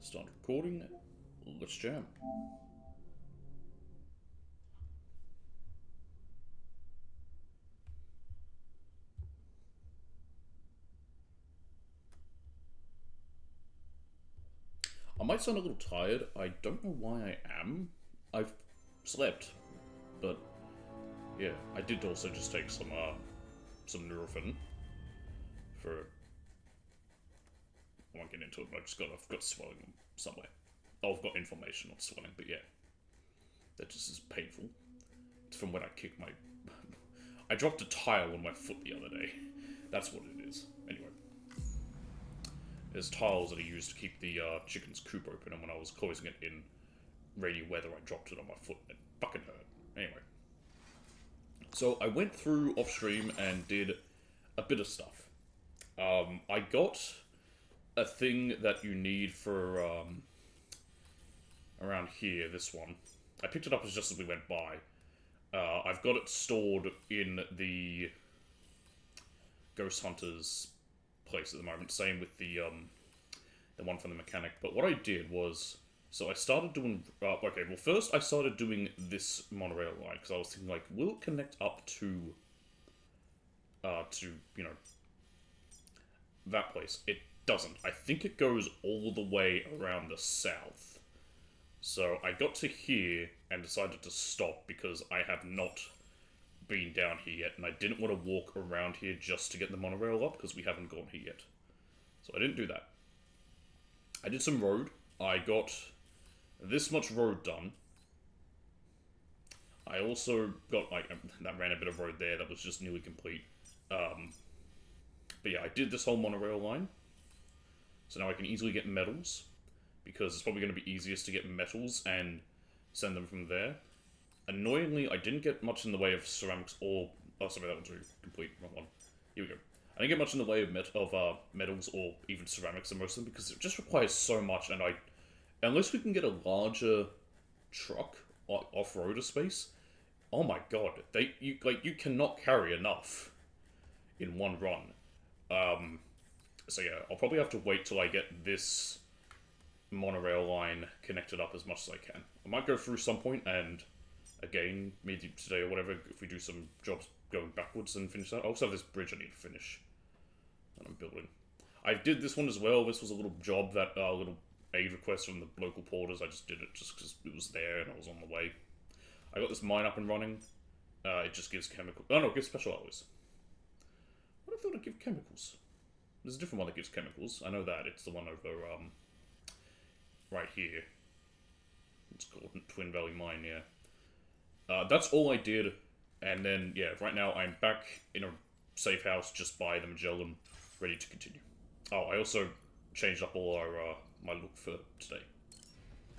Start recording. Let's jam. I might sound a little tired. I don't know why I am. I've slept, but yeah, I did also just take some Nurofen for. I won't get into it, but I've got swelling somewhere. Oh, I've got inflammation, not swelling, but yeah, that just is painful. It's from when I kicked my. I dropped a tile on my foot the other day. That's what it is. Anyway. There's tiles that I used to keep the chicken's coop open, and when I was closing it in rainy weather, I dropped it on my foot, and it fucking hurt. Anyway. So I went through off-stream and did a bit of stuff. I got a thing that you need for, around here, this one. I picked it up just as we went by. I've got it stored in the Ghost Hunters place at the moment. Same with the one from the mechanic. But what I did was, so I started doing. Okay, well, first I started doing this monorail line because I was thinking, like, will it connect up to you know, that place? It doesn't. I think it goes all the way around the south. So I got to here and decided to stop because I have not been down here yet, and I didn't want to walk around here just to get the monorail up, because we haven't gone here yet. So I didn't do that. I did some road. I got this much road done. I also got, like, that ran a bit of road there that was just nearly complete. But yeah, I did this whole monorail line. So now I can easily get metals, because it's probably going to be easiest to get metals and send them from there. Annoyingly, I didn't get much in the way of ceramics or... Oh, sorry, that one's already complete. Wrong one. Here we go. I didn't get much in the way of metals or even ceramics in most of them, because it just requires so much, and unless we can get a larger truck off-roader space, oh my god, you cannot carry enough in one run. So yeah, I'll probably have to wait till I get this monorail line connected up as much as I can. I might go through some point and... Again, maybe today or whatever, if we do some jobs going backwards and finish that. I also have this bridge I need to finish that I'm building. I did this one as well. This was a little job that, little aid request from the local porters. I just did it just because it was there and I was on the way. I got this mine up and running. It just gives chemical... Oh no, it gives special alloys. What if I thought it'd give chemicals? There's a different one that gives chemicals. I know that. It's the one over, right here. It's called Twin Valley Mine, yeah. That's all I did, and then, yeah, right now I'm back in a safe house just by the Magellan, ready to continue. Oh, I also changed up all our, my look for today.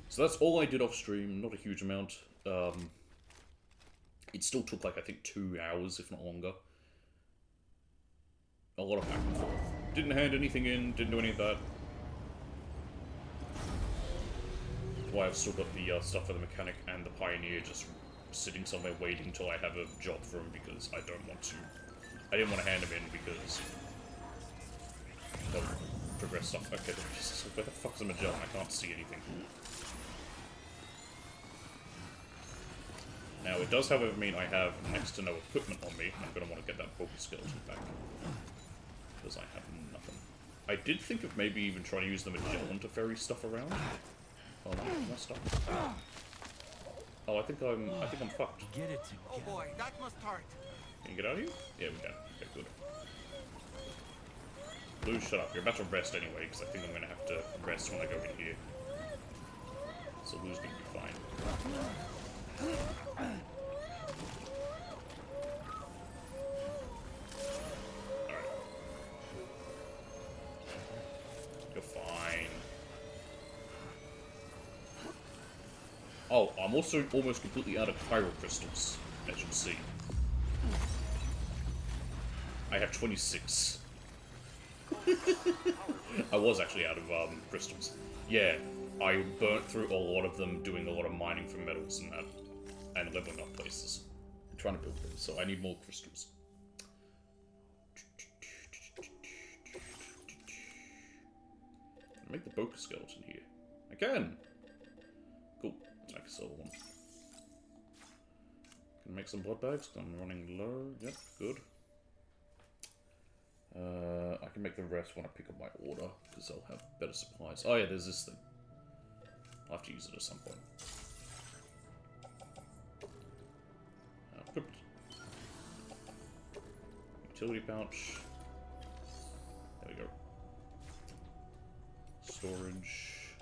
So that's all I did off stream, not a huge amount. It still took, like, I think 2 hours, if not longer. A lot of back and forth. Didn't hand anything in, didn't do any of that. That's why I've still got the stuff for the mechanic and the pioneer just sitting somewhere waiting till I have a job for him, because I don't want to. I didn't want to hand him in because they'll progress stuff. Okay, where the fuck's the Magellan? I can't see anything. Now, it does, however, mean I have next to no equipment on me. I'm going to want to get that Poker Skeleton back, because I have nothing. I did think of maybe even trying to use the Magellan to ferry stuff around. Oh no, that's stuff. Oh, I think I'm fucked. Get it. Oh boy, that must hurt. Can you get out of here? Yeah, we can. Okay, good. Blue, shut up. You're about to rest anyway, because I think I'm going to have to rest when I go in here. So Blue's going to be fine. Alright. You're fine. Oh, I'm also almost completely out of Pyro Crystals, as you can see. I have 26. I was actually out of crystals. Yeah, I burnt through a lot of them doing a lot of mining for metals and that, and leveling up places. I'm trying to build things, so I need more crystals. Make the Boca Skeleton here. I can! Cool. Let's make a silver one. Can make some blood bags. I'm running low. Yep, good. I can make the rest when I pick up my order, because I'll have better supplies. Oh yeah, there's this thing. I'll have to use it at some point. Equipped. Utility pouch. There we go. Storage.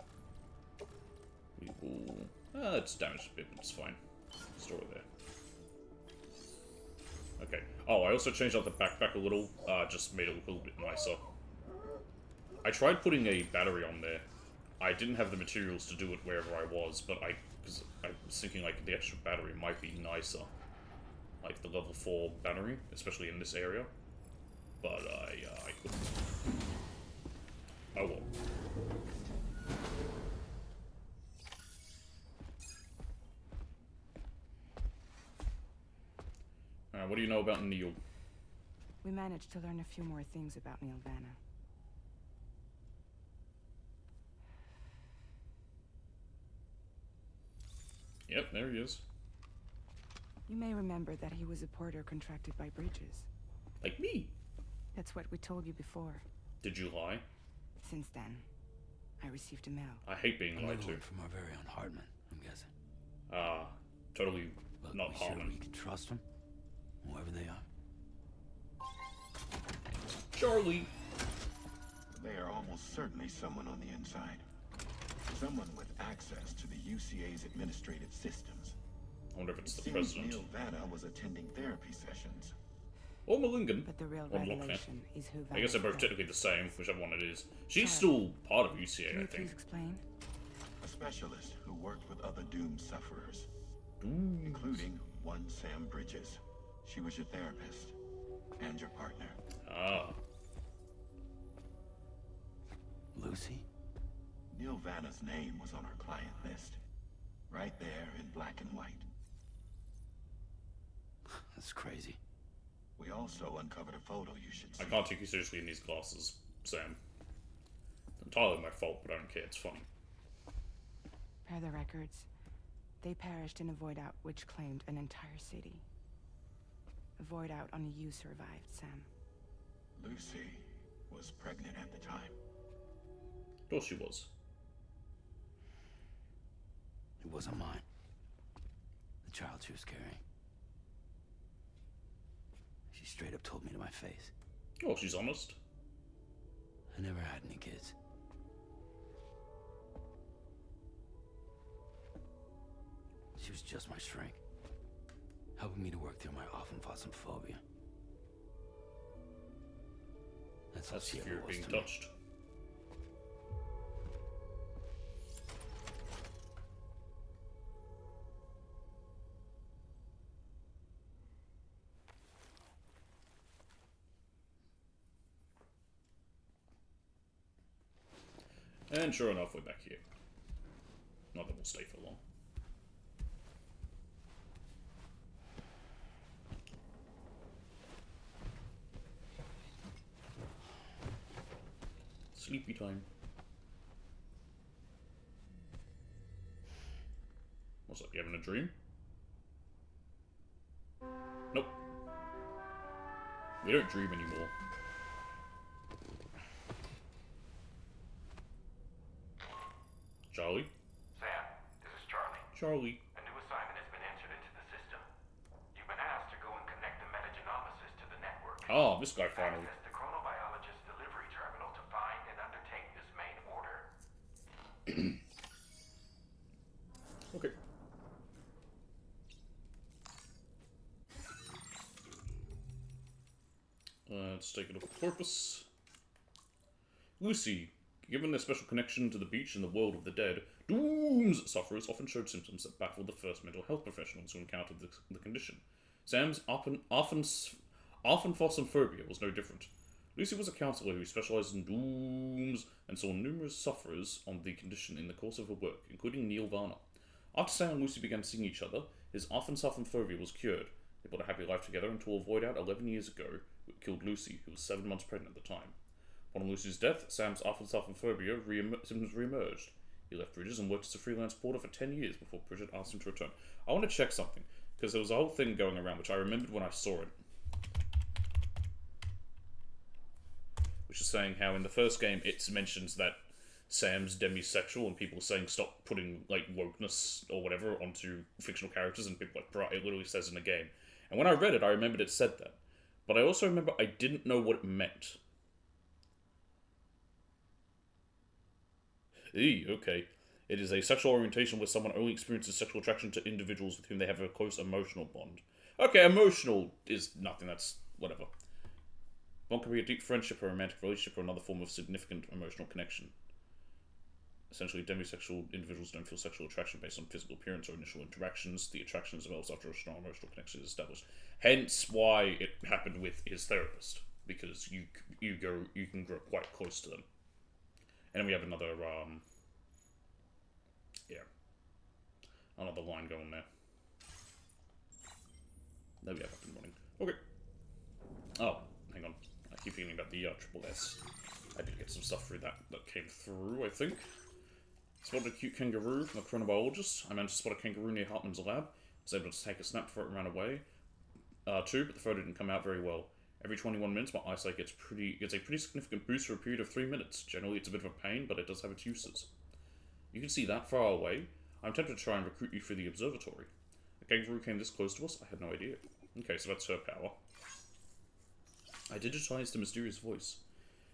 We will... it's damaged a bit, but it's fine. Store it there. Okay. Oh, I also changed out the backpack a little. Just made it look a little bit nicer. I tried putting a battery on there. I didn't have the materials to do it wherever I was, but because I was thinking like the extra battery might be nicer. Like the level 4 battery, especially in this area. But I couldn't. Oh well. What do you know about Neil? We managed to learn a few more things about Neil Vanna. Yep, there he is. You may remember that he was a porter contracted by Bridges. Like me. That's what we told you before. Did you lie? Since then, I received a mail. I hate being lied to. From our very own Hartman, I'm guessing. Totally Look, not Hartman. Sure we can trust them, whoever they are. Charlie! They are almost certainly someone on the inside. Someone with access to the UCA's administrative systems. I wonder if it's the Seems president. Neil Vanna was attending therapy sessions. Or Malingan. But the real Or revelation is who Vanna I guess they're both is. technically the same, whichever one it is. She's Charlie. still part of UCA, Can I you think. please explain? A specialist who worked with other doomed sufferers, Dooms. including one Sam Bridges. She was your therapist and your partner. Ah. Lucy? Neil Vanna's name was on our client list. Right there in black and white. That's crazy. We also uncovered a photo you should see. I can't take you seriously in these glasses, Sam. It's entirely my fault, but I don't care. It's funny. Per the records, they perished in a void out which claimed an entire city. A void out only you survived, Sam. Lucy was pregnant at the time. Of course she was. It wasn't mine. The child she was carrying. She straight up told me to my face. Oh, she's honest. I never had any kids. She was just my shrink, helping me to work through my often phobia. That's all That's she if ever you're was being to me. touched. And sure enough, we're back here. Not that we'll stay for long. Sleepy time. What's up? You having a dream? Nope. We don't dream anymore. Charlie? Sam, this is Charlie. Charlie. A new assignment has been entered into the system. You've been asked to go and connect the metagenomesis to the network. Ah, this guy finally. Access the chronobiologist delivery terminal to find and undertake this main order. Okay. Let's take it off the corpus. Lucy. Given their special connection to the beach and the world of the dead, Dooms sufferers often showed symptoms that baffled the first mental health professionals who encountered the condition. Sam's aphanphosphobia was no different. Lucy was a counselor who specialized in Dooms and saw numerous sufferers on the condition in the course of her work, including Neil Varner. After Sam and Lucy began seeing each other, his aphanphosphobia was cured. They built a happy life together until a void out 11 years ago killed Lucy, who was 7 months pregnant at the time. Upon Lucy's death, Sam's aphanphosphobia symptoms re-emerged. He left Bridges and worked as a freelance porter for 10 years before Bridget asked him to return. I want to check something, because there was a whole thing going around, which I remembered when I saw it. Which is saying how in the first game it mentions that Sam's demisexual and people saying stop putting, like, wokeness or whatever onto fictional characters, and people like, bruh, it literally says in the game. And when I read it, I remembered it said that. But I also remember I didn't know what it meant. Okay. It is a sexual orientation where someone only experiences sexual attraction to individuals with whom they have a close emotional bond. Okay, emotional is nothing, that's whatever. One can be a deep friendship or a romantic relationship or another form of significant emotional connection. Essentially, demisexual individuals don't feel sexual attraction based on physical appearance or initial interactions. The attraction develops after a strong emotional connection is established. Hence why it happened with his therapist, because you can grow quite close to them. And then we have another another line going there. There we have up and running. Okay. Oh, hang on. I keep thinking about the triple S. I did get some stuff through that came through, I think. Spotted a cute kangaroo from the chronobiologist. I managed to spot a kangaroo near Hartman's lab. I was able to take a snap before it ran away. Too, but the photo didn't come out very well. Every 21 minutes, my eyesight gets a pretty significant boost for a period of 3 minutes. Generally, it's a bit of a pain, but it does have its uses. You can see that far away. I'm tempted to try and recruit you for the observatory. A kangaroo came this close to us? I had no idea. Okay, so that's her power. I digitized the mysterious voice.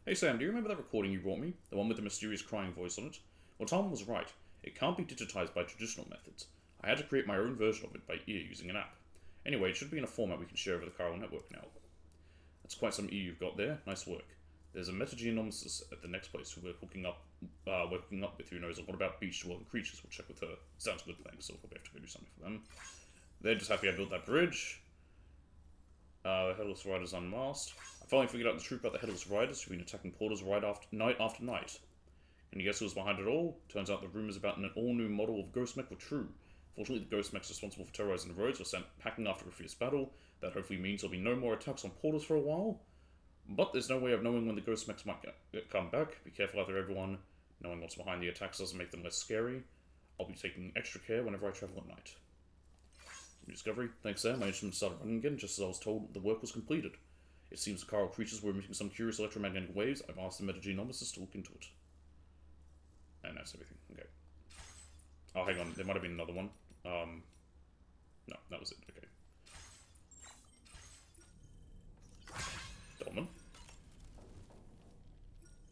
Hey Sam, do you remember that recording you brought me? The one with the mysterious crying voice on it? Well, Tom was right. It can't be digitized by traditional methods. I had to create my own version of it by ear using an app. Anyway, it should be in a format we can share over the chiral network now. That's quite some ear you've got there. Nice work. There's a metagenomicist at the next place who we're hooking up with who knows a lot about beach-dwelling creatures. We'll check with her. Sounds good, thanks. So we'll have to go do something for them. They're just happy I built that bridge. The Headless Riders unmasked. I finally figured out the truth about the Headless Riders who've been attacking porters night after night. Can you guess who was behind it all? Turns out the rumors about an all-new model of Ghost Mech were true. Fortunately, the Ghost Mechs responsible for terrorizing the roads were sent packing after a fierce battle. That hopefully means there'll be no more attacks on porters for a while. But there's no way of knowing when the Ghost Mechs might come back. Be careful out there, everyone. Knowing what's behind the attacks doesn't make them less scary. I'll be taking extra care whenever I travel at night. New discovery. Thanks, Sam. My instrument started running again just as I was told the work was completed. It seems the chiral creatures were emitting some curious electromagnetic waves. I've asked the metagenomicist to look into it. And that's everything. Okay. Oh, hang on. There might have been another one. No, that was it. Okay. Dolman.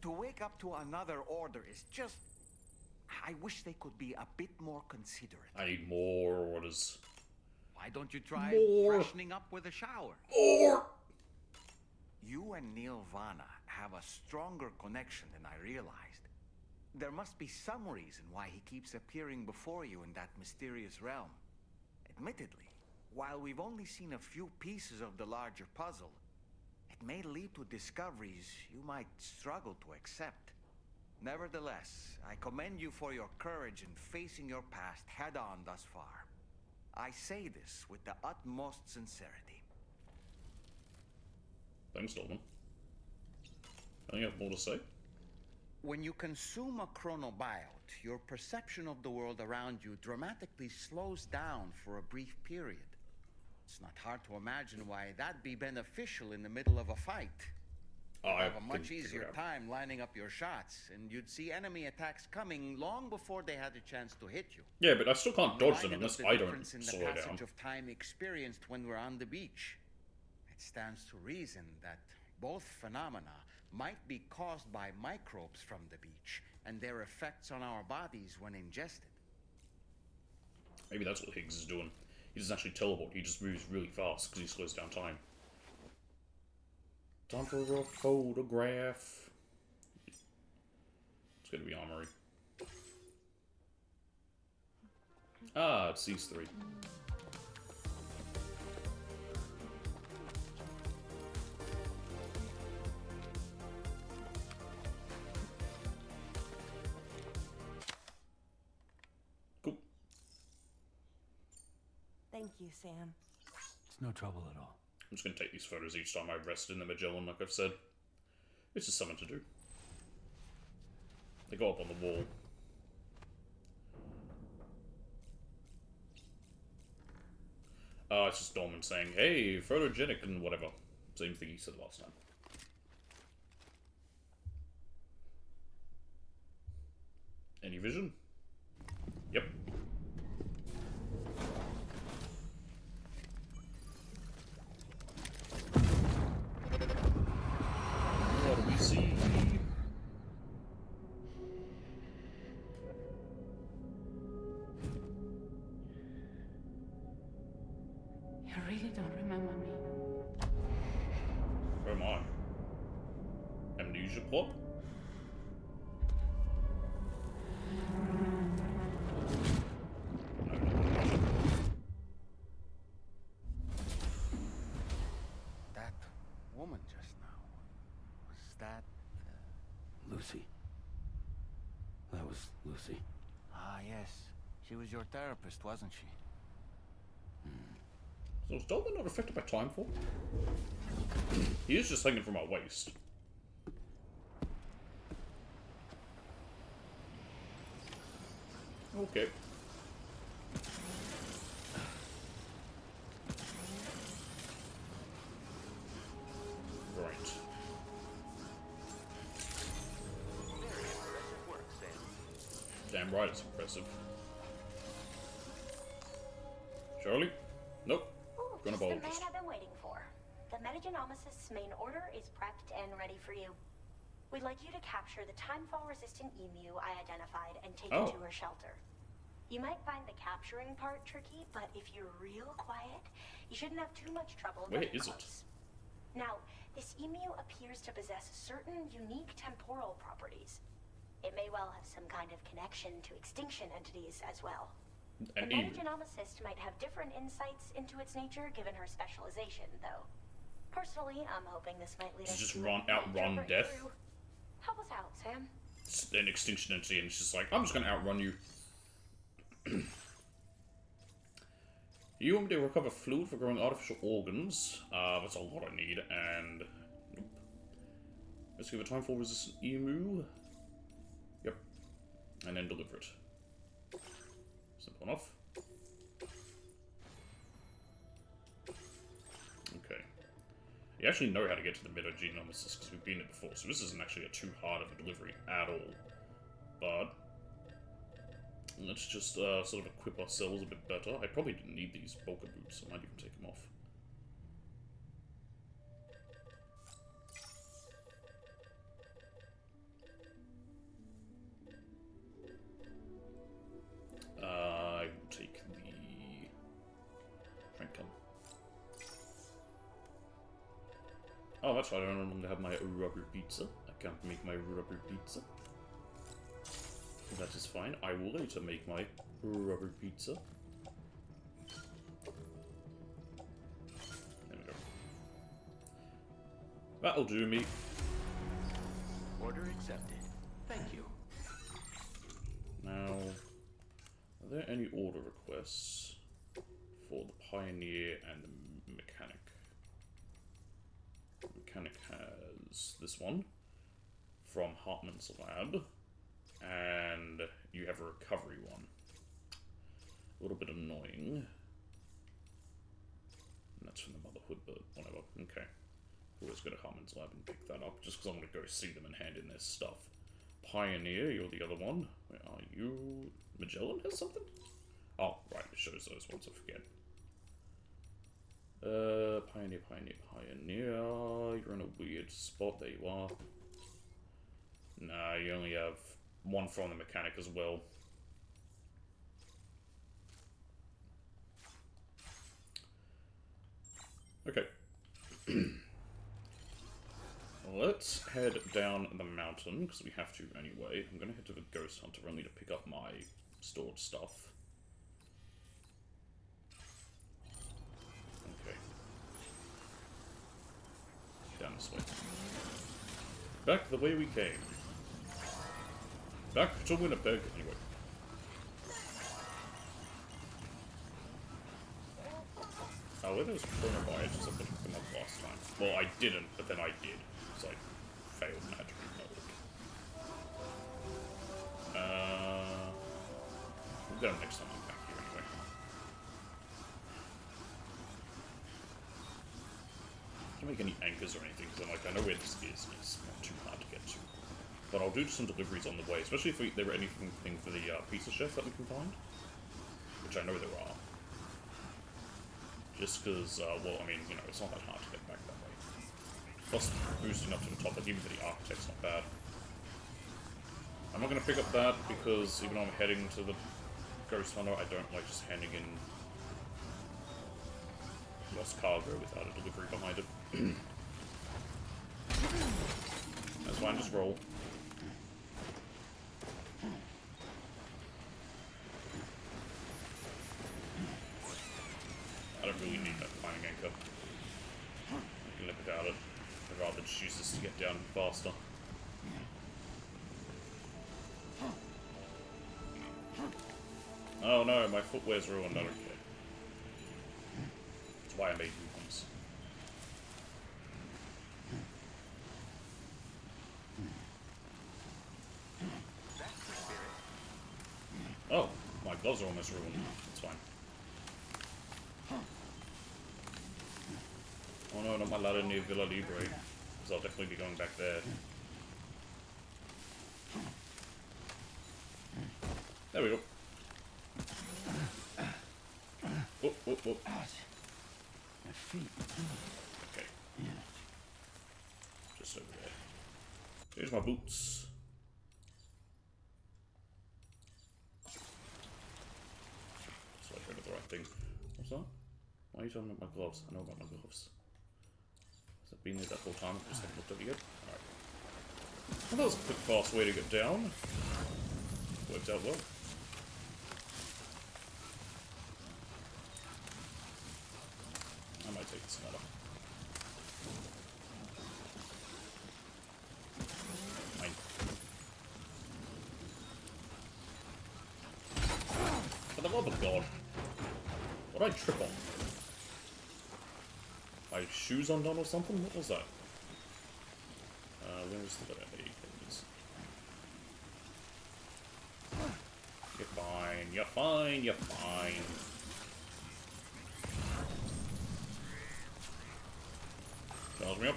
To wake up to another order is just... I wish they could be a bit more considerate. I need more orders. Why don't you try More. freshening up with a shower? More! You and Neil Vana have a stronger connection than I realized. There must be some reason why he keeps appearing before you in that mysterious realm. Admittedly, while we've only seen a few pieces of the larger puzzle, it may lead to discoveries you might struggle to accept. Nevertheless, I commend you for your courage in facing your past head-on thus far. I say this with the utmost sincerity. Thanks, Dolman. I think I have more to say. When you consume a chronobiote, your perception of the world around you dramatically slows down for a brief period. It's not hard to imagine why that'd be beneficial in the middle of a fight. You'd have a much easier time lining up your shots, and you'd see enemy attacks coming long before they had a chance to hit you. Yeah, but I still can't dodge them Reminded unless of the I don't difference in the slow down. passage of time experienced when we're on the beach. It stands to reason that both phenomena might be caused by microbes from the beach and their effects on our bodies when ingested. Maybe that's what Higgs is doing. He doesn't actually teleport, he just moves really fast because he slows down time. Time for a photograph. It's gonna be Armory. Ah, it's these three. Cool. Thank you, Sam. It's no trouble at all. I'm just going to take these photos each time I rest in the Magellan, like I've said. It's just something to do. They go up on the wall. It's just Dorman saying, hey, photogenic and whatever. Same thing he said last time. Any vision? Yep. What do we see? You really don't remember me. Where am I? Amnesia plot? That woman just now, was that... Lucy. That was Lucy. Ah, yes. She was your therapist, wasn't she? So is Dolman not affected by time fall? He is just hanging from our waist. Okay. Right. Damn right it's impressive. Charlie? Nope. Ooh, Gonna just the bulge. man I've been waiting for. The Metagenomicist's main order is prepped and ready for you. We'd like you to capture the timefall-resistant emu I identified and take it to her shelter. You might find the capturing part tricky, but if you're real quiet, you shouldn't have too much trouble Where getting is it? close. Now, this emu appears to possess certain unique temporal properties. It may well have some kind of connection to extinction entities as well. An The emu. metagenomicist might have different insights into its nature given her specialization, though. Personally, I'm hoping this might lead us Just to outrun major death. breakthrough. Help us out, Sam. It's an extinction entity, and it's just like, I'm just gonna outrun you. You want me to recover fluid for growing artificial organs? That's a lot I need, and... Nope. Let's give a time for resistant emu. Yep. And then deliver it. Simple enough. Okay. You actually know how to get to the metagenomicist because we've been it before, so this isn't actually too hard of a delivery at all. But let's just sort of equip ourselves a bit better. I probably didn't need these bulker boots, I might even take them off. I will take the crank gun. Oh, that's right, I no longer have my rubber pizza. I can't make my rubber pizza. That is fine. I will later make my rubber pizza. There we go. That'll do me. Order accepted. Thank you. Now, are there any order requests for the Pioneer and the Mechanic? The Mechanic has this one from Hartman's lab. And you have a recovery one. A little bit annoying. And that's from the Motherhood, but whatever. Okay. Always go to Hartman's lab and pick that up, just because I want to go see them and hand in their stuff. Pioneer, you're the other one. Where are you? Magellan has something? Oh, right, it shows those ones, I forget. Pioneer. You're in a weird spot. There you are. Nah, you only have one from the Mechanic as well. Okay. Let's head down the mountain, because we have to anyway. I'm going to head to the Ghost Hunter only to pick up my stored stuff. Okay. Down this way. Back the way we came. Back to Winnipeg, anyway. Oh, well, there was corner biases I didn't come up last time. Well, I didn't, but then I did. So I failed and had to reload. We'll go next time I'm back here anyway. make any anchors or anything, because I know where this is, and it's not too hard to get to. But I'll do some deliveries on the way, especially if there are anything for the pizza chef that we can find. Which I know there are. Just because, well, I mean, you know, it's not that hard to get back that way. Plus, boosting up to the top, like, even for the architect's not bad. I'm not going to pick up that, because even though I'm heading to the Ghost Hunter, I don't like just handing in lost cargo without a delivery behind it. That's fine, just roll. I don't really need that climbing anchor. I can live without it. I'd rather just use this to get down faster. Oh no, my footwear's ruined, I don't care. That's why I made new ones. Oh, my gloves are almost ruined. That's fine. Oh no, not my ladder near Villa Libre, because I'll definitely be going back there. There we go. Whoop, whoop, whoop. My feet. Okay. Just over there. Here's my boots. So I got the right thing. What's that? Why are you talking about my gloves? I know about my gloves. Has it been there that whole time? I just haven't looked at it yet. Alright. Well, that was a quick, fast way to get down. Worked out well. I might take this ladder. Mine. For the love of God. What did I trip on? My shoes undone or something? What was that? Where's the letter A? There it is. You're fine, you're fine, you're fine. Charge me up.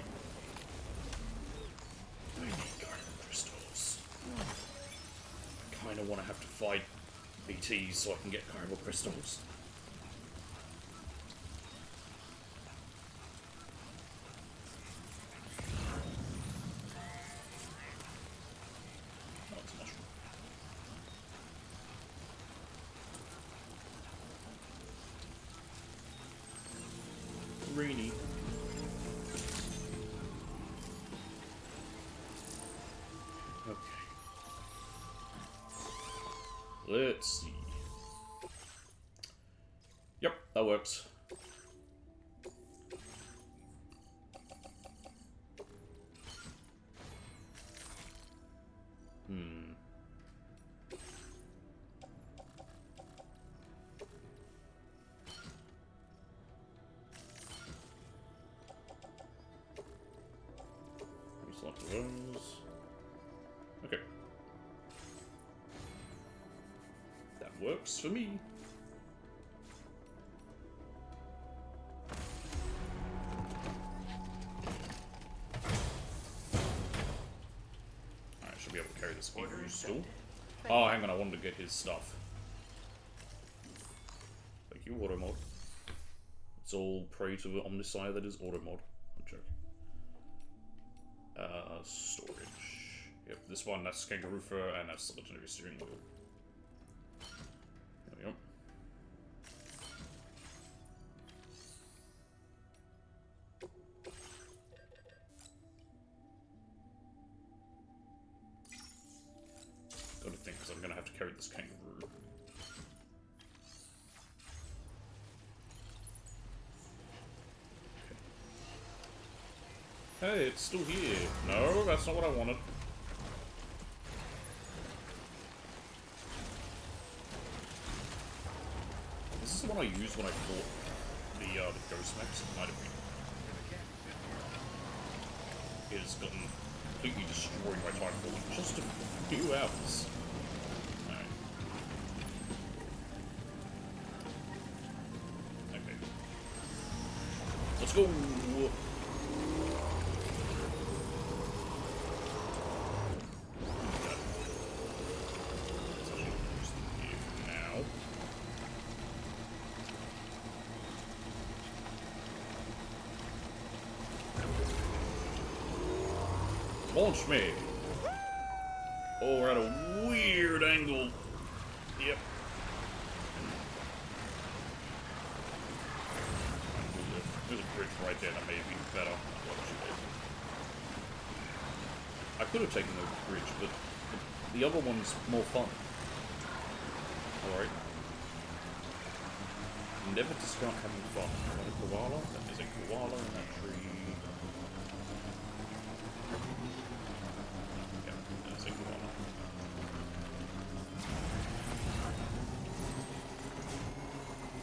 I need carnival crystals. I kinda wanna have to fight BTs so I can get carnival crystals. Oh, it's a mushroom. Rainy. Okay. Let's see. Yep, that works. Select those. Okay. That works for me. Alright, should be able to carry this Eagle still. Oh, hang on, I wanted to get his stuff. Thank you, auto mod. It's all prey to the Omniscire that is auto mod. I'm joking. Storage. Yep, this one, that's Kangaroo Fur, and that's the legendary steering wheel. There we go. Gotta think, because I'm gonna have to carry this kangaroo. Hey, it's still here. No, that's not what I wanted. This is the one I used when I fought the Ghost Mechs. It might have been. It has gotten completely destroyed by Titanfall in just a few hours. Alright. Okay. Let's go! Launch me! Oh, we're at a weird angle. Yep. There's a bridge right there that may be better. I could have taken the bridge, but the other one's more fun. Alright. Never discount having fun. Got a koala? That is a koala in that tree. Yeah, there's a koala.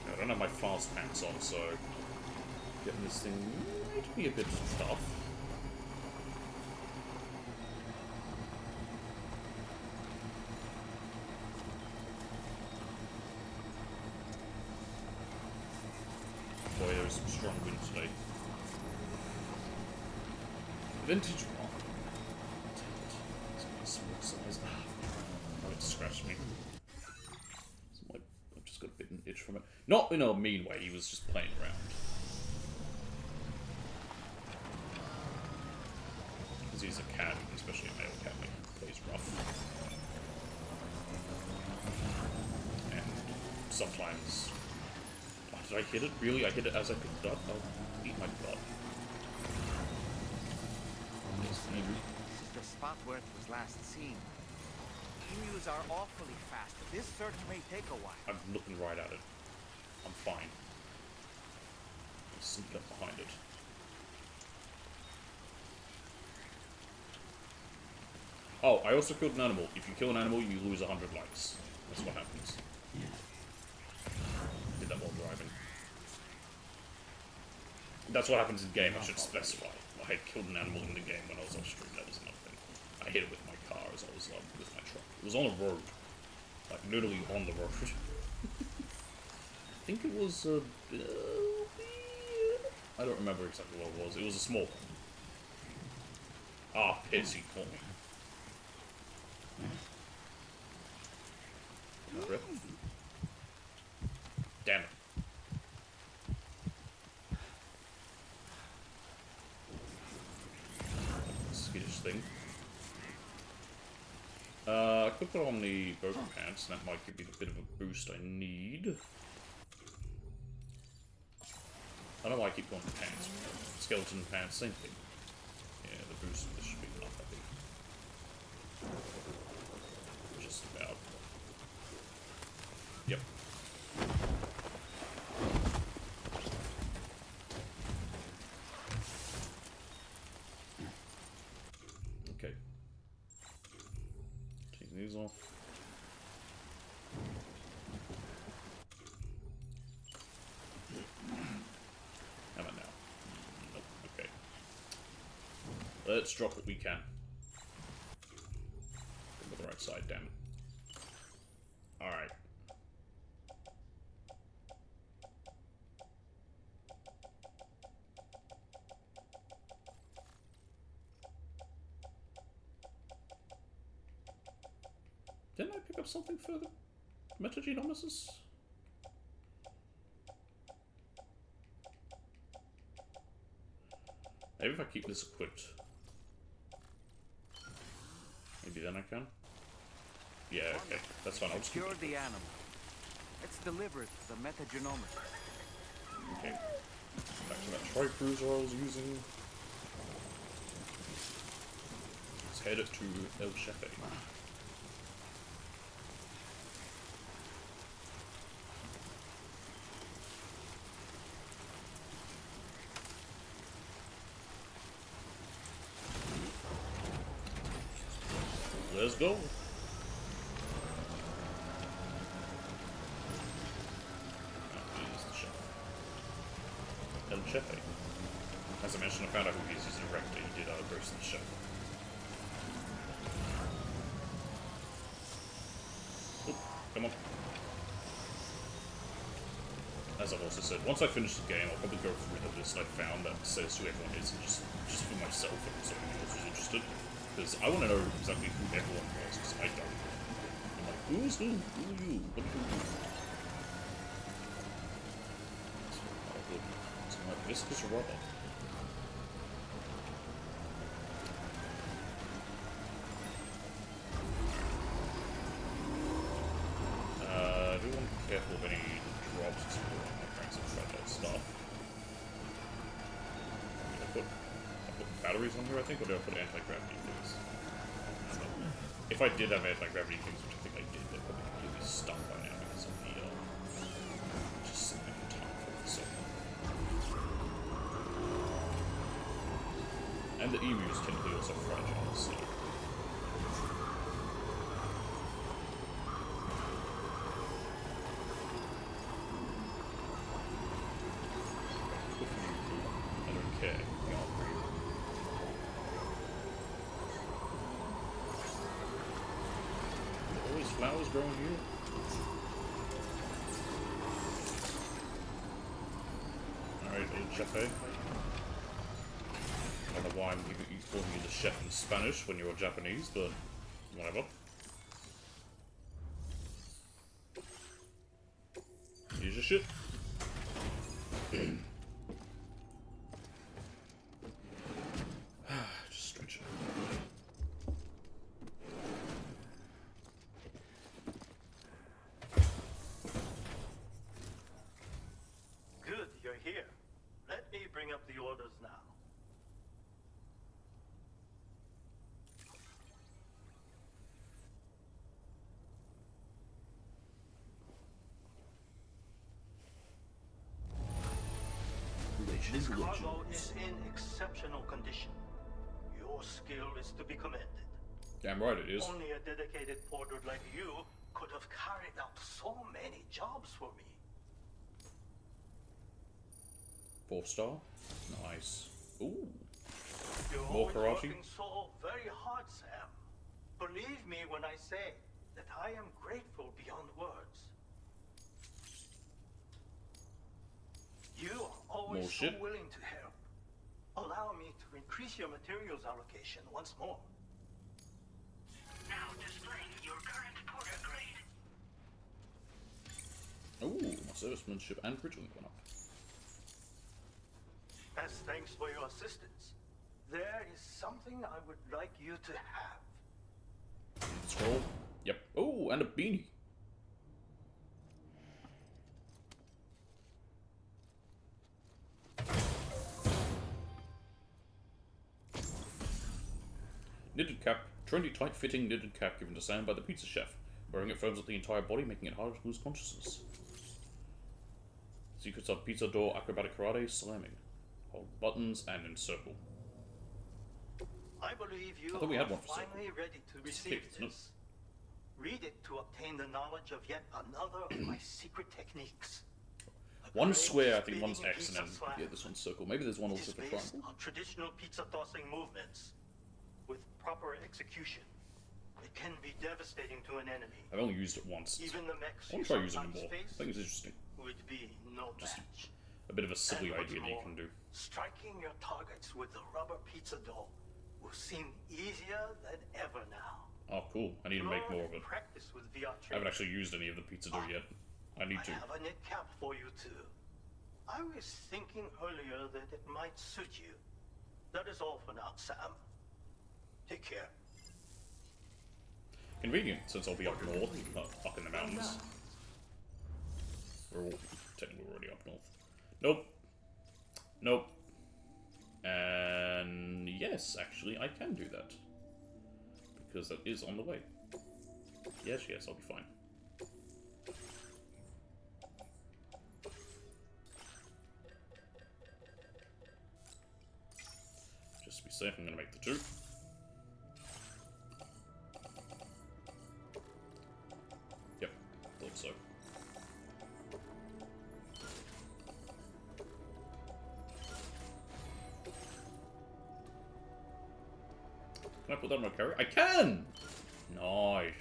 I don't have my fast pants on, so getting this thing might be a bit tough. Boy, there's some strong wind today. Vintage one. It's got a small size. Oh, it scratched me. I've just got a bit of an itch from it. Not in a mean way, he was just playing around. Because he's a cat, especially a male cat, he plays rough. And sometimes... Oh, did I hit it? Really? I hit it as I picked it up? I'll eat my butt. This is the spot where it was last seen. Emus are awfully fast. This search may take a while. I'm looking right at it. I'm fine. I'll sneak up behind it. Oh, I also killed an animal. If you kill an animal, you lose 100 likes. That's what happens. Did that while driving. That's what happens in game, I should specify. I had killed an animal in the game when I was off stream, that was nothing. I hit it with my car as I was with my truck. It was on a road. Like, literally on the road. I think it was I don't remember exactly what it was. It was a small one. Ah, piss, he caught me. Rip. Damn it. Skittish thing. I could put on the boat pants, and that might give me the bit of a boost I need. I don't know why I keep going to pants. Skeleton pants, same thing. Yeah, the boost this should be not that big. Just about. Yep. Okay. Take these off. How about now? Nope. Okay. Let's drop what we can. Go to the right side, damn it. Alright. Didn't I pick up something for the metagenomics? Maybe if I keep this equipped. Maybe then I can? Yeah, okay. That's fine. I'll just keep Secure it. the animal. Let's deliver it to the metagenomics. Okay. Back to that tri-cruiser I was using. Let's head it to El Chefe. Let's go. El Chefe. As I mentioned, I found out who he is. He's a director. He did Ghost in the Shell. Oh, come on. As I've also said, once I finish the game, I'll probably go through the list I found that says who everyone is, and just for myself, and so anyone else who's interested. Because I want to know exactly who everyone was, because I don't. I'm like, who's who? Who are you? What do you do? It's like viscous rubber. batteries on here, I think, or do I put anti-gravity things? If I did have anti-gravity things, which I think I did, they're probably completely stuck by now because of the, just sitting there for time for so. And the emus tend to be also fragile, so. I don't care. Always flowers growing here. Alright, old chef, eh? I don't know why you calling me the chef in Spanish when you're Japanese, but whatever. Here's your shit. Just stretch it. Good, you're here. Let me bring up the orders now. This cargo is in exceptional condition. Your skill is to be commended. Damn right it is. Only a dedicated porter like you could have carried out so many jobs for me. 4-star. Nice. Ooh. You're More always karate? working so very hard, Sam. Believe me when I say that I am grateful beyond words. You are always so shit. willing to help. Allow me to increase your materials allocation once more. Now displaying your current porter grade. Ooh, my servicemanship and bridging went up. As thanks for your assistance, there is something I would like you to have. Scroll. Yep. Oh, and a beanie. Knitted cap. Trendy, tight-fitting knitted cap given to Sam by the pizza chef. Wearing it firms up the entire body, making it harder to lose consciousness. Secrets of pizza door, acrobatic karate, slamming. Hold buttons and encircle. I believe you thought we had are one for finally ready to receive no. this. Read it to obtain the knowledge of yet another of my secret techniques. One's square, I think Great one's X, and then pizza slam. yeah, this one's circle. Maybe there's one It also is for based triangle. on traditional pizza tossing movements. With proper execution, it can be devastating to an enemy. I've only used it once. Even the mechs I want you to try using it sometimes more. I face think it's interesting. would be no Just match. a bit of a silly And what's idea that you more, can do. Striking your targets with the rubber pizza dough will seem easier than ever now. Oh, cool. I need to make more of it. Practice with VR I haven't actually used any of the pizza dough yet. I need to. I have a knit cap for you too. I was thinking earlier that it might suit you. That is all for now, Sam. Take care. Convenient, since I'll be up north, not up in the mountains. We're all technically already up north. Nope. Nope. And yes, actually, I can do that. Because that is on the way. Yes, I'll be fine. Just to be safe, I'm going to make the 2. Yep, thought so. Can I put that on my carrier? I can! Nice.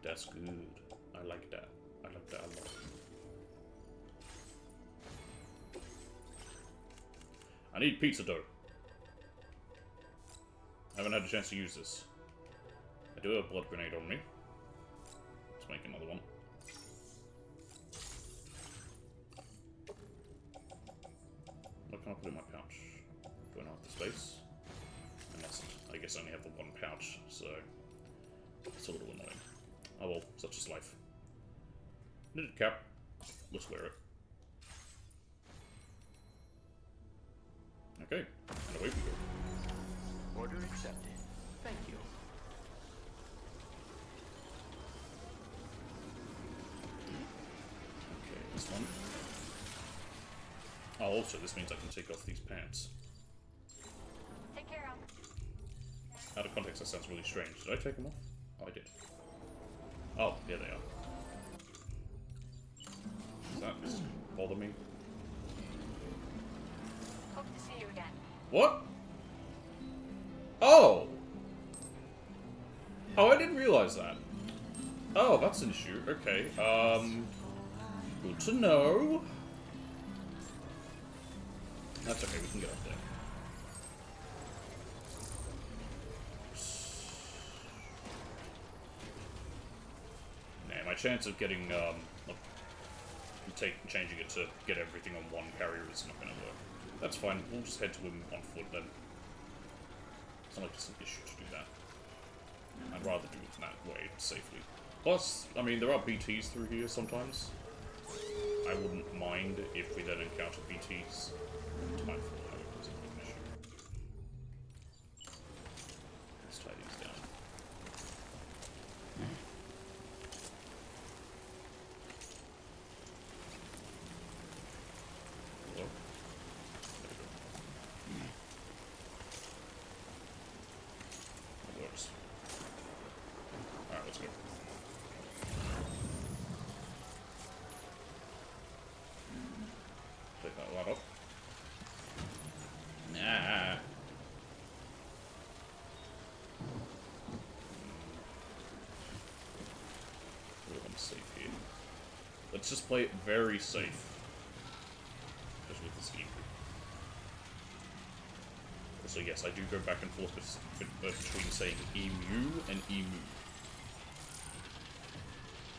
That's good. I like that. I like that a lot. I need pizza dough. I haven't had a chance to use this. I do have a blood grenade on me. Let's make another one. What can I put in my pouch? Do I not have the space? Unless I guess I only have the one pouch, so it's a little annoying. Oh well, such is life. Knitted cap. Let's wear it. Okay, and away we go. one. Oh, also, this means I can take off these pants. Take care of. Out of context, that sounds really strange. Did I take them off? Oh, I did. Oh, there they are. Does that bother me? Hope to see you again. What? Oh! Oh, I didn't realize that. Oh, that's an issue. Okay, good to know. That's okay, we can get up there. Nah, my chance of getting, changing it to get everything on one carrier is not gonna work. That's fine, we'll just head to him on foot then. It's not like it's an issue to do that. I'd rather do it that way, safely. Plus, I mean, there are BTs through here sometimes. I wouldn't mind if we then encounter BTs. Time for that isn't an issue. Let's tie these down. Hello? There we go. That works. Alright, let's go. Take that lot up. Nah. I'm safe here. Let's just play it very safe. Just with this emu. So yes, I do go back and forth between saying emu and emu.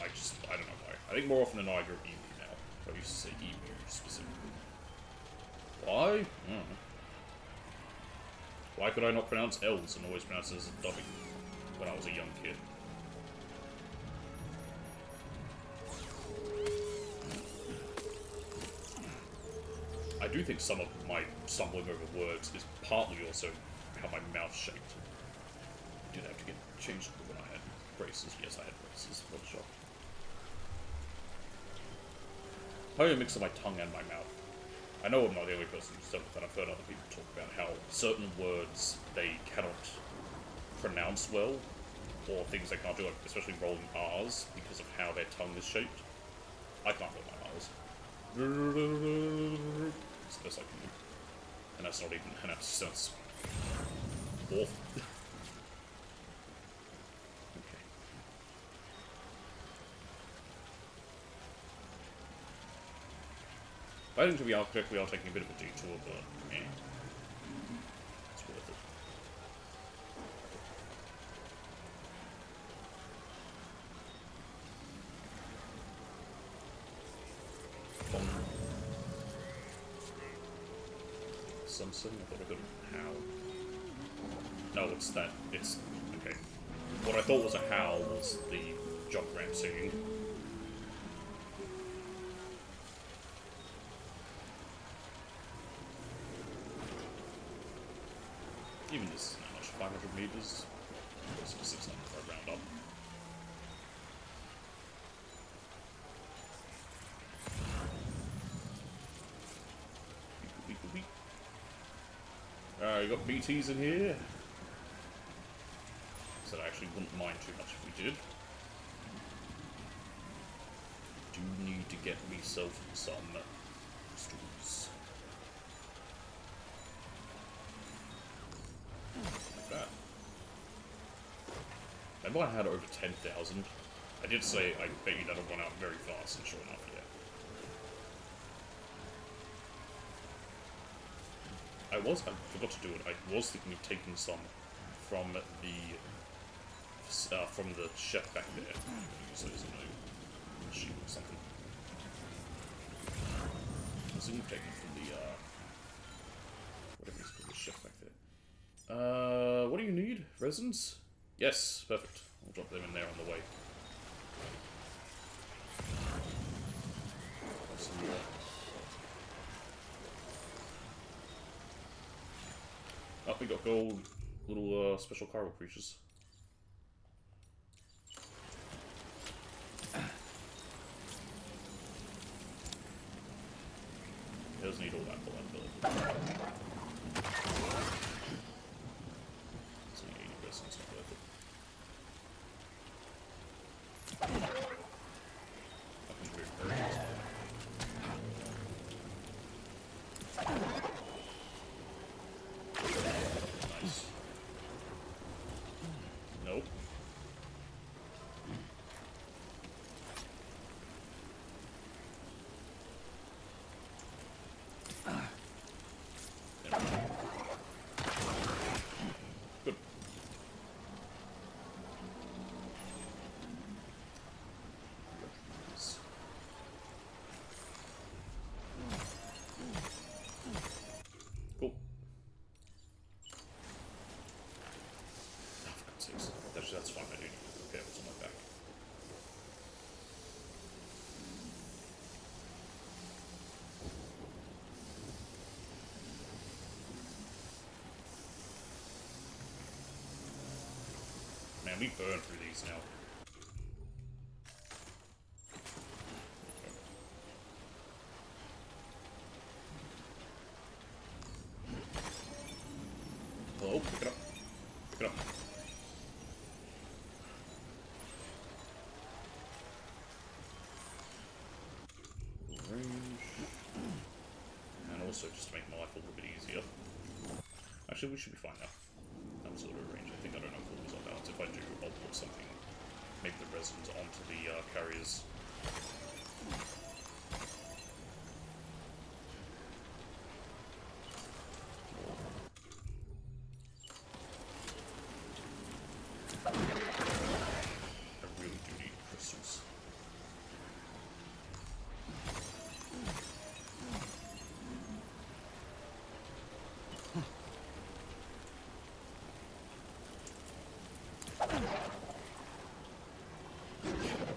I don't know why. I think more often than not I go emu now. I used to say emu specifically. Why? I don't know. Why could I not pronounce L's and always pronounce it as a W when I was a young kid? I do think some of my stumbling over words is partly also how my mouth's shaped. I did have to get changed when I had braces. Yes, I had braces. What a shock. Probably a mix of my tongue and my mouth. I know I'm not the only person who's done it, but I've heard other people talk about how certain words they cannot pronounce well, or things they can't do, like especially rolling R's, because of how their tongue is shaped. I can't roll my R's. It's the best I can do. And that's not even, and that sounds awful. Okay. I think to be architect, we are taking a bit of a detour, but yeah, it's worth it. Something? I thought I heard a howl. No, it's that. It's okay. What I thought was a howl was the jump ramp singing. Even this is not much, 500 meters. So 600 if I round up. You got BTs in here. So I actually wouldn't mind too much if we did. Do need to get myself some stools. Like that. Remember I had over 10,000? I did say I bet you that'll run out very fast, and sure enough, yeah. I forgot to do it. I was thinking of taking some from the chef back there. So there's no sheep or something. I was thinking of taking from the whatever it's called, the chef back there. What do you need? Resins? Yes, perfect. I'll drop them in there on the way. Some more. Oh, we got gold little special cargo creatures. we burn through these now. Oh, pick it up. Pick it up. Range. And also just to make my life a little bit easier. Actually, we should be fine now. That was a little range. I think I don't know if it was on balance. If I do, I'll put something, maybe the resins onto the carriers. I really do need crystals.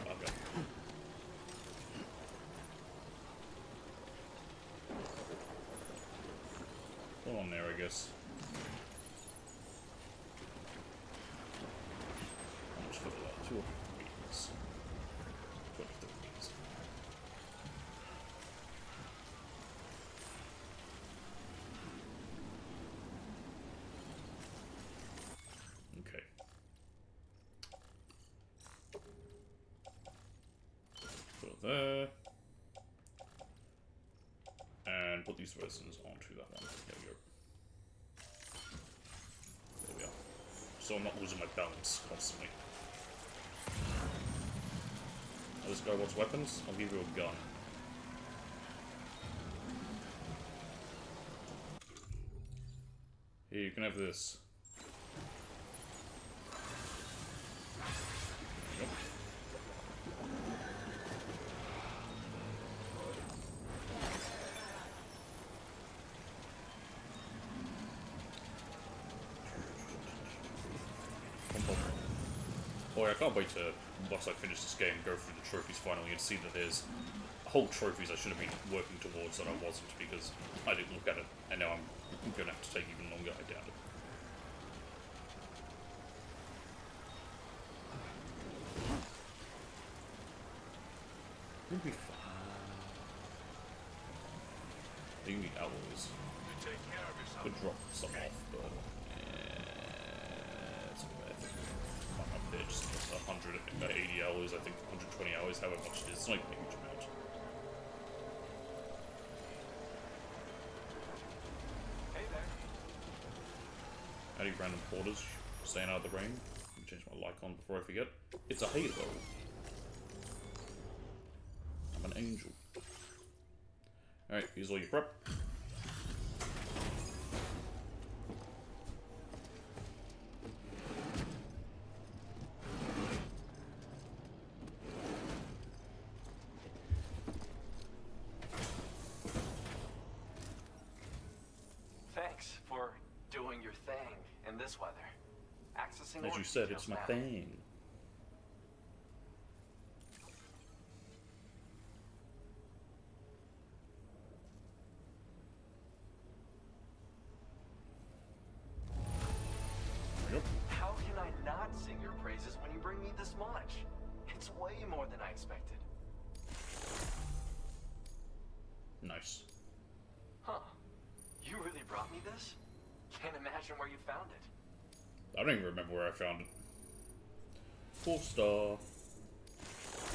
Okay. Well, on there, I guess. How much for that? 200 meters. 23 meters. Okay. Put it there. And put these resins onto that one. There we go. There we are. So I'm not losing my balance constantly. Now this guy wants weapons? I'll give you a gun. Here, you can have this. There you go. Boy, I can't wait to, once I finish this game, go through the trophies finally and see that there's whole trophies I should have been working towards that I wasn't because I didn't look at it, and now I'm going to have to take even longer, I doubt it. It'll be fine. You need alloys. Could drop some off, but it's worth it. I'm up there, just 180 hours, I think 120 hours, however much it is. It's not even a huge amount. Hey there. Howdy, random porters, staying out of the rain. Let me change my like on before I forget. It's a halo. I'm an angel. Alright, here's all your prep. Thanks for doing your thing in this weather. Accessing As you said, it's my thing. There we go. How can I not sing your praises when you bring me this much? It's way more than I expected. Nice. Huh. You really brought me this? Can't imagine where you found it. I don't even remember where I found it. Cool stuff.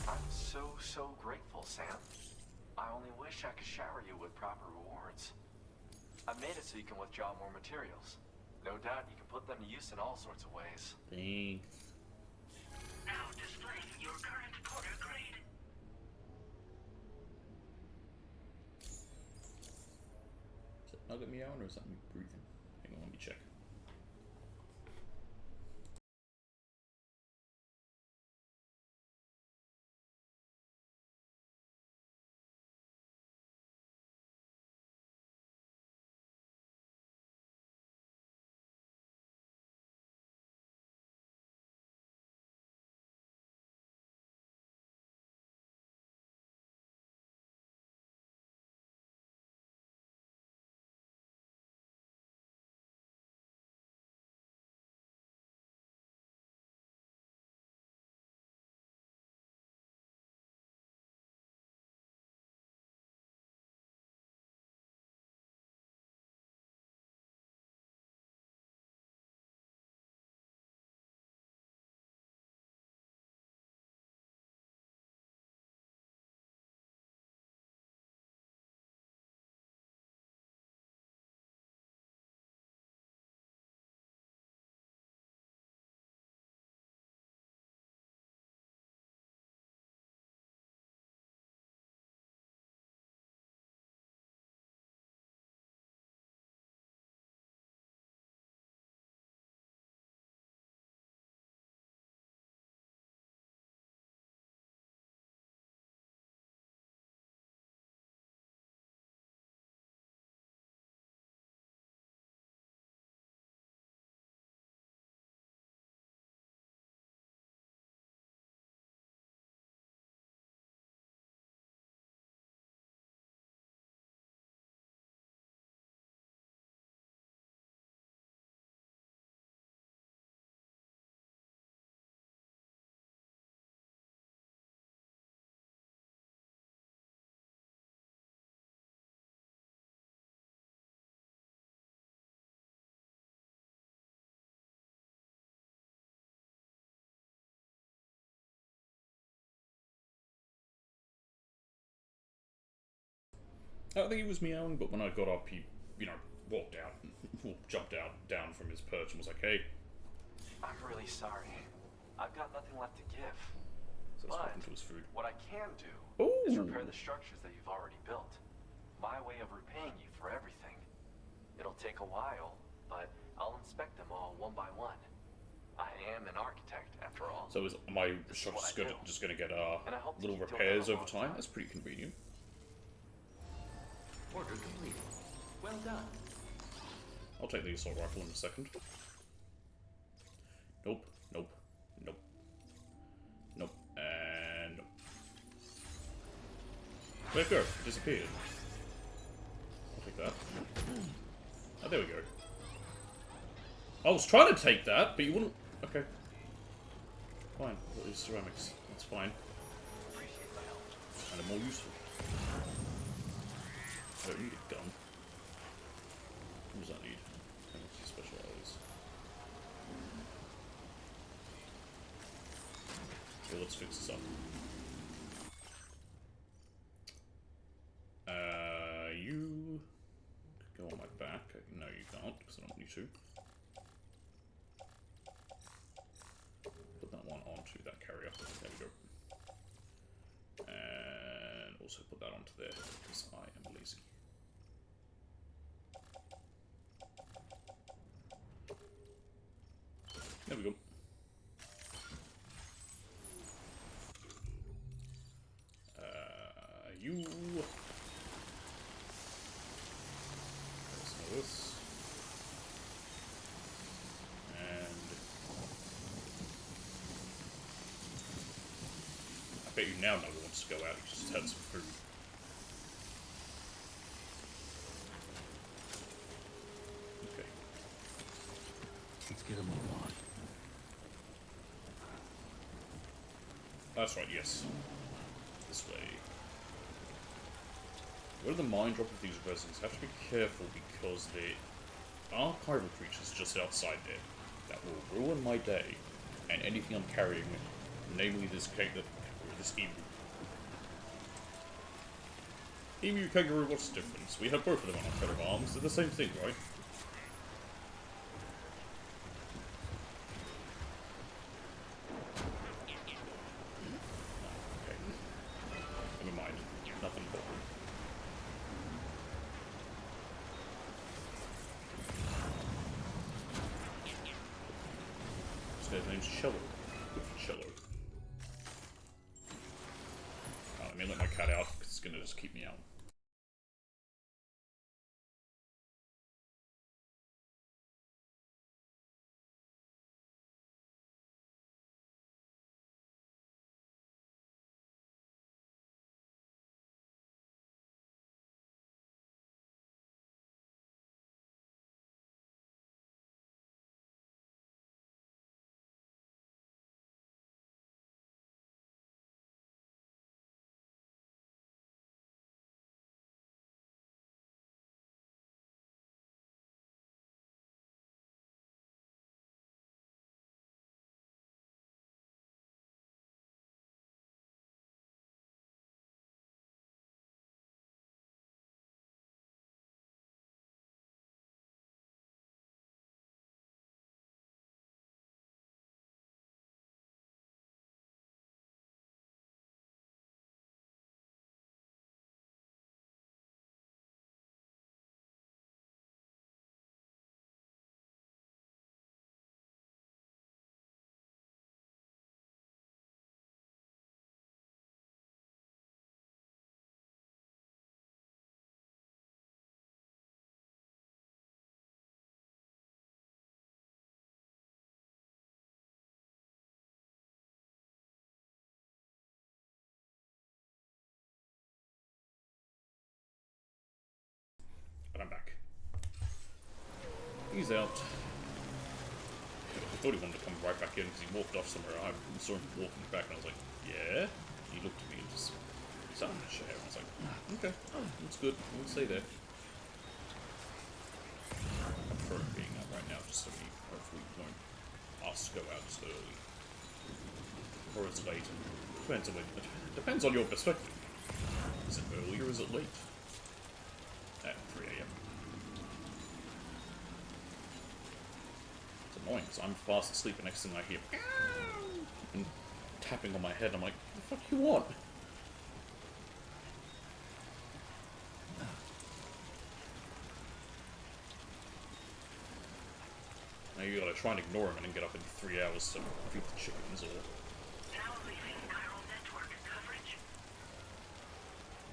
I'm so grateful, Sam. I only wish I could shower you with proper rewards. I made it so you can withdraw more materials. No doubt you can put them to use in all sorts of ways. Thanks. Now displaying your current porter grade. Is that nugget meowing or is that me breathing? Hang on, let me check. I don't think he was meowing, but when I got up, he, you know, walked out, jumped out, down from his perch and was like, hey. I'm really sorry. I've got nothing left to give. So But spoken to his food. what I can do Ooh. is repair the structures that you've already built. My way of repaying you for everything. It'll take a while, but I'll inspect them all one by one. I am an architect, after all. So is my This is what structure I do. just gonna get And I hope to little keep doing repairs that a over long time? time. That's pretty convenient. Order completed. Well done. I'll take the assault rifle in a second. Nope, nope, nope, nope, and nope. Where'd it go? It disappeared. I'll take that. Oh, there we go. I was trying to take that, but you wouldn't... Okay. Fine. What is ceramics? That's fine. Kind of more useful. I don't need a gun. What does that need? Specialize. Okay, let's fix this up. You could go on my back. No, you can't, because I don't need to. Put that one onto that carrier. There we go. And also put that onto there, because I am lazy. There we go. You. Some of this. And I bet you now no one wants to go out. He just had some food. Okay. Let's get a move on. That's right, yes. This way. Where the mine drop of these resins? Have to be careful because there are archival creatures just outside there that will ruin my day and anything I'm carrying, namely this this emu. Emu, kangaroo, what's the difference? We have both of them on our coat of arms. They're the same thing, right? Never mind. Nothing important. This guy's name's Cello. Good for Cello. Let me let my cat out, because it's gonna just keep me out. But I'm back. He's out. I thought he wanted to come right back in because he walked off somewhere. I saw him walking back and I was like, yeah? He looked at me and just sat in the chair. I was like, okay, that's good. We'll stay there. I prefer him being out right now just so he hopefully won't ask to go out as early. Or as late. Depends on your perspective. Is it early or is it late? at 3 AM. It's annoying because I'm fast asleep and next thing I hear and tapping on my head. I'm like, what the fuck you want? Now you gotta try and ignore him and then get up in 3 hours to feed the chickens or... Now leaving chiral network coverage.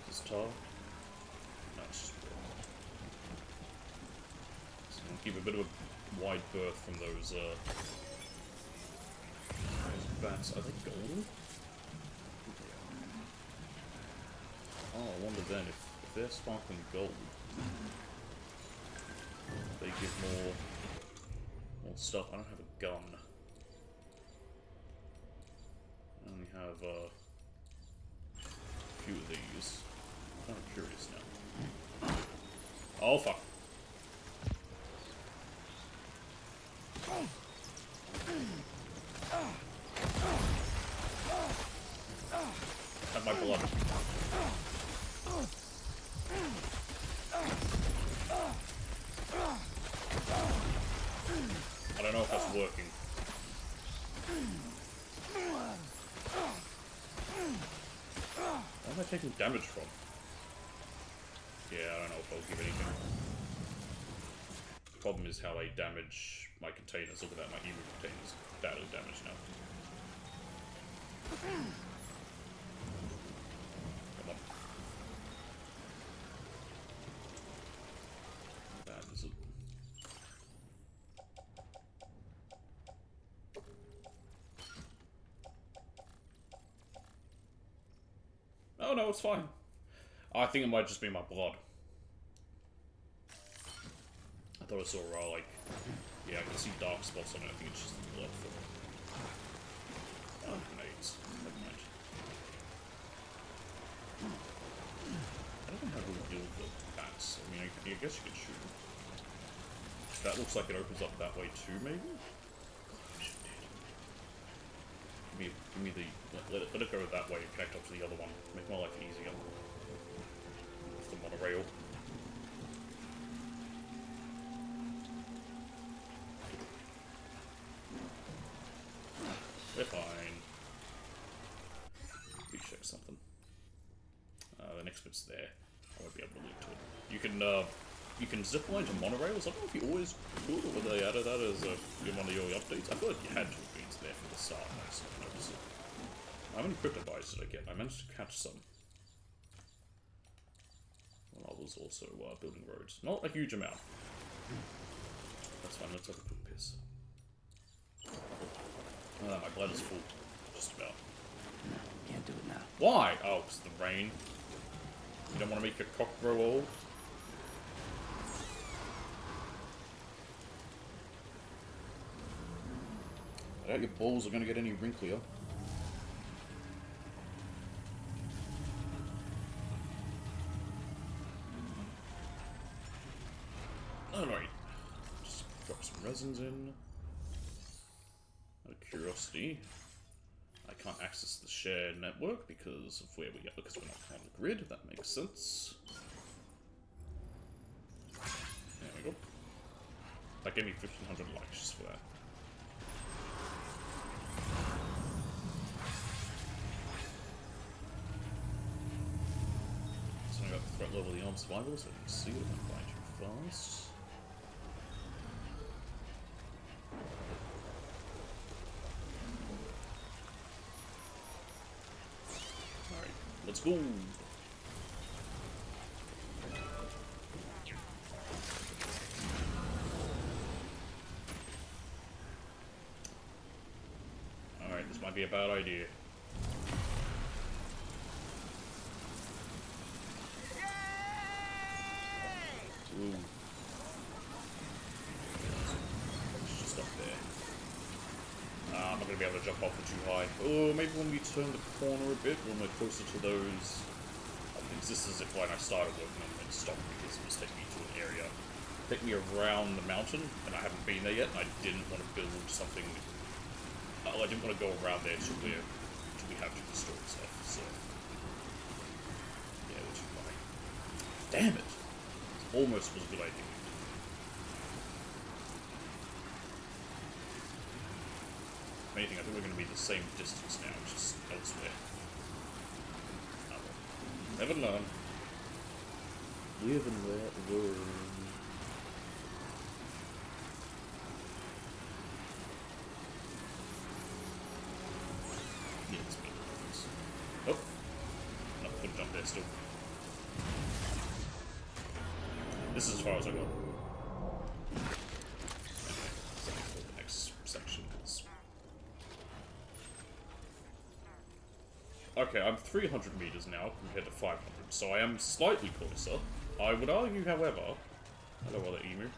Is this tar? No, it's just water. So I'm gonna keep a bit of a wide berth from those bats. Are they golden? Oh, I wonder then if they're sparkling gold, they give more stuff. I don't have a gun. I only have a few of these. I'm kind of curious now. Oh fuck. Have my blood. I don't know if that's working. Where am I taking damage from? Yeah, I don't know if I'll give anything. The problem is how they damage my containers. Look at that, my emu containers badly damaged now. Come on. How bad is it? Oh no, it's fine. I think it might just be my blood. I thought I saw like, yeah, I can see dark spots on it. I think it's just the blood for it. Oh, grenades. Never mind. I don't know how to deal with the bats. I mean, I guess you could shoot them. That looks like it opens up that way too, maybe? Give me the... Let it go that way and connect up to the other one. Make my life easier. With the monorail. We're fine. Let me check something. The next bit's there. I won't be able to link to it. You can zip line to monorails. I don't know if you always could or whether they added that as in one of the early updates. I feel like you had to have been there from the start. I just didn't notice it. How many cryptobytes did I get? I managed to catch some. Well, I was also building roads. Not a huge amount. That's fine. Let's have a quick piss. My bladder's full. Just about. No, can't do it now. Why? Oh, it's the rain. You don't want to make your cock grow old? I doubt your balls are going to get any wrinklier. Alright. Just drop some resins in. Out of curiosity, I can't access the shared network because of where we are, because we're not on the grid. That makes sense. There we go. That gave me 1,500 likes just for that. So I got the threat level of the armed survival, so I can see it if I'm flying too fast. Let's go! Alright, this might be a bad idea. Ooh. It's just up there. I'm not going to be able to jump off it too high. Oh, maybe when we turn the corner a bit, when we're closer to those... this is if when I started working on it, stopped because it was taking me to an area. Take me around the mountain, and I haven't been there yet, and I didn't want to build something... I didn't want to go around there till we have to destroy stuff, so... Yeah, we're too far. Damn it! almost was a good idea. If anything, I think we're going to be the same distance now, just elsewhere. Oh, well. Never learn. Live and let learn. Yeah, it's been difference. Oh! No, I couldn't jump there still. This is as far as I got. Okay, so the next section is. Okay, I'm 300 meters now compared to 500, so I am slightly closer. I would argue, however. Hello, other emu.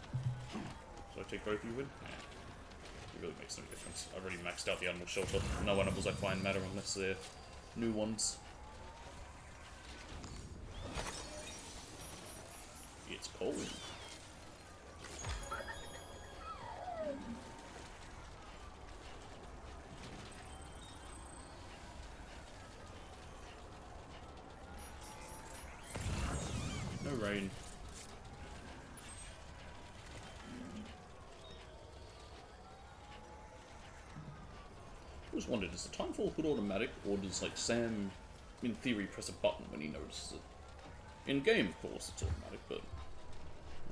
Should I take both of you in? Yeah. It really makes no difference. I've already maxed out the animal shelter. No animals I find matter unless they're new ones. It's cold. No rain. I always wondered, is the timefall hood automatic, or does, like, Sam, in theory, press a button when he notices it? In game, of course, it's automatic, but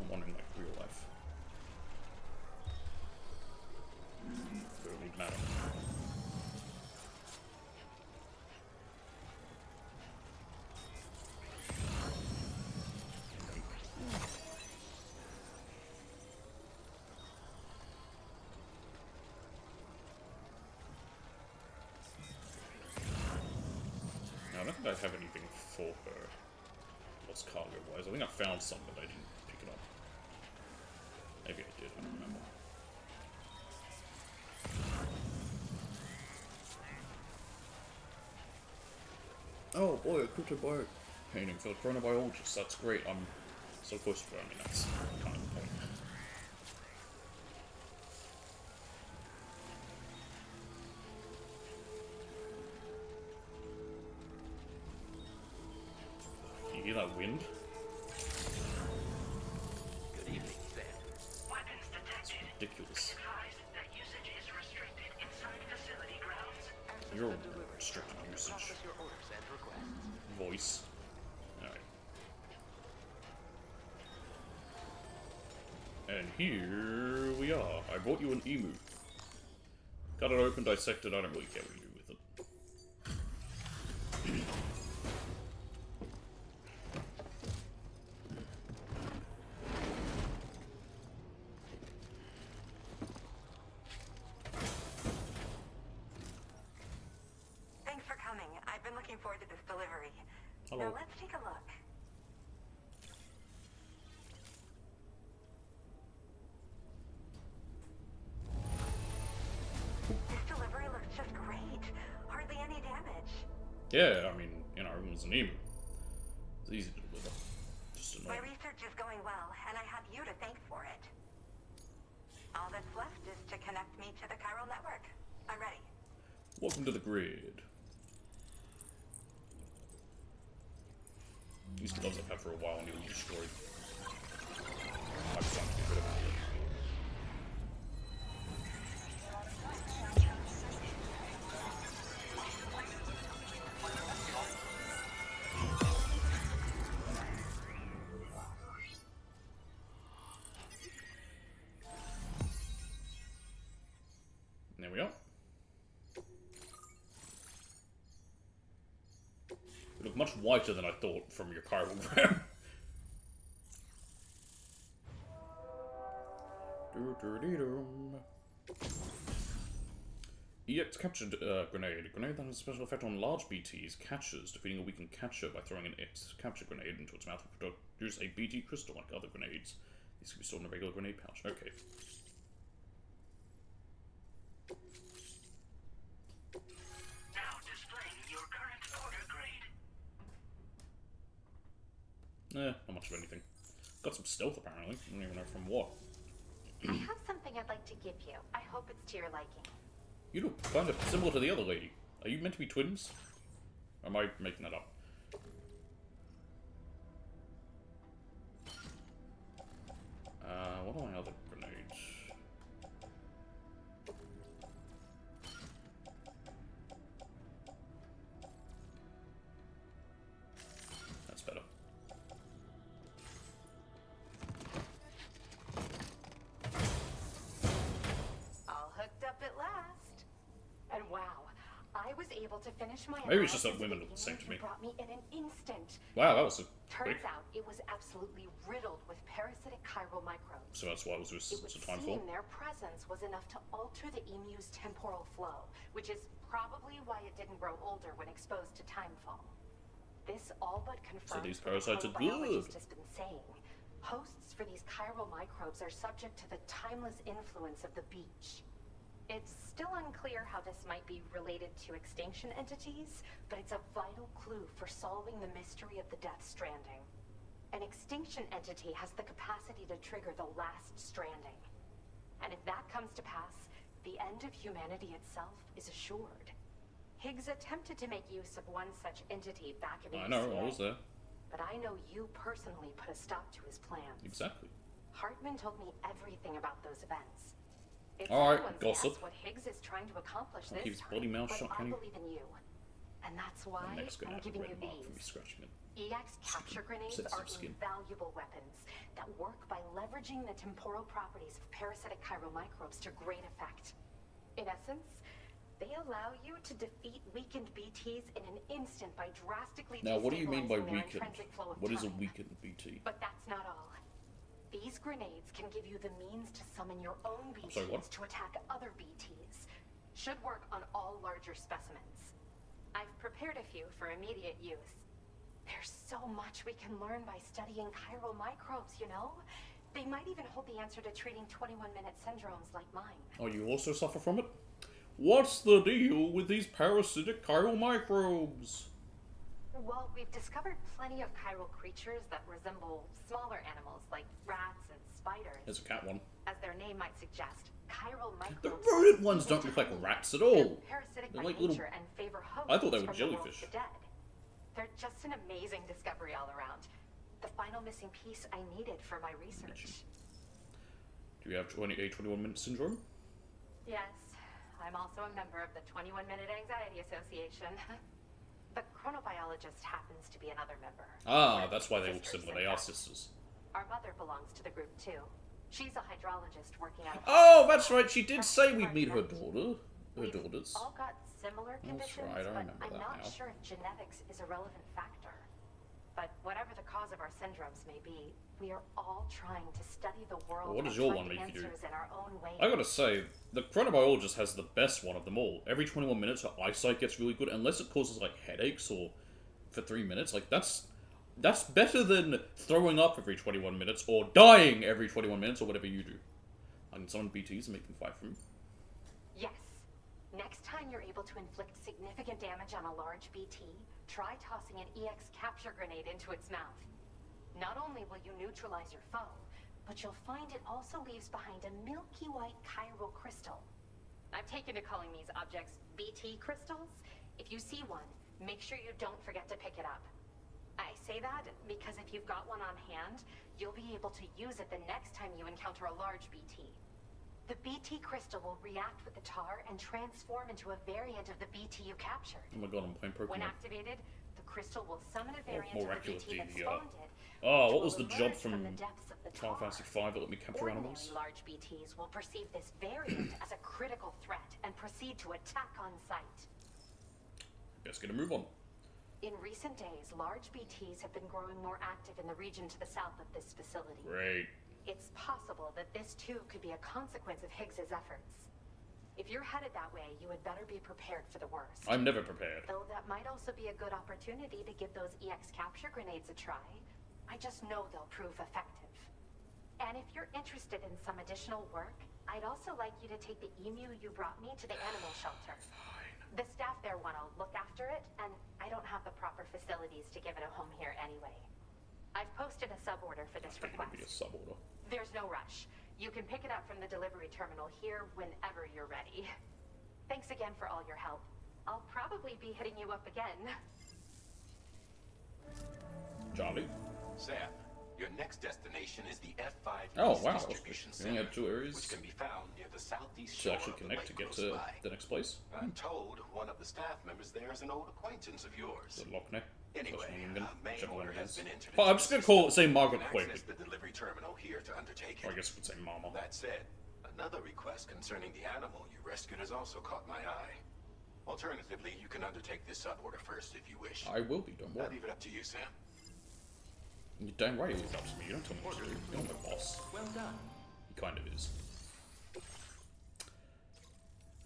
I'm wondering, like, real life. It would matter. I don't think I have anything for her. What's cargo-wise? I think I found some, but I didn't pick it up. Maybe I did, I don't remember. Oh boy, a cryptobiotic painting for the chronobiologist. That's great. I'm so close to it. I mean, that's kind of the point. You hear that wind? Good evening, Sam. Weapons detected. It's ridiculous. Advise that usage is restricted inside facility grounds. You're restricted usage. Process your orders and requests. Voice. Alright. And here we are. I brought you an emu. Cut it open, dissect it, I don't really care what you do with it. Thanks for coming. I've been looking forward to this delivery. Hello. Now let's take a look. This delivery looks just great. Hardly any damage. Yeah, I mean, you know, everyone's an emu. It's easy to deliver. Just My annoying. research is going well, and I have you to thank for it. All that's left is to connect me to the chiral network. I'm ready. Welcome to the grid. These gloves I've had for a while and nearly destroyed. I'm trying to get rid of them. There we are. You look much whiter than I thought from your chirogram. EX captured grenade. Grenade that has a special effect on large BTs. Catchers. Defeating a weakened catcher by throwing an X capture grenade into its mouth will produce a BT crystal like other grenades. These can be stored in a regular grenade pouch. Okay. Now displaying your current order grade. Not much of anything. Got some stealth apparently. I don't even know from what. I have something I'd like to give you. I hope it's to your liking. You look kind of similar to the other lady. Are you meant to be twins? Or am I making that up? what are my other grenades? That's better. All hooked up at last. And wow, I was able to finish my Maybe it's just that analysis women of look the the same email to me. you brought me in an instant. Wow, that was quick. Turns out it was absolutely riddled with parasitic chiral microbes. So that's why it was It would such a time for. seem their presence was enough to alter the emu's temporal flow, which is probably why it didn't grow older when exposed to timefall. This all but confirms these what the parasites are chronobiologist good. has been saying. Hosts for these chiral microbes are subject to the timeless influence of the beach. It's still unclear how this might be related to extinction entities, but it's a vital clue for solving the mystery of the Death Stranding. An extinction entity has the capacity to trigger the last stranding. And if that comes to pass, the end of humanity itself is assured. Higgs attempted to make use of one such entity back in the I know, I was there. But I know you personally put a stop to his plans. Exactly. Hartman told me everything about those events. It's Alright, anyone's gossip. guess what Higgs is trying to accomplish I'll this keep his time, bloody mouth but shut, I can you? believe in you. And that's why The next gonna I'm have a giving red you mark from me these. scratching it. EX capture grenades sensitive are skin. invaluable weapons that work by leveraging the temporal properties of parasitic chiral microbes to great effect. In essence, they allow you to defeat weakened BTs in an instant by drastically Now, what do you mean by destabilizing their weakened? intrinsic flow of What is a time. weakened BT? But that's not all. These grenades can give you the means to summon your own BTs sorry, what? to attack other BTs. Should work on all larger specimens. I've prepared a few for immediate use. There's so much we can learn by studying chiral microbes, you know? They might even hold the answer to treating 21-minute syndromes like mine. Oh, you also suffer from it? What's the deal with these parasitic chiral microbes? Well, we've discovered plenty of chiral creatures that resemble smaller animals like rats and spiders. There's a cat one. As their name might suggest, chiral The microbes... rodent ones don't look like rats at all. They're parasitic They're by like little... nature and favor hosts I thought they were from the world of jellyfish. the dead. They're just an amazing discovery all around. The final missing piece I needed for my research. Do you have a 21-minute syndrome? Yes, I'm also a member of the 21-Minute Anxiety Association. The chronobiologist happens to be another member. Ah, that's why they look Sisters, similar. in They are fact. sisters. Our mother belongs to the group too. She's a hydrologist working out of... Oh, that's right. She did say we'd meet her daughter. Her daughters. All got similar conditions, right, I but remember I'm that not now. sure if genetics is a relevant factor. But whatever the cause of our syndromes may be, we are all trying to study the world What and does your find one make you do? answers in our own way. I gotta say, the chronobiologist has the best one of them all. Every 21 minutes, her eyesight gets really good, unless it causes, like, headaches or for 3 minutes. Like, that's better than throwing up every 21 minutes or dying every 21 minutes or whatever you do. I can summon BTs and make them fight for me. Yes. Next time you're able to inflict significant damage on a large BT, try tossing an EX capture grenade into its mouth. Not only will you neutralize your foe, but you'll find it also leaves behind a milky white chiral crystal. I've taken to calling these objects BT crystals. If you see one, make sure you don't forget to pick it up. I say that because if you've got one on hand, you'll be able to use it the next time you encounter a large BT. The BT crystal will react with the tar and transform into a variant of the BT you captured. Oh my god, I'm playing When Pokemon. activated, the crystal will summon a variant more of the accurate, BT that the, spawned it. Oh, which what was will the job emerge from the depths of the Final tar. Fantasy V that let me capture Ordinary animals? large BTs will perceive this variant as a critical threat and proceed to attack on sight. Let's get a move on. In recent days, large BTs have been growing more active in the region to the south of this facility. Great. It's possible that this too could be a consequence of Higgs's efforts. If you're headed that way, you had better be prepared for the worst. I'm never prepared. Though that might also be a good opportunity to give those EX capture grenades a try. I just know they'll prove effective. And if you're interested in some additional work, I'd also like you to take the emu you brought me to the animal shelter. The staff there want to look after it, and I don't have the proper facilities to give it a home here anyway. I've posted a sub-order for this request. Maybe a sub-order. There's no rush. You can pick it up from the delivery terminal here whenever you're ready. Thanks again for all your help. I'll probably be hitting you up again. Charlie? Sam, Your next destination is the F5 Oh, East wow. Distribution We only Center, have 2 areas which can be found near the southeast to shore actually of the connect lake to get close to by. the next place. I'm told one of the staff members there is an old acquaintance of yours. The Lochner. Anyway, main order has been entered Well, I'm into just the gonna call it, say system. Margaret You can Quaid. access the delivery terminal here to undertake Or it. I guess we could say Mama. That said, another request concerning the animal you rescued has also caught my eye. Alternatively, you can undertake this sub-order first if you wish. I will be, don't I'll worry. leave it up to you, Sam. You're damn right he was up to me. You don't tell me what to do. You're not my boss. Well done. He kind of is.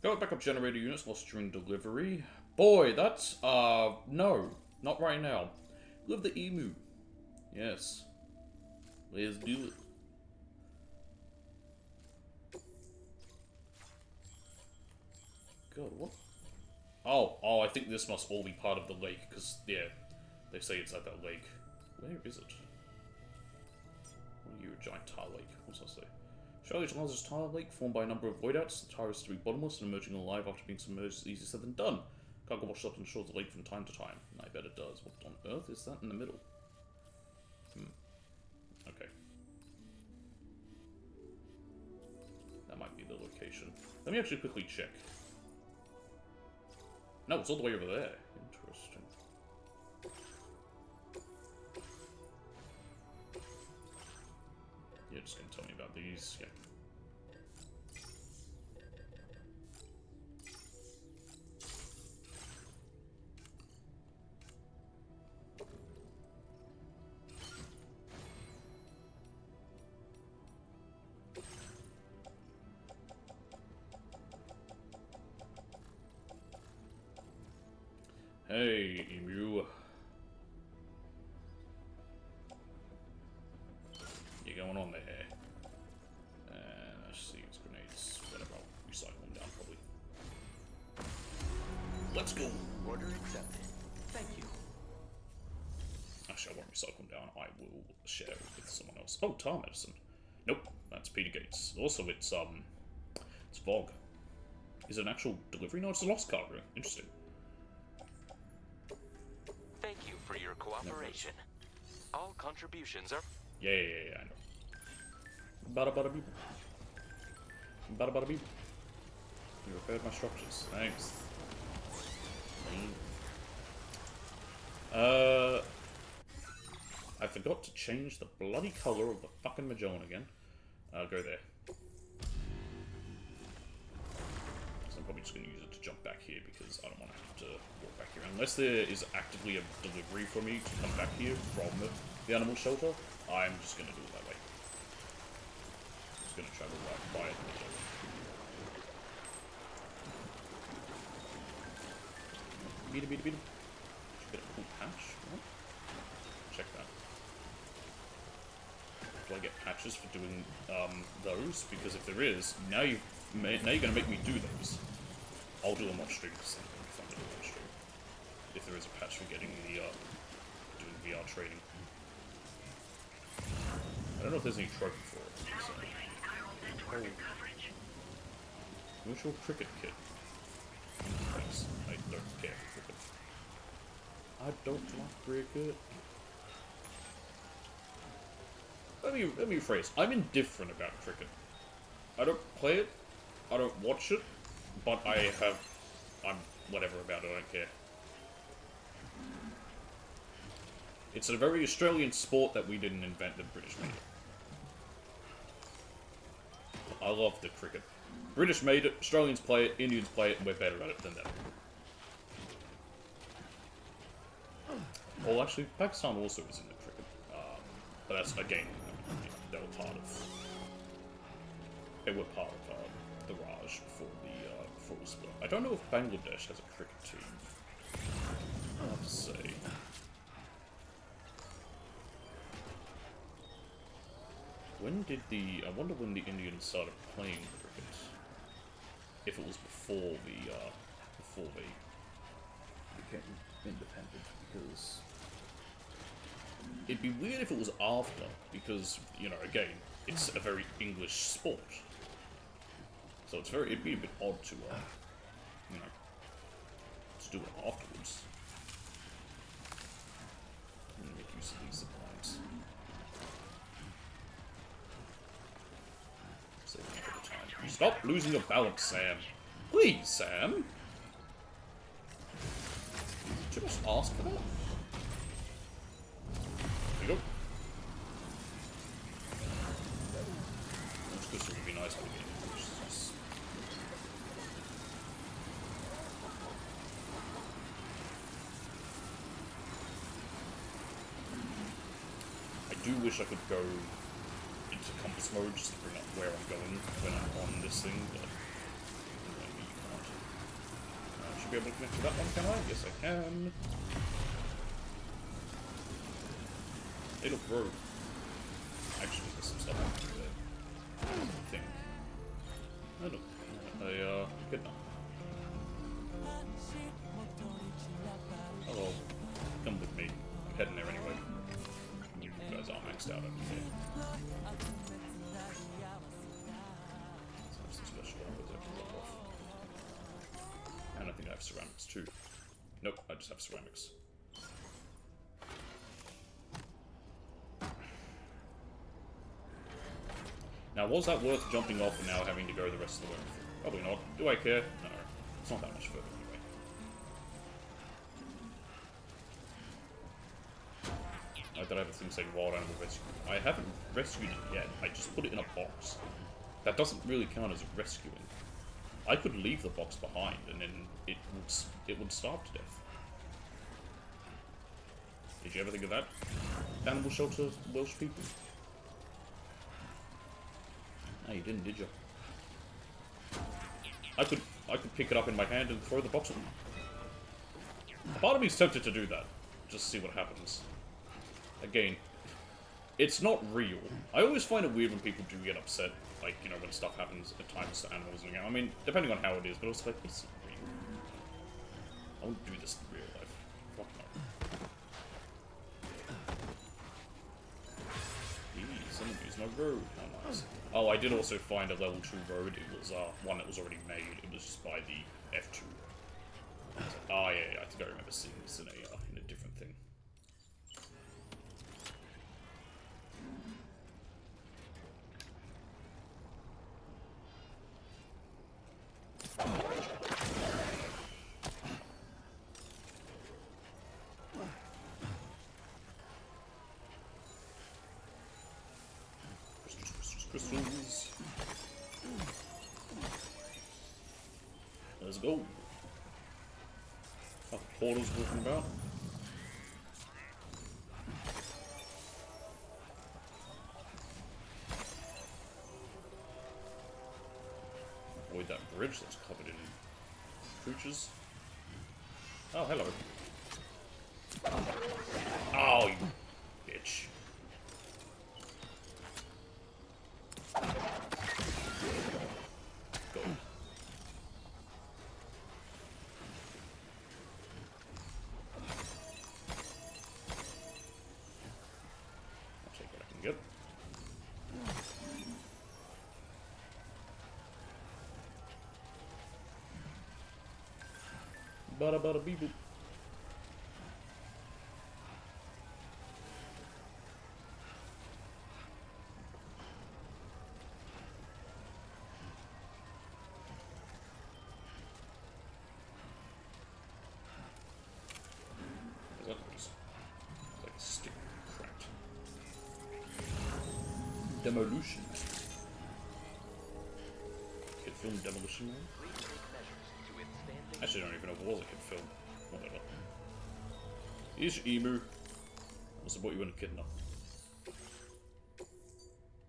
Got backup generator units lost during delivery. Boy, that's, no. Not right now. Love the emu. Yes. Let's do it. God, what? Oh, I think this must all be part of the lake, because, yeah, they say it's at that lake. Where is it? What are you, a giant tar lake? What's that say? Australia's largest tar lake, formed by a number of voidouts. The tar is to be bottomless and emerging alive after being submerged is easier said than done. Cargo washes up on the shores of the lake from time to time. I bet it does. What on earth is that in the middle? Okay. That might be the location. Let me actually quickly check. No, it's all the way over there. Interesting. You're just gonna tell me about these? Yeah. Hey, emu. You going on there? Let's see, it's grenades. Whatever, I'll recycle them down probably. Let's go. Order accepted. Thank you. Actually, I won't recycle them down. I will share it with someone else. Oh, tar medicine. Nope, that's Peter Gates. Also, it's Vogue. Is it an actual delivery? No, it's a lost cargo. Interesting. Thank you for your cooperation. All contributions are... Yeah, I know. Bada bada beep. Bada bada beep. You repaired my structures. Thanks. I forgot to change the bloody color of the fucking Magellan again. Go there. So I'm probably just going to use it to jump back here because I don't want to have to walk back here. Unless there is actively a delivery for me to come back here from the animal shelter, I'm just going to do it that way. Just going to travel right by the Magellan. Beat it. Should get a cool patch. What? Check that. Do I get patches for doing those? Because if there is, now you're gonna make me do those. I'll do them off stream. It's gonna be fun to do on stream. If there is a patch for getting the doing VR training. I don't know if there's any trophy for it. So. Mutual cricket kit. Thanks. I don't care for cricket. I don't like cricket. Let me rephrase. I'm indifferent about cricket. I don't play it. I don't watch it. But I'm whatever about it. I don't care. It's a very Australian sport that we didn't invent. The British made it. I love the cricket. British made it, Australians play it, Indians play it, and we're better at it than them. Well, actually, Pakistan also is in the cricket. But that's, again, they were part of... They were part of the Raj before the split. I don't know if Bangladesh has a cricket team. I'll have to say. When did the... I wonder when the Indians started playing cricket. If it was before they became independent, because it'd be weird if it was after, because, you know, again, it's a very English sport. So it'd be a bit odd to, you know, to do it afterwards. And make use of these supplies. Stop losing your balance, Sam. Please, Sam. Did you just ask for that? There you go. This would be nice to get. I do wish I could go into compass mode just to bring up where I'm going when I'm on this thing, but maybe you can't. I should be able to connect to that one, can I? Yes, I can. Hey, look, road. Actually, there's some stuff I can do there. I think. Oh, look. Good now. Hello. Come with me. I'm heading there anyway. You guys are maxed out over here. So some special armors I can drop off. And I think I have ceramics too. Nope, I just have ceramics. Now, was that worth jumping off and now having to go the rest of the way? Probably not. Do I care? No. It's not that much further anyway. Like that I have a thing saying wild animal rescue. I haven't rescued it yet. I just put it in a box. That doesn't really count as rescuing. I could leave the box behind and then it would starve to death. Did you ever think of that? Animal shelter Welsh people? No, you didn't, did you? I could pick it up in my hand and throw the box at them. Part of me is tempted to do that, just to see what happens. Again, it's not real. I always find it weird when people do get upset, like, you know, when stuff happens at times to animals. And, I mean, depending on how it is, but also like, it's not real. I wouldn't do this in real life. Fuck no. Someone used my road. How nice. Oh, I did also find a level 2 road. It was one that was already made. It was just by the F2. Oh yeah, I think I remember seeing this in a different thing. Crystals. Let's go. Oh, portals walking about. Avoid that bridge that's covered in creatures. Oh, hello. Oh, you bitch. Go. I'll take what I can get. Bada bada beep boop. Demolition Man. Kid film Demolition Man? Actually, I don't even know if it was a kid film. Whatever. Here's your emu. Must have brought you in a kidnap.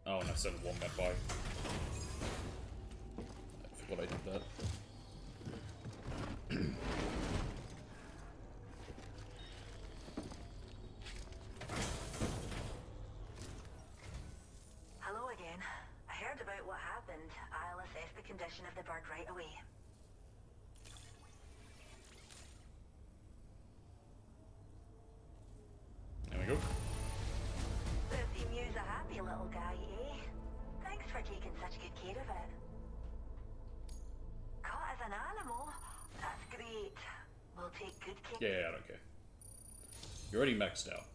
Oh, and I sent one back by. I forgot I did that. Condition of the bird right away. There we go. This emu's a happy little guy, eh? Thanks for taking such good care of it. Caught as an animal? That's great. We'll take good care. Yeah, I don't care. You're already maxed out.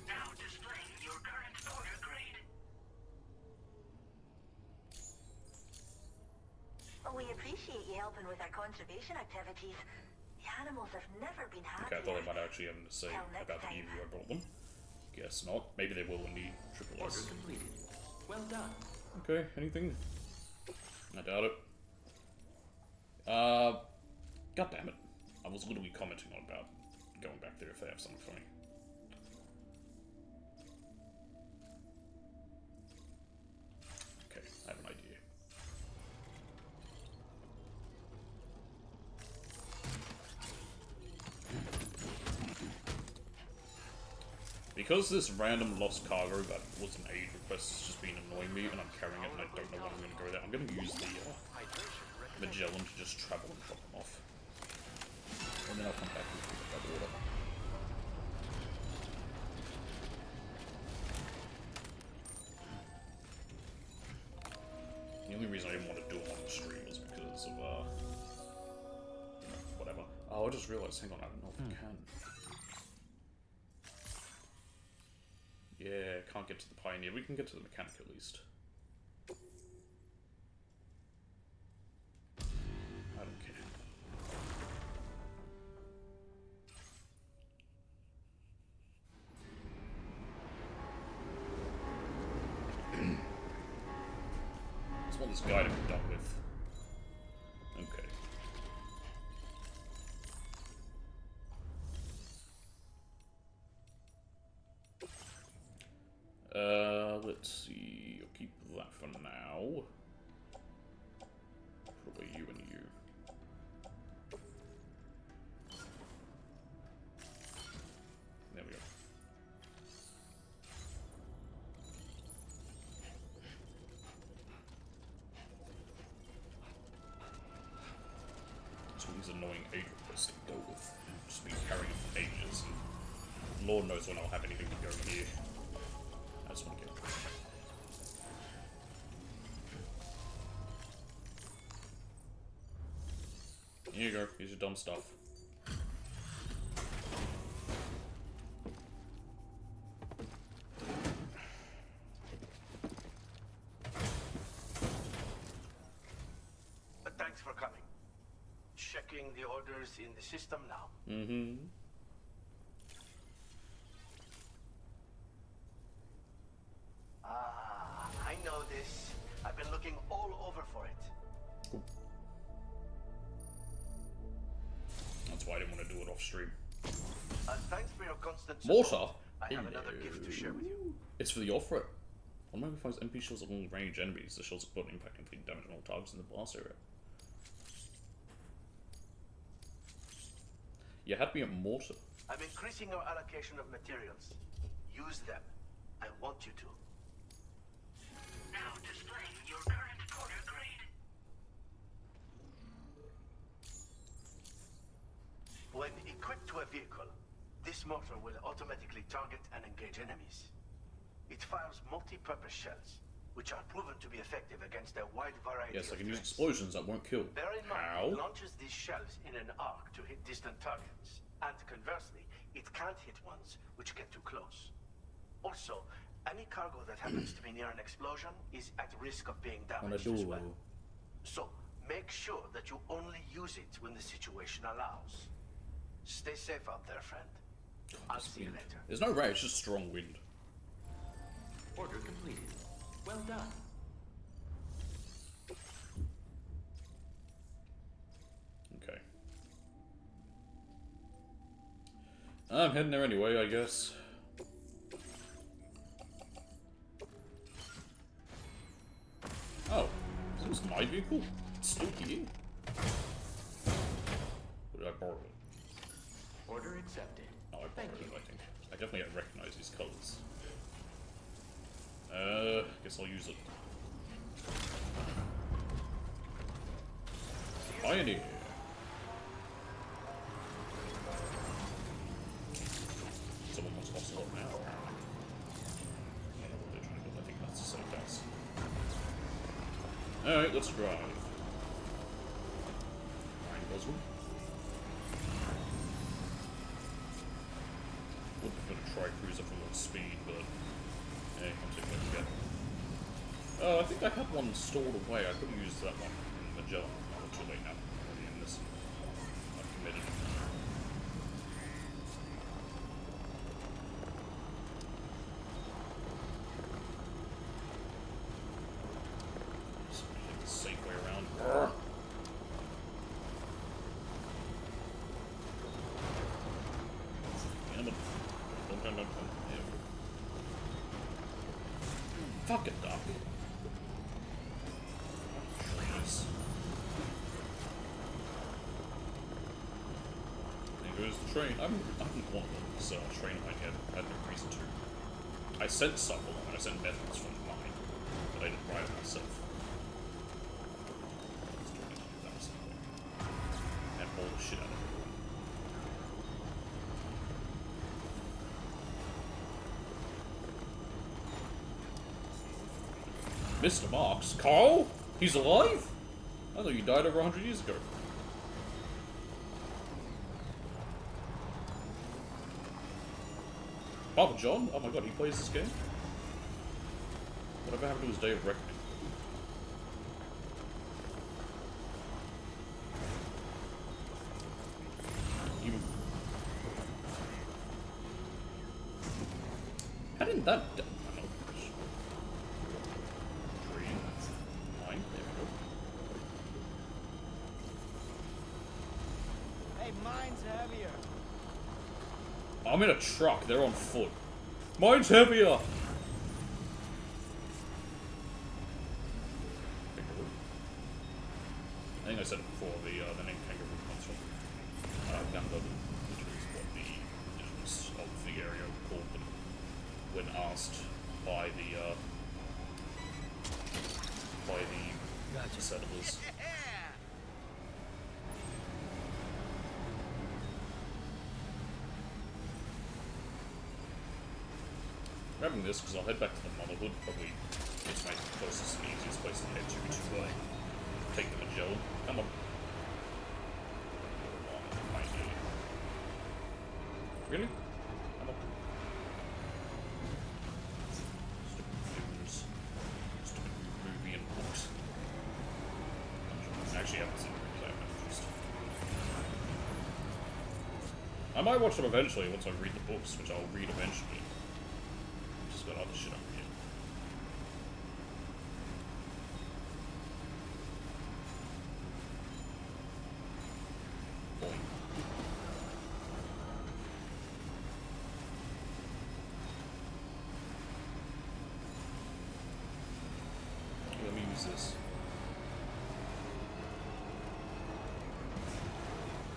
Now displaying your current order grade. We appreciate you helping with our conservation activities. The animals have never been happier. Okay, I thought they might actually have to say about the emu I brought them. Guess not. Maybe they will indeed. Triple S. Order completed. Well done. Okay, anything? I doubt it. God damn it. I was literally commenting on about going back there if they have something funny. Okay, I have an idea. Because this random lost cargo that was an aid request has just been annoying me, and I'm carrying it and I don't know when I'm going to go there, I'm going to use the Magellan to just travel and drop them off. And then I'll come back and pick up that water. The only reason I didn't want to do it on the stream was because of, whatever. Oh, I just realized, hang on, I don't know if I can. Yeah, can't get to the Pioneer. We can get to the Mechanic at least. I don't care. I just want this guy to be done with. Okay. Let's see. I'll keep that for now. Probably you and you. There we go. So these annoying aid requests to go with. Just been carrying for ages. And Lord knows when I'll have anything to go here. I just want to get. Here you go. Here's your dumb stuff. Thanks for coming. Checking the orders in the system now. Mm-hmm. I know this. I've been looking all over for it. Cool. That's why I didn't want to do it off stream. Thanks for your constant Mortar? support. I have another gift to share with you. It's for the off-road. One magnifies MP shields at long-range enemies. The shields put impact and damage on all targets in the blast area. You had me at mortar. I'm increasing our allocation of materials. Use them. I want you to. Now displaying your current order grade. When equipped to a vehicle, this mortar will automatically target and engage enemies. It fires multi-purpose shells, which are proven to be effective against a wide variety Yes, I of can use threats. explosions that won't kill. Bear in mind, How? it launches these shells in an arc to hit distant targets, and conversely, it can't hit ones which get too close. Also, any cargo that happens to be near an explosion is at risk of being damaged as well. So, make sure that you only use it when the situation allows. Stay safe out there, friend. I'll see you later. There's no rain, it's just strong wind. Order completed. Well done. Okay. I'm heading there anyway, I guess. Oh, is this my vehicle? It's still here? Or did I borrow it? Order accepted. Oh, I borrowed it, I think. I definitely recognize these colors. Guess I'll use it. Pioneer. Someone wants to stop now, apparently. I don't know what they're trying to do. I think that's the same fast. Alright, let's drive. Ryan Gosling. Would prefer to try cruiser for more speed, but hey, I'll take what I can get. Oh, I think I had one stored away. I could have used that one in Magellan. too late now. I'm already in this. I'm committed. Just take the safe way around. Don't. Fucking duck. Trees. There goes the train. I haven't wanted this train line yet. I had no reason to. I sent stuff along, and I sent methods from mine, but I didn't write it myself. And all the shit out of it. Mr. Marks? Carl? He's alive? I thought you died over 100 years ago. Papa John? Oh my god, he plays this game? Whatever happened to his Day of Reckoning? Even... How did that... I'm in a truck, they're on foot. Mine's heavier! I think I said it before, the name kangaroo comes from Ganda, which is what the indigenous of the area called them when asked by the settlers. Grabbing this because I'll head back to the Motherhood. Probably it's my closest and easiest place to head to take the Magellan. Come on. Really? Come on. Stupid news. Stupid movie and books. Actually, I haven't seen the movies. I have no interest. I might watch them eventually once I read the books, which I'll read eventually. Got all the shit up here. Boing. Let me use this.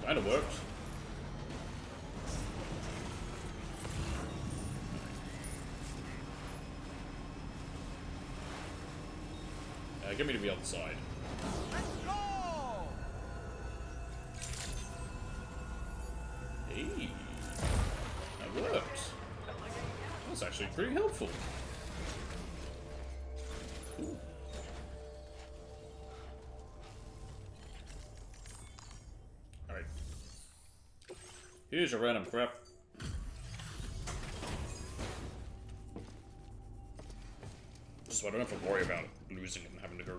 Kinda worked. Get me to the other side. Let's go! Hey, that worked. That's actually pretty helpful. Cool. Alright. Here's your random crap. So I don't have to worry about losing it and having to go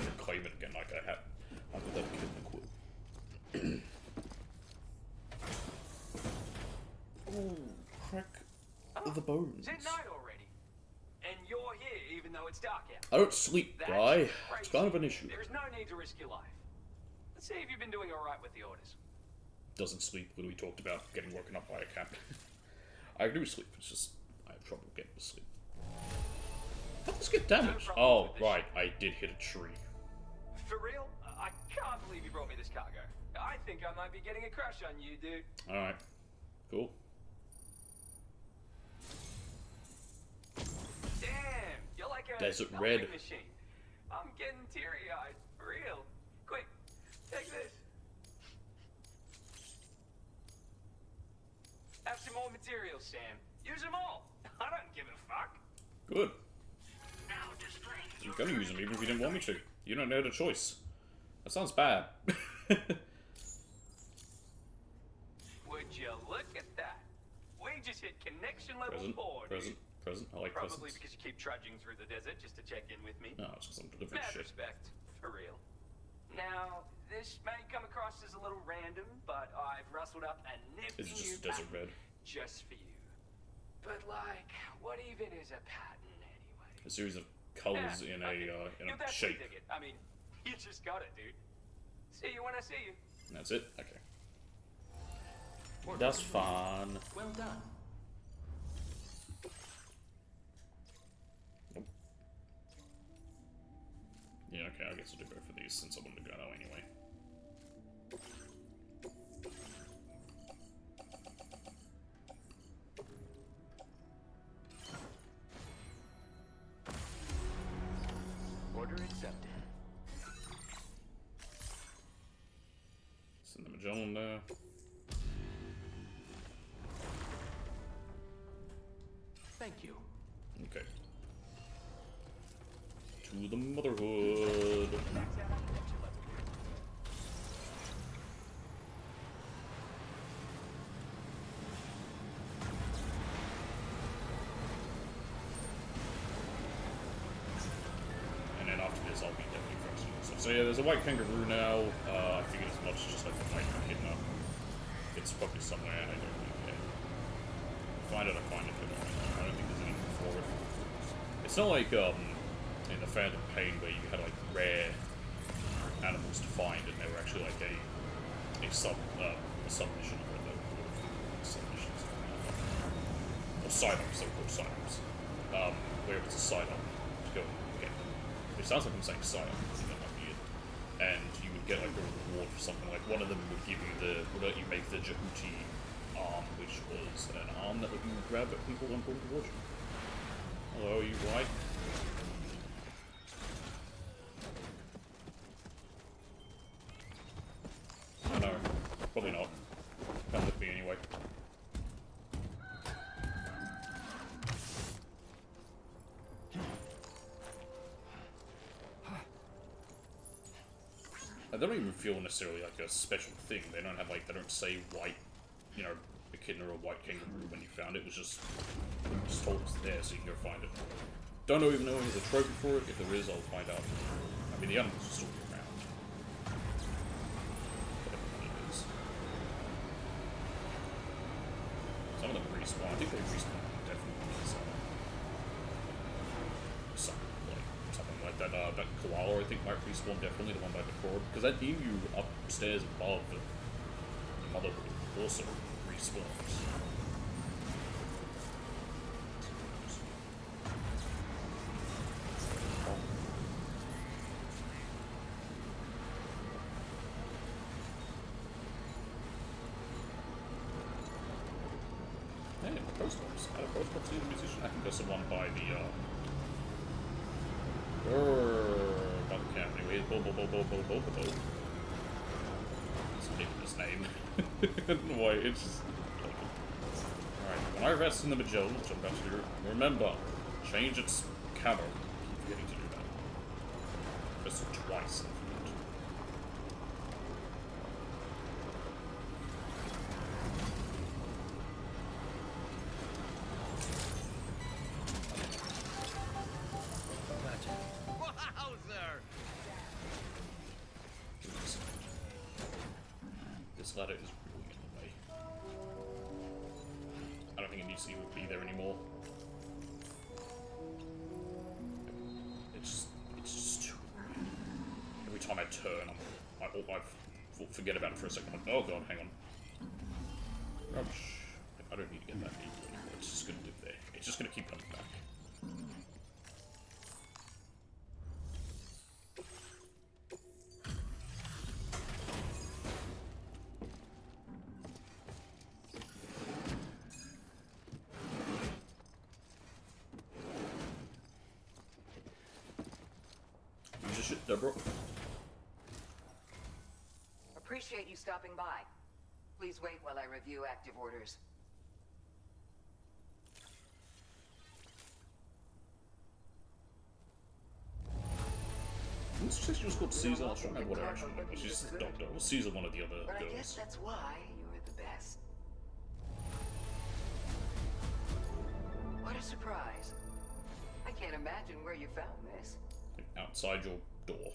reclaim it again like I had. I got that kid in the quill. Ooh, crack the bones. It's night already, and you're here even though it's dark out. I don't sleep, guy. It's kind of an issue. There's no need to risk your life. Let's see if you've been doing all right with the orders. Doesn't sleep. When we talked about getting woken up by a cat. I do sleep. It's just I have trouble getting to sleep. Let's get damaged. Oh, right. I did hit a tree. For real? I can't believe you brought me this cargo. I think I might be getting a crush on you, dude. Alright. Cool. Damn! You're like a Desert stomping red. machine. I'm getting teary-eyed. For real. Quick, take this. Have some more materials, Sam. Use them all. I don't give a fuck. Good. You're gonna use them even if you didn't want me to. You don't know the choice. That sounds bad. Would you look at that? We just hit connection level 4, dude. Present. I like Probably presents. because you keep trudging through the desert just to check in with me. No, it's because I'm delivering Mad shit. respect, for real. Now, this may come across as a little random, but I've rustled up a nifty It's new just desert pattern red. just for you. But like, what even is a pattern anyway? A series of colors in a You'll definitely shape. dig it. I mean, you just got it, dude. See you when I see you. And that's it? Okay. That's fun. Well done. Nope. Yeah, okay, I guess I'll do both of these since I wanted to go now anyway. Order accepted. Send the Magellan there. Thank you. Okay. To the Motherhood. And then after this, I'll be definitely focusing on stuff. So yeah, there's a white kangaroo now. I figured as much, just like the white echidna. It's probably somewhere, and I don't really care. Find it, I find it. I don't think there's anything for it. It's not like in the Phantom Pain where you had like rare animals to find, and they were actually like a submission or the submissions or sidearms. They're called sidearms. Where it's a sidearm to go and get. It sounds like I'm saying sidearm. I think that might be it. And you would get like a reward for something. Like one of them would give you would let you make the Jehuti arm, which was an arm that would you grab at people on board towards you. Hello, you white? Oh no, probably not. Come with me anyway. I don't even feel necessarily like a special thing. They don't say white, echidna or white kangaroo when you found it. It was just told it's there so you can go find it. Don't even know if there's a trophy for it. If there is, I'll find out. I mean, the animals will still be around. Whatever one it is. Some of them respawn. I think they respawn definitely. Something like that. That koala, I think, might respawn definitely. The one by the cord. Because that emu upstairs above the mother also respawns. Hey, post box. Had a post box in the musician. I think there's the one by the by the camp. Anyway, Bo. It's ridiculous name. I don't know why, it's just like alright, when I rest in the Magellan, which I'm about to do, remember, change its camo. Keep forgetting to do that. Press it twice and forget. This ladder is really in the way. I don't think it needs to even be there anymore. It's just too weird. Every time I turn, I forget about it for a second. I'm like, oh god, hang on. Rubbish. I don't need to get that needle anymore. It's just gonna live there. It's just gonna keep coming back. Deborah. Appreciate you stopping by. Please wait while I review active orders. She was called Caesar. I was trying to remember what her actual name was. She's the doctor. Or Caesar, one of the other But girls. I guess that's why you're the best. What a surprise. I can't imagine where you found this. Outside your door.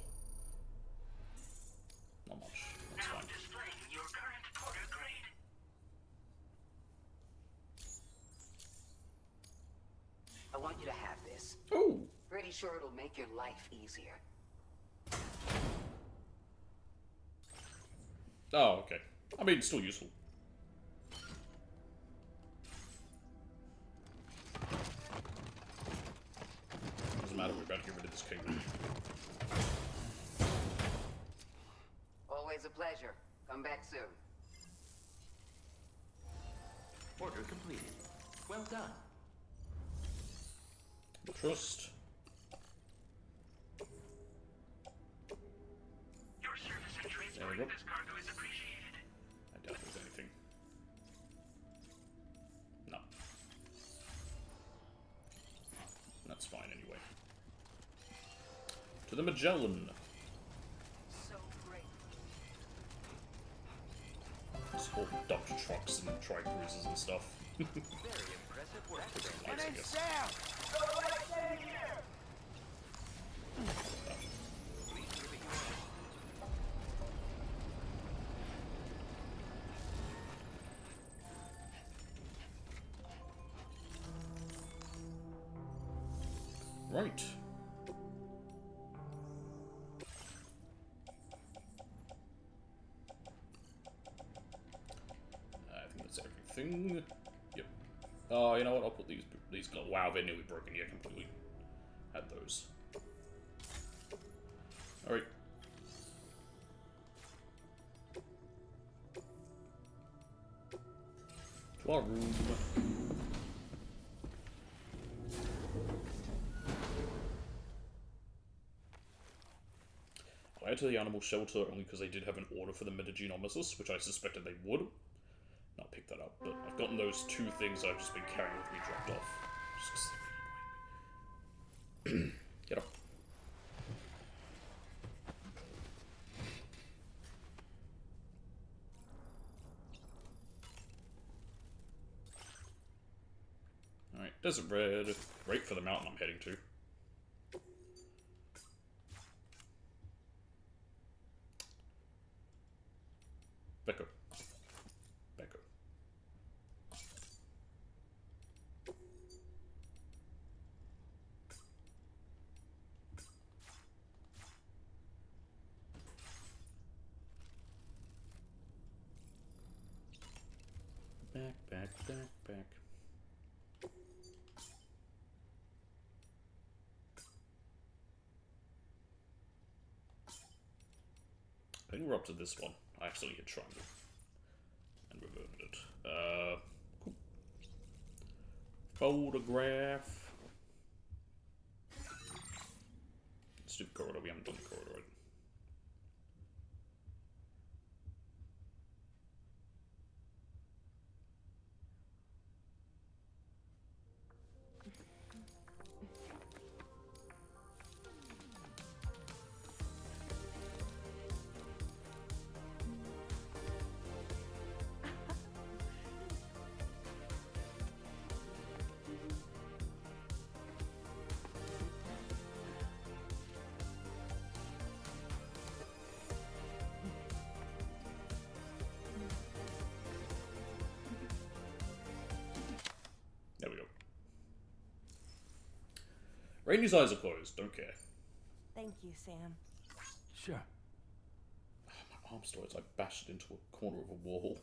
Not much. want you to have this. Oh. Pretty sure it'll make your life easier. Oh, okay. I mean, it's still useful. Doesn't matter, we're about to get rid of this king. Always a pleasure. Come back soon. Order completed. Well done. Trust. Your service in transporting this cargo is appreciated. I doubt there's anything. No. That's fine anyway. To the Magellan. So great. This whole dump trucks and tri-cruisers and stuff. Very impressive work. My name's Sam. Right. I think that's everything. Yep. Oh, you know what? I'll put these. Wow, they're nearly broken. Yeah, completely. Had those. All right. To our room. I went to the animal shelter only because they did have an order for the metagenomicis, which I suspected they would. I'll pick that up, but I've gotten those two things I've just been carrying with me dropped off. Just really annoying me. Get up. Alright, Desert Red. Great for the mountain I'm heading to. Becco. Becco. Back. I think we're up to this one. I actually hit triangle. And reverted it. Cool. Photograph. Let's do the corridor. We haven't done the corridor yet. There we go. Randy's eyes are closed. Don't care. Thank you, Sam. Sure. My arm storage, I bashed it into a corner of a wall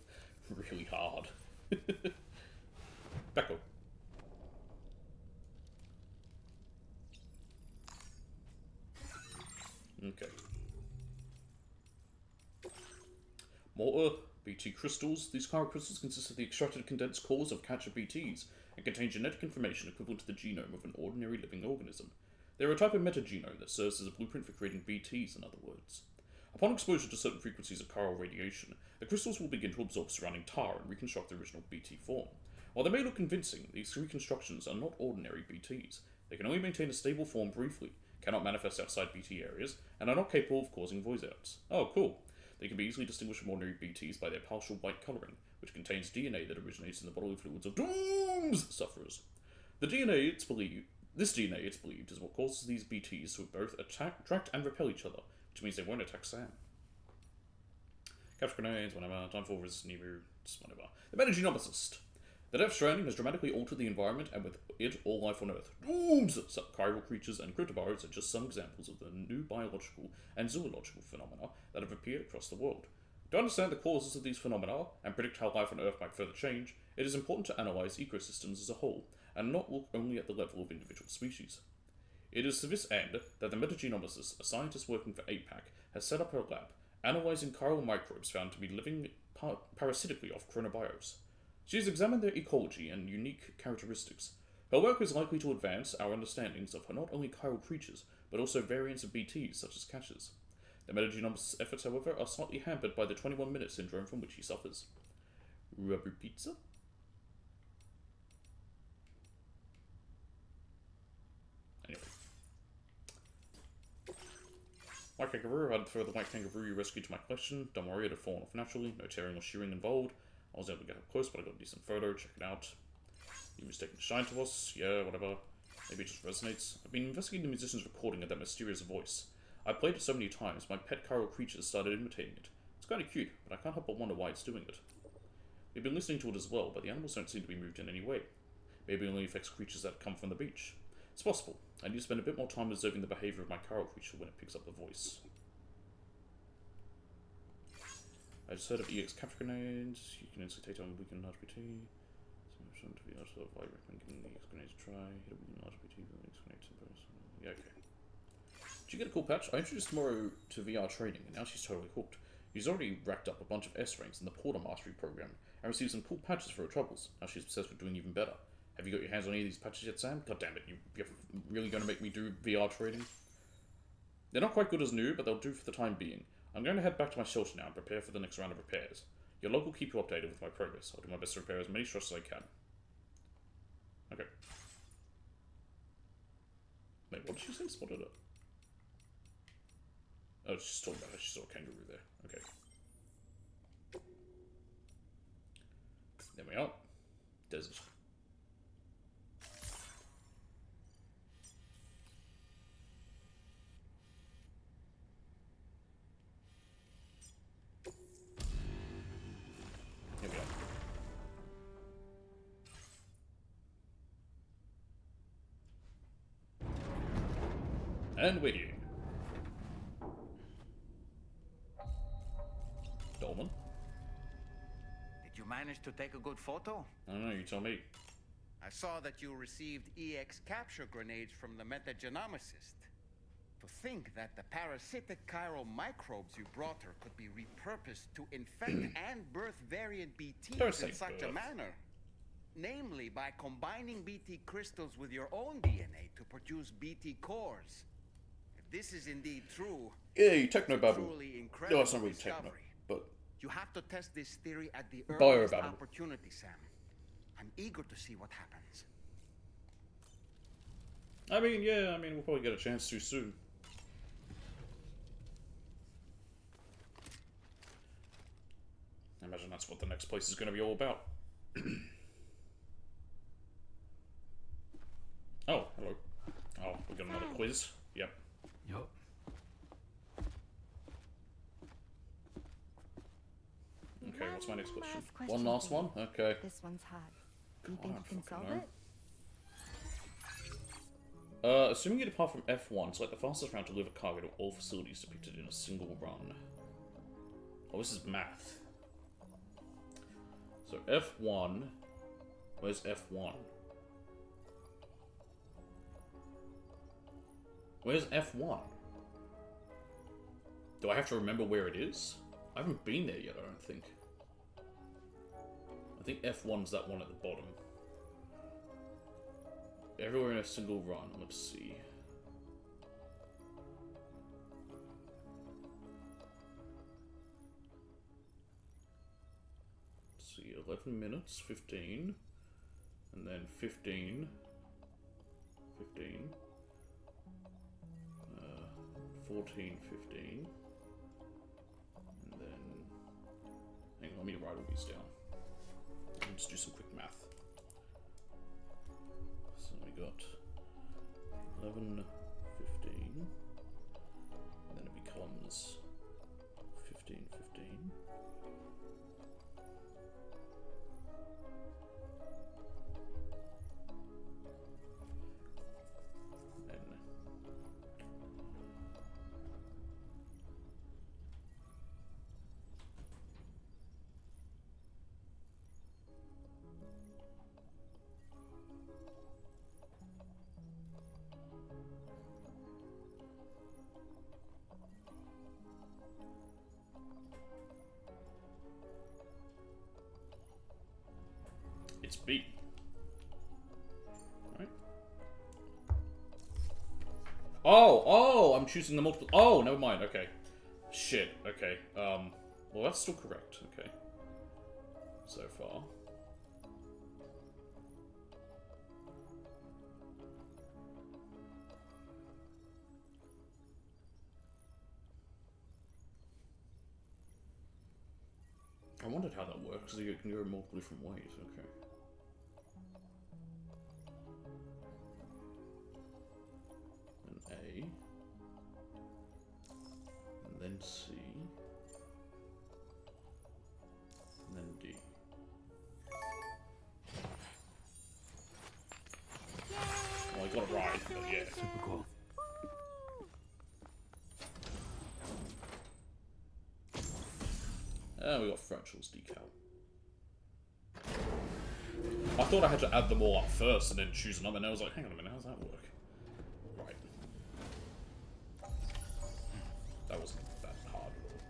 really hard. Becco. Okay. Mortar, BT crystals. These chiral crystals consist of the extracted condensed cores of catcher BTs and contain genetic information equivalent to the genome of an ordinary living organism. They are a type of metagenome that serves as a blueprint for creating BTs, in other words. Upon exposure to certain frequencies of chiral radiation, the crystals will begin to absorb surrounding tar and reconstruct the original BT form. While they may look convincing, these reconstructions are not ordinary BTs. They can only maintain a stable form briefly, cannot manifest outside BT areas, and are not capable of causing voice-outs. Oh, cool. They can be easily distinguished from ordinary BTs by their partial white colouring, which contains DNA that originates in the bodily fluids of Doom's sufferers. This DNA, it's believed, is what causes these BTs to both attract and repel each other, which means they won't attack Sam. Capture grenades, whatever. Time for resist Nibiru, whatever. The metagenomicist. The Death Stranding has dramatically altered the environment, and with it, all life on Earth. Dooms! Chiral creatures and cryptobiotes are just some examples of the new biological and zoological phenomena that have appeared across the world. To understand the causes of these phenomena, and predict how life on Earth might further change, it is important to analyze ecosystems as a whole, and not look only at the level of individual species. It is to this end that the metagenomicist, a scientist working for APAC, has set up her lab, analyzing chiral microbes found to be living parasitically off chronobiotes. She has examined their ecology and unique characteristics. Her work is likely to advance our understandings of not only chiral creatures, but also variants of BTs, such as caches. The metagenomicist's efforts, however, are slightly hampered by the 21-minute syndrome from which he suffers. Rubber pizza? Anyway. White kangaroo, I'd throw the white kangaroo you rescued to my collection. Don't worry, it had fallen off naturally, no tearing or shearing involved. I was able to get up close, but I got a decent photo, check it out. You mistaken shine to us? Yeah, whatever. Maybe it just resonates. I've been investigating the musician's recording of that mysterious voice. I played it so many times, my pet chiral creatures started imitating it. It's kind of cute, but I can't help but wonder why it's doing it. We've been listening to it as well, but the animals don't seem to be moved in any way. Maybe it only affects creatures that come from the beach. It's possible. I need to spend a bit more time observing the behavior of my chiral creature when it picks up the voice. I just heard of EX capture grenades. You can instantly take down a weakened LGBT. So to be honest, I recommend giving the EX grenades a try. Hit a weakened LGBT with EX grenades in person. Yeah, okay. Did you get a cool patch? I introduced Tomorrow to VR training, and now she's totally hooked. She's already racked up a bunch of S ranks in the Porter Mastery program, and received some cool patches for her troubles. Now she's obsessed with doing even better. Have you got your hands on any of these patches yet, Sam? God damn it, you're really going to make me do VR training? They're not quite good as new, but they'll do for the time being. I'm going to head back to my shelter now and prepare for the next round of repairs. Your log will keep you updated with my progress. I'll do my best to repair as many structures as I can. Okay. Wait, what did she say? Spotted it. Oh, she's talking about how she saw a kangaroo there. Okay. There we are. Desert. Here we are. And we're here. Dolman? Did you manage to take a good photo? I don't know, you tell me. I saw that you received EX capture grenades from the metagenomicist. To think that the parasitic chiral microbes you brought her could be repurposed to infect and birth variant BTs in such a manner. Namely, by combining BT crystals with your own DNA to produce BT cores. If this is indeed true, yeah, you techno babble. No, it's not really techno, but you have to test this theory at the Bio earliest babble. opportunity, Sam. I'm eager to see what happens. I mean, yeah, we'll probably get a chance to soon. I imagine that's what the next place is going to be all about. Oh, hello. Oh, we got another quiz. Yep. Yup. Okay, what's my next question? question One last for you. one? Okay. This one's hard. Do you God, think I you can fucking solve know. it? Assuming you depart from F1, select the fastest route to deliver cargo to all facilities depicted in a single run. Oh, this is math. So F1, where's F1? Where's F1? Do I have to remember where it is? I haven't been there yet, I don't think. I think F1's that one at the bottom. Everywhere in a single run, let's see. Let's see, 11 minutes, 15. And then 15. 15. 14, 15. And then... Hang on, let me write all these down. Let's do some quick math. So we got 11, 15. And then it becomes 15, 15. be. Right. Oh, I'm choosing the multiple. Oh, never mind. Okay. Shit. Okay. Well, that's still correct. Okay. So far. I wondered how that works, because you can go multiple different ways. Okay. And A. And then C. And then D. Well, I got it right, but yeah. Super cool. And we got Fractals decal. I thought I had to add them all up first and then choose them, and I was like, hang on a minute, how does that work? Right. That wasn't that hard at all.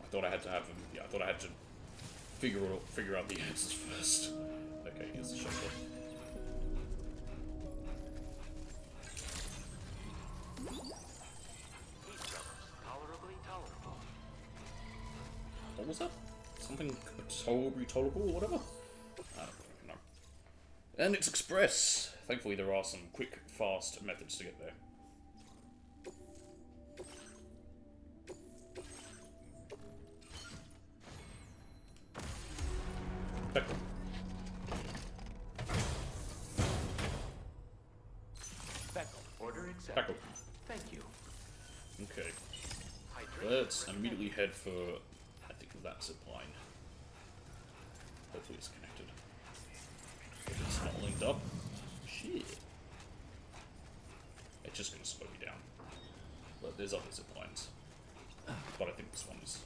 I thought I had to have them, yeah, I thought I had to figure out the answers first. Okay, here's the shelter. Tolerably tolerable. What was that? Something tolerable or whatever? I don't fucking know. And it's express! Thankfully there are some quick, fast methods to get there. Peckle. Beckle, order accepted. Peckle. Thank you. Okay. Let's immediately head for, I think, that zip line. Hopefully it's connected. If it's not linked up, shit. It's just gonna slow me down. But there's other zip lines. But I think this one is.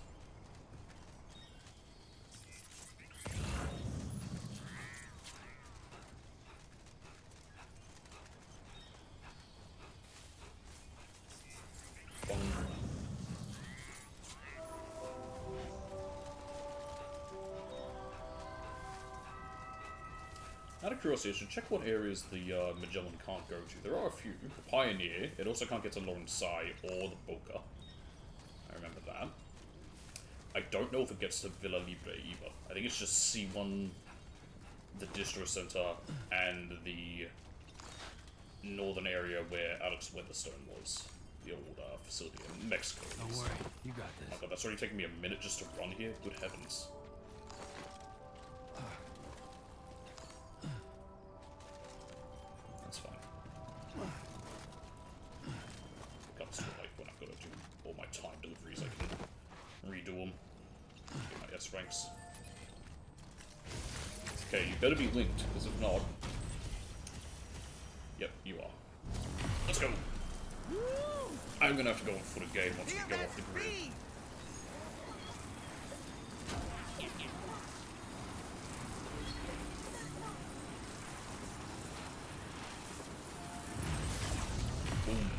Bong. Out of curiosity, I should check what areas the Magellan can't go to. There are a few. The Pioneer, it also can't get to Lone Sai or the Boca. I remember that. I don't know if it gets to Villa Libre either. I think it's just C1, the Distro Center, and the northern area where Alex Weatherstone was. The old facility in Mexico. Don't worry, you got Oh my this. god, that's already taken me a minute just to run here? Good heavens. That's fine. It comes to like when I've got to do all my time deliveries, I can redo them. Get my S ranks. Okay, you better be linked, because if not... Yep, you are. Let's go! I'm gonna have to go on foot again once we go off the grid. Boom.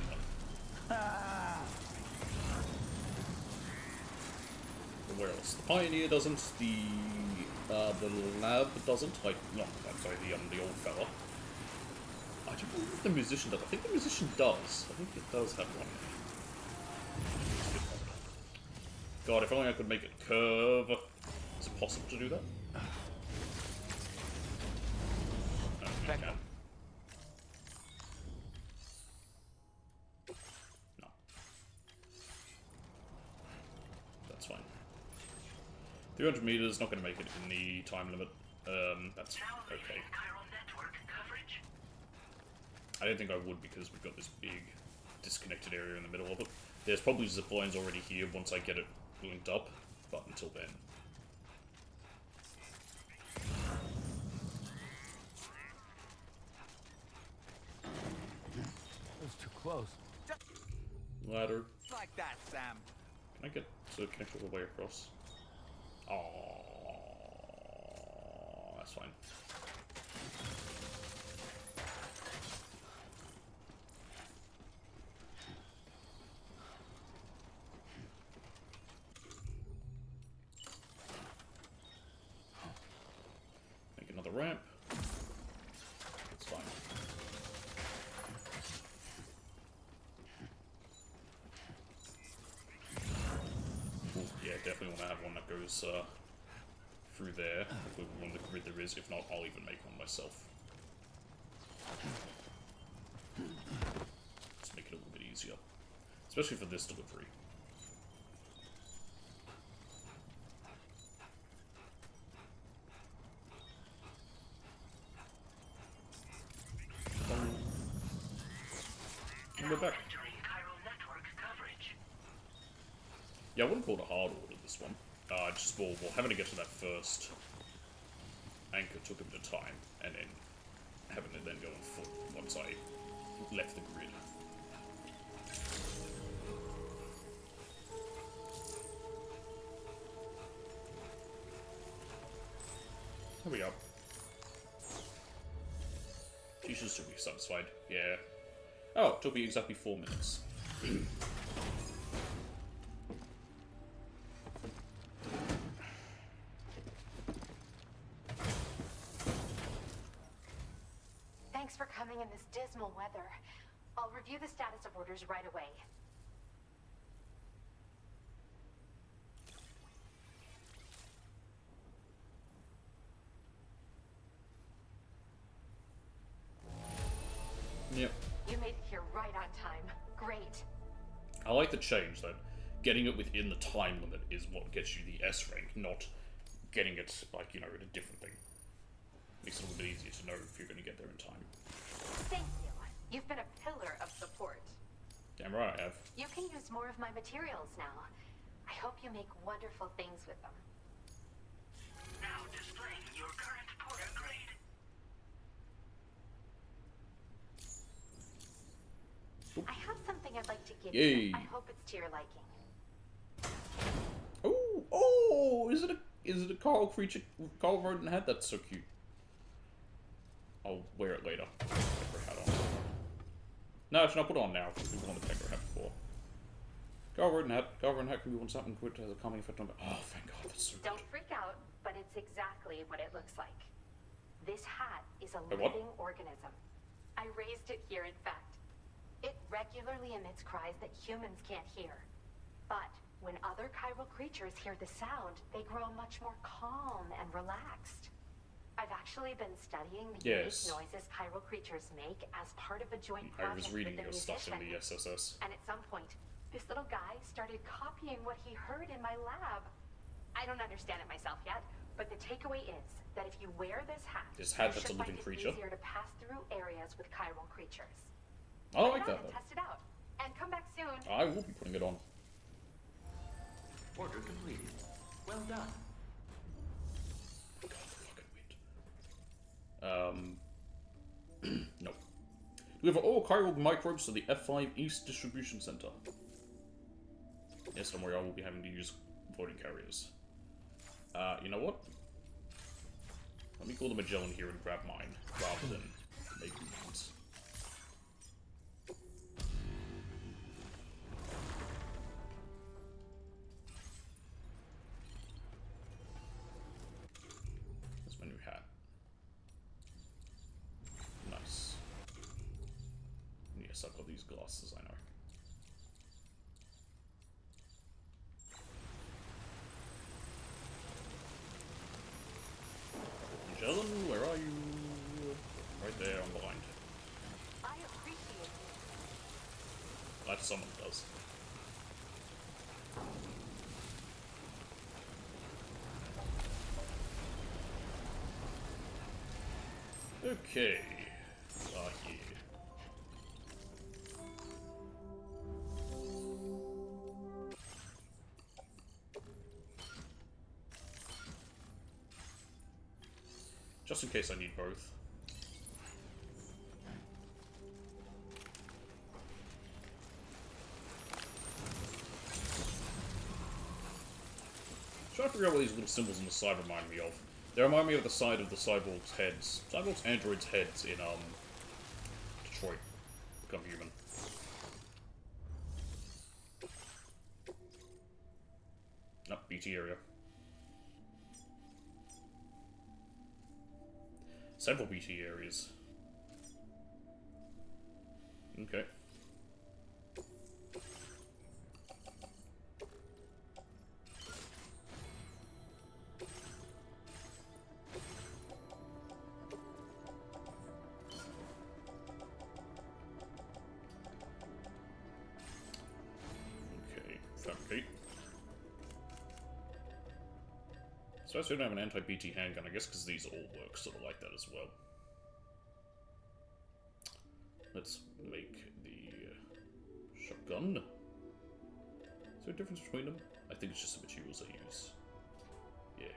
Where else? The Pioneer doesn't, the lab doesn't, like, no, I'm sorry, the old fella. I don't know if the musician does. I think the musician does. I think it does have one. God, if only I could make it curve. Is it possible to do that? I can. No. That's fine. 300 meters, not going to make it in the time limit. That's okay. I don't think I would because we've got this big disconnected area in the middle of it. There's probably zip lines already here once I get it linked up, but until then. That was too close. Ladder. Like that, Sam. Can I get to connect all the way across? Oh, that's fine. is through there. Hopefully one of the grid there is. If not, I'll even make one myself. Let's make it a little bit easier. Especially for this delivery. And we're back. Yeah, I wouldn't call it a hard order, this one. Just, well, having to get to that first anchor took a bit of time, and then having to then go on foot once I left the grid. There we go. She should still be satisfied. Yeah. Oh, it took me exactly 4 minutes. Thanks for coming in this dismal weather. I'll review the status of orders right away. Yep. You made it here right on time. Great. I like the change that getting it within the time limit is what gets you the S rank, not getting it, like, you know, at a different thing. Makes it a little bit easier to know if you're going to get there in time. Thank you. You've been a pillar of support. Damn right I have. You can use more of my materials now. I hope you make wonderful things with them. Now displaying your current porter grade. I have something I'd like to give Yay. you. I hope it's to your liking. Oh, is it a Carl creature, Carl rodent hat? That's so cute. I'll wear it later. Pecker hat on. No, I should not put it on now. Because we wanted the pecker hat before. Carl rodent hat. Carl rodent hat can be one something quick to have a calming effect on. Oh, thank God, that's so good. Don't freak out, but it's exactly what it looks like. This hat is a what? living organism. I raised it here, in fact. It regularly emits cries that humans can't hear. But when other chiral creatures hear the sound, they grow much more calm and relaxed. I've actually been studying the unique noises chiral creatures make as part of a joint project I was reading with your the stuff in musician. the SSS. And at some point, this little guy started copying what he heard in my lab. I don't understand it myself yet, but the takeaway is that if you wear this hat, you that's should a living find creature? it easier to pass through areas with chiral creatures. I like Try it that on and though. test it out. And come back soon. I will be putting it on. Order completed. Well done. No. Deliver all chiral microbes to the F5 East Distribution Center. Yes, don't worry, I will be having to use floating carriers. You know what? Let me call the Magellan here and grab mine, rather than making ones. That's my new hat. Nice. Yes, I've got these glasses, I know. Magellan, where are you? Right there, I'm blind. I appreciate it. Glad someone does. Okay. Here. Just in case I need both. Trying to figure out what these little symbols on the side remind me of. They remind me of the side of the cyborgs' heads. Cyborgs' androids' heads in, Detroit Become Human. Nope, BT area. Several BT areas. Okay. So I don't have an anti-BT handgun, I guess because these all work sort of like that as well. Let's make the shotgun. Is there a difference between them? I think it's just the materials I use. Yeah.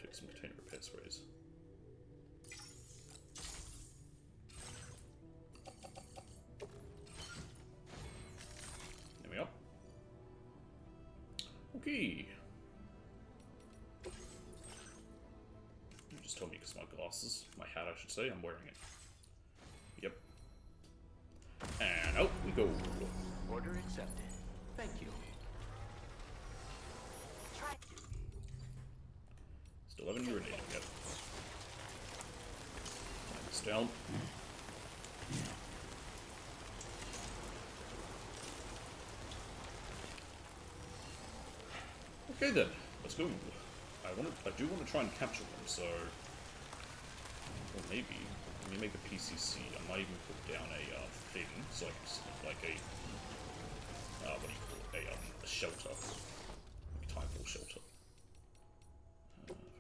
Take some container repair sprays. There we are. Okay. You just told me because my glasses, my hat I should say, I'm wearing it. Yep. And out we go. Order accepted. Thank you. Still haven't urinated yet. Turn this down. Okay then, let's go. I do want to try and capture them, so... Or maybe, let me make a PCC. I might even put down a thing, so I can set like a... what do you call it? A shelter. Like a Timefall shelter.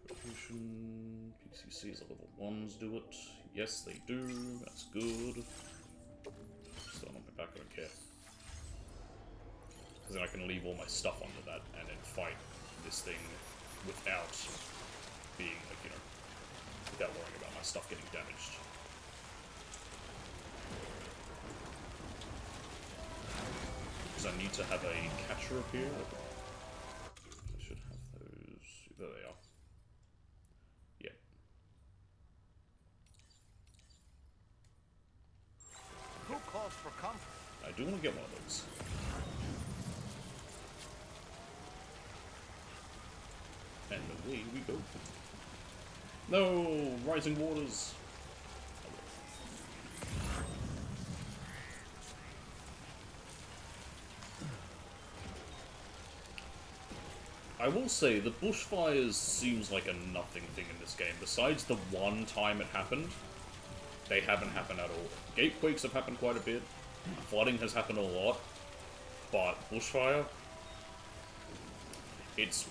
Fabrication... PCCs are level 1s do it. Yes, they do. That's good. Still on my back, I don't care. Because then I can leave all my stuff under that and then fight this thing without being, like, you know, without worrying about my stuff getting damaged. Because I need to have a catcher up here. I should have those. There they are. Yeah. Who calls for comfort? I do want to get one of those. And away we go. No! Rising waters! I will say, the bushfires seems like a nothing thing in this game. Besides the one time it happened, they haven't happened at all. Gatequakes have happened quite a bit. Flooding has happened a lot. But bushfire, it's...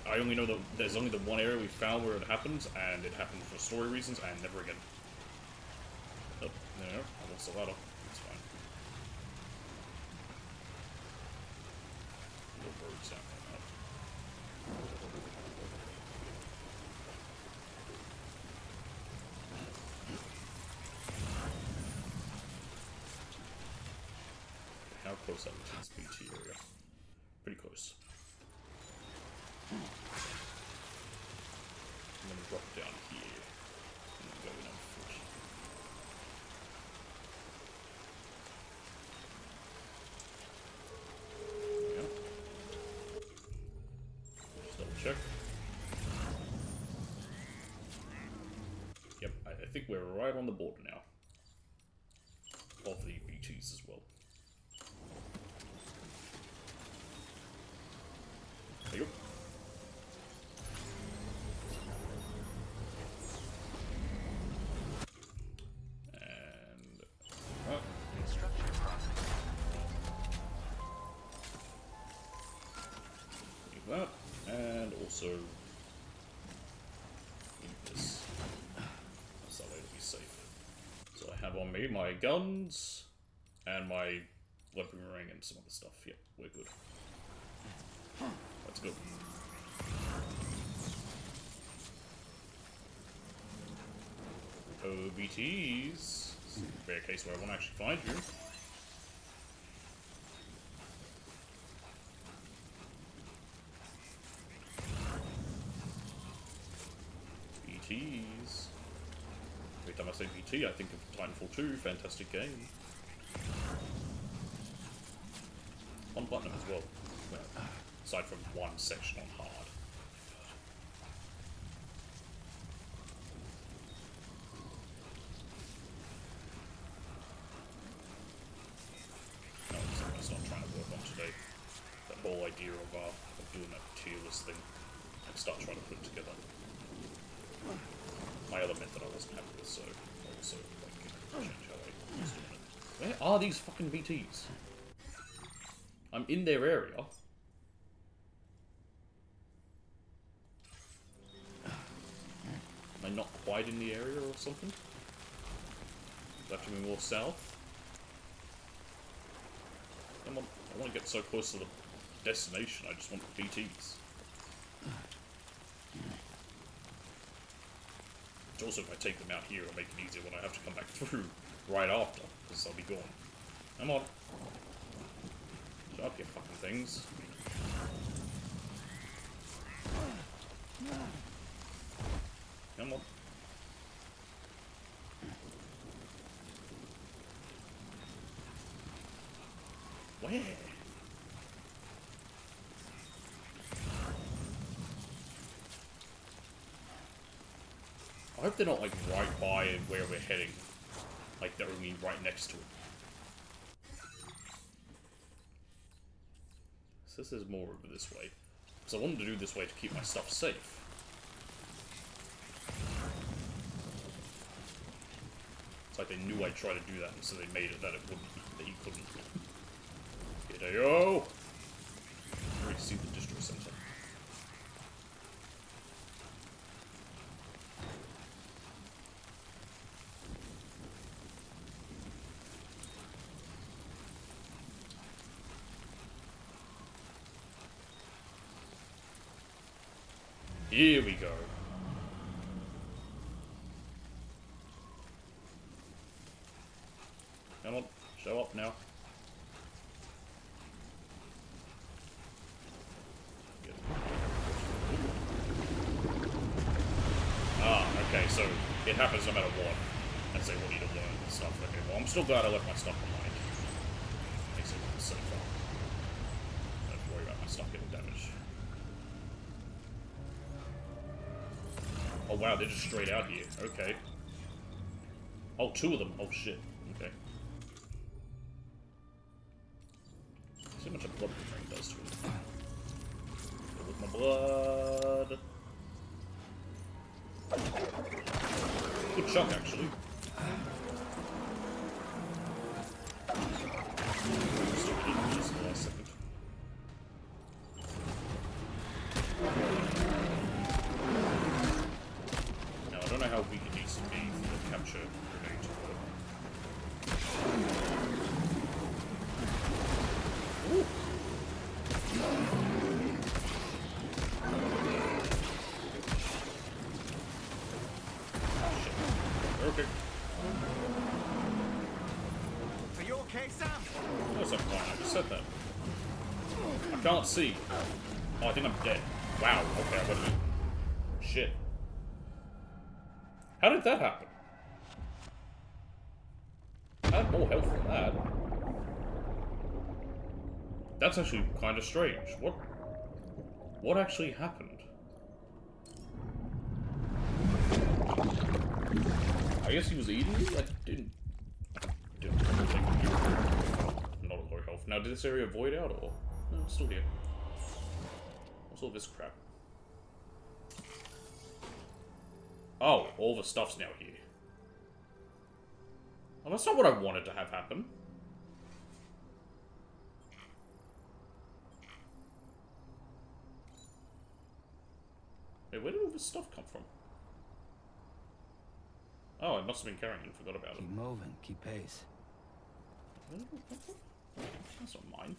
I only know that there's only the one area we found where it happens, and it happened for story reasons, and never again. Oh, there, I lost the ladder. It's fine. No birds down there now. How close are we to this BT area? Pretty close. I'm gonna drop it down here and then go in on foot. There we go. Just double check. Yep, I think we're right on the border now. Of the BTs as well. There you go. That, and also need this. That's that way to be safe. So I have on me my guns and my weapon ring and some other stuff. Yep, we're good. That's good. OBTs. This is a rare case where I won't actually find you. BTs. Every time I say BT, I think of Titanfall 2, fantastic game. On Platinum as well. Well, aside from one section on hard. No, I'm just not trying to work on today. That whole idea of doing that tier list thing and start trying to put it together. my element that I wasn't happy with, so I'll also like change how I was doing it. Where are these fucking BTs? I'm in their area. Am I not quite in the area or something? Do I have to be more south? Come on, I want to get so close to the destination, I just want the BTs. Which also, if I take them out here, it'll make it easier when I have to come back through right after, because I'll be gone. Come on. Shut up, you fucking things. Come on. Where? I hope they're not like right by where we're heading. Like they're only right next to it. So this is more over this way. Because I wanted to do this way to keep my stuff safe. It's like they knew I'd try to do that, and so they made it that it wouldn't, that you couldn't. G'day-o! Already see the distro center. Here we go. Come on, show up now. Good. Ah, okay, so it happens no matter what. As they want you to learn and stuff. Okay, well, I'm still glad I left my stuff behind. Makes it safer. Don't have to worry about my stuff getting damaged. Oh wow, they're just straight out here. Okay. Oh, two of them. Oh shit. Okay. See how much a blood drain does to it. Go with my blood. Good chunk, actually. Still didn't use the last second. Now, I don't know how weak it needs to be for the capture grenade to work. Ooh. Okay. Are you okay, Sam? Of course I'm fine, I just said that. I can't see. Oh, I think I'm dead. Wow, okay, I got to eat. Shit. How did that happen? I had more health than that. That's actually kind of strange. What actually happened? I guess he was eating me? I didn't think he was not at low health. Now, did this area void out, or? No, it's still here. What's all this crap? Oh, all the stuff's now here. Well, that's not what I wanted to have happen. Wait, where did all this stuff come from? Oh, I must have been carrying it, forgot about it. Keep moving, keep pace. Where did it come from? That's not mine.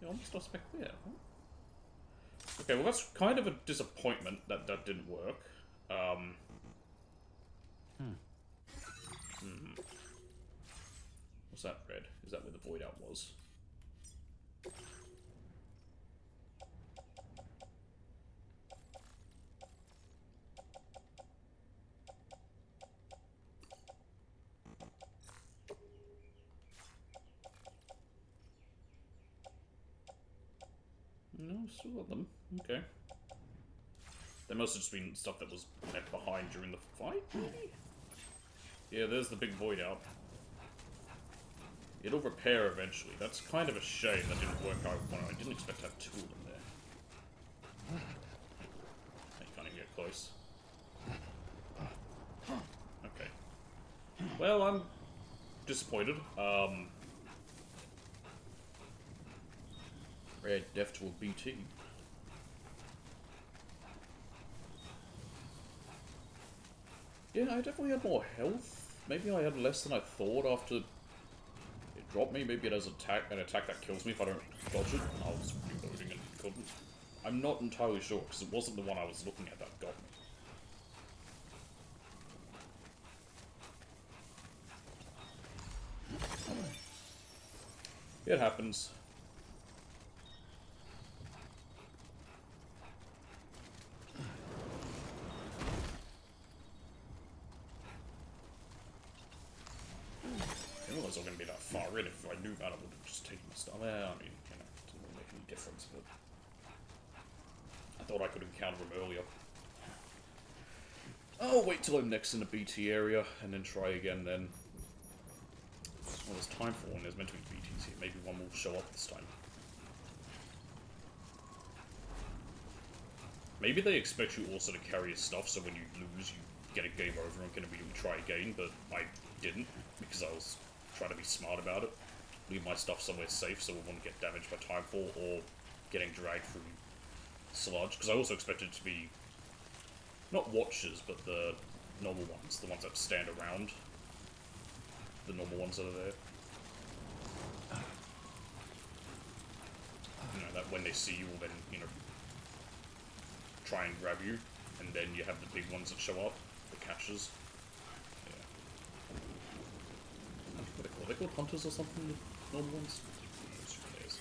Yeah, all the stuff's back there. Huh? Okay, well that's kind of a disappointment that that didn't work. What's that red? Is that where the void out was? No, still got them. Okay. There must have just been stuff that was left behind during the fight, maybe? Yeah, there's the big void out. It'll repair eventually. That's kind of a shame that didn't work out. Well, I didn't expect to have two of them there. I can't even get close. Well, I'm disappointed. Rare death to a BT. Yeah, I definitely had more health. Maybe I had less than I thought after it dropped me. Maybe it has an attack that kills me if I don't dodge it. I was reloading and couldn't. I'm not entirely sure, because it wasn't the one I was looking at that got me. It happens. I realised I was going to be that far in. If I knew that, I would have just taken my stuff. Well, I mean, you know, it didn't really make any difference, but I thought I could encounter him earlier. I'll wait till I'm next in the BT area, and then try again then. Well, there's time for one. There's meant to be BTs here. Maybe one will show up this time. Maybe they expect you also to carry your stuff, so when you lose, you get a game over and can immediately try again, but I didn't, because I was trying to be smart about it. Leave my stuff somewhere safe so it wouldn't get damaged by timefall or getting dragged through sludge, because I also expected it to be not watchers, but the normal ones, the ones that stand around. The normal ones that are there. You know, that when they see you will then, you know, try and grab you, and then you have the big ones that show up, the catchers. Yeah. What are they called? Hunters or something? The normal ones? Who cares?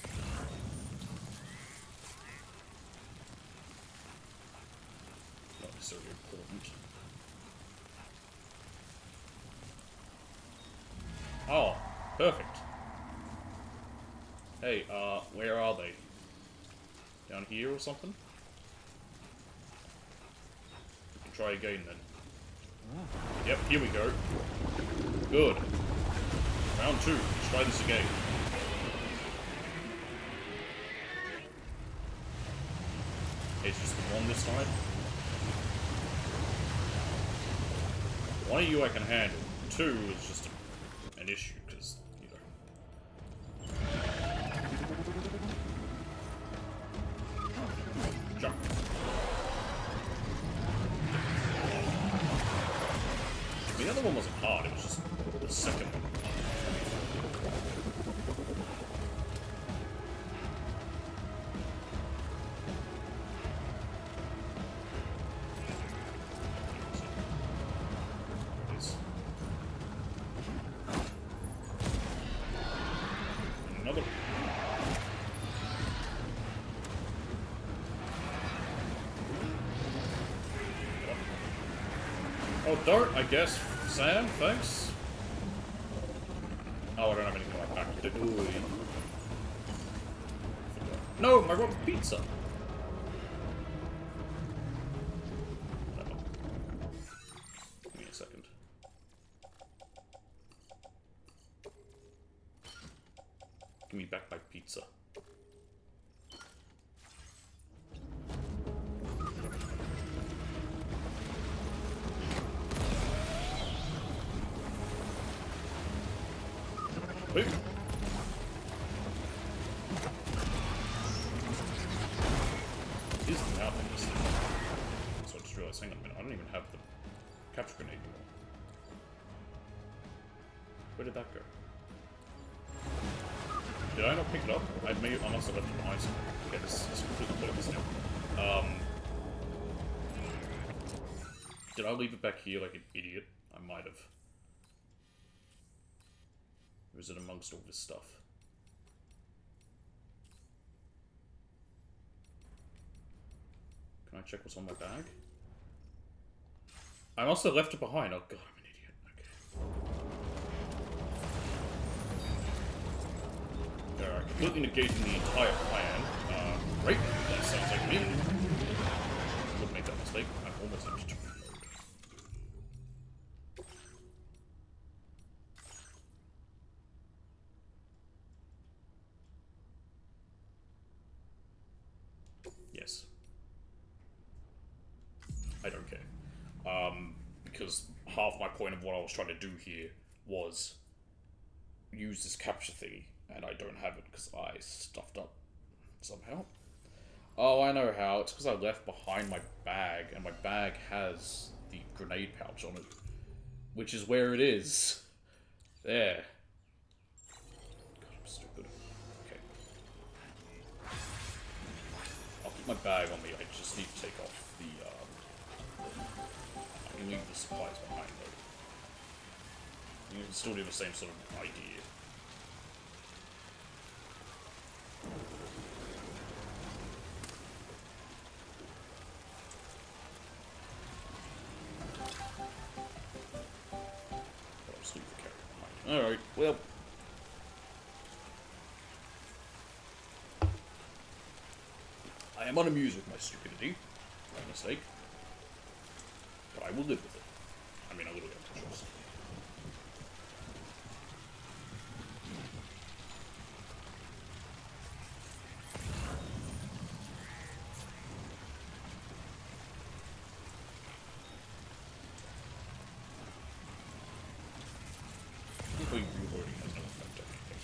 Not necessarily important. Oh, perfect. Hey, where are they? Down here or something? We can try again then. Yep, here we go. Good. Round 2. Let's try this again. It's just the one this time. One of you I can handle. 2 is just an issue, because, you know. Jump. The other one wasn't hard, it was just the second one. Another. Oh, don't, I guess. Sam, thanks. Oh, I don't have anything like that. Ooh. No, my rotten pizza. Give me a second. Give me back my pizza. Wait. Is the mouth in this thing? So I just realized, hang on a minute, I don't even have the capture grenade anymore. Where did that go? Did I not pick it up? I must have left it behind somewhere. Okay, this is completely pointless now. Did I leave it back here like an idiot? I might have. Or is it amongst all this stuff? Can I check what's on my bag? I must have left it behind. Oh god, I'm an idiot. Okay. Alright, completely negating the entire plan. Great. That sounds like me. Wouldn't make that mistake. I'm almost empty to reload. Yes. I don't care. Because half my point of what I was trying to do here was use this capture thingy, and I don't have it because I stuffed up somehow. Oh, I know how. It's because I left behind my bag, and my bag has the grenade pouch on it, which is where it is. There. God, I'm stupid. Okay. I'll keep my bag on me. I just need to take off the, I can leave the supplies behind, though. You can still do the same sort of idea. But I'll just leave the carrier behind. Alright, well. I am unamused with my stupidity. My mistake. But I will live with it. I mean, I literally have no choice. Reloading has no effect on anything.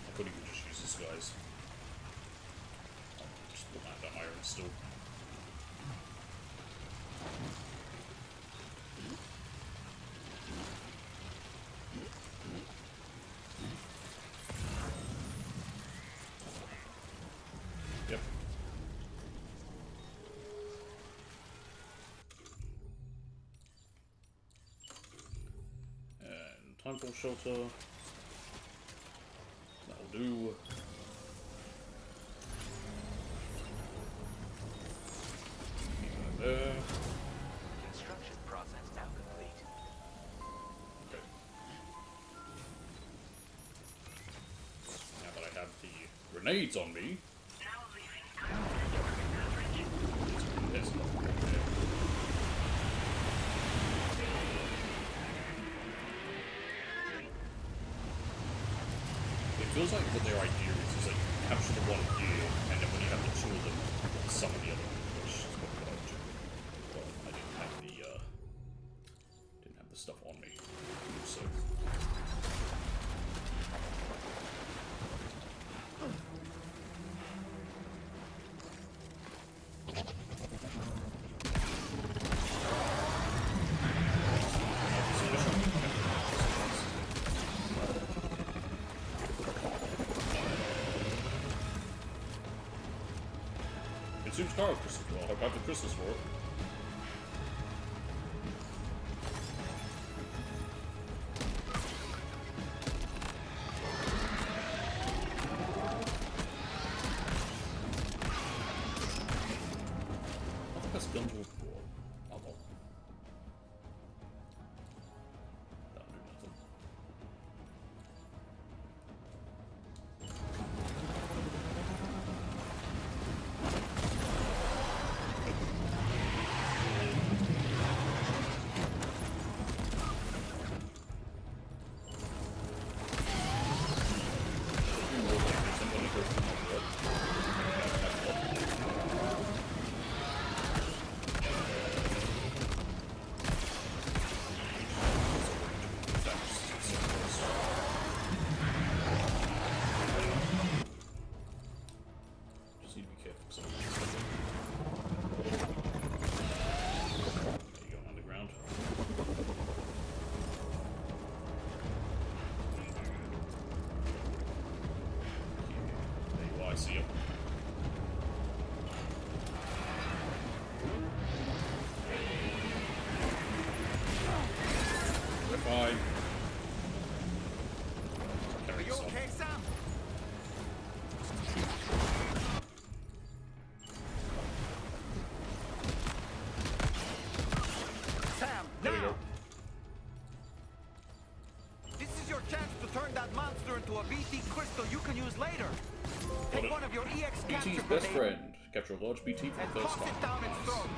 I could even just use this guy's. Just pull that iron still. Yep. And time for shelter. That'll do. There. Construction process now complete. Okay. Now that I have the grenades on me. There's nothing there. It feels like what their idea is like capture the one here, and then when you have the two of them, summon the other one, which is what I would do. But I didn't have the stuff on me. So consumes car with crystals. Well, I hope I have the crystals for it. I think that's guns will pour. Oh well. That'll do nothing. Just need to be careful. So there you go, underground. There you are, I see you. We're fine. Are you okay, Sam? Sam, There we now! go. This is your chance to turn that monster into a BT crystal you can use later. Take one of your EX capture BT's best grenades friend. Capture a large BT for and the first toss time. it down its Nice. throat.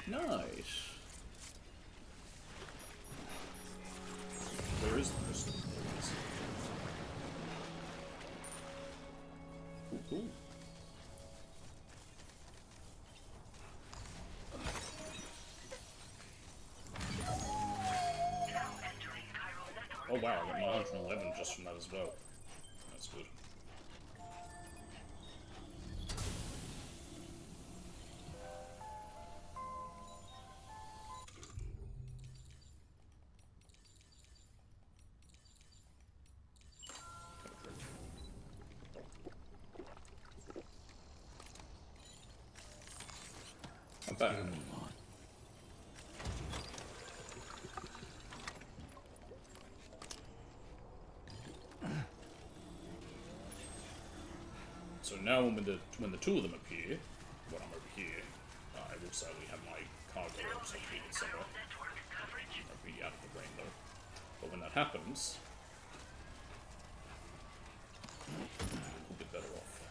Nice. Cool. Oh wow, I got 911 just from that as well. That's good. Not bad. So now when the two of them appear, when I'm over here, I will sadly have my cargo completed somewhere. I'll be out of the brain though. But when that happens, a bit better off.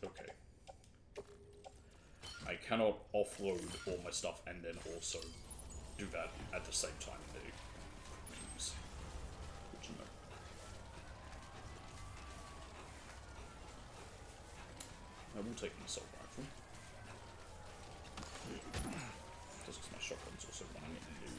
Okay. I cannot offload all my stuff and then also do that at the same time in the means. Good to know. I will take an assault rifle. Just because my shotgun's also running in new.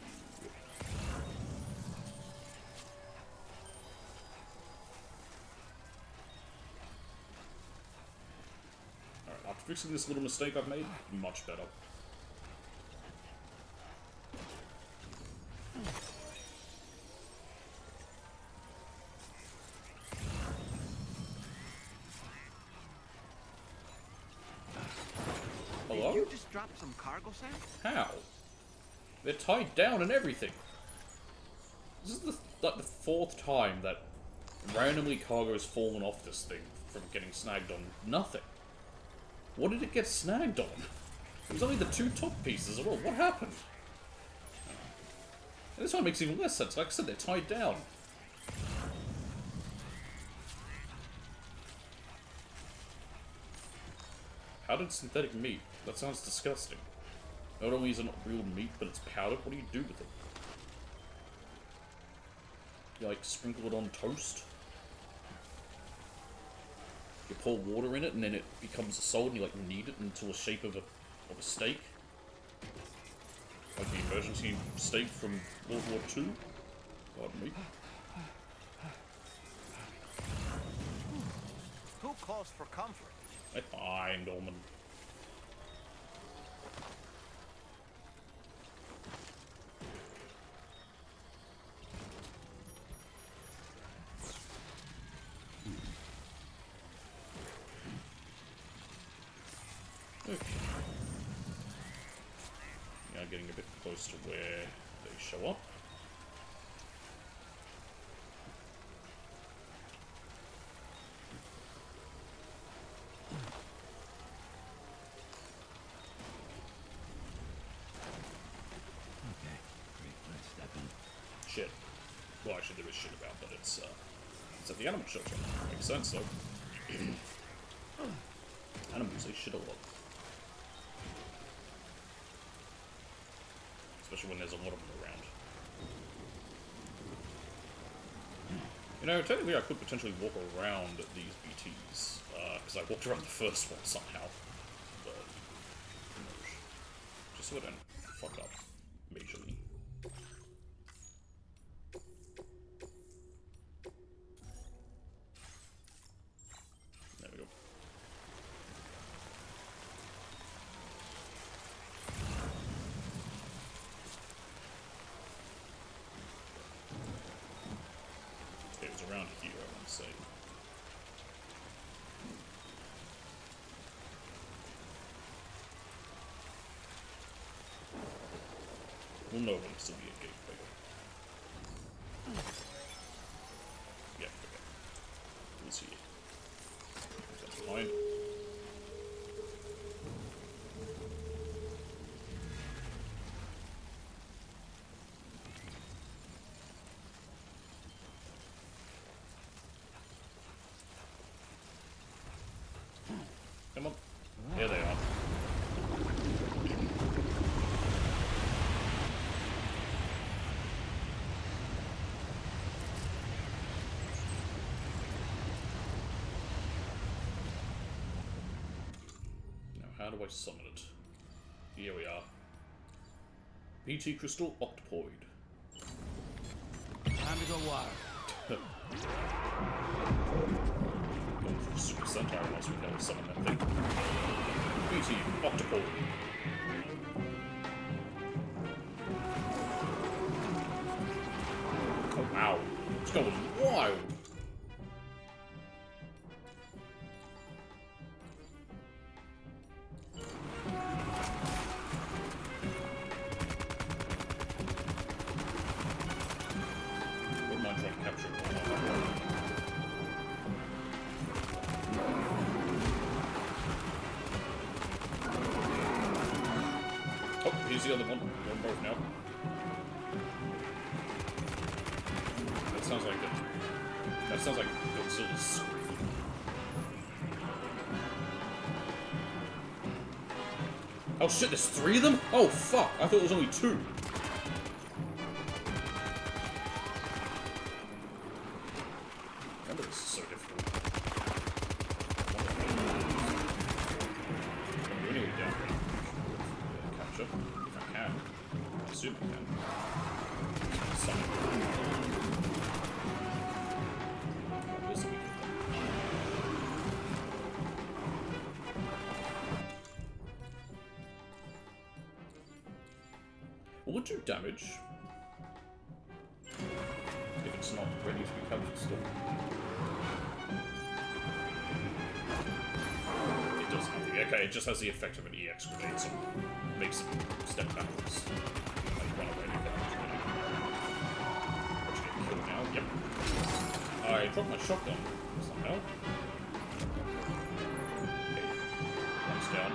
Alright, after fixing this little mistake I've made, much better. Hello? Did you just drop some cargo, Sam? How? They're tied down and everything. This is like the fourth time that randomly cargo has fallen off this thing from getting snagged on nothing. What did it get snagged on? It was only the two top pieces as well. What happened? And this one makes even less sense. Like I said, they're tied down. Powdered synthetic meat. That sounds disgusting. Not only is it not real meat, but it's powdered. What do you do with it? You like sprinkle it on toast? You pour water in it and then it becomes a solid and you like knead it into a shape of a steak? Like the emergency steak from World War II? Pardon me. Who calls for comfort? Fine, Dolman. Okay. Now getting a bit close to where they show up. Shit. Well, actually, there is shit about that. It's at the animal shelter. Makes sense, though. Animals, they shit a lot. Especially when there's a lot of them around. You know, technically I could potentially walk around these BTs, because I walked around the first one somehow. But, who knows. Just so I don't fuck up majorly. There we go. It was around here, I want to say. We'll know when it's still be a gate breaker. Yeah, okay. We'll see. That's behind. Come on. Here they are. how do I summon it? Here we are. PT Crystal Octopoid. Time to go wild. Going for Super Sentai unless we can summon that thing. PT Octopoid. Oh wow, it's going wild. Wouldn't mind trying to capture it. Oh, here's the other one. We're both now. That sounds like it. That sounds like Godzilla's scream. Oh shit, there's 3 of them? Oh fuck, I thought there was only 2. Remember, this is so difficult. I'm really down here. Capture, if I can. I assume I can. Summon. Where's the weak one? Will it do damage if it's not ready to be captured still? It does nothing. Okay, it just has the effect of an EX grenade, so it makes it step backwards. Like run away like that. Watch you get killed now. Yep. I dropped my shotgun somehow. Okay. One's down.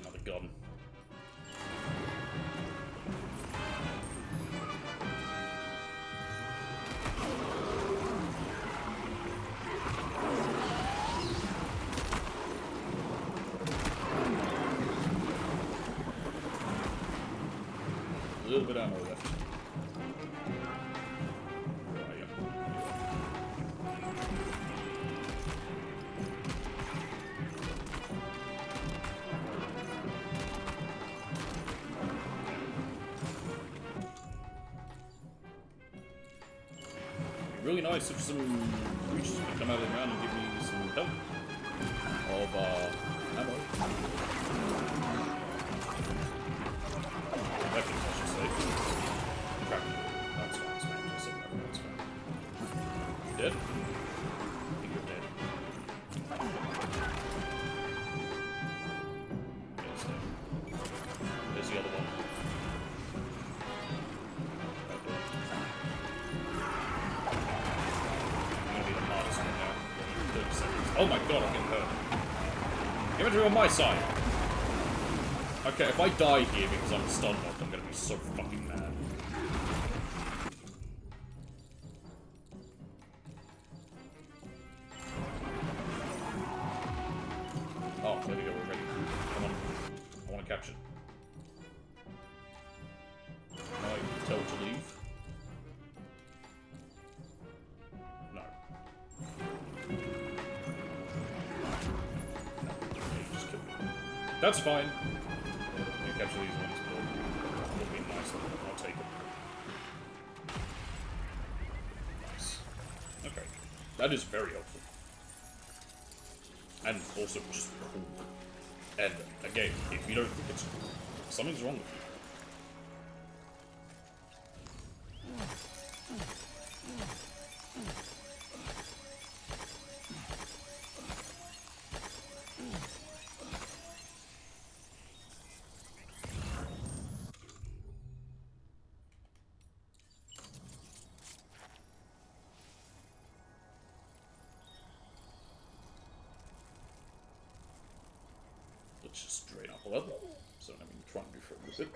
Another gun. A little bit of ammo left. Where are you? It'd be really nice if some creatures could come out of the ground and give me some help of ammo. Weapons, I should say. Crap. That's fine, it's fine. Just a weapon, that's fine. You dead? I think you're dead. Okay, it's dead. There's the other one. I'm gonna be the hardest one now. 30 seconds. Oh my god, I'm getting hurt. Infantry on my side! Okay, if I die here because I'm stun locked, I'm gonna be so fucking mad. Oh, there we go, we're ready. Come on. I want to capture it. Can I tell it to leave? No. Okay, you just killed me. That's fine. Capture these ones, but it'll be nice. I'll take it. Nice. Okay. That is very helpful. And also just cool. And again, if you don't think it's cool, something's wrong with you. Let's just drain up a level. So I've been trying to do for a little bit.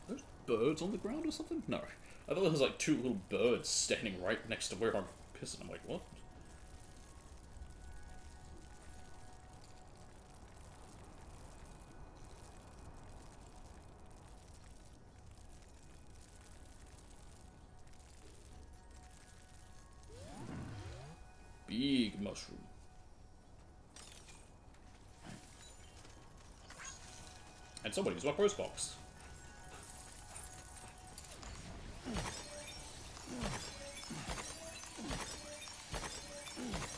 Are those birds on the ground or something? No. I thought there was like 2 little birds standing right next to where I'm pissing. I'm like, what? mushroom. And somebody use my post box.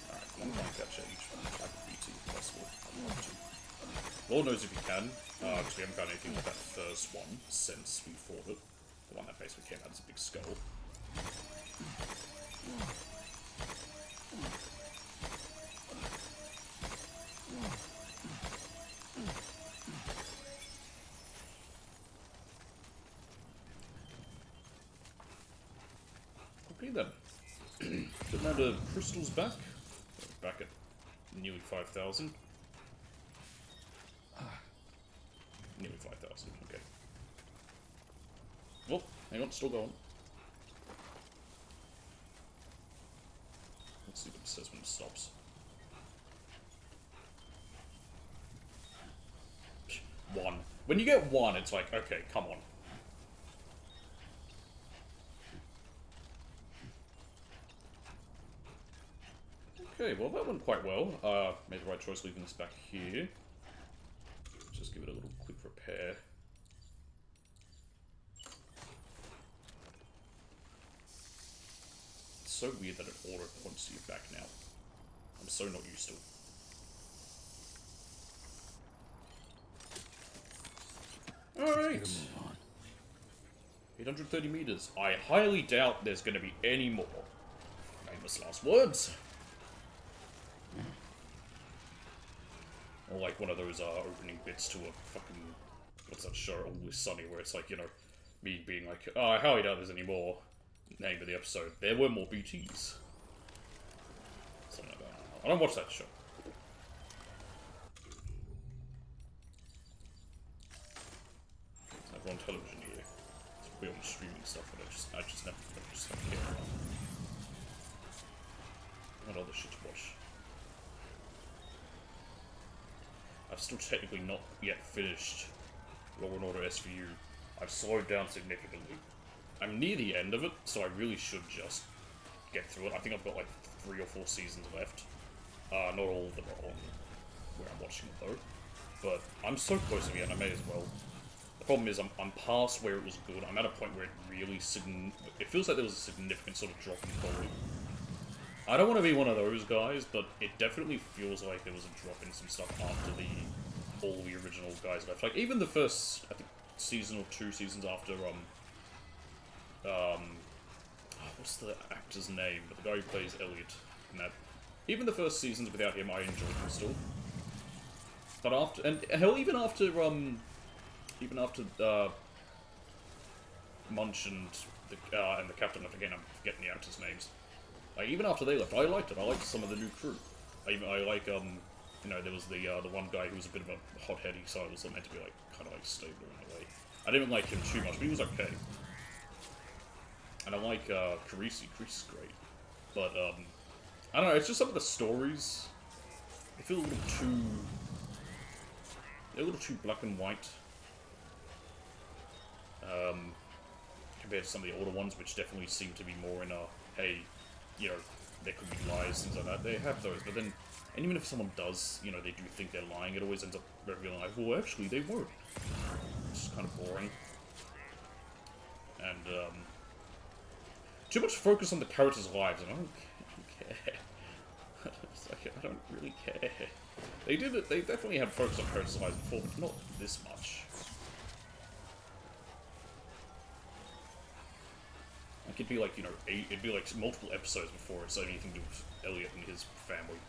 Alright, come on, try and capture each type of BT if possible. I'd love to. Lord knows if you can, because we haven't found anything like that first one since we fought it. The one that basically came out as a big skull. Okay then. Good amount of crystals back. Back at nearly 5,000. Nearly 5,000, okay. Oh, hang on, still going. Let's see what it says when it stops. 1. When you get 1, it's like, okay, come on. Okay, well that went quite well. Made the right choice leaving this back here. Just give it a little quick repair. It's so weird that it auto points to you back now. I'm so not used to it. Alright. 830 meters. I highly doubt there's going to be any more. Famous last words. Or like one of those opening bits to a fucking, what's that show, Always Sunny, where it's like, you know, me being like, oh, I highly doubt there's any more. Name of the episode. There were more BTs. Something like that. I don't watch that show. It's never on television here. It's probably on streaming stuff, but I just never care about. What other shit to watch? I've still technically not yet finished Law & Order SVU. I've slowed down significantly. I'm near the end of it, so I really should just get through it. I think I've got like 3 or 4 seasons left. Not all of them are on where I'm watching it though. But I'm so close to the end, I may as well. The problem is I'm past where it was good. I'm at a point where it really it feels like there was a significant sort of drop in quality. I don't want to be one of those guys, but it definitely feels like there was a drop in some stuff after all the original guys left. Like, even the first, I think, season or 2 seasons after, what's the actor's name? But the guy who plays Elliot in that. Even the first seasons without him, I enjoyed them still. But after, and hell, even after Munch and the captain, again, I'm forgetting the actors' names. Like, even after they left, I liked it. I liked some of the new crew. I like, you know, there was the one guy who was a bit of a hot-head. He was meant to be, like, kind of, like, stable in a way. I didn't like him too much, but he was okay. And I like, Carisi. Carisi's great. But, I don't know, it's just some of the stories. They feel they're a little too black and white. Compared to some of the older ones, which definitely seem to be more in a, hey, you know, there could be lies, things like that. They have those, but then, and even if someone does, you know, they do think they're lying, it always ends up revealing like, well, actually, they weren't. It's just kind of boring. And, too much focus on the characters' lives, and I don't care. It's like, I don't really care. They did it, they definitely had focus on characters' lives before, but not this much. Like, it'd be like, you know, it'd be like multiple episodes before it's anything to do with Elliot and his family.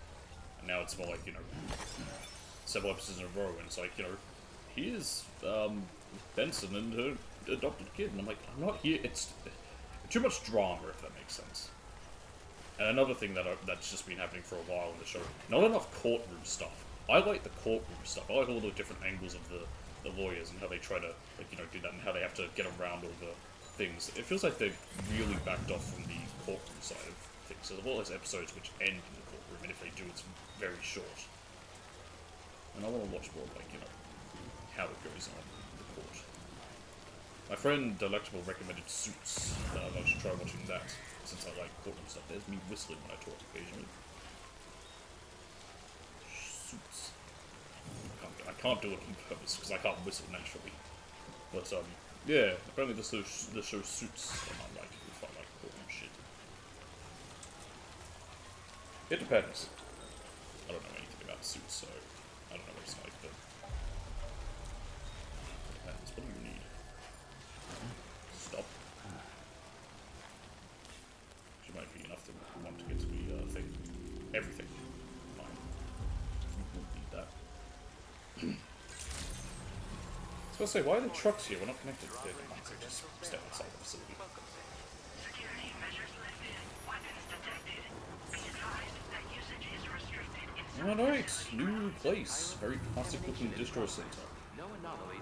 And now it's more like, you know, several episodes in a row, and it's like, you know, here's, Benson and her adopted kid, and I'm like, I'm not here, it's too much drama, if that makes sense. And another thing that's just been happening for a while in the show, not enough courtroom stuff. I like the courtroom stuff. I like all the different angles of the lawyers and how they try to, like, you know, do that, and how they have to get around all the things. It feels like they've really backed off from the courtroom side of things. There's a lot of episodes which end in the courtroom, and if they do, it's very short. And I want to watch more, like, you know, how it goes on in the court. My friend Delectable recommended Suits. I should try watching that, since I like courtroom stuff. There's me whistling when I talk occasionally. suits. I can't do it on purpose because I can't whistle naturally. But yeah, apparently this show suits, and I like if I like cool shit. It depends. I don't know anything about suits, so I don't know what it's like, but it depends. What do you need? Stop. Which might be enough to want to get to the thing. Everything. Fine. You won't need that. I was gonna say, why are the trucks here? We're not connected to the ones that just stay outside the facility. Security measures lifted. Weapons detected. Be advised that usage is restricted in Alright, new place. Very classic looking distro center.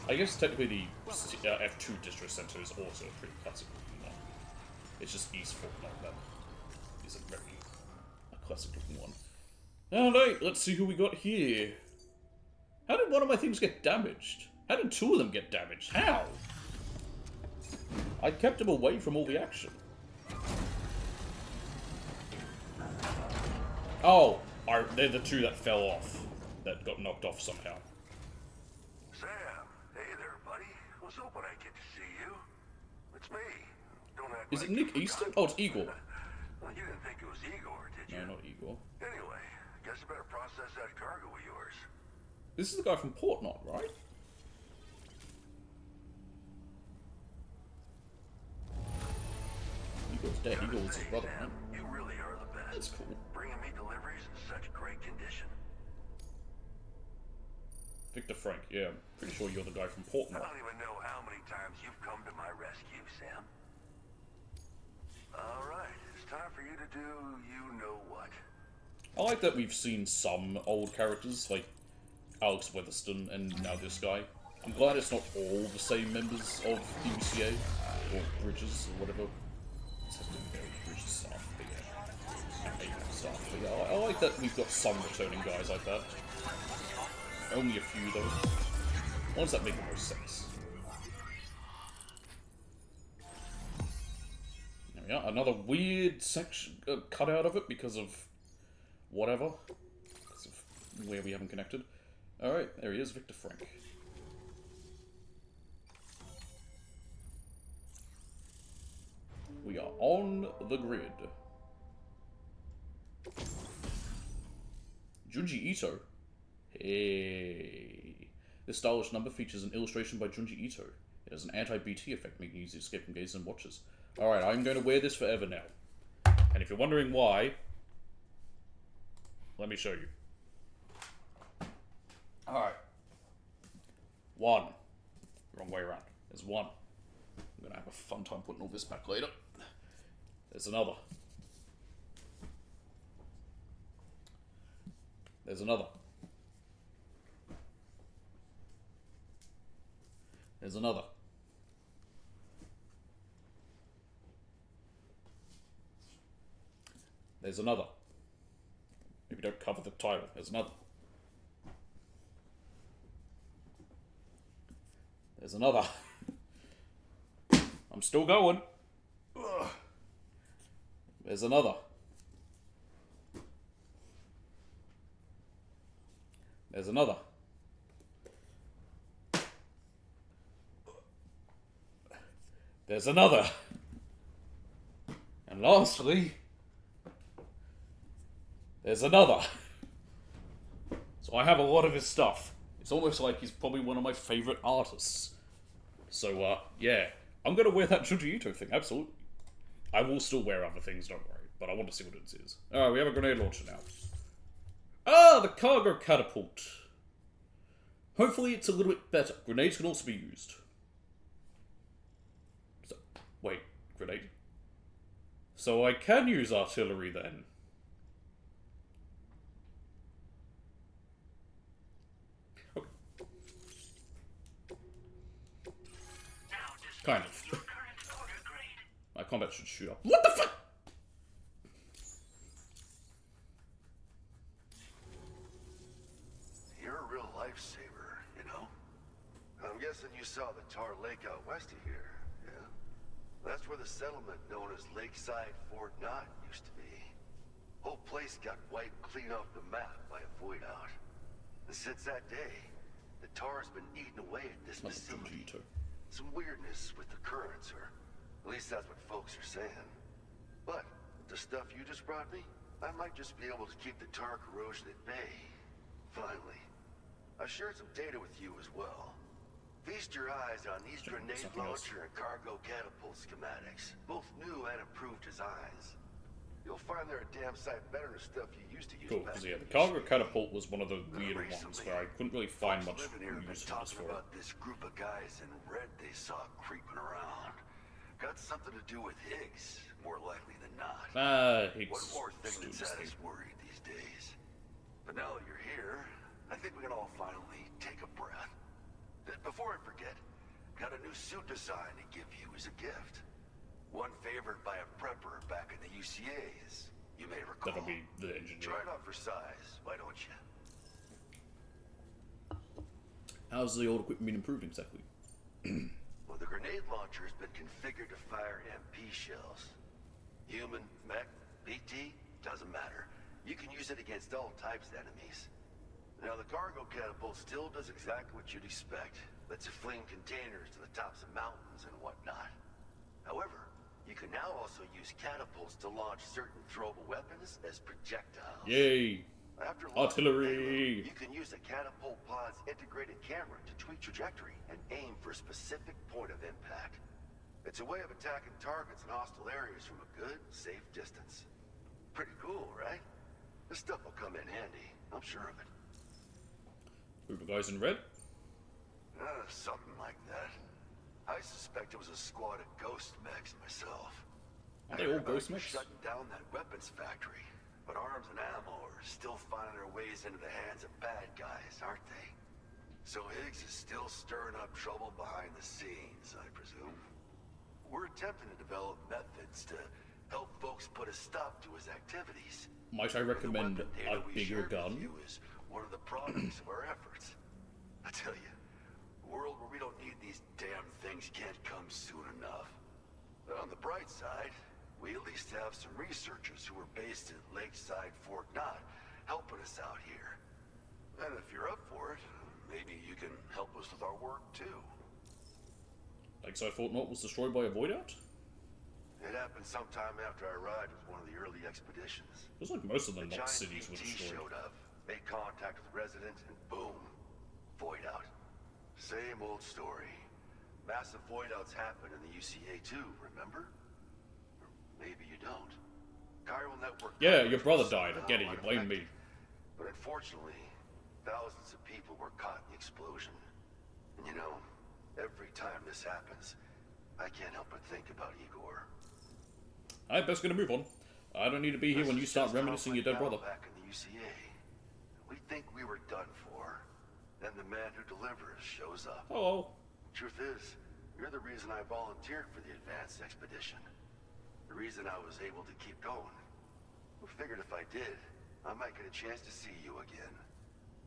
I guess technically the F2 distro center is also a pretty classic looking one. It's just East Fortnite that isn't very a classic looking one. Alright, let's see who we got here. How did one of my things get damaged? How did two of them get damaged? How? I kept them away from all the action. Oh, they're the two that fell off. That got knocked off somehow. Sam, hey there, buddy. Was hoping I'd get to see you. It's me. Don't act Is like it Nick Easton? Oh, it's Igor. Well, you didn't think it was Igor, did you? No, not Igor. Anyway, guess I better process that cargo of yours. This is the guy from Portnot, right? Igor's dead. Igor was his brother, right? You really are the best. That's cool. Bringing me deliveries in such great condition. Victor Frank, yeah. I'm pretty sure you're the guy from I Portnot. don't even know how many times you've come to my rescue, Sam. Alright, it's time for you to do you-know-what. I like that we've seen some old characters, like Alex Weatherston and now this guy. I'm glad it's not all the same members of DBCA, or Bridges, or whatever. It has to be Bridges staff, but yeah. APAC staff, but yeah, I like that we've got some returning guys like that. Only a few, though. Ones that make the most sense. There we are, another weird section cut out of it because of whatever. Because of where we haven't connected. Alright, there he is, Victor Frank. We are on the grid. Junji Ito. Hey. This stylish number features an illustration by Junji Ito. It has an anti-BT effect, making it easy to escape from gazes and watches. Alright, I'm going to wear this forever now. And if you're wondering why, let me show you. Alright. One. Wrong way around. There's one. I'm gonna have a fun time putting all this back later. There's another. There's another. There's another. There's another. Maybe don't cover the title. There's another. There's another. I'm still going. Ugh. There's another. There's another. There's another. And lastly, there's another. So I have a lot of his stuff. It's almost like he's probably one of my favorite artists. So, yeah. I'm gonna wear that Junji Ito thing, absolutely. I will still wear other things, don't worry. But I want to see what it is. Alright, we have a grenade launcher now. Ah, the cargo catapult. Hopefully it's a little bit better. Grenades can also be used. So, wait, grenade? So I can use artillery then. Okay. Kind of. My combat should shoot up. What the fuck? You're a real lifesaver, you know? I'm guessing you saw the Tar Lake out west of here, yeah? That's where the settlement known as Lakeside Fort Knott used to be. Whole place got wiped clean off the map by a void out. And since that day, the tar's been eating away at this facility. Some weirdness with the currents, or at least that's what folks are saying. But with the stuff you just brought me, I might just be able to keep the tar corrosion at bay. Finally. I shared some data with you as well. Feast your eyes on these grenade launcher and cargo catapult schematics. Both new and improved designs. You'll find they're a damn sight better than stuff you used to use Cool, back because yeah, in the cargo catapult was one of the weirder ones where I couldn't really find much usefulness talking for it. about this group of guys in red they saw creeping around. Got something to do with Higgs, more likely than not. Higgs. One more thing that's had us worried these days. But now that you're here, I think we can all finally take a breath. Before I forget, got a new suit design to give you as a gift. One favored by a prepper back in the UCAs, you may recall. That'll be the engineer. Try it on for size, why don't you? How's the old equipment been improved exactly? Well, the grenade launcher has been configured to fire MP shells. Human, mech, BT, doesn't matter. You can use it against all types of enemies. Now, the cargo catapult still does exactly what you'd expect. Lets you fling containers to the tops of mountains and whatnot. However, you can now also use catapults to launch certain throwable weapons as projectiles. Yay! After Artillery! You can use a catapult pod's integrated camera to tweak trajectory and aim for a specific point of impact. It's a way of attacking targets in hostile areas from a good, safe distance. Pretty cool, right? This stuff will come in handy, I'm sure of it. Group of guys in red? Something like that. I suspect it was a squad of ghost mechs myself. Are they all ghost mechs? Shutting down that weapons factory. But arms and ammo are still finding their ways into the hands of bad guys, aren't they? So Higgs is still stirring up trouble behind the scenes, I presume. We're attempting to develop methods to help folks put a stop to his activities. Might I recommend a bigger gun? Is one of the products of our efforts. I tell you, a world where we don't need these damn things can't come soon enough. But on the bright side, we at least have some researchers who are based at Lakeside Fort Knott helping us out here. And if you're up for it, maybe you can help us with our work too. Lakeside Fort Knott was destroyed by a void out? It happened sometime after I arrived with one of the early expeditions. It was like most of the Knott giant cities were BT destroyed. showed up, made contact with residents, and boom, void out. Same old story. Massive void outs happen in the UCA too, remember? Or maybe you don't. Chiral network. Yeah, your brother died. I get it. You blame me. But unfortunately, thousands of people were caught in the explosion. And you know, every time this happens, I can't help but think about Igor. I'm best gonna move on. I don't need to be here when you start reminiscing your dead brother. Back in the UCA, we think we were done for. Then the man who delivers shows up. Hello. Truth is, you're the reason I volunteered for the advanced expedition. The reason I was able to keep going. I figured if I did, I might get a chance to see you again.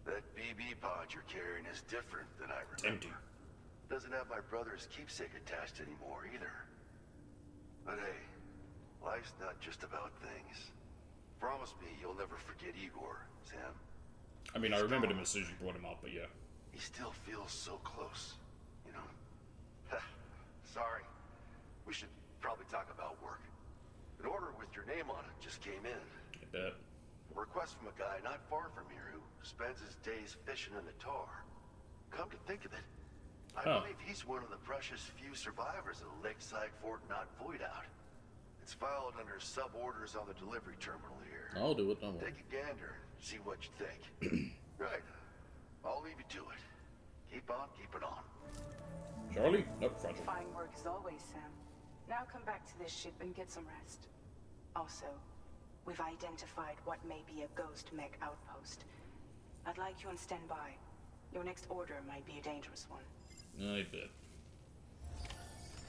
That BB pod you're carrying is different than I remember. Empty. Doesn't have my brother's keepsake attached anymore either. But hey, life's not just about things. Promise me you'll never forget Igor, Sam. I mean, I remembered him as soon as you brought him up, but yeah. He still feels so close, you know? Sorry. We should probably talk about work. An order with your name on it just came in. I bet. A request from a guy not far from here who spends his days fishing in the tar. Come to think of it, I believe he's one of the precious few survivors of the Lakeside Fort Knott void out. It's filed under sub-orders on the delivery terminal here. I'll do it, don't worry. Take a gander, see what you think. Right. I'll leave you to it. Keep on keeping on. Charlie? Nope, fragile. Fine work as always, Sam. Now come back to this ship and get some rest. Also, we've identified what may be a ghost mech outpost. I'd like you on standby. Your next order might be a dangerous one. I bet.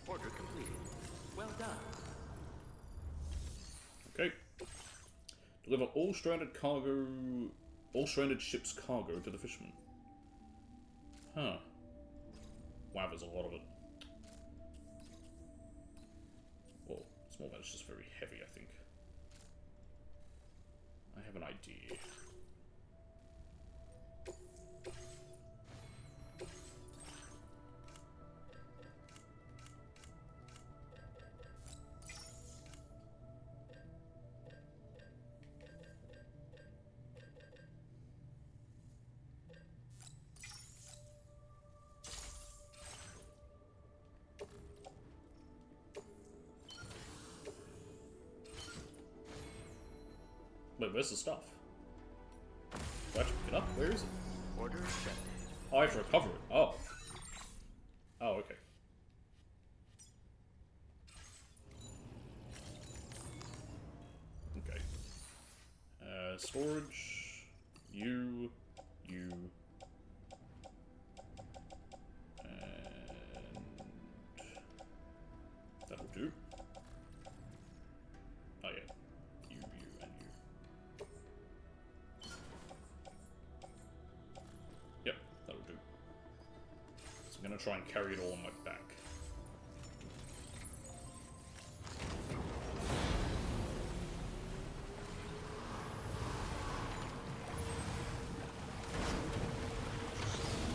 Order completed. Well done. Okay. Deliver all stranded ships' cargo to the fishermen. Huh. Wow, there's a lot of it. Well, small man is just very heavy, I think. I have an idea. Wait, where's the stuff? Do I have to pick it up? Where is it? Order accepted. Oh, I have to recover it. Oh. Oh, okay. Okay. Storage. You. And that'll do. Oh yeah. You, and you. Yep, that'll do. So I'm gonna try and carry it all on my back.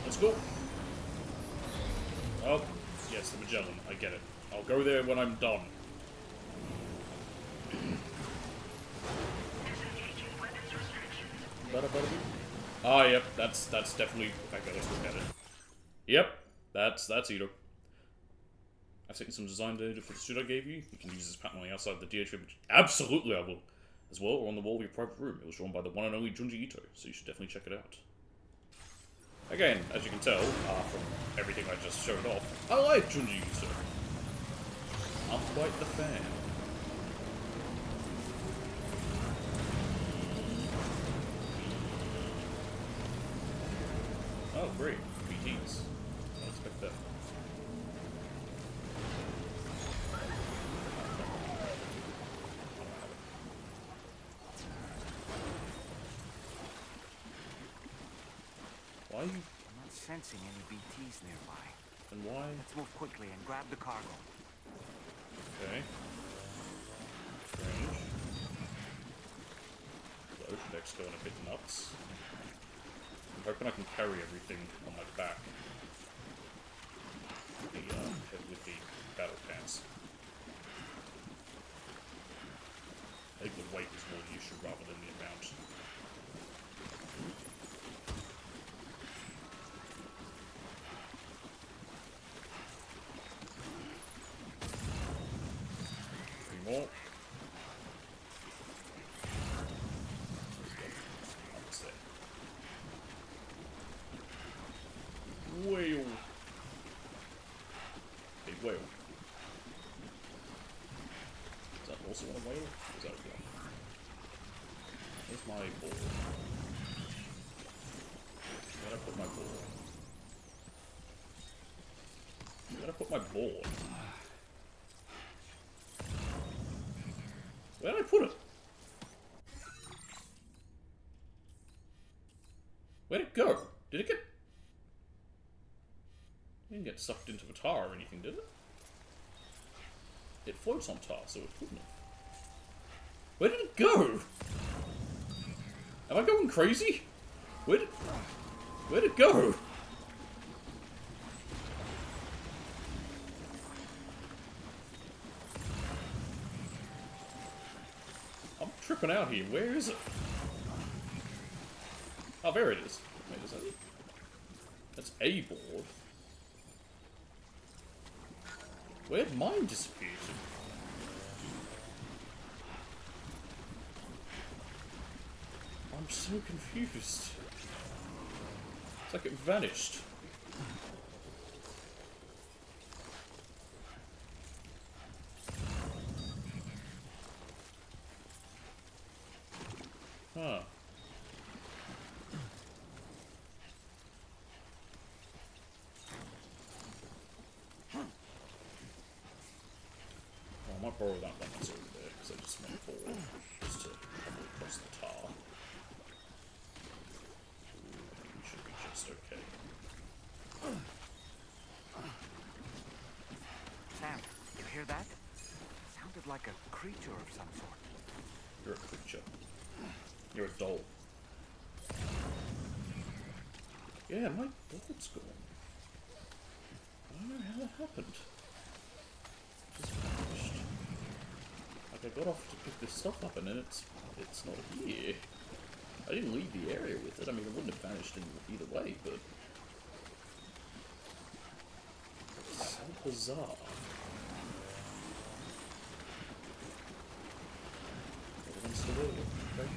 Let's go. Oh, yes, the Magellan. I get it. I'll go there when I'm done. Ah, yep, that's definitely. Okay, let's look at it. Yep, that's Edo. I've taken some design data for the suit I gave you. You can use this pattern on the outside of the DH. Absolutely, I will. As well, or on the wall of your private room. It was drawn by the one and only Junji Ito, so you should definitely check it out. Again, as you can tell from everything I just showed off, I like Junji Ito. I'm quite the fan. Oh, great. BTs. I don't expect that. Why are you... I'm not sensing any BTs nearby. And why? Let's move quickly and grab the cargo. Okay. Strange. The ocean deck's going a bit nuts. I'm hoping I can carry everything on my back. With the battle pants. I think the weight is more the issue rather than the amount. Three more. Almost there. Whale. Big whale. Is that also a whale? Or is that a one? Where's my board? Where'd I put my board? Where'd I put my board? Where'd I put it? Where'd it go? Did it get... It didn't get sucked into the tar or anything, did it? It floats on tar, so it couldn't have. Where did it go? Am I going crazy? Where'd it go? I'm tripping out here. Where is it? Oh, there it is. Wait, is that it? That's a board. Where'd mine disappear to? I'm so confused. It's like it vanished. Huh. I might borrow that one that's over there, because I just went forward, just to probably cross the tar. Ooh, should be just okay. Sam, you hear that? Sounded like a creature of some sort. You're a creature. You're a doll. Yeah, my board's gone. I don't know how that happened. Just vanished. Like I got off to pick this stuff up and then it's not here. I didn't leave the area with it. I mean, it wouldn't have vanished in either way, but it's so bizarre. Everyone's still there. Okay.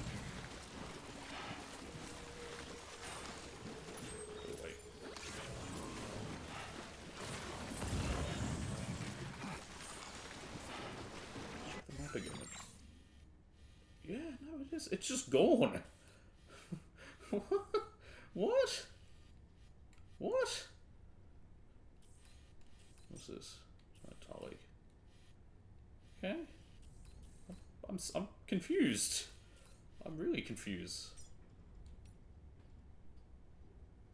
It's just gone. What? What? What's this? Tali. Okay. I'm confused. I'm really confused.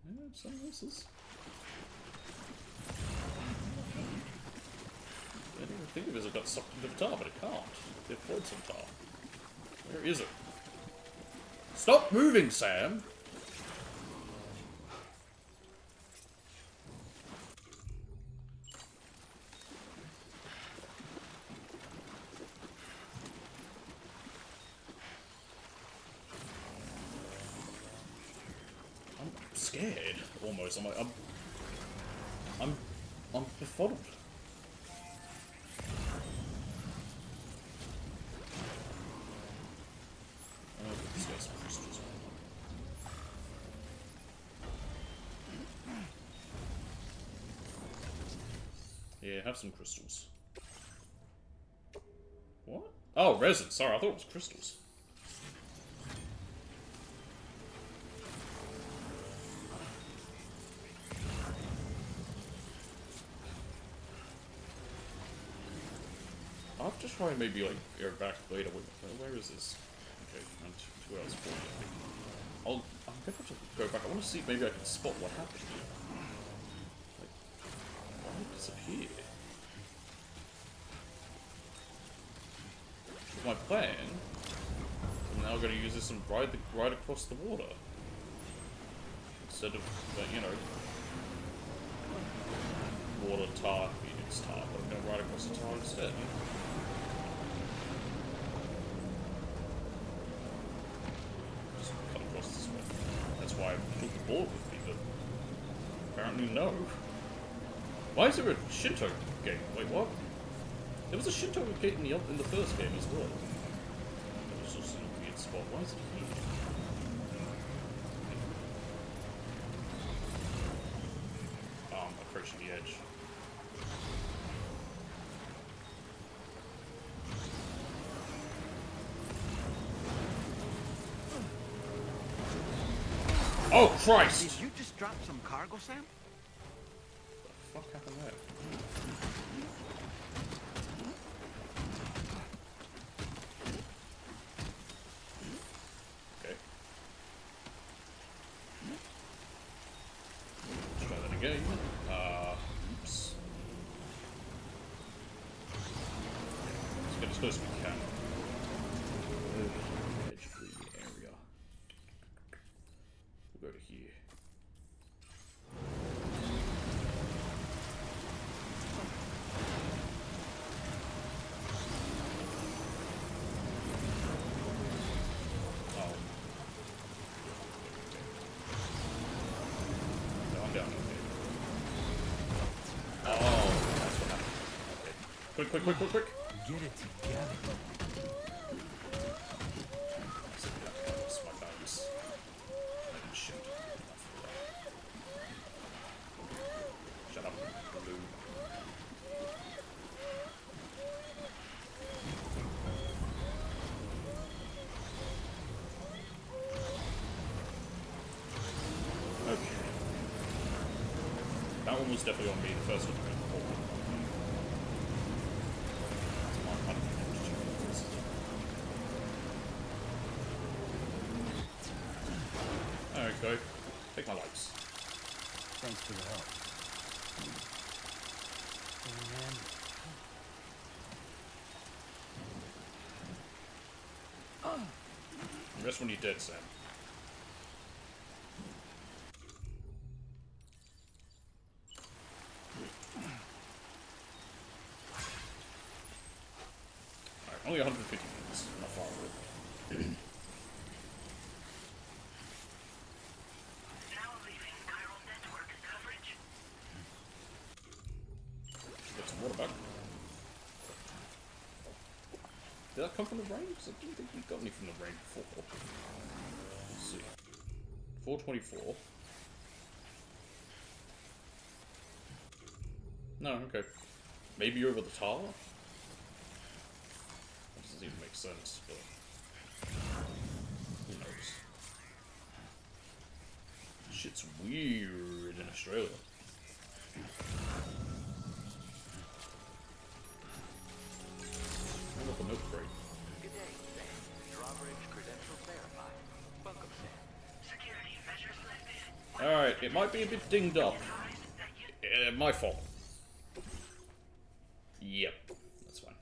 Yeah, someone else's. I didn't even think of it as it got sucked into the tar, but it can't. It floats some tar. Where is it? Stop moving, Sam! I'm scared, almost. I'm befuddled. Yeah, have some crystals. What? Oh, resin. Sorry, I thought it was crystals. I'll just try and maybe like air back later. Where is this? Okay, I'm 2 hours 40. I'm gonna have to go back. I want to see if maybe I can spot what happened here. Like, why did it disappear? With my plan, I'm now going to use this and ride across the water instead of, you know, water tar, Phoenix tar. But I'm going to ride across the tar instead. Just cut across this way. That's why I took the board with me, but apparently no. Why is there a Shinto gate? Wait, what? There was a Shinto gate in the first game as well. That was just in a weird spot. Why is it here? I'm approaching the edge. Oh, Christ! Did you just drop some cargo, Sam? What the fuck happened there? Okay. Let's try that again. Oops. Let's get as close as we can. Edge of the area. We'll go to here. Quick. Get it together. That's my balance. I can shoot. Shut up, Blue. Okay. That one was definitely on me, the first one. Go. Take my lives. Thanks for the help. Rest when you're dead, Sam. Alright, only 150 minutes. Not far away. Water back. Did that come from the rain? Because I didn't think we got any from the rain before. Let's see. 424. No, okay. Maybe over the tower? That doesn't even make sense, but... Shit's weird in Australia. I love the milk crate. Good day, Sam. Drawbridge credentials verified. Welcome, Sam. Security measures lifted. Alright, it might be a bit dinged up. My fault. Yep, that's fine.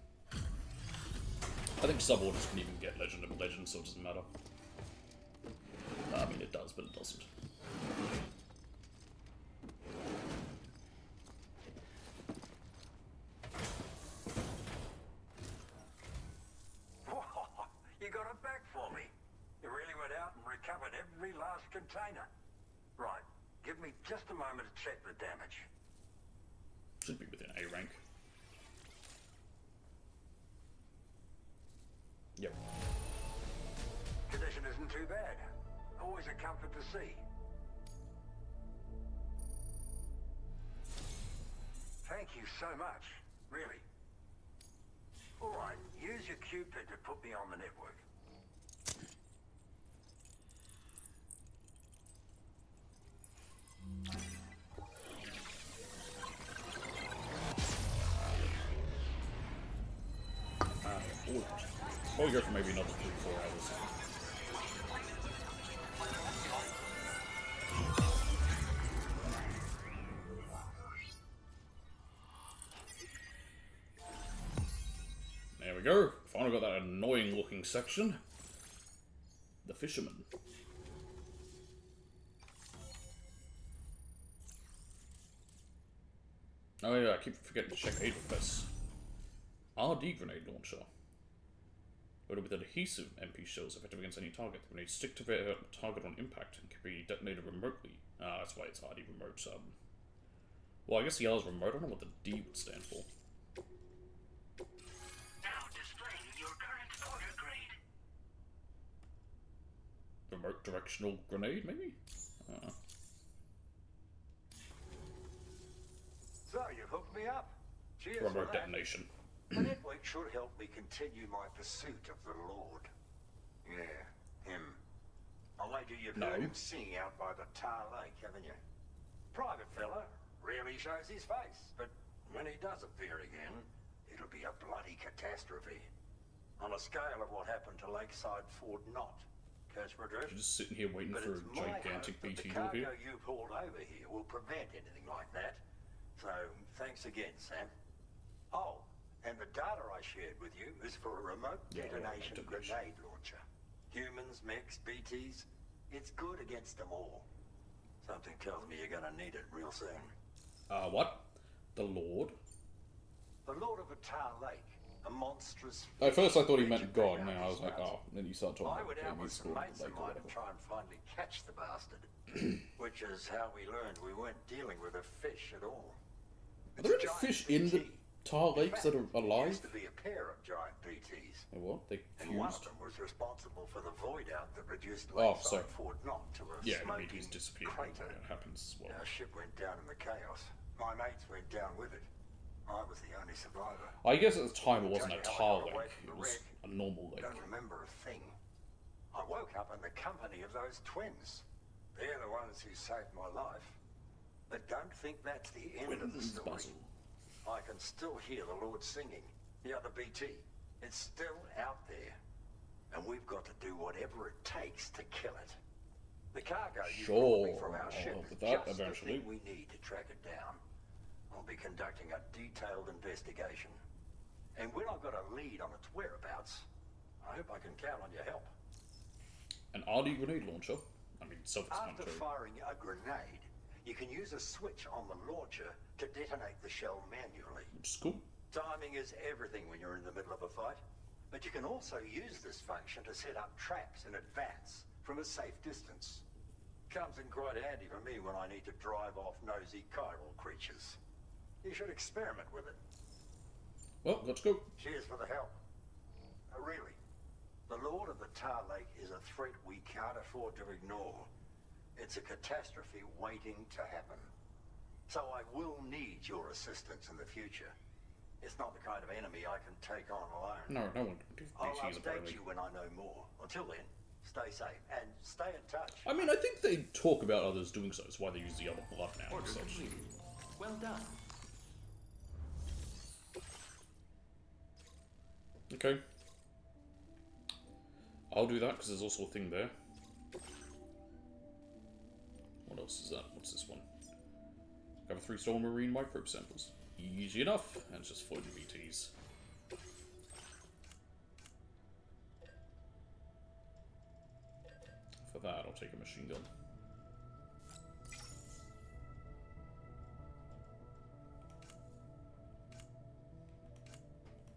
I think suborders can even get Legend of Legends, so it doesn't matter. I mean, it does, but it doesn't. You got it back for me. You really went out and recovered every last container. Right, give me just a moment to check the damage. Should be within A rank. Yep. Condition isn't too bad. Always a comfort to see. Thank you so much, really. Alright, use your Cupid to put me on the network. We'll go for maybe another 3-4 hours. There we go. Finally got that annoying looking section. The fisherman. Oh yeah, I keep forgetting to check aid requests. RD grenade launcher. Loaded with adhesive MP shells effective against any target. The grenades stick to their target on impact and can be detonated remotely. That's why it's RD remote. Well, I guess the L is remote. I don't know what the D would stand for. Now displaying your current order grade. Remote directional grenade, maybe? So, you've hooked me up. Cheers. Remote detonation. The network should help me continue my pursuit of the Lord. Yeah, him. I wager you've heard him sing out by the Tar Lake, haven't you? Private fella, rarely shows his face, but when he does appear again, it'll be a bloody catastrophe. On a scale of what happened to Lakeside Fort Knott. Catch my drift? You're just sitting here waiting for a gigantic BT to appear. The cargo you've hauled over here will prevent anything like that. So, thanks again, Sam. Oh, and the data I shared with you is for a remote detonation grenade launcher. Humans, mechs, BTs, it's good against them all. Something tells me you're gonna need it real soon. What? The Lord? The Lord of the Tar Lake, a monstrous... At first I thought he meant God, and then I was like, oh, then you start talking I about went out with some lake mates of or mine to whatever. try and finally catch the bastard. Which is how we learned we weren't dealing with a fish at all. Are there any fish in the Tar Lakes that are alive? Used to be a pair of giant BTs. They what? They And one of fused? them was responsible for the void out that reduced Oh, Lakeside so- Fort Knott to a Yeah, smoking BTs disappear. crater. It happens as well. Our ship went down in the chaos. My mates went down with it. I was the only survivor. I guess at the time it wasn't a Tell tar you how I got away lake, from it the was wreck. a normal lake. Don't remember a thing. I woke up in the company of those twins. They're the ones who saved my life. But don't think that's the end of the Twins story. puzzle. I can still hear the Lord singing. The other BT. It's still out there. And we've got to do whatever it takes to kill it. The cargo you brought me from our I'll ship help is with that just eventually. the thing we need to track it down. I'll be conducting a detailed investigation. And when I've got a lead on its whereabouts, I hope I can count on your help. An RD grenade launcher? I mean, self-explanatory. After firing a grenade, you can use a switch on the launcher to detonate the shell manually. Which is cool. Timing is everything when you're in the middle of a fight. But you can also use this function to set up traps in advance from a safe distance. Comes in quite handy for me when I need to drive off nosy chiral creatures. You should experiment with it. Well, let's go. Cheers for the help. Really, the Lord of the Tar Lake is a threat we can't afford to ignore. It's a catastrophe waiting to happen. So I will need your assistance in the future. It's not the kind of enemy I can take on alone. No one can do I'll BTs update apparently. you when I know more. Until then, Stay safe and stay in touch. I mean, I think they talk about others doing so. It's why they use the other blood now and such. Well done. Okay. I'll do that, because there's also a thing there. What else is that? What's this one? Cover 3 stolen marine microbe samples. Easy enough. And it's just floating BTs. For that, I'll take a machine gun.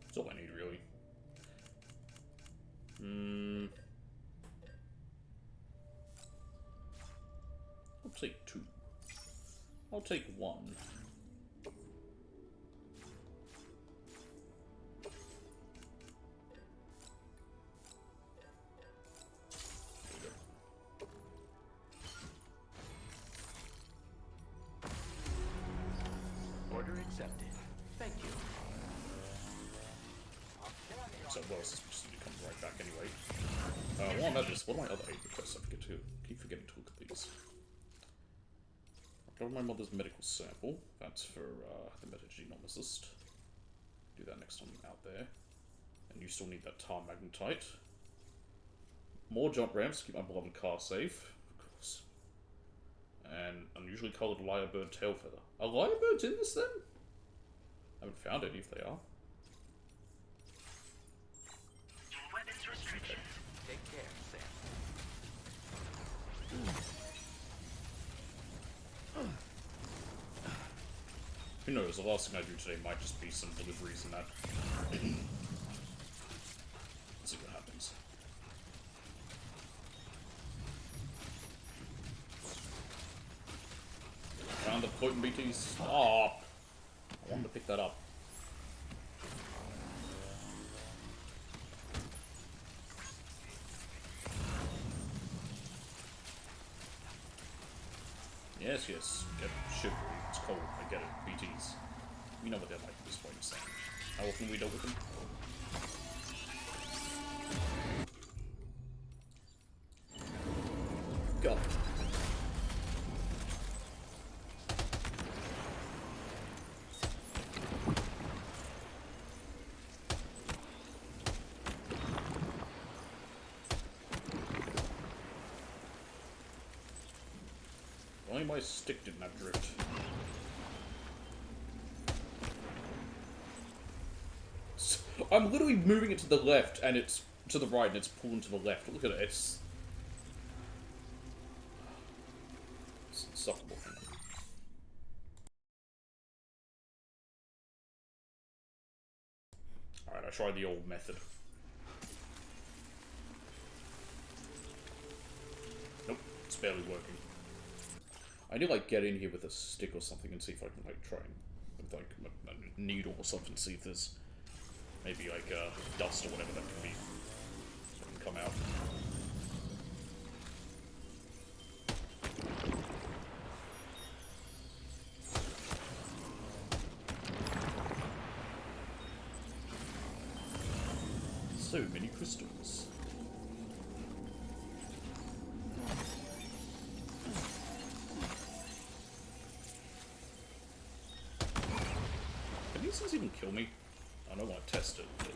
That's all I need, really. I'll take 2. I'll take 1. Order accepted. Thank you. So, well, this just need to come right back anyway. While I'm at this, what are my other 8 requests? I forget to keep forgetting to look at these. I've got my mother's medical sample. That's for the metagenomicist. Do that next time I'm out there. And you still need that tar magnetite. More jump ramps to keep my beloved car safe, of course. And unusually coloured lyrebird tail feather. Are lyrebirds in this then? I haven't found any if they are. Weapons restrictions. Take care, Sam. Who knows, the last thing I do today might just be some deliveries and that. Let's see what happens. Found the floating BTs. Stop! I wanted to pick that up. Yes, yes. Get shivery. It's cold. I get it. BTs. We know what they're like at this point in time. How often we dealt with them? Go. Only my stick didn't have drift. I'm literally moving it to the left, and it's to the right, and it's pulling to the left. Look at it. It's insufferable. Alright, I tried the old method. Nope, it's barely working. I need to, like, get in here with a stick or something and see if I can, like, try and, with, like, a needle or something, see if there's maybe, like, dust or whatever that can come out. So many crystals. Can these things even kill me? I don't want to test it, but...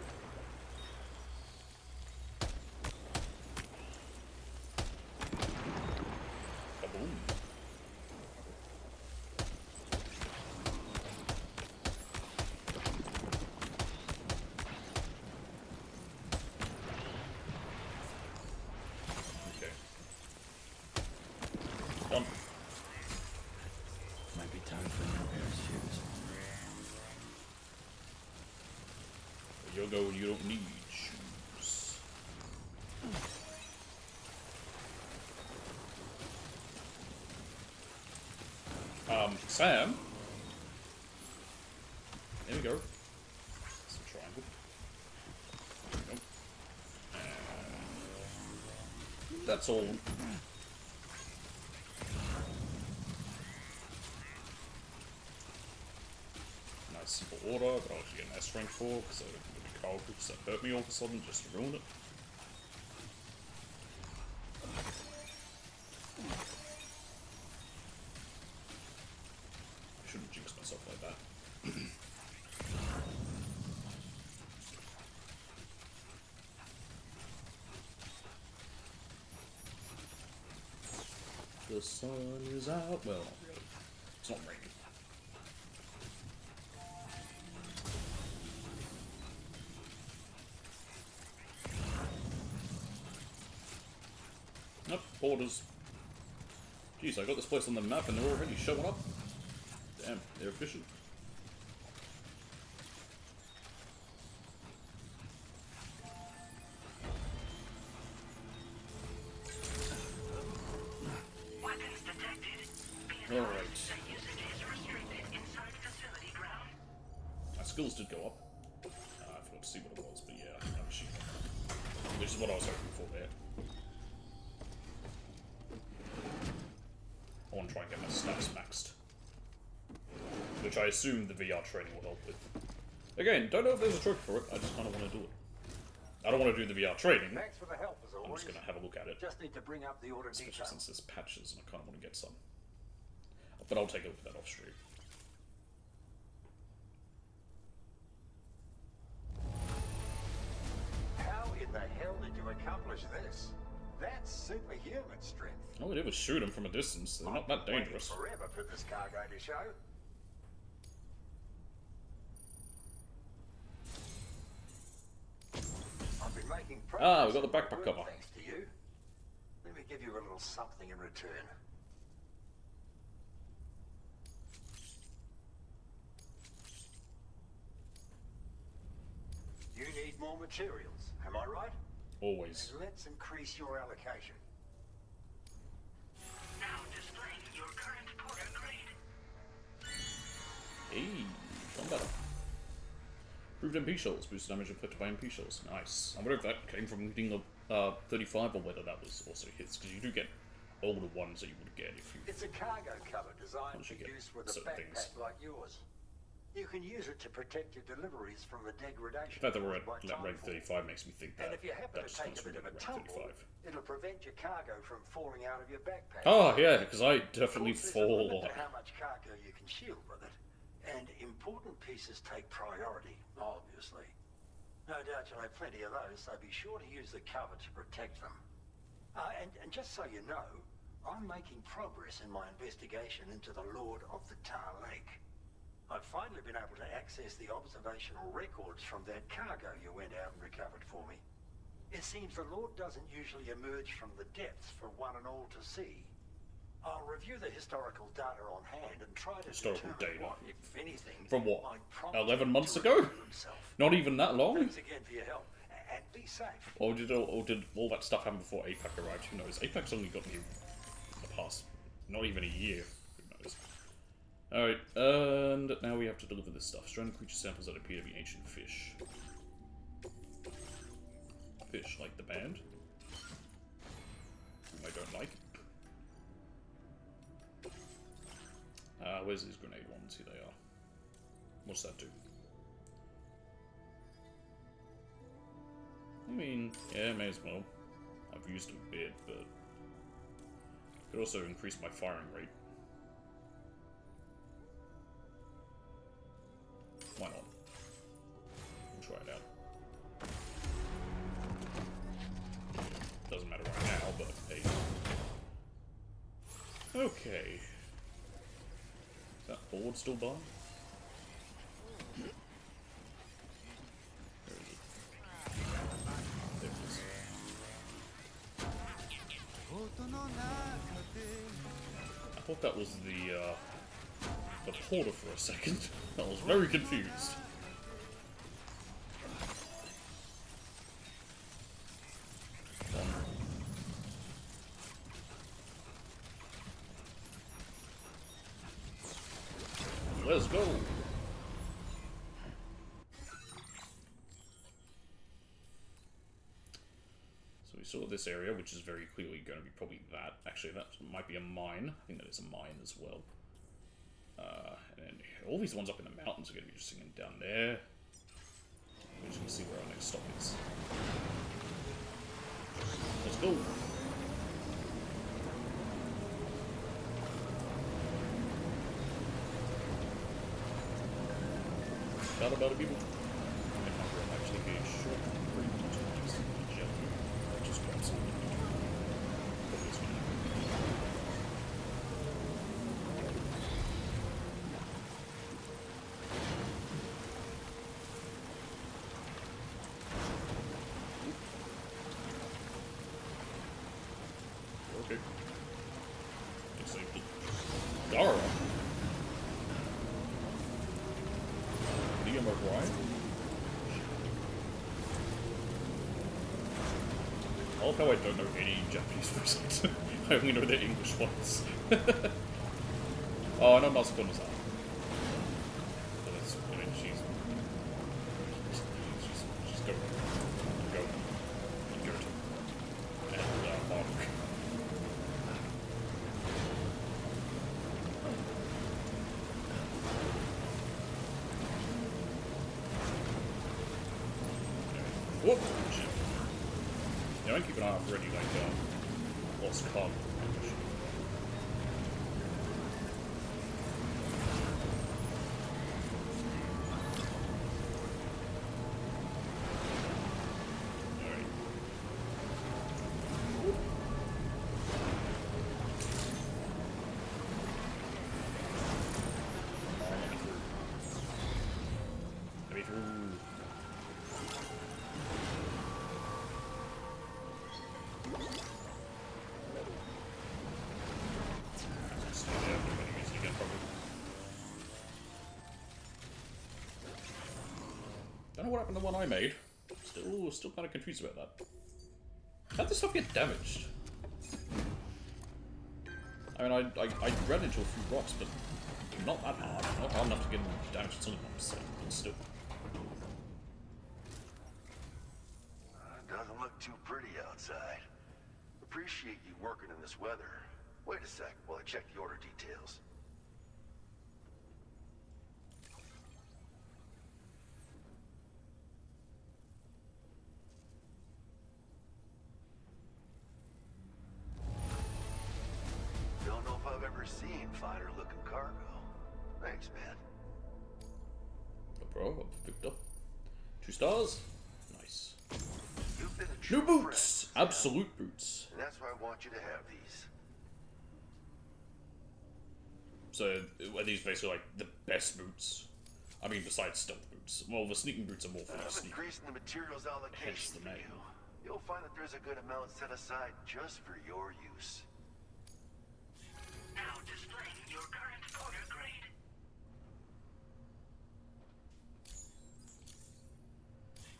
Kaboom. Okay. Done. Might be time for a new pair of shoes. Yogo, you don't need shoes. Sam? There we go. It's a triangle. There we go. That's all. Nice simple order, but I'll actually get an S rank for, because I don't think the cow groups that hurt me all of a sudden just to ruin it. The sun is out. Well, not really. It's not raining. Nope, borders. Jeez, I got this place on the map and they're already showing up. Damn, they're efficient. Alright. My skills did go up. I forgot to see what it was, but yeah, I'm shooting. Which is what I was hoping for there. I want to try and get my stats maxed. Which I assume the VR training will help with. Again, don't know if there's a trick for it, I just kind of want to do it. I don't want to do the VR training. Thanks for the help, as always. I'm just going to have a look at it. Just need to bring up the order Especially details. since there's patches and I kind of want to get some. But I'll take a look at that off stream. How in the hell did you accomplish this? That's superhuman strength. All we did was shoot them from a distance. They're not that dangerous. Forever for this cargo to show. I've been making progress. We got the backpack cover. Thanks to you. Let me give you a little something in return. You need more materials, am I right? Always. And let's increase your allocation. Now displaying your current porter grade. Hey, done better. Improved MP shells, boost damage inflicted by MP shells. Nice. I wonder if that came from hitting the 35 or whether that was also hits, because you do get all the ones that you would get if you. It's a cargo cover designed for get use with a certain backpack things. like yours. You can use it to protect your deliveries from the degradation. The fact that we're at caused by rank timefall. 35 makes me think And that if you happen that to just take comes a from bit of a rank tumble, 35. it'll prevent your cargo from falling out of your backpack. Oh yeah, because I definitely Of course, there's a fall. limit to how much cargo you can shield with it, and important pieces take priority, obviously. No doubt you'll have plenty of those, so be sure to use the cover to protect them. And just so you know, I'm making progress in my investigation into the Lord of the Tar Lake. I've finally been able to access the observational records from that cargo you went out and recovered for me. It seems the Lord doesn't usually emerge from the depths for one and all to see. I'll review the historical data on hand and try to Historical determine data? what, if anything, From what? might prompt 11 him months to ago? reveal himself. Not even that long? Thanks again for your help, and be safe. Or did all that stuff happen before APAC arrived? Who knows? APAC's only got me in the past, not even a year. Who knows? Alright, and now we have to deliver this stuff. Stranded creature samples that appear to be ancient fish. Fish, like the band. Whom I don't like. Where's these grenade ones? Here they are. What's that do? I mean, yeah, may as well. I've used a bit, but could also increase my firing rate. Why not? We'll try it out. Doesn't matter right now, but hey. Okay. Is that board still by? Where is it? There it is. I thought that was the porter for a second. I was very confused. Let's go! So we saw this area, which is very clearly going to be probably that. Actually, that might be a mine. I think that is a mine as well. And all these ones up in the mountains are going to be interesting. And down there, we're just going to see where our next stop is. Let's go! Shout about it, people. I'm actually getting short break to just grab some. them over right. I love how I don't know any Japanese voices. I only know their English ones. Oh, I know Masakona's out. But it's, I mean, she's good. Good. And, Mark. Whoop! Shit. Yeah, I keep an eye out for any, like, lost cargo. Don't know what happened to the one I made. Still kind of confused about that. How'd this stuff get damaged? I mean, I ran into a few rocks, but not that hard. Not hard enough to get them damaged to something, but still. Doesn't look too pretty outside. Appreciate you working in this weather. Wait a sec while I check the order details. Don't know if I've ever seen finer looking cargo. Thanks, man. No problem, Victor. 2 stars? Nice. You've been a New boots! Absolute boots. And that's why I want you to have these. So, are these basically like the best boots? I mean, besides stealth boots. Well, the sneaking boots are more for the I'm sneaking. increasing the materials allocation for you. You'll find that there's a good amount set aside just for your use. Now displaying your current order grade.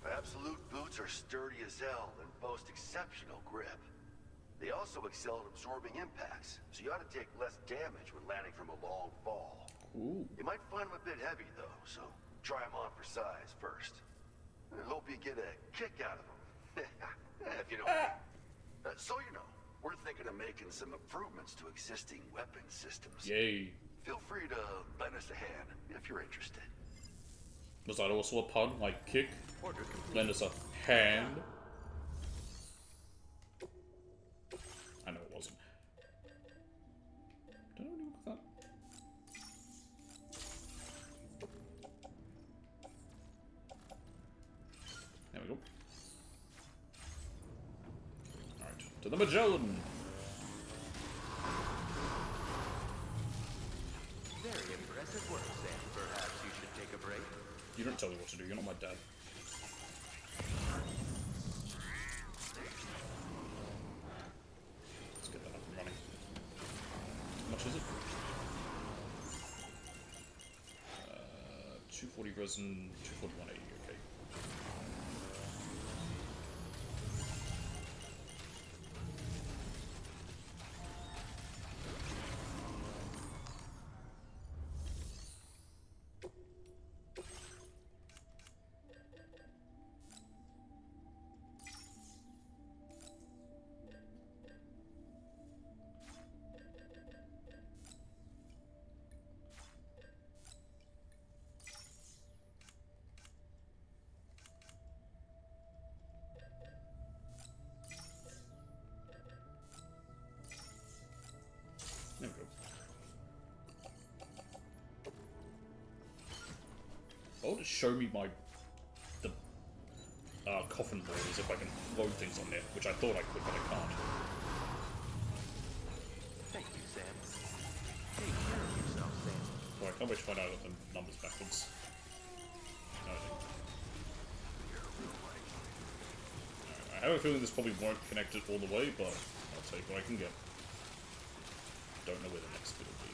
Absolute boots are sturdy as hell and boast exceptional grip. They also excel at absorbing impacts, so you ought to take less damage when landing from a long fall. Ooh. You might find them a bit heavy though, so try them on for size first. I hope you get a kick out of them. If you don't. So you know, we're thinking of making some improvements to existing weapon systems. Yay. Feel free to lend us a hand if you're interested. Was that also a pun? Like kick? Lend us a hand? I know it wasn't. Did I already look at that? There we go. Alright, to the Magellan! Very impressive work, Sam. Perhaps you should take a break. You don't tell me what to do, you're not my dad. Let's get that up and running. How much is it? 240 resin, 241.80, okay. There we go. Oh, just show me the coffin boilers if I can load things on there, which I thought I could, but I can't. Thank you, Sam. Take care of yourself, Sam. Well, I can't wait to find out the numbers backwards. I have a feeling this probably won't connect it all the way, but I'll take what I can get. Don't know where the next bit will be.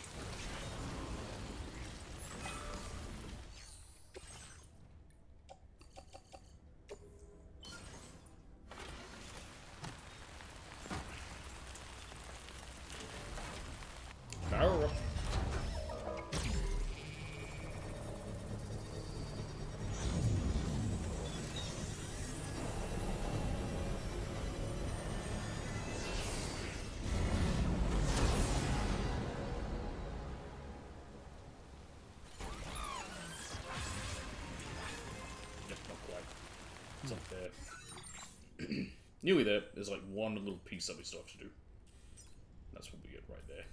It's up there. Nearly there. There's like one little piece that we still have to do. That's what we get right there.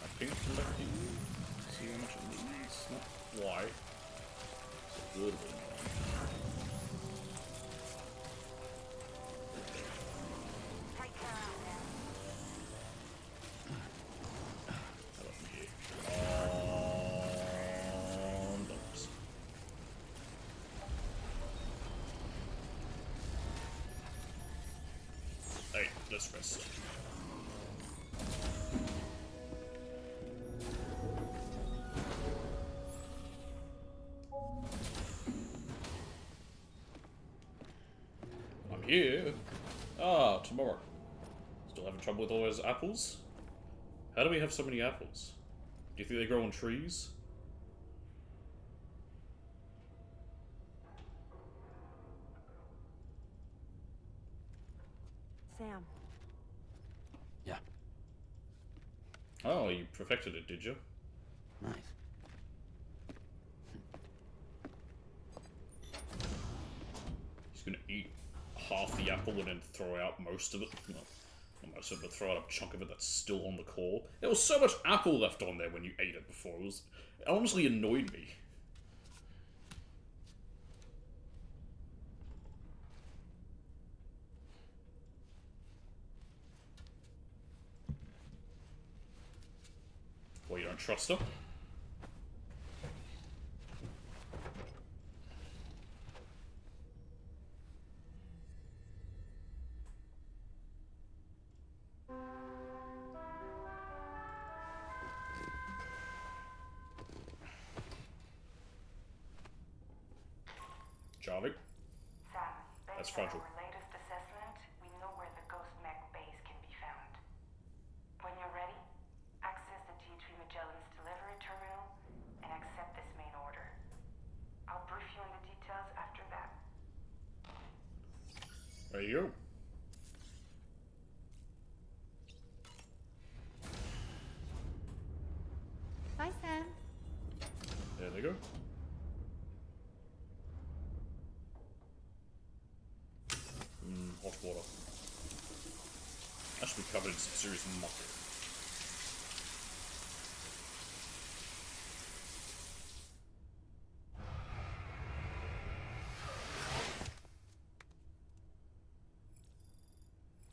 I think left you. See how much it needs. Not quite. It's a little bit more. How about here? On dumps. Hey, let's rest. I'm here. Ah, tomorrow. Still having trouble with all those apples? How do we have so many apples? Do you think they grow on trees? Sam. Yeah. Oh, you perfected it, did you? Nice. He's gonna eat half the apple and then throw out most of it. Well, not most of it, but throw out a chunk of it that's still on the core. There was so much apple left on there when you ate it before. It honestly annoyed me. Well, you don't trust her? Jarvik? Sam, That's based on fragile. our latest assessment, we know where the Ghost Mech base can be found. When you're ready, access the T3 Magellan's delivery terminal and accept this main order. I'll brief you on the details after that. There you go. Bye, Sam. There they go. Hot water. I should be covered in some serious muck.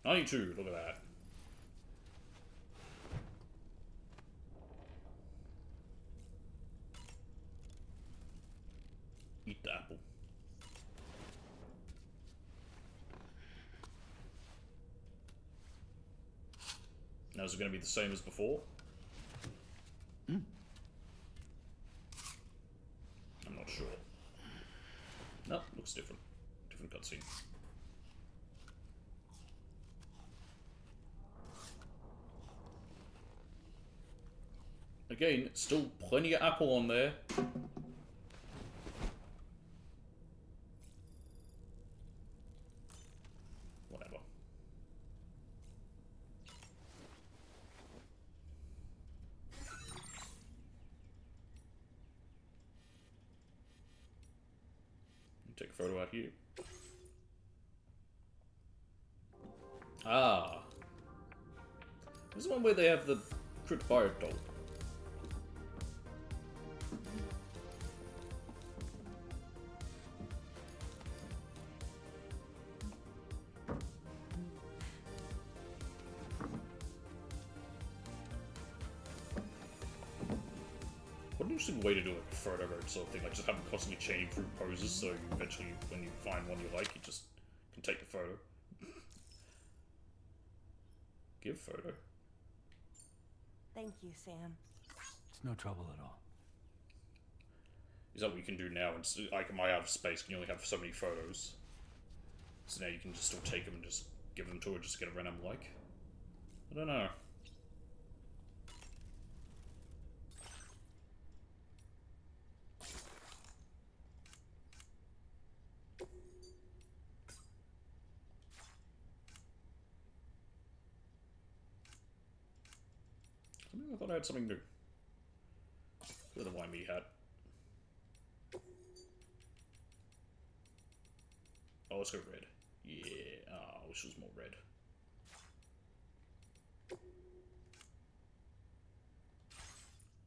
I need to, look at that. Eat the apple. Now is it going to be the same as before? I'm not sure. No, looks different. Different cutscene. Again, still plenty of apple on there. Whatever. Take a photo out here. Ah. This is one where they have the crypt bio doll. What an interesting way to do like a photo mode sort of thing, like just have them constantly changing through poses, so you eventually, when you find one you like, you just can take the photo. Give photo. Thank you, Sam. It's no trouble at all. Is that what you can do now? It's like in my out of space, can you only have so many photos? So now you can just still take them and just give them to her, just get a random like? I don't know. I thought I had something new. With a Wyoming hat. Oh, let's go red. Yeah. Oh, I wish it was more red.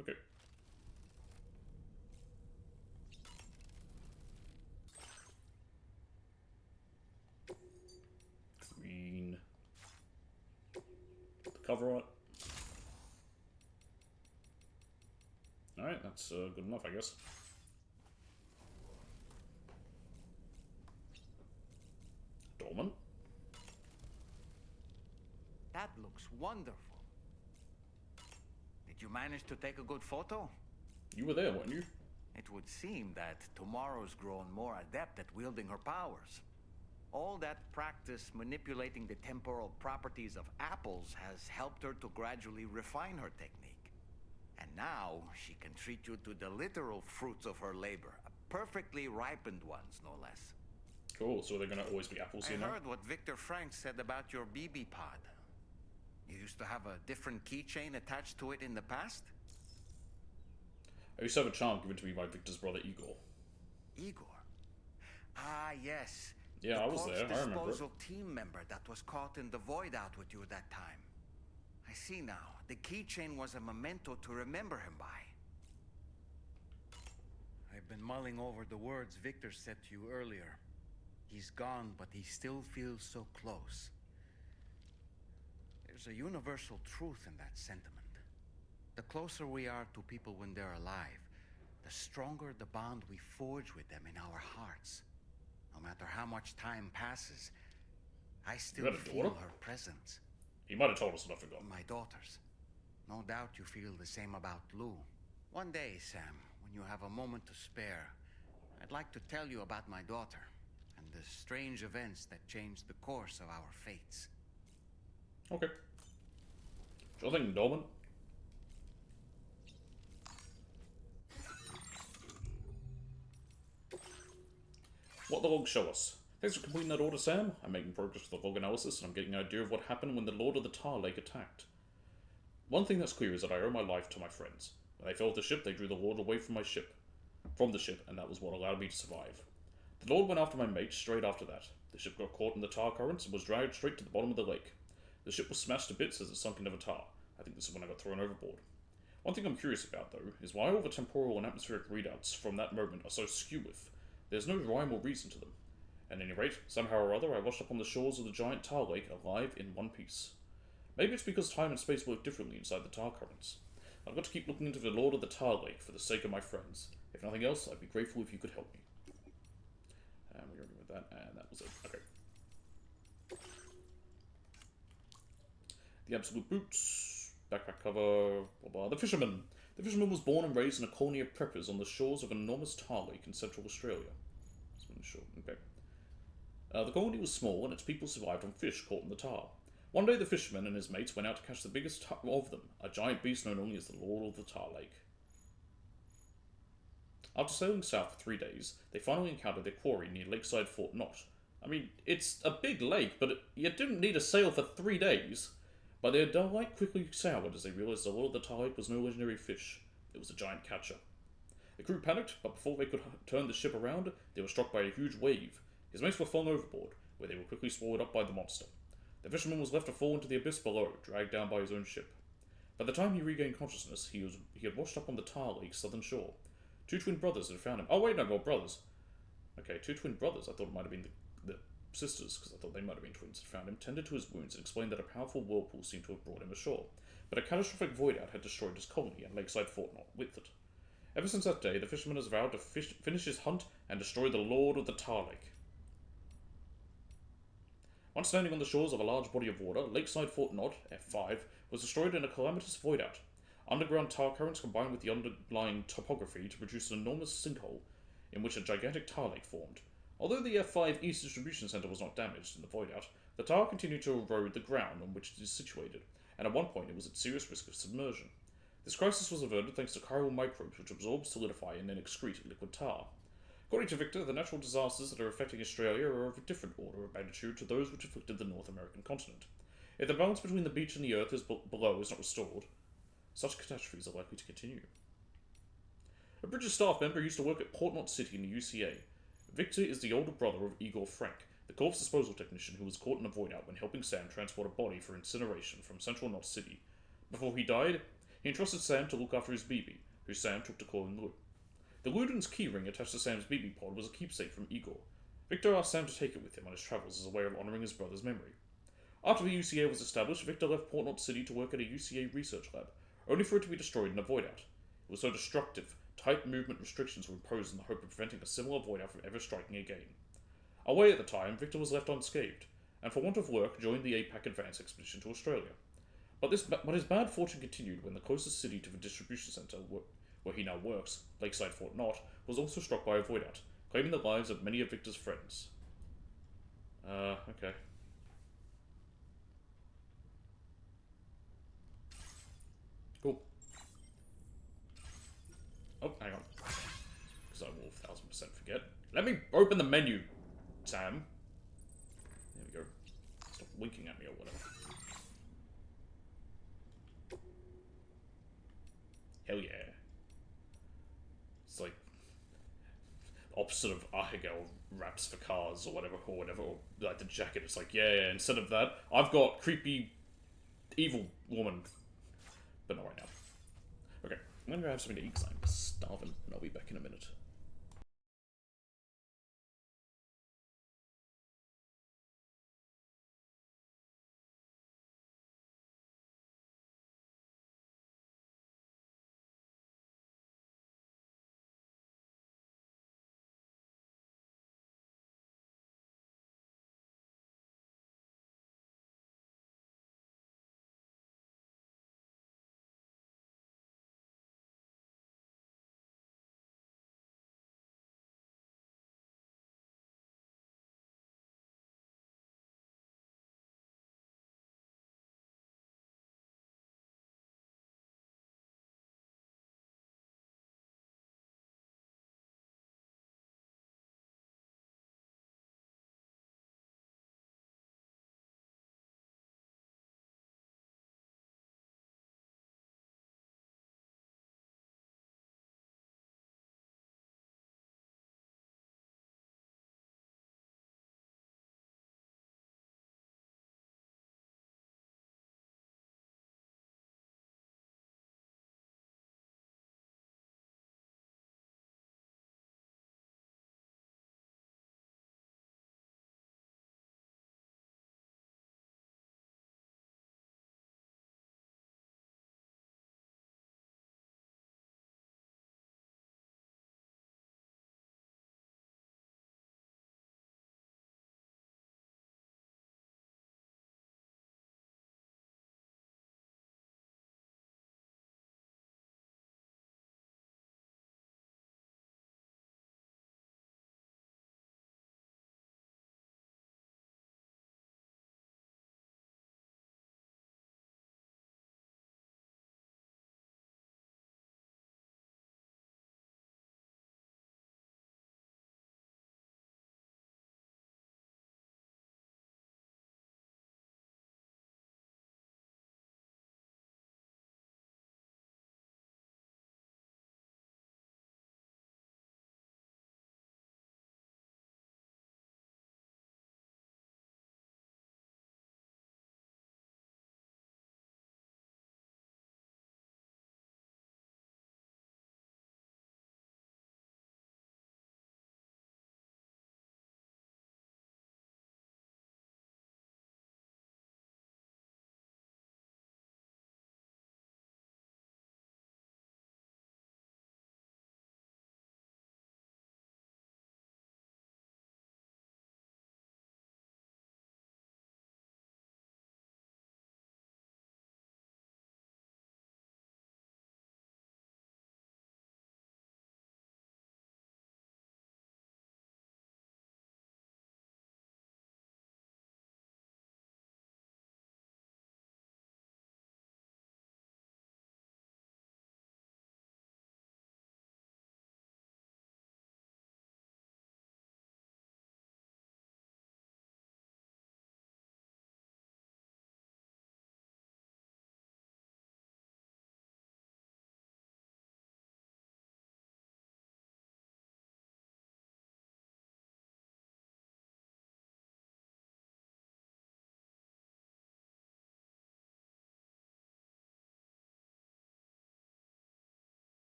Okay. Green. Put the cover on it. Alright, that's good enough, I guess. Dormant. That looks wonderful. Did you manage to take a good photo? You were there, weren't you? It would seem that Tomorrow's grown more adept at wielding her powers. All that practice manipulating the temporal properties of apples has helped her to gradually refine her technique. And now she can treat you to the literal fruits of her labor, perfectly ripened ones, no less. Cool, so they're gonna always be apples here now? I heard what Victor Frank said about your BB pod. You used to have a different keychain attached to it in the past? I used to have a charm given to me by Victor's brother Igor. Igor? Ah, yes. Yeah, I was there. I remember. The disposal team member that was caught in the void out with you that time. I see now. The keychain was a memento to remember him by. I've been mulling over the words Victor said to you earlier. He's gone, but he still feels so close. There's a universal truth in that sentiment. The closer we are to people when they're alive, the stronger the bond we forge with them in our hearts. No matter how much time passes, I still feel her presence. He might have told us, but I forgot. My daughters. No doubt you feel the same about Lou. One day, Sam, when you have a moment to spare, I'd like to tell you about my daughter and the strange events that changed the course of our fates. Okay. Sure thing, Dolman. What the logs show us. Thanks for completing that order, Sam. I'm making progress with the log analysis, and I'm getting an idea of what happened when the Lord of the Tar Lake attacked. One thing that's clear is that I owe my life to my friends. When they fell off the ship, they drew the Lord away from the ship, and that was what allowed me to survive. The Lord went after my mate straight after that. The ship got caught in the tar currents and was dragged straight to the bottom of the lake. The ship was smashed to bits as it sunk into the tar. I think this is when I got thrown overboard. One thing I'm curious about, though, is why all the temporal and atmospheric readouts from that moment are so skew with. There's no rhyme or reason to them. At any rate, somehow or other, I washed up on the shores of the giant tar lake alive in one piece. Maybe it's because time and space work differently inside the tar currents. I've got to keep looking into the Lord of the Tar Lake for the sake of my friends. If nothing else, I'd be grateful if you could help me. And we're going with that, and that was it. Okay. The Absolute Boots, backpack cover, blah blah. The Fisherman. The Fisherman was born and raised in a colony of preppers on the shores of an enormous tar lake in central Australia. Okay. The colony was small and its people survived on fish caught in the tar. One day the fisherman and his mates went out to catch the biggest of them, a giant beast known only as the Lord of the Tar Lake. After sailing south for 3 days, they finally encountered their quarry near Lakeside Fort Knott. I mean, it's a big lake, but you didn't need to sail for 3 days. But their delight quickly soured as they realized the Lord of the Tar Lake was no legendary fish. It was a giant catcher. The crew panicked, but before they could turn the ship around, they were struck by a huge wave. His mates were flung overboard, where they were quickly swallowed up by the monster. The fisherman was left to fall into the abyss below, dragged down by his own ship. By the time he regained consciousness, he had washed up on the Tar Lake's southern shore. 2 twin brothers had found him. Oh wait, no, well, brothers. Okay, 2 twin brothers. I thought it might have been the sisters, because I thought they might have been twins, had found him, tended to his wounds, and explained that a powerful whirlpool seemed to have brought him ashore. But a catastrophic void-out had destroyed his colony, and Lakeside Fort Knott with it. Ever since that day, the fisherman has vowed to finish his hunt and destroy the Lord of the Tar Lake. Once standing on the shores of a large body of water, Lakeside Fort Knott, F5, was destroyed in a calamitous void-out. Underground tar currents combined with the underlying topography to produce an enormous sinkhole in which a gigantic tar lake formed. Although the F5 East Distribution Center was not damaged in the void-out, the tar continued to erode the ground on which it is situated, and at one point it was at serious risk of submersion. This crisis was averted thanks to chiral microbes which absorb, solidify, and then excrete liquid tar. According to Victor, the natural disasters that are affecting Australia are of a different order of magnitude to those which afflicted the North American continent. If the balance between the beach and the earth below is not restored, such catastrophes are likely to continue. A British staff member used to work at Port Knot City in the UCA. Victor is the older brother of Igor Frank, the corpse disposal technician who was caught in a void-out when helping Sam transport a body for incineration from Central Knot City. Before he died, he entrusted Sam to look after his BB, who Sam took to calling Lou. The Luden's keyring attached to Sam's BB pod was a keepsake from Igor. Victor asked Sam to take it with him on his travels as a way of honouring his brother's memory. After the UCA was established, Victor left Port Knot City to work at a UCA research lab, only for it to be destroyed in a void-out. It was so destructive, tight movement restrictions were imposed in the hope of preventing a similar void-out from ever striking again. Away at the time, Victor was left unscathed, and for want of work joined the APAC Advance expedition to Australia. But his bad fortune continued when the closest city to the distribution centre, where he now works, Lakeside Fort Knot, was also struck by a void-out, claiming the lives of many of Victor's friends. Okay. Cool. Oh, hang on. Because I will 1000% forget. Let me open the menu, Sam. There we go. Stop winking at me or whatever. Hell yeah. It's like opposite of Ahegel wraps for cars or whatever, or like the jacket. It's like, yeah, instead of that, I've got creepy evil woman. But not right now. Okay, I'm gonna have something to eat because I'm starving, and I'll be back in a minute.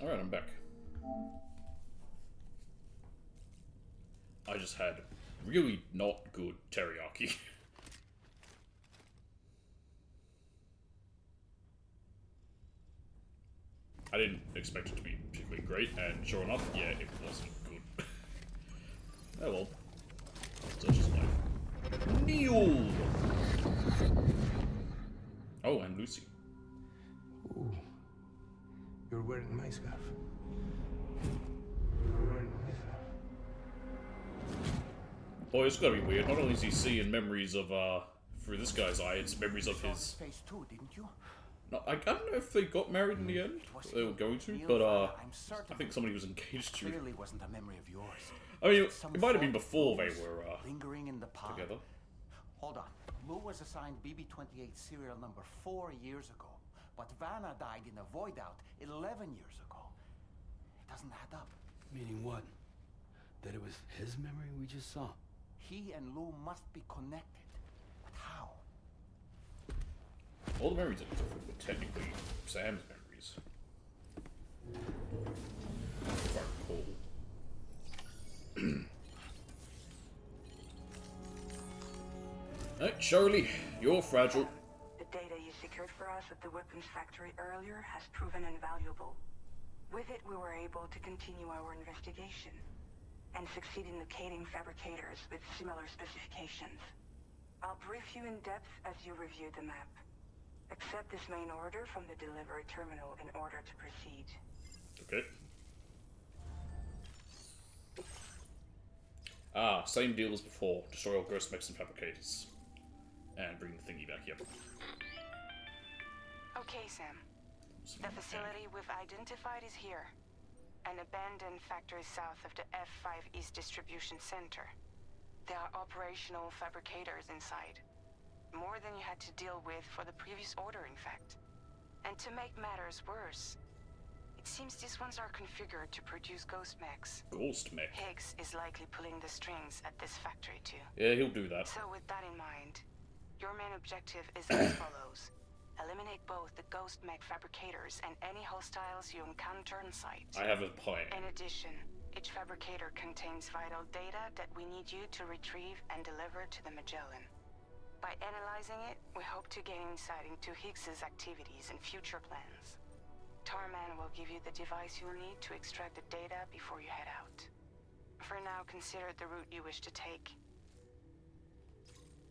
Alright, I'm back. I just had really not good teriyaki. I didn't expect it to be particularly great, and sure enough, yeah, it wasn't good. Oh well. Such is life. Neil! Oh, and Lucy. Ooh. You're wearing my scarf. You're wearing my scarf. Boy, it's gotta be weird. Not only is he seeing memories of, through this guy's eye, it's memories of his... Phase 2, didn't you? No, I don't know if they got married in the end. They were going to, but, I think somebody was engaged to. Clearly wasn't a memory of yours. I mean, it might have been before they were, lingering in the pod. together. Hold on. Lou was assigned BB-28 serial number 4 years ago, but Vanna died in a void out 11 years ago. It doesn't add up. Meaning what? That it was his memory we just saw? He and Lou must be connected. But how? All the memories of it were technically Sam's memories. If I recall. Hey, Shirley, you're fragile. The data you secured for us at the weapons factory earlier has proven invaluable. With it, we were able to continue our investigation and succeed in locating fabricators with similar specifications. I'll brief you in depth as you review the map. Accept this main order from the delivery terminal in order to proceed. Okay. Ah, same deal as before. Destroy all ghost mechs and fabricators. And bring the thingy back here. Okay, Sam. The facility we've identified is here. An abandoned factory south of the F5 East Distribution Center. There are operational fabricators inside. More than you had to deal with for the previous order, in fact. And to make matters worse, it seems these ones are configured to produce ghost mechs. Ghost mech? Higgs is likely pulling the strings at this factory too. Yeah, he'll do that. So with that in mind, your main objective is as follows. Eliminate both the ghost mech fabricators and any hostiles you encounter on site. I have a plan. In addition, each fabricator contains vital data that we need you to retrieve and deliver to the Magellan. By analyzing it, we hope to gain insight into Higgs's activities and future plans. Tarman will give you the device you'll need to extract the data before you head out. For now, consider the route you wish to take.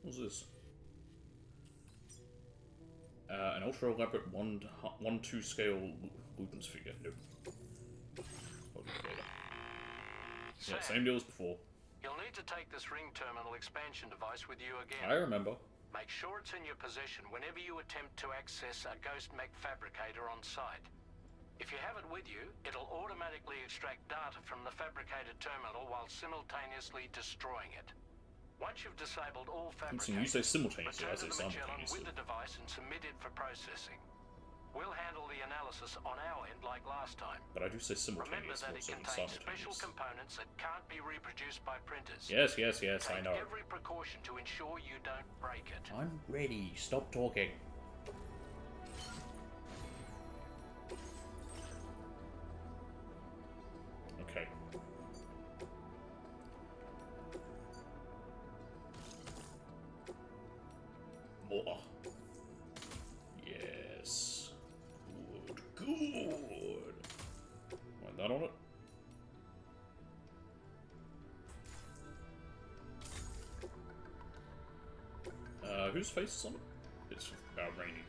What's this? An ultra elaborate 1:2 scale Lupin's figure. Nope. Yeah, same deal as before. You'll need to take this ring terminal expansion device with you again. I remember. Make sure it's in your possession whenever you attempt to access a ghost mech fabricator on site. If you have it with you, it'll automatically extract data from the fabricated terminal while simultaneously destroying it. Once you've disabled all fabricators, you say simultaneously, I return say to the Magellan simultaneously. with the device and submit it for processing. We'll handle the analysis on our end like last time. But I do say Remember simultaneous, that not it contains special simultaneous. components that can't be reproduced by printers. Yes, I Take know. every precaution to ensure you don't break it. I'm ready. Stop talking. Okay. More. Yes. Good. Want that on it? Whose face is on it? It's Rainy.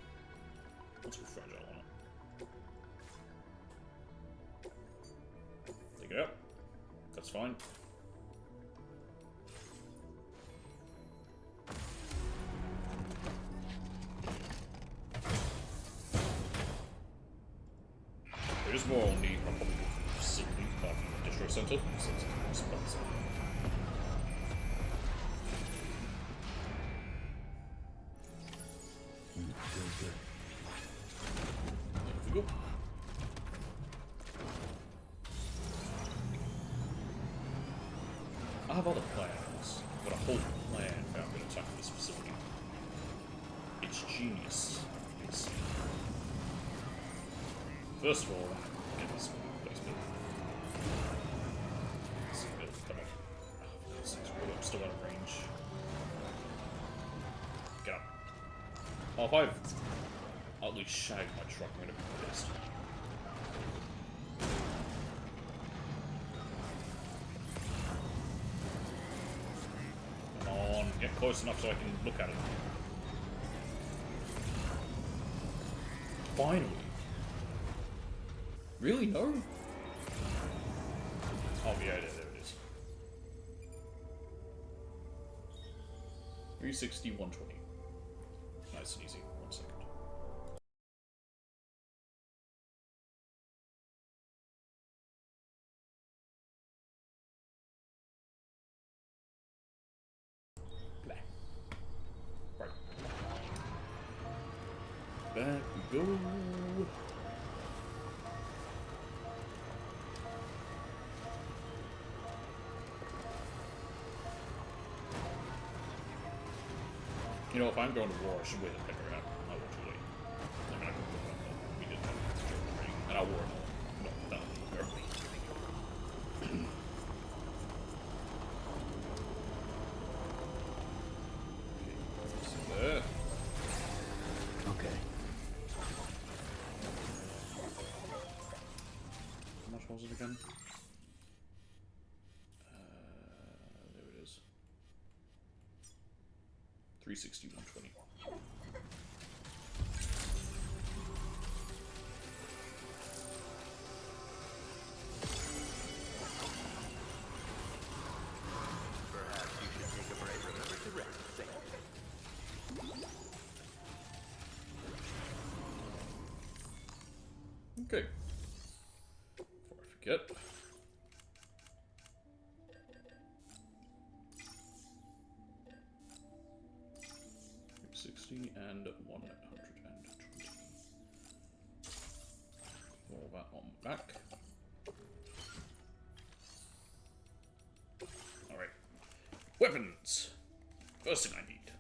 Let's go fragile on it. Take it out. That's fine. There's more on the probably facility, the distro center. So it's responsible. I have other plans. I've got a whole plan for how I'm going to attack this facility. It's genius. First of all, get this Oh, if I've at least shagged my truck, I'm gonna be pissed. Come on, get close enough so I can look at it. Finally. Really? No? Oh, yeah, there it is. 360, 120. Nice and easy. 1 second. Blah. Right. Back we go. You know, if I'm going to war, I should wear the pepper out. I will too late. I mean, I could put it on, but we did that training, and I wore it all. No, that early. Okay, so there. Okay. How much was it again? There it is. 360, 120. Perhaps you should take a break. Remember to rest. Thank you. Okay. Before I forget. 60 and 120. Roll that on back. Alright. Weapons! First thing I need.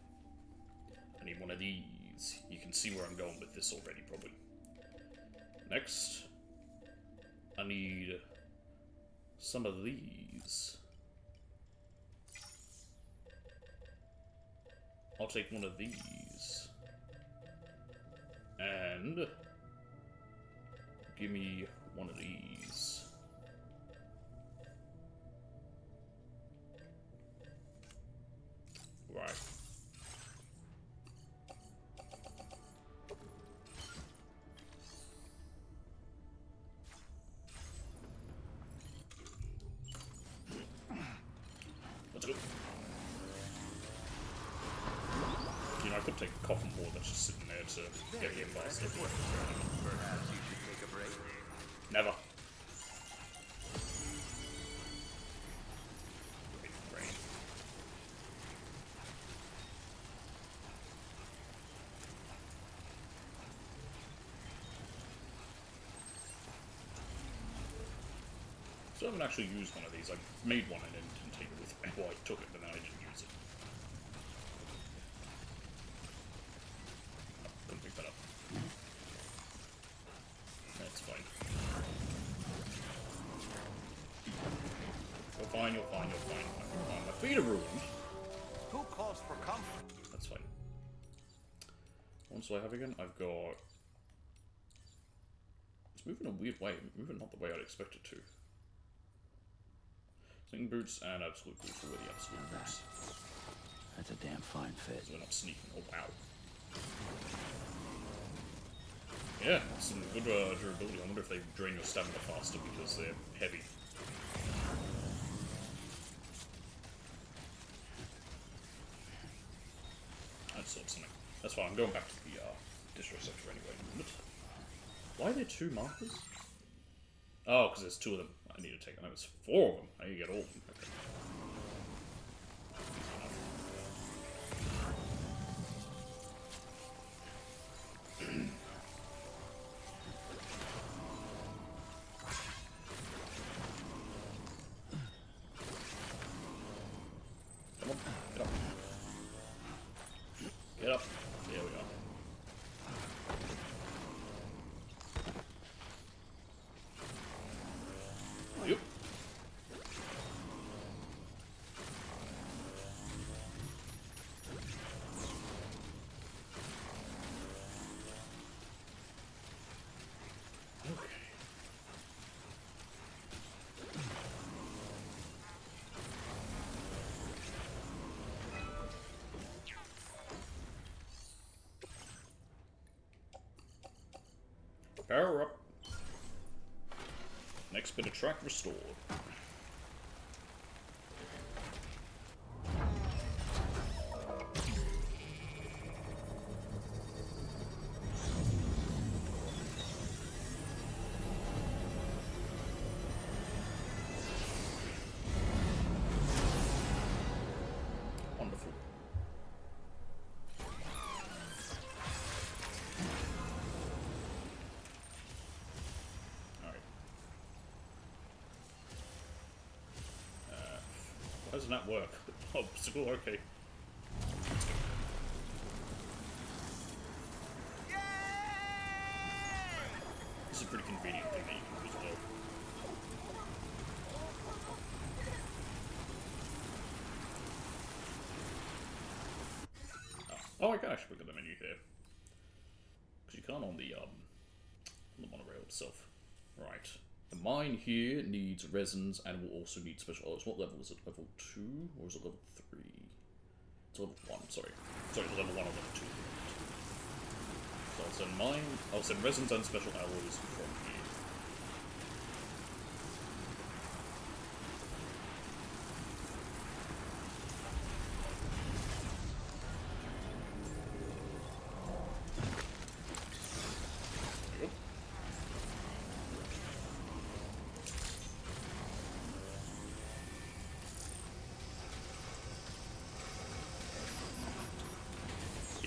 I need one of these. You can see where I'm going with this already, probably. Next, I need some of these. I'll take one of these. And give me one of these. Right. Let's go. You know, I could take a coffin board that's just sitting there to get here faster. Perhaps you should take a break. Never. So I haven't actually used one of these. I made one and then didn't take it with me. Well, I took it, but then I didn't use it. Oh, couldn't pick that up. That's fine. You're fine, you're fine, you're fine. You're fine. My feet are ruined. Who calls for comfort? That's fine. What do I have again? I've got... It's moving a weird way. Moving not the way I'd expect it to. Sneaking boots and absolute boots. We'll wear the absolute boots. That's a damn fine fit. So we're not sneaking. Oh, wow. Yeah, some good durability. I wonder if they drain your stamina faster because they're heavy. I'd sort something. That's fine. I'm going back to the distro sector anyway. Why are there 2 markers? Oh, because there's 2 of them. I need to take. No, there's 4 of them. I need to get all of them. Okay. Come on, get up. Get up. There we go. Yep. Power up. Next bit of track restored. Wonderful. Alright. Why doesn't that work? Obstacle, okay. This is a pretty convenient thing that you can do as well. Oh, I can actually look at the menu here. Because you can't on the monorail itself. Right. The mine here needs resins and will also need special oils. What level is it? Level 2? Or is it level 3? It's level 1, sorry. Sorry, it's level 1 or level 2. So I'll send mine. I'll send resins and special alloys from here.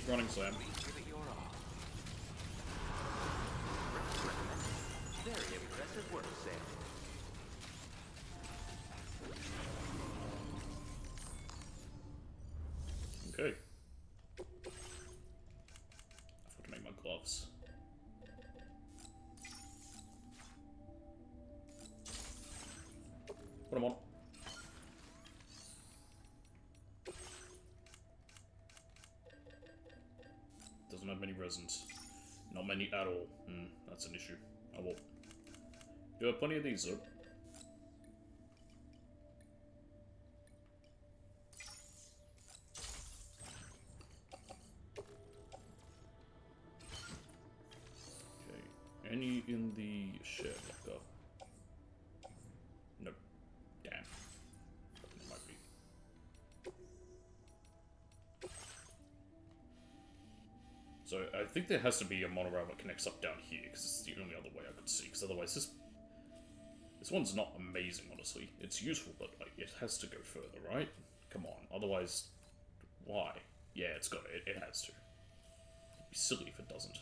Running slam. Give it your all. Very impressive work, Sam. Okay. I forgot to make my gloves. Put them on. Doesn't have many resins. Not many at all. That's an issue. Oh well. Do have plenty of these though. Okay. Any in the shed locker? Nope. Damn. It might be. So I think there has to be a monorail that connects up down here, because it's the only other way I could see, because otherwise this one's not amazing, honestly. It's useful, but like, it has to go further, right? Come on, otherwise, why? Yeah, it's got it. It has to. It'd be silly if it doesn't.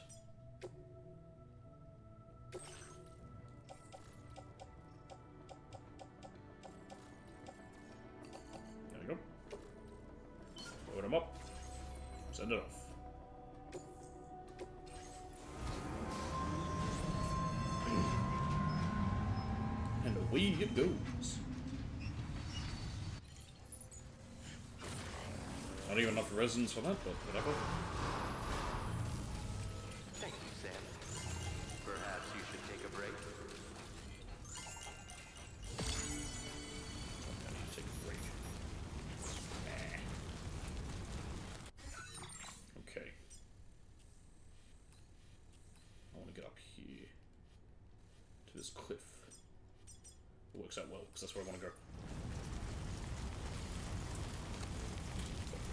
There we go. Load them up. Send it off. And away it goes. Not even enough resins for that, but whatever. Thank you, Sam. Perhaps you should take a break. I need to take a break. Okay. I want to get up here to this cliff. It works out well, because that's where I want to go.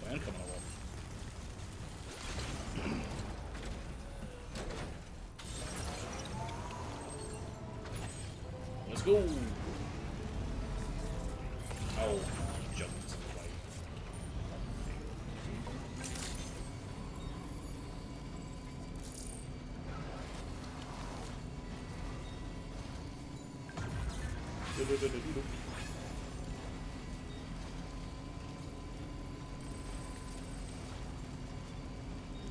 Plan coming along. Let's go! Oh, jump into the way.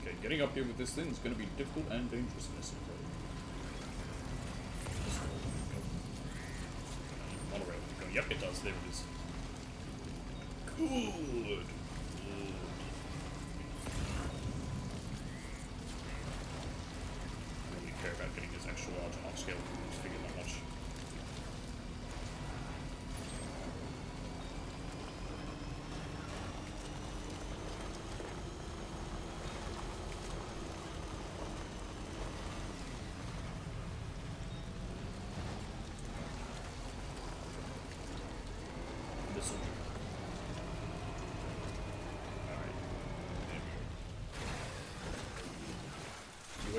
Okay, getting up here with this thing is going to be difficult and dangerous in this episode. Monorail. Yep, it does. There it is. Good. I really care about getting this extra large upscale figure that much.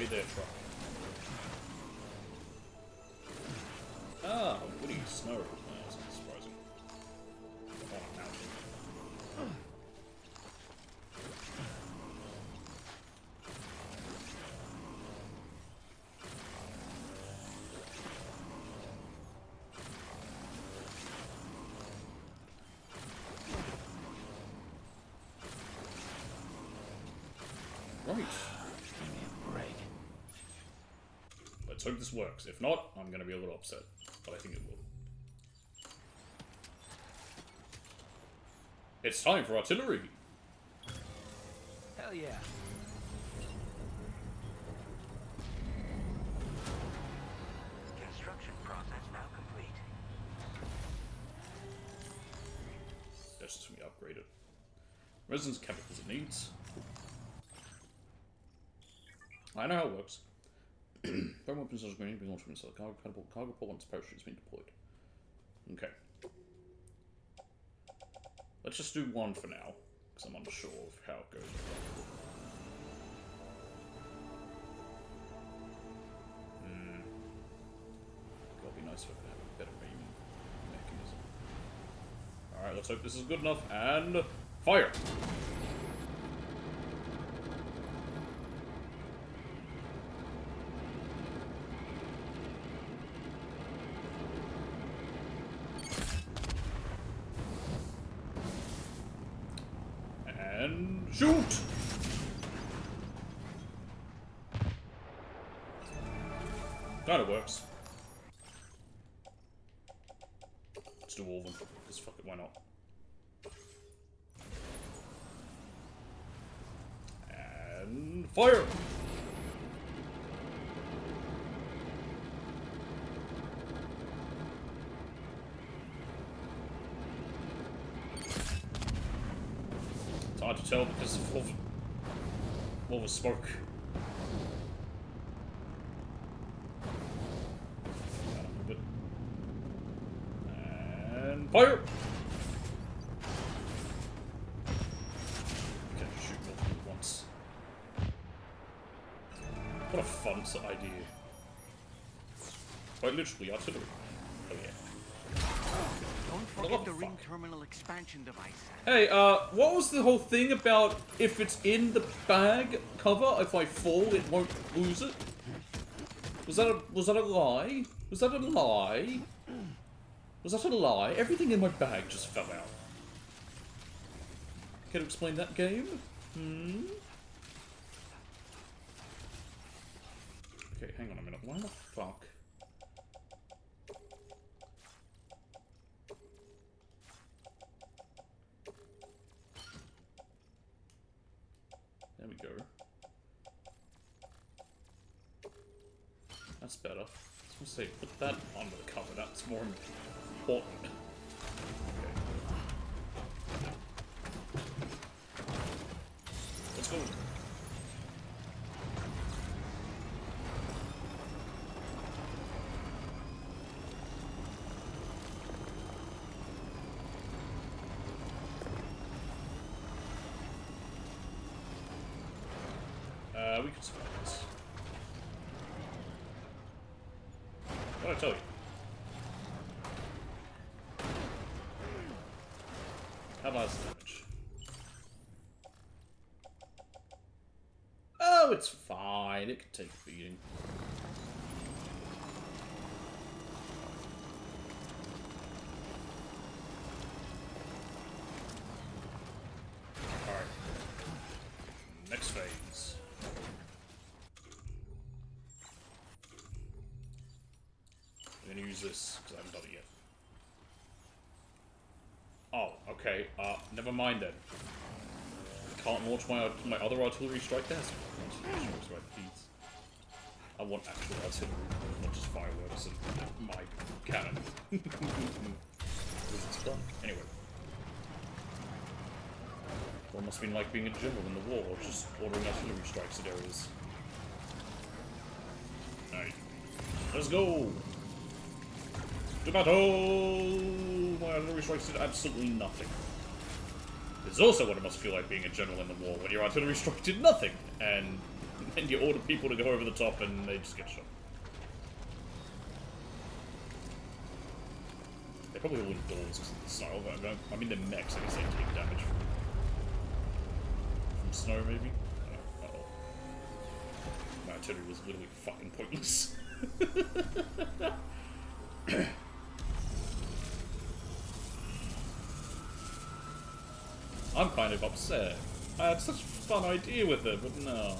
Hey there, truck. Ah, woody snow. That's not surprising. On a mountain. Right. Give me a break. Let's hope this works. If not, I'm going to be a little upset. But I think it will. It's time for artillery! Hell yeah. Construction process now complete. That's just going to be upgraded. Resonance chemicals it needs. I know how it works. Thermal weapons are going to be launched from inside. Cargo pole once parachute has been deployed. Okay. Let's just do one for now, because I'm unsure of how it goes. It'll be nice if I could have a better aim mechanism. Alright, let's hope this is good enough, and fire! And shoot! Kinda works. Let's do all of them, because fuck it, why not? And fire! It's hard to tell because of all the smoke. And fire! You can shoot multiple at once. What a fun idea. Quite literally artillery. Oh yeah. Don't forget the ring terminal expansion device. Hey, what was the whole thing about if it's in the bag cover, if I fall, it won't lose it? Was that a lie? Was that a lie? Was that a lie? Everything in my bag just fell out. Can you explain that game? Okay, hang on a minute. Why the fuck? There we go. That's better. I was gonna say, put that under the cover, that's more important. Okay. Let's go. We can survive this. What did I tell you? How about this damage? Oh, it's fine. It can take a beating. Alright. Next phase. I'm gonna use this because I haven't done it yet. Oh, okay. Never mind then. I can't launch my other artillery strike there. I want actual artillery, not just fireworks and my cannon. Because it's fun. Anyway. What must have been like being a general in the war, just ordering artillery strikes at areas. Alright. Let's go! To battle! My artillery strikes did absolutely nothing. This is also what it must feel like being a general in the war, when your artillery strike did nothing, and And you order people to go over the top and they just get shot. They're probably all indoors because of the snow. I mean, they're mechs, I guess they take damage from snow, maybe? Uh-oh. My artillery was literally fucking pointless. I'm kind of upset. I had such a fun idea with it, but no.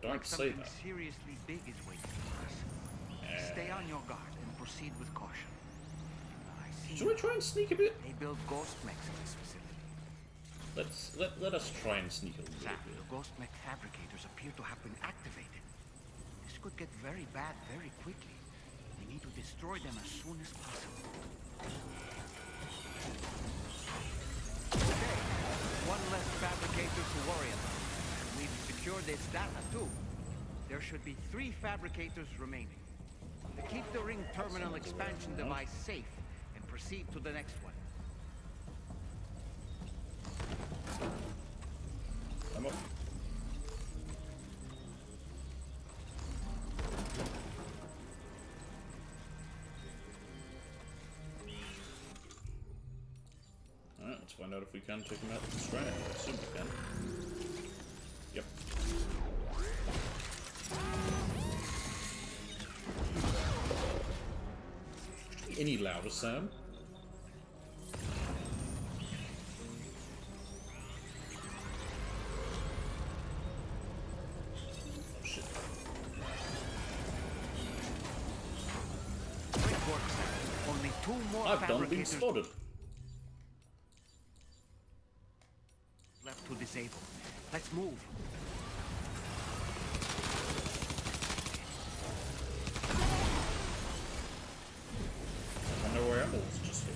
Don't say that. Seriously big is waiting for us. Stay on your guard and proceed with caution. Should we try and sneak a bit? They build ghost mechs in this facility. Let us try and sneak a little bit. The ghost mech fabricators appear to have been activated. This could get very bad very quickly. We need to destroy them as soon as possible. Okay, one less fabricator to worry about. We've secured its data, too. There should be 3 fabricators remaining. Keep the ring terminal expansion device safe and proceed to the next one. I'm up. Alright, let's find out if we can take him out with the strand. I assume we can. Yep. Any louder, Sam? Oh shit. Great work, Sam. Only 2 more I've done been fabricators spotted. left to disable. Let's move. I know where I am, or it's just here.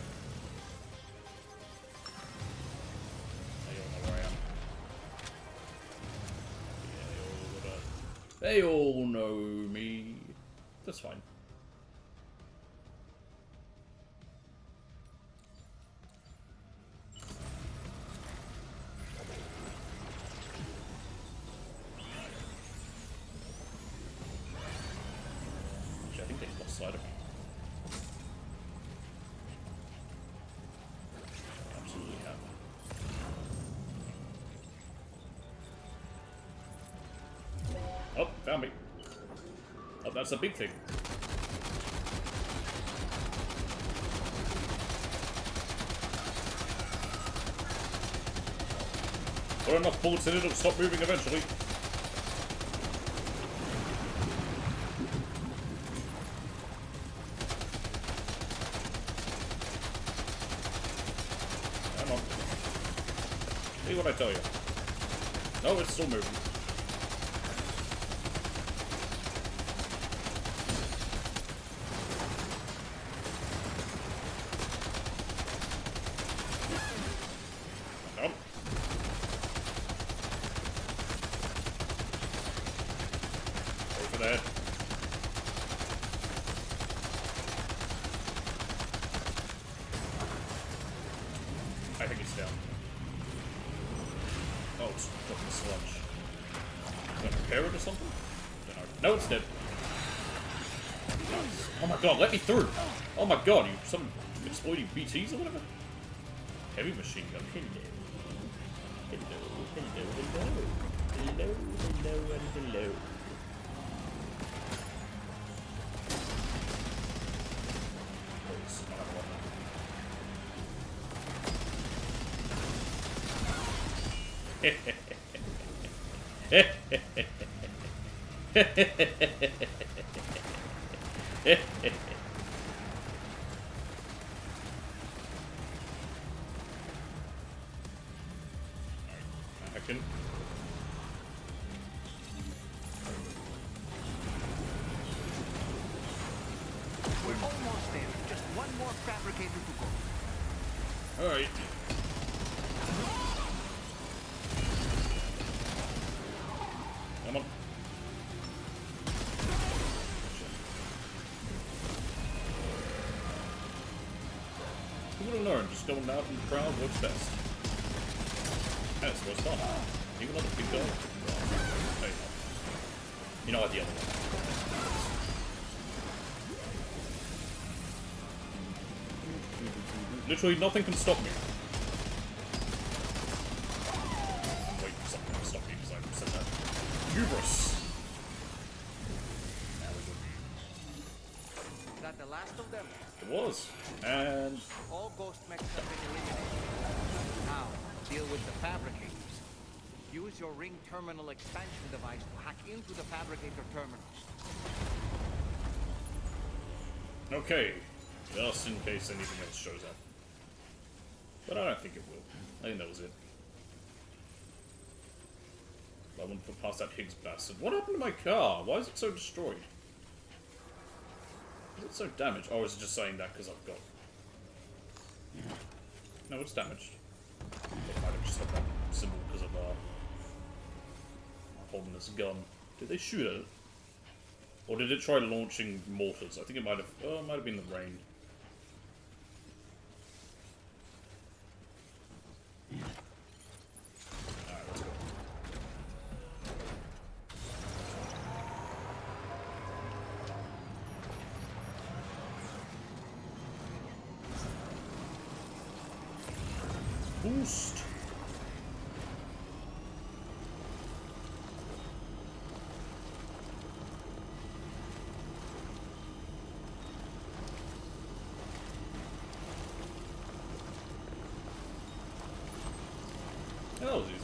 I don't know where I am. Yeah, they all know me. That's fine. Actually, I think they lost sight of me. Absolutely have. Oh, found me. Oh, that's a big thing. Put enough bullets in it, it'll stop moving eventually. Come on. See what I tell you. No, it's still moving. Come. Over there. I think it's down. Oh, it's fucking sludge. Can I repair it or something? Don't know. No, it's dead. Nice. Oh my god, let me through! Oh my god, you some exploiting BTs or whatever? Heavy machine gun. Hello. Hello, hello, hello. Hello, hello, and hello. Oh, it's not a lot. I can. We're almost there. Just one more fabricator to go. All right. Come on. learn. Just going out in the crowd works best. That's what's fun. Even though the big guy. Hey, no. You know what the other one. Literally nothing can stop me. I'm waiting for something to stop me because I said that. Hubris! Is that the last of them? It was. And... all ghost mechs have been eliminated. Now, deal with the fabricators. Use your ring terminal expansion device to hack into the fabricator terminals. Okay. Just in case anything else shows up. But I don't think it will. I think that was it. I want to put past that Higgs bastard. What happened to my car? Why is it so destroyed? Is it so damaged? Or is it just saying that because I've got... No, it's damaged. I might have just had that symbol because of holding this gun. Did they shoot at it? Or did it try launching mortars? I think it might have... Oh, it might have been the rain. Alright, let's go. Boost. That was easy.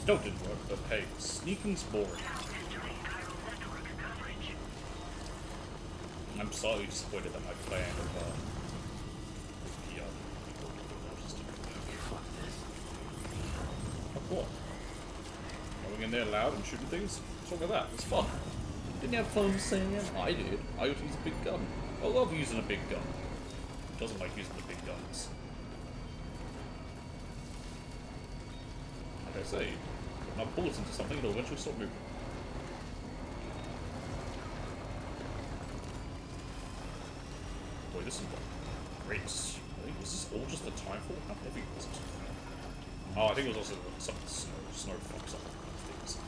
Stealth didn't work, but hey, sneaking's boring. I'm slightly disappointed that my plan of what? Going in there loud and shooting things? What's wrong with that? It's fun. Didn't you have fun saying it? I did. I would use a big gun. I love using a big gun. Who doesn't like using the big guns? Like I say, put enough bullets into something, it'll eventually stop moving. Boy, this is great. Was this all just the time for? How heavy was it? Oh, I think it was also some snow fucks up things.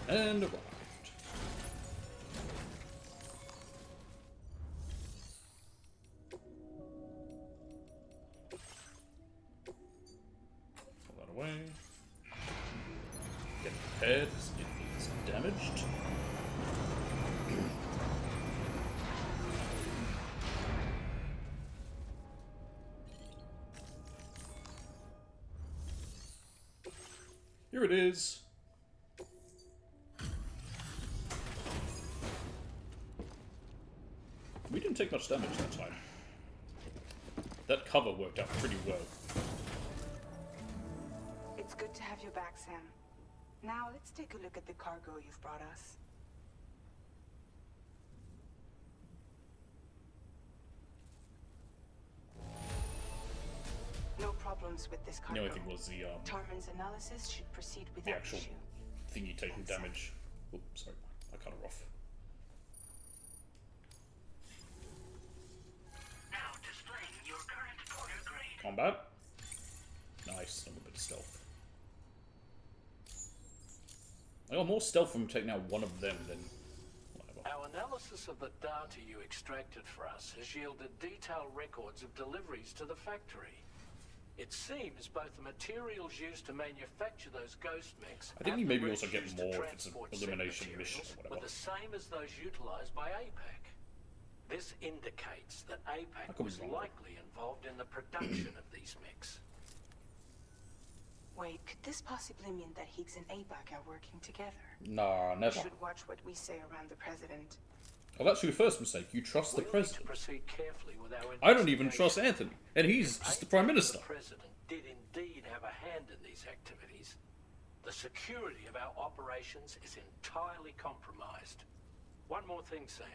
And arrived. Pull that away. Get prepared, as it is damaged. Here it is. We didn't take much damage that time. That cover worked out pretty well. It's good to have you back, Sam. Now let's take a look at the cargo you've brought us. No problems with this cargo. The only thing was the Tarman's analysis should proceed the without actual issue. thingy taking damage. Oops, sorry, I cut her off. Now displaying your current order grade. Combat. Nice, a little bit of stealth. I got more stealth from taking out one of them than whatever. Our analysis of the data you extracted for us has yielded detailed records of deliveries to the factory. It seems both the materials used to manufacture those ghost mechs I think you and maybe the also get used more to if it's an transport elimination said mission materials or were whatever. the same as those utilized by APAC. This indicates that APAC could be was wrong. likely involved in the production of these mechs. Wait, could this possibly mean that Higgs and APAC are working together? Nah, We never. should watch what we say around the president. Oh, that's your first mistake. You trust the We'll need to president. proceed carefully with our I don't even investigation. trust Anthony, and he's just the Prime Minister. The president did indeed have a hand in these activities. The security of our operations is entirely compromised. One more thing, Sam.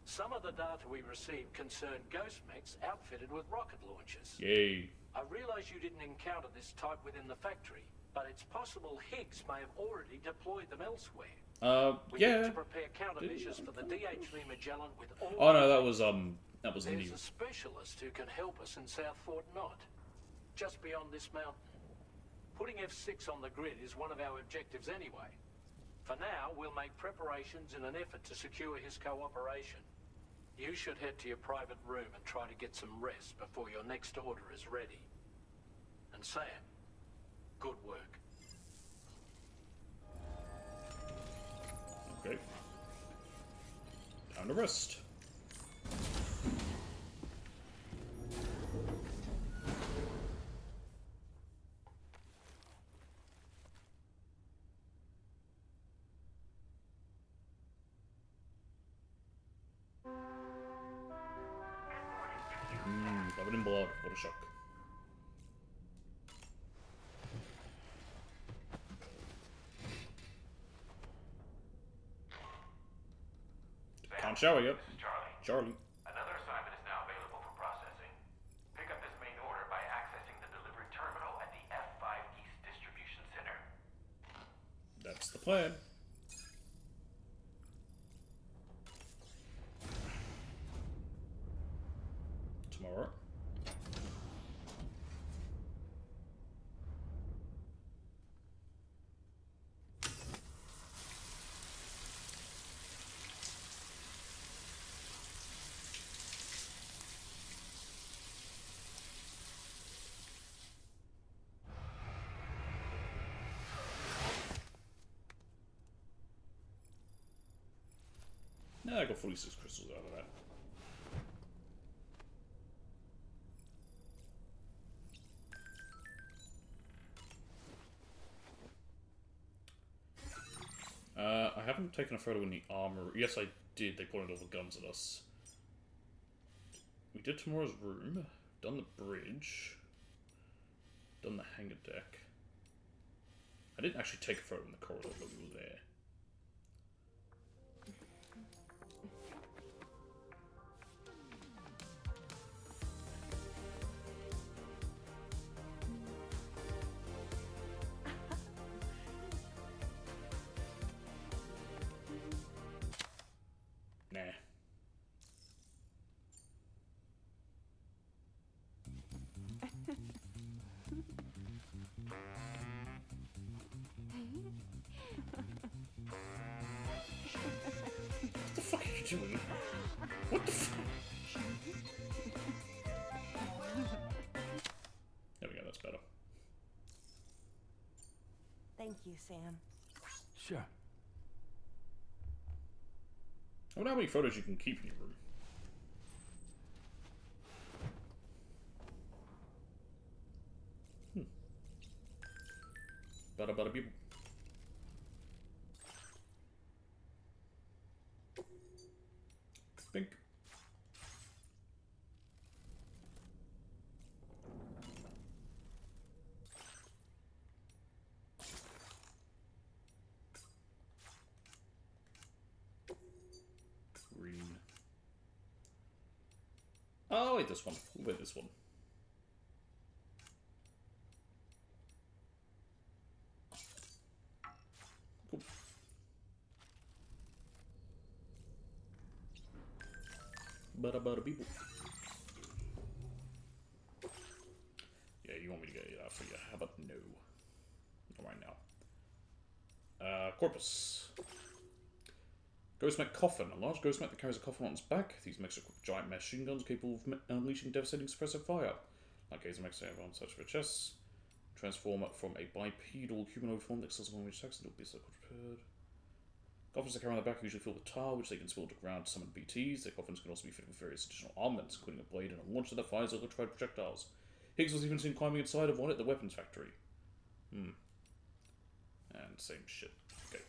Some of the data we received concerned ghost mechs outfitted with rocket launchers. Yay. I realize you didn't encounter this type within the factory, but it's possible Higgs may have already deployed them elsewhere. We yeah. need to prepare countermeasures for the DH3 Magellan with all... Oh no, that was There's Neil. a specialist who can help us in South Fort Knott, just beyond this mountain. Putting F6 on the grid is one of our objectives anyway. For now, we'll make preparations in an effort to secure his cooperation. You should head to your private room and try to get some rest before your next order is ready. And Sam, good work. Okay. Time to rest. Covered in blood. What a shock. Can't shower yet. Charlie. Another assignment is now available for processing. Pick up this main order by accessing the delivery terminal at the F5 East Distribution Center. That's the plan. Tomorrow. Nah, I got 46 crystals out of that. I haven't taken a photo in the armor. Yes, I did. They pointed all the guns at us. We did tomorrow's room. Done the bridge. Done the hangar deck. I didn't actually take a photo in the corridor, but we were there. Nah. What the fuck are you doing? What the fuck? There we go, that's better. Thank you, Sam. Sure. I wonder how many photos you can keep in your room. Bada bada beep. Bink. Green. Oh, wait, this one. Wait, this one. Cool. Bada bada beep. Yeah, you want me to get it out for you. How about no? Not right now. Corpus. Ghost mech coffin. A large ghost mech that carries a coffin on its back. These mechs are giant machine guns capable of unleashing devastating suppressive fire. Like gazer mechs, they have on search for chests. Transform from a bipedal humanoid form that excels long range attacks into a beast like prepared. Coffins that carry on their back are usually filled with tar, which they can spill to the ground to summon BTs. Their coffins can also be fitted with various additional armaments, including a blade and a launcher that fires electrified projectiles. Higgs was even seen climbing inside of one at the weapons factory. And same shit. Okay.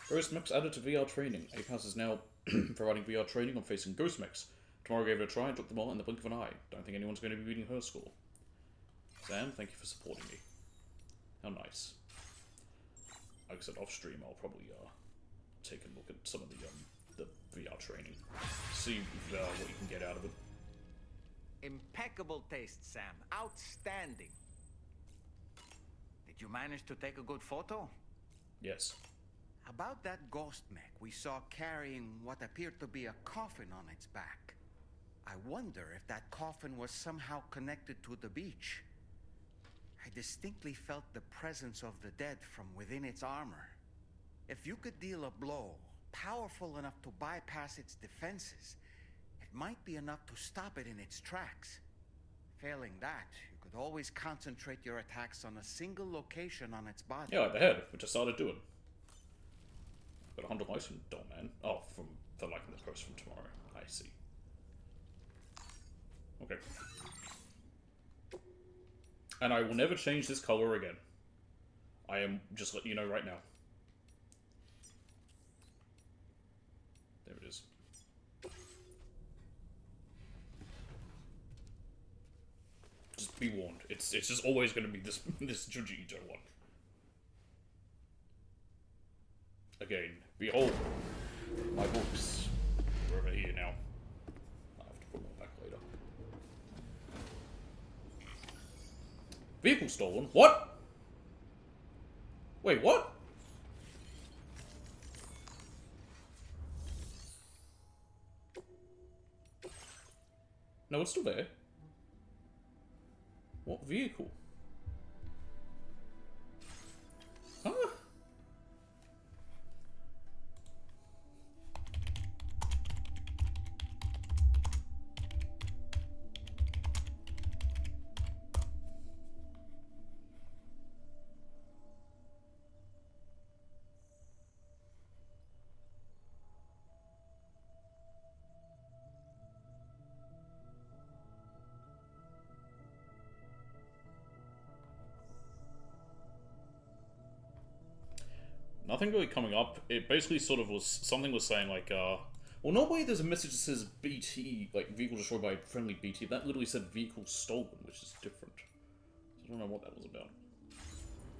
Ghost mechs added to VR training. APAS is now providing VR training on facing ghost mechs. Tomorrow gave it a try and took them all in the blink of an eye. Don't think anyone's going to be beating her score. Sam, thank you for supporting me. How nice. Like I said, off stream, I'll probably take a look at some of the VR training, see what you can get out of it. Impeccable taste, Sam. Outstanding. Did you manage to take a good photo? Yes. About that ghost mech we saw carrying what appeared to be a coffin on its back. I wonder if that coffin was somehow connected to the beach. I distinctly felt the presence of the dead from within its armor. If you could deal a blow powerful enough to bypass its defenses, it might be enough to stop it in its tracks. Failing that, you could always concentrate your attacks on a single location on its body. Yeah, like the head, which I started doing. Got 100 likes from Dollman. Oh, for liking the post from tomorrow. I see. Okay. And I will never change this color again. I am just letting you know right now. There it is. Just be warned. It's just always going to be this Junji Ito one. Again, behold, my books. They're over here now. I'll have to put them back later. Vehicle stolen? What? Wait, what? No, it's still there. What vehicle? Huh? Nothing really coming up. It basically sort of was, something was saying like, well, no way there's a message that says BT, like, vehicle destroyed by friendly BT. That literally said vehicle stolen, which is different. So I don't know what that was about.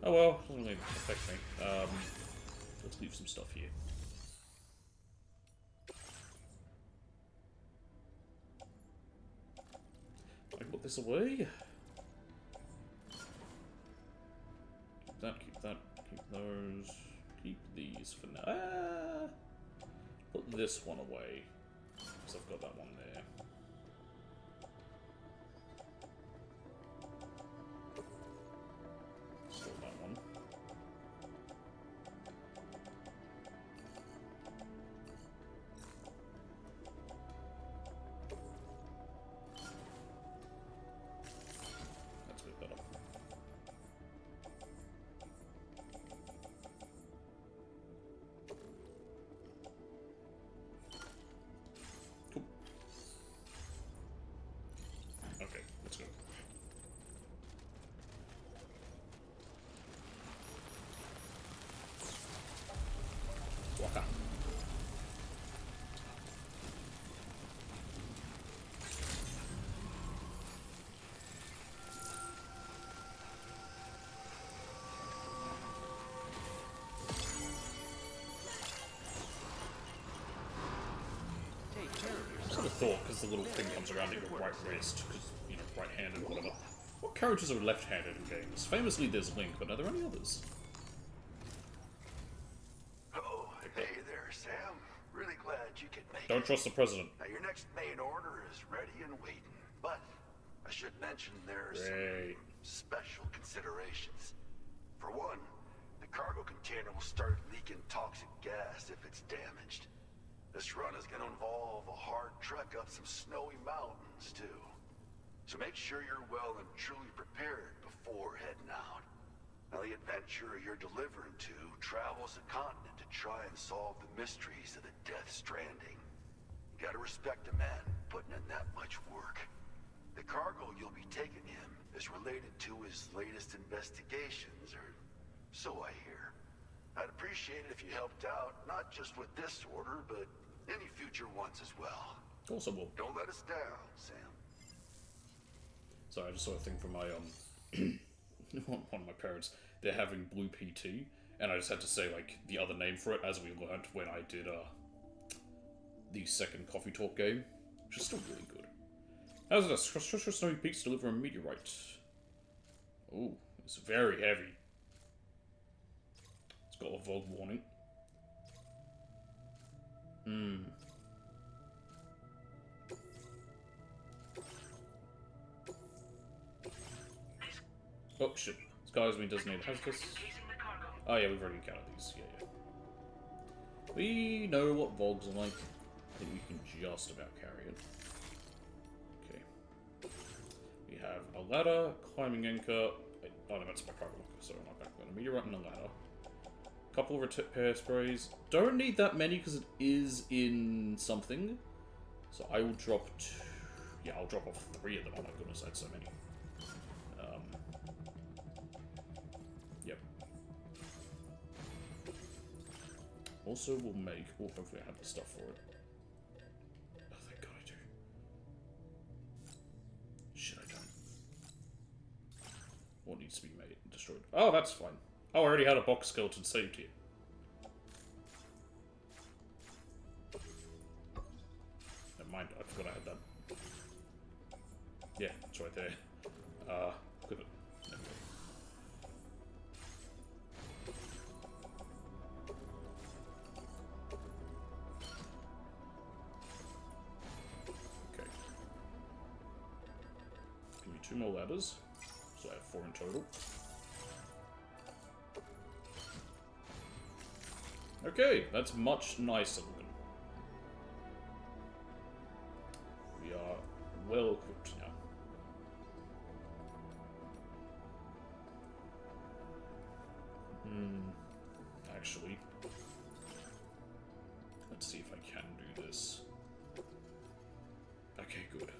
Oh well, doesn't really affect me. Let's leave some stuff here. I can put this away. Keep that, keep that, keep those. Keep these for now. Put this one away, because I've got that one there. Store that one. That's a bit better. Okay, let's go. Waka. I sort of thought, because the little thing comes around at your right wrist, because, you know, right-handed or whatever. What characters are left-handed in games? Famously, there's Link, but are there any others? Oh, hey there, Sam. Really glad you could make Don't it. trust the president. Now, your next main order is ready and waiting, but I should mention there are some special considerations. For one, the cargo container will start leaking toxic gas if it's damaged. This run is going to involve a hard trek up some snowy mountains, too. So make sure you're well and truly prepared before heading out. Now, the adventurer you're delivering to travels the continent to try and solve the mysteries of the Death Stranding. You gotta respect a man putting in that much work. The cargo you'll be taking him is related to his latest investigations, or so I hear. I'd appreciate it if you helped out, not just with this order, but any future ones as well. Also will. Don't let us down, Sam. Sorry, I just saw a thing from my one of my parents, they're having blue PT, and I just had to say like the other name for it as we learned when I did the second Coffee Talk game, which is still really good. How's it? A snowy peaks deliver a meteorite. Oh, it's very heavy. It's got a Vogue warning. Oh shit. Sky has been designated hazardous. Oh yeah, we've already encountered these. Yeah. We know what Vogues are like. I think we can just about carry it. Okay. We have a ladder, climbing anchor. Wait, oh no, that's my private locker, so I'm not back there. A meteorite and a ladder. Couple of repair sprays. Don't need that many because it is in something. So I will drop yeah, I'll drop off 3 of them. Oh my goodness, that's so many. Yep. Also, we'll make... Oh, hopefully I have the stuff for it. Oh, thank God I do. Shit, I don't. What needs to be made and destroyed? Oh, that's fine. Oh, I already had a box skeleton saved here. Never mind, I forgot I had that. Yeah, it's right there. Equip it. There we go. Okay. Give me 2 more ladders. So I have 4 in total. Okay, that's much nicer looking. We are well equipped now. Actually, let's see if I can do this. Okay, good.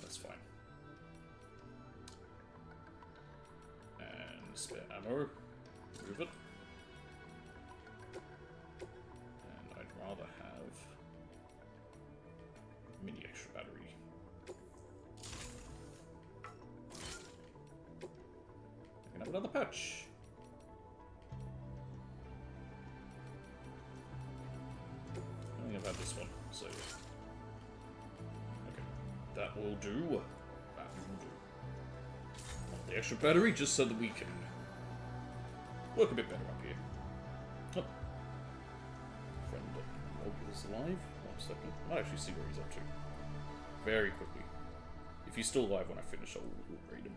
That's fine. And spare ammo. Move it. And I'd rather have mini extra battery. I can have another patch. I think I've had this one, so okay, that will do. That will do. Want the extra battery just so that we can work a bit better up here. Oh. Friend is alive. 1 second. I might actually see where he's up to. Very quickly. If he's still alive when I finish, I'll raid him.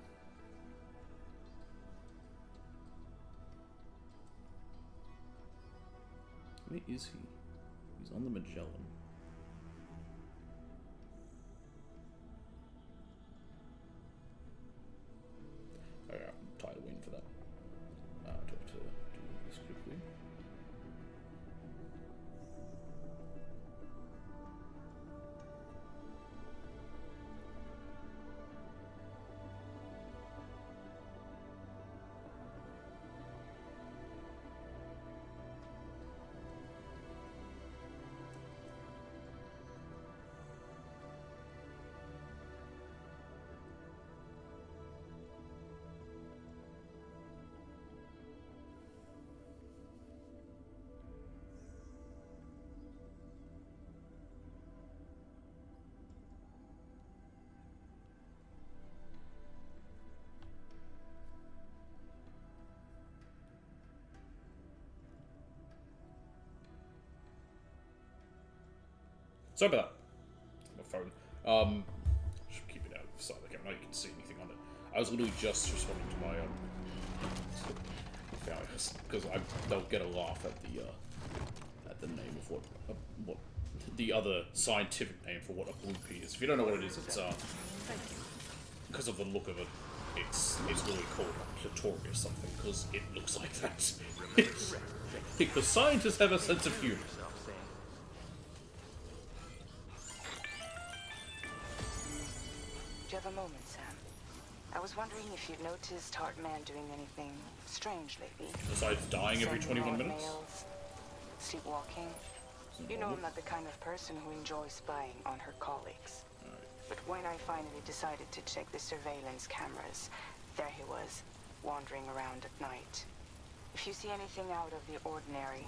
Where is he? He's on the Magellan. Okay, I'm tired of waiting for that. Do I have to do this quickly? Sorry about that. My phone. Should keep it out of sight of the camera. You can see anything on it. I was literally just responding to my because they'll get a laugh at the name of what the other scientific name for what a blue pea is. If you don't know what it is, it's because of the look of it, it's really called a clitoris something because it looks like that. Because scientists have a sense of humor. Do you have a moment, Sam? I was wondering if you'd noticed Hartman doing anything strange lately. Besides dying every 21 Sending minutes? mails, sleepwalking. You know I'm not the kind of person who enjoys spying on her colleagues. But when I finally decided to check the surveillance cameras, there he was, wandering around at night. If you see anything out of the ordinary,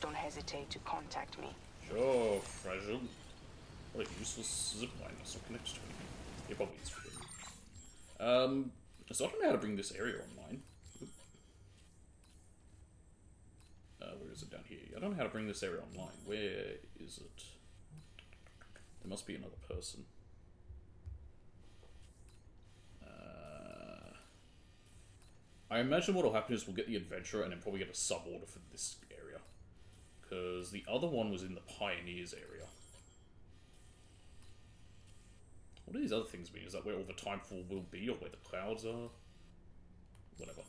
don't hesitate to contact me. Sure, fragile. What a useless zipline that's not connected to anything. It probably is for good. So I don't know how to bring this area online. Where is it down here? I don't know how to bring this area online. Where is it? There must be another person. I imagine what will happen is we'll get the adventurer and then probably get a sub-order for this area. Because the other one was in the Pioneers area. What do these other things mean? Is that where all the Timefall will be, or where the clouds are? Whatever.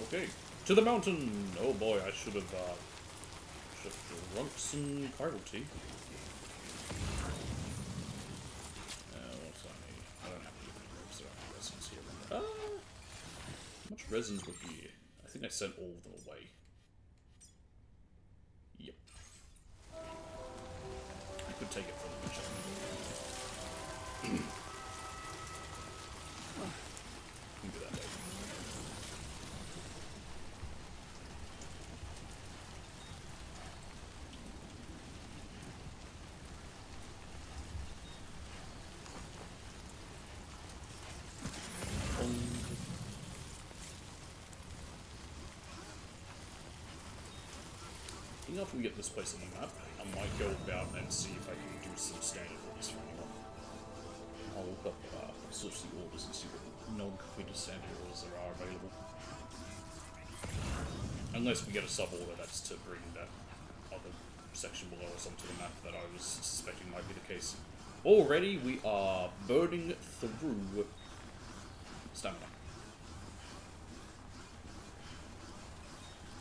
Okay, to the mountain! Oh boy, I should have drunk some chiral tea. What's on me? I don't have to give any ropes, there are any resins here. How much resins were here? I think I sent all of them away. Yep. I could take it from the mission. Can do that later. After we get this place on the map, I might go about and see if I can do some standard orders for anyone. I'll look up, search the orders and see what non-completed standard orders there are available. Unless we get a sub-order that's to bring that other section below us onto the map that I was suspecting might be the case. Already, we are burning through stamina.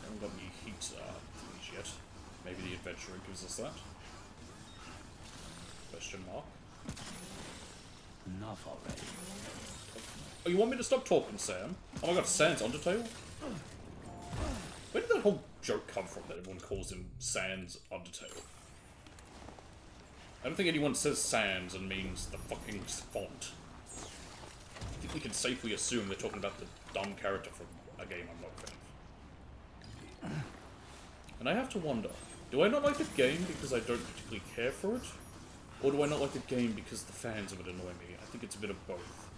I haven't got any heat things yet. Maybe the adventurer gives us that. Question mark. Enough already. Oh, you want me to stop talking, Sam? Oh my god, Sans Undertale? Where did that whole joke come from that everyone calls him Sans Undertale? I don't think anyone says Sans and means the fucking font. I think we can safely assume they're talking about the dumb character from a game I'm not a fan of. And I have to wonder, do I not like the game because I don't particularly care for it? Or do I not like the game because the fans of it annoy me? I think it's a bit of both.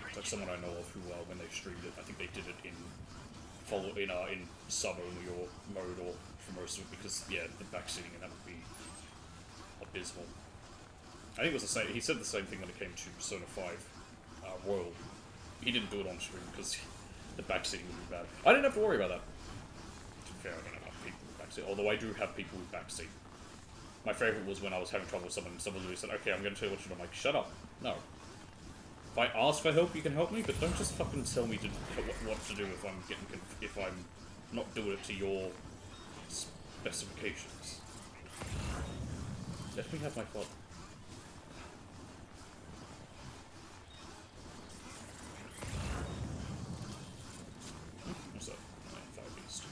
It's like someone I know of who, when they streamed it, I think they did it in sub-only or mode or for most of it because, yeah, the backseating and that would be abysmal. I think it was the same. He said the same thing when it came to Persona 5 Royal. He didn't do it on stream because the backseating would be bad. I didn't have to worry about that. To be fair, I don't have enough people with backseat. Although I do have people with backseat. My favourite was when I was having trouble with someone. Someone literally said, "Okay, I'm going to tell you what to do." I'm like, "Shut up! No. If I ask for help, you can help me, but don't just fucking tell me what to do if I'm not doing it to your specifications. Let me have my fun." What's that? Fire beast.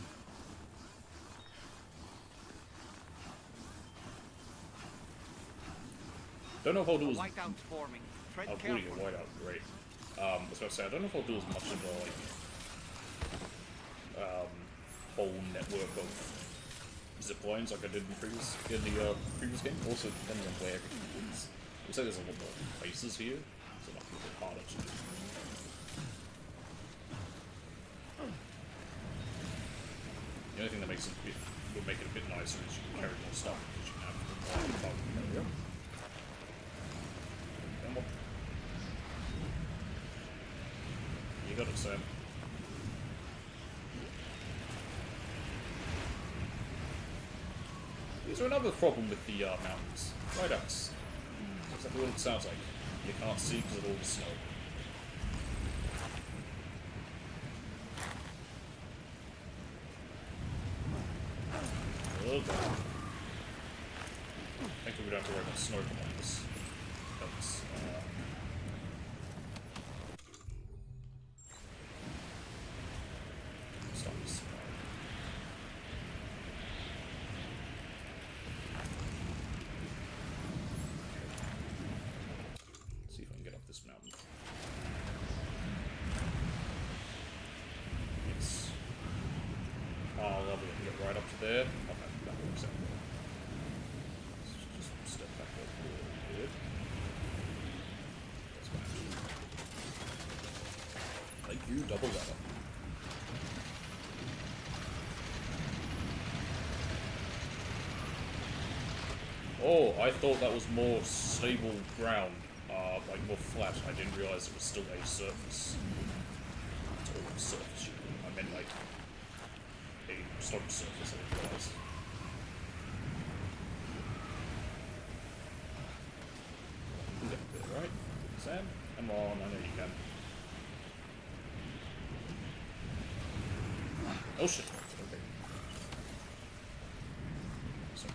Don't know if I'll do as... Whiteout's forming. Oh, booty, a whiteout, great. I was about to say, I don't know if I'll do as much of a, whole network of ziplines like I did in the previous game. Also, depends on where everything is. Looks like there's a lot more places here, so it might be a bit harder to do. The only thing that would make it a bit nicer is you can carry more stuff because you can have more above the area. You got it, Sam. Is there another problem with the mountains? Whiteouts. That's exactly what it sounds like. You can't see because of all the snow. Oh god. Thankfully we don't have to worry about snow behind us. That's, there. Okay, that works out. Let's just step back a little bit. That's fine. Thank you, double ladder. Oh, I thought that was more stable ground, like more flat. I didn't realize it was still a surface. It's all surface. I meant like a stone surface, I didn't realize. You can get there, right? Sam? Come on, I know you can. Oh shit. Okay. So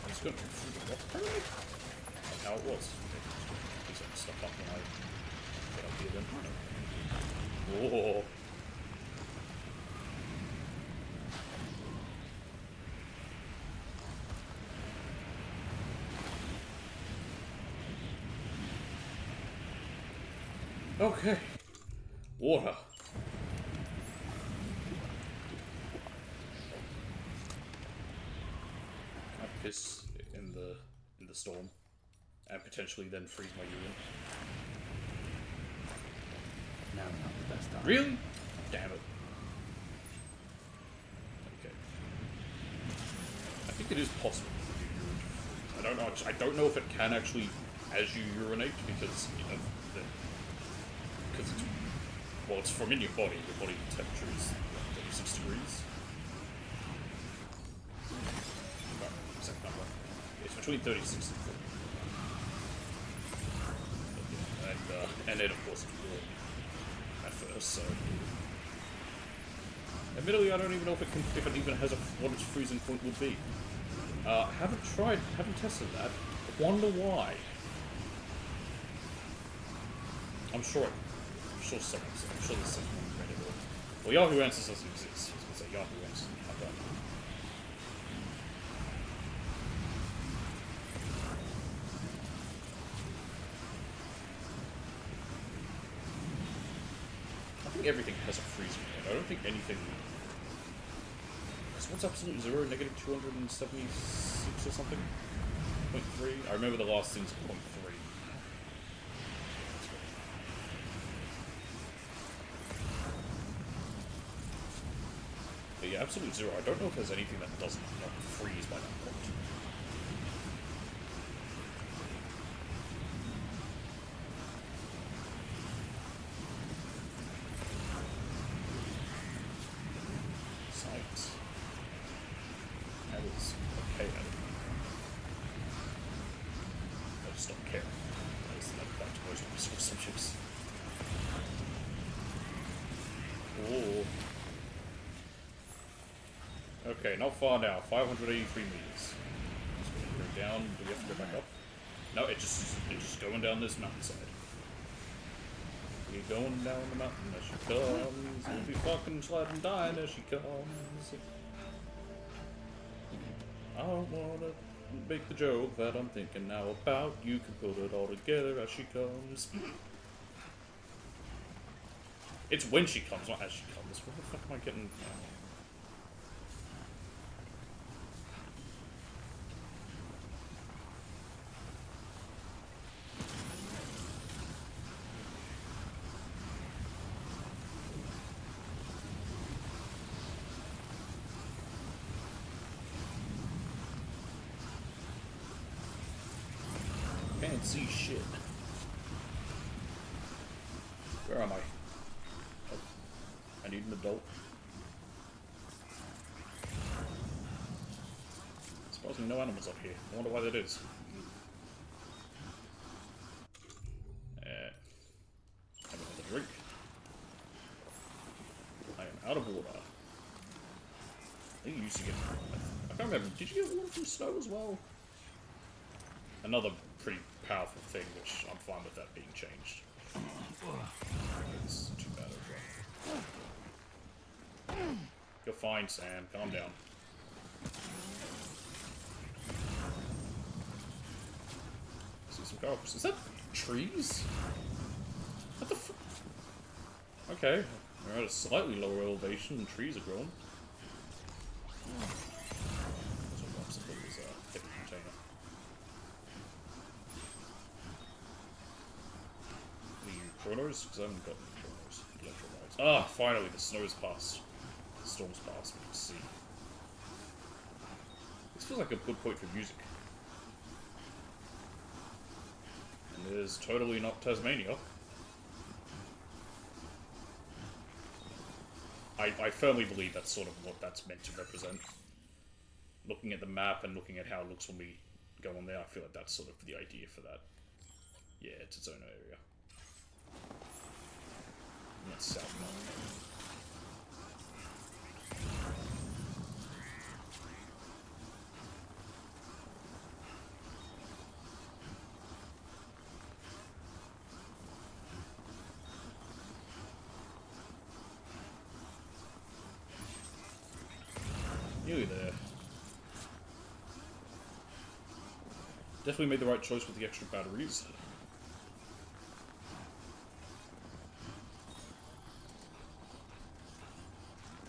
I'm just going through the rock pyramid? That's how it was. Piece of stuff up when I get up here then. Whoa. Okay. Water. I piss in the storm and potentially then freeze my urine. Now not the best time. Really? Damn it. Okay. I think it is possible for your urine to freeze. I don't know if it can actually as you urinate because because it's from in your body temperature is 36 degrees. Exact number. It's between 36 and 40. And then of course it's warm at first, so. Admittedly, I don't even know if it even has what its freezing point would be. Haven't tested that. Wonder why. I'm sure there's something on Reddit. Well, Yahoo Answers doesn't exist. I was gonna say Yahoo Answers. I think everything has a freezing point. I don't think anything. What's absolute zero? Negative 276 or something? 0.3? I remember the last thing's 0.3. But yeah, absolute zero. I don't know if there's anything that doesn't not freeze by that point. Science. That is okay. I just don't care. That is like back to most of my school subjects. Oh. Okay, not far now. 583 meters. Just gonna go down. Do we have to go back up? No, it's just going down this mountainside. We're going down the mountain as she comes. We'll be fucking sliding down as she comes. I don't wanna make the joke that I'm thinking now about. You can put it all together as she comes. It's when she comes, not as she comes. What the fuck am I getting? Can't see shit. Where am I? Oh, I need an adult. Surprisingly, no animals up here. I wonder why that is. Have another drink. I am out of water. I think you used to get. I can't remember. Did you get water from snow as well? Another pretty powerful thing, which I'm fine with that being changed. This is too bad as well. You're fine, Sam. Calm down. This is Is that trees? What the f... Okay, we're at a slightly lower elevation and trees are growing. That's what wants to put this heavy container. The chronos? Because I haven't got any chronos. Electrolytes. Ah, finally, the snow's passed. The storm's passed, we can see. This feels like a good point for music. And it is totally not Tasmania. I firmly believe that's sort of what that's meant to represent. Looking at the map and looking at how it looks when we go on there, I feel like that's sort of the idea for that. Yeah, it's its own area. And that's South Mountain. Nearly there. Definitely made the right choice with the extra batteries.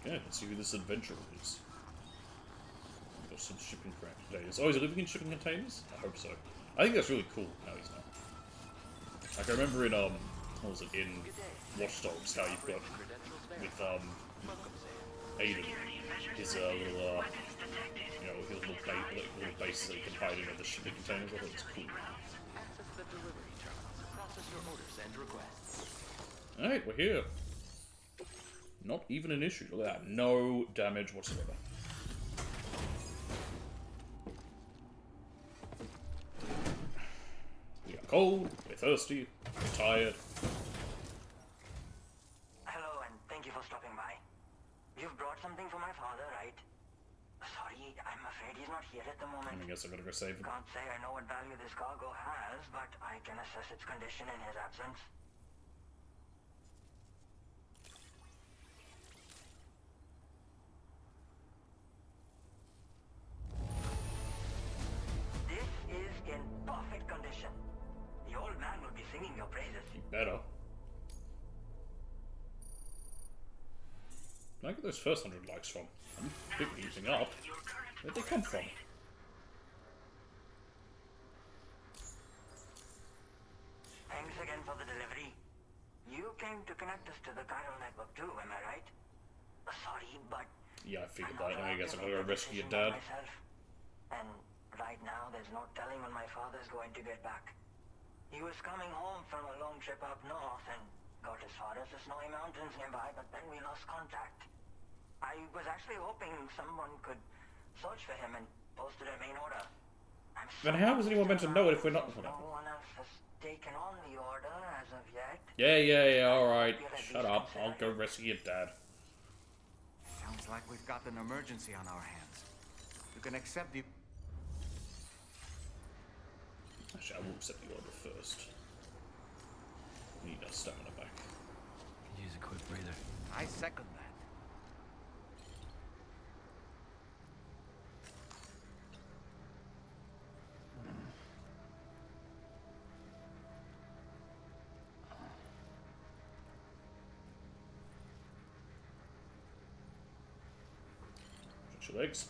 Okay, let's see who this adventurer is. Got some shipping containers. Oh, is he living in shipping containers? I hope so. I think that's really cool. No, he's not. Like, I remember in, what was it, in Watch Dogs, how you've got, with, Aiden, his, little, you know, his little bases that he can hide in the shipping containers. I thought it was cool. Alright, we're here. Not even an issue. Look at that. No damage whatsoever. We are cold, we're thirsty, we're tired. Hello, and thank you for stopping by. You've brought something for my father, right? Sorry, I'm afraid he's not here at the moment. I guess I gotta go save him. Can't say I know what value this cargo has, but I can assess its condition in his absence. This is in perfect condition. The old man will be singing your praises. You better. Can I get those first 100 likes from? I'm quickly using up. Where'd they come from? Thanks again for the delivery. You came to connect us to the chiral network too, am I right? Sorry, but... Yeah, I figured that. I guess I gotta go rescue your dad. Myself. And right now, there's no telling when my father's going to get back. He was coming home from a long trip up north and got as far as the snowy mountains nearby, but then we lost contact. I was actually hoping someone could search for him and post it at main order. Then how is anyone meant to know it if we're not... No one else has taken on the order as of yet. Yeah, alright. Shut up. I'll go rescue your dad. Sounds like we've got an emergency on our hands. You can accept the... Actually, I will accept the order first. We need our stamina back. Use a quick breather. I second that. Stretch your legs.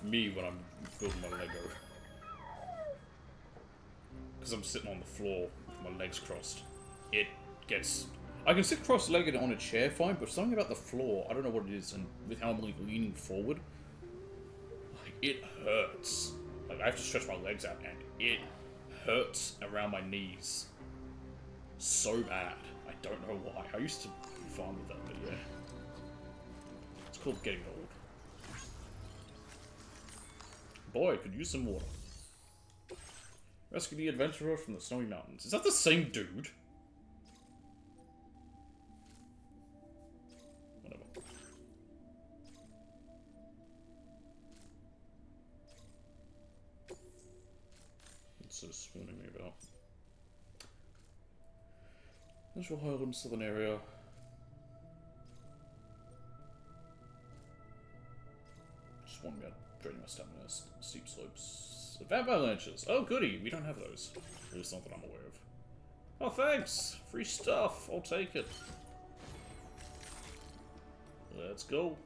Me when I'm building my Lego. Because I'm sitting on the floor with my legs crossed. It gets... I can sit cross-legged on a chair fine, but something about the floor, I don't know what it is, and with how I'm like leaning forward, like, it hurts. Like, I have to stretch my legs out, and it hurts around my knees. So bad. I don't know why. I used to be fine with that, but yeah. It's called getting old. Boy, could use some water. Rescue the adventurer from the snowy mountains. Is that the same dude? Whatever. What's this warning me about? Natural Highland Southern area. Just one minute. Draining my stamina, steep slopes. Vampire launchers! Oh goody, we don't have those. At least not that I'm aware of. Oh thanks! Free stuff, I'll take it. Let's go.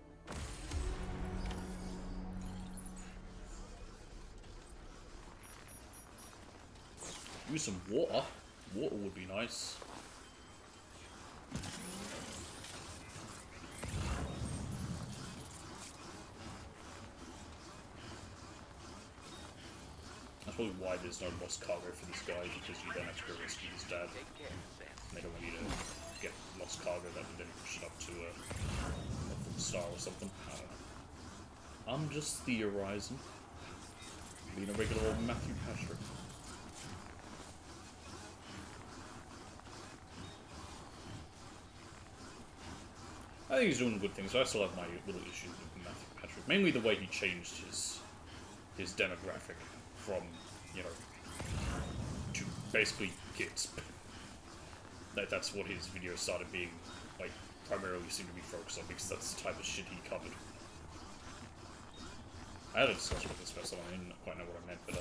Use some water. Water would be nice. That's probably why there's no lost cargo for this guy, because you don't have to go rescue his dad. And they don't want you to get lost cargo that would then push it up to a full star or something. I don't know. I'm just theorizing. Being a regular old Matthew Patrick. I think he's doing good things, but I still have my little issues with Matthew Patrick. Mainly the way he changed his demographic from, you know, to basically kids. That's what his videos started being, like, primarily seem to be focused on, because that's the type of shit he covered. I had a discussion with this person, I didn't quite know what I meant, but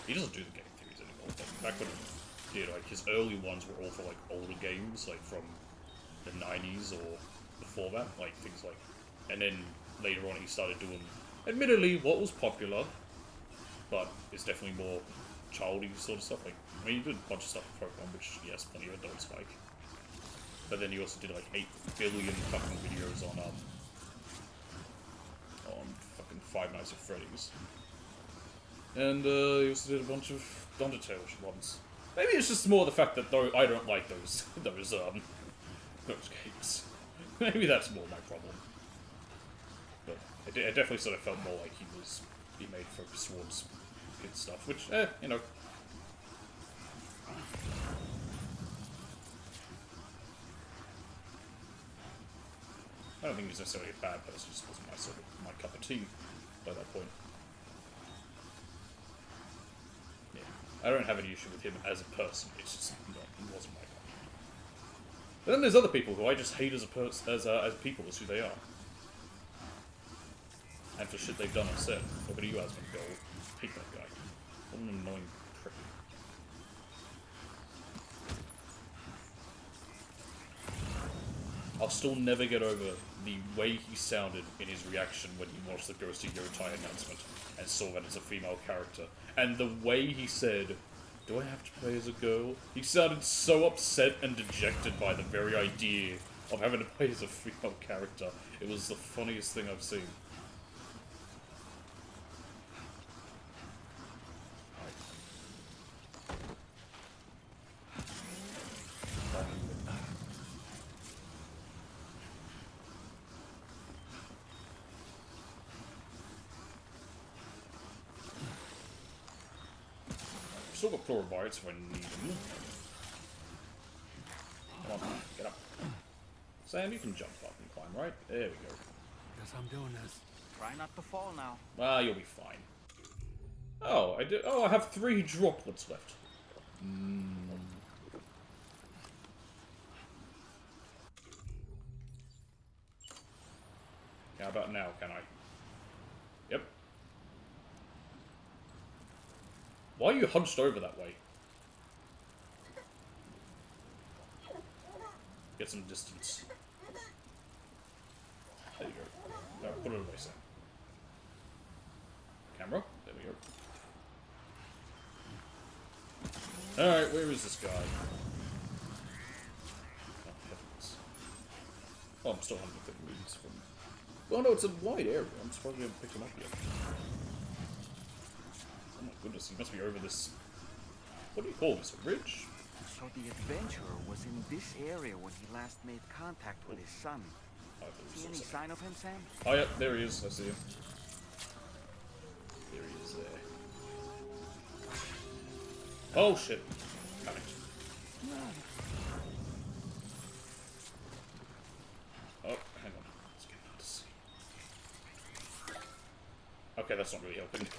he doesn't do the game theories anymore. Like, back when he did, like, his early ones were all for, like, older games, like, from the 90s or before that, like, things like... And then, later on, he started doing, admittedly, what was popular, but it's definitely more childy sort of stuff. Like, I mean, he did a bunch of stuff with Pokemon, which, yes, plenty of adults like. But then he also did, like, 8 billion fucking videos on fucking Five Nights at Freddy's. And, he also did a bunch of Undertale ones. Maybe it's just more the fact that though I don't like those games. Maybe that's more my problem. But it definitely sort of felt more like he made focus towards kid stuff, which, you know. I don't think he's necessarily a bad person, just wasn't my cup of tea by that point. Yeah. I don't have any issue with him as a person, it's just he wasn't my cup. But then there's other people who I just hate as people, as who they are. And for shit they've done on set. Look at you, Asmongold. Hate that guy. What an annoying prick. I'll still never get over the way he sounded in his reaction when he watched the Ghost of Yotai announcement and saw that it's a female character. And the way he said, "Do I have to play as a girl?" He sounded so upset and dejected by the very idea of having to play as a female character. It was the funniest thing I've seen. Still got Pleurobites if I need them. Come on, get up. Sam, you can jump up and climb, right? There we go. Guess I'm doing this. Try not to fall now. Ah, you'll be fine. Oh, I did. Oh, I have 3 droplets left. How about now, can I? Yep. Why are you hunched over that way? Get some distance. There you go. No, put it away, Sam. Camera? There we go. Alright, where is this guy? Oh, heavens. Oh, I'm still 150 meters from... Oh no, it's a wide area. I'm surprised we haven't picked him up yet. Oh my goodness, he must be over this... What do you call this? A ridge? So the adventurer was in this area when he last made contact with his son. See any sign of him, Sam? Oh yeah, there he is. I see him. There he is there. Oh shit. Panicked. Oh, hang on. It's getting hard to see. Okay, that's not really helping. Go.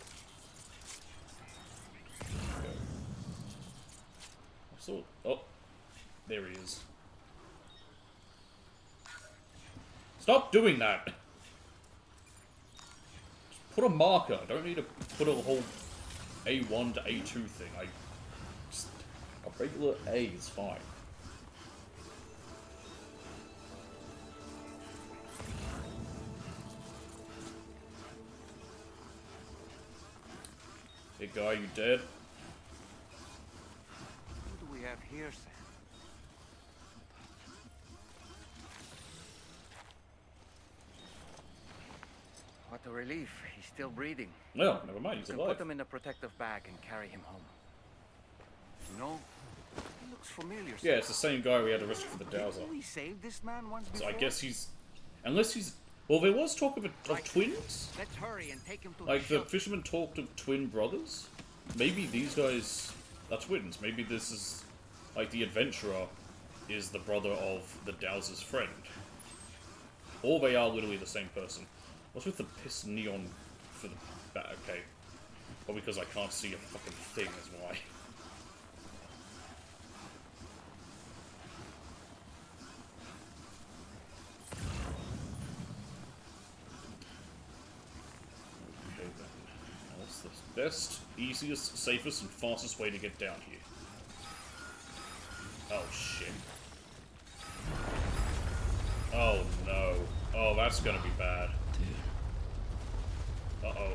So, oh, there he is. Stop doing that! Just put a marker. I don't need to put a whole A1 to A2 thing. Just, a regular A is fine. Hey guy, you dead? What do we have here, Sam? What a relief. He's still breathing. No, never mind. He's You can alive. put him in a protective bag and carry him home. No, he looks familiar. Yeah, it's the same guy we had arrested for the dowser. Didn't we save this man once So before? I guess he's... Unless he's... Well, there was talk of twins? Let's hurry and take him to Like, the the fisherman talked of twin brothers? Maybe these guys are twins. Maybe this is... Like, the adventurer is the brother of the dowser's friend. Or they are literally the same person. What's with the piss neon for the back? Okay. Well, because I can't see a fucking thing is why. Okay then. What's the best, easiest, safest, and fastest way to get down here? Oh shit. Oh no. Oh, that's gonna be bad. Uh-oh.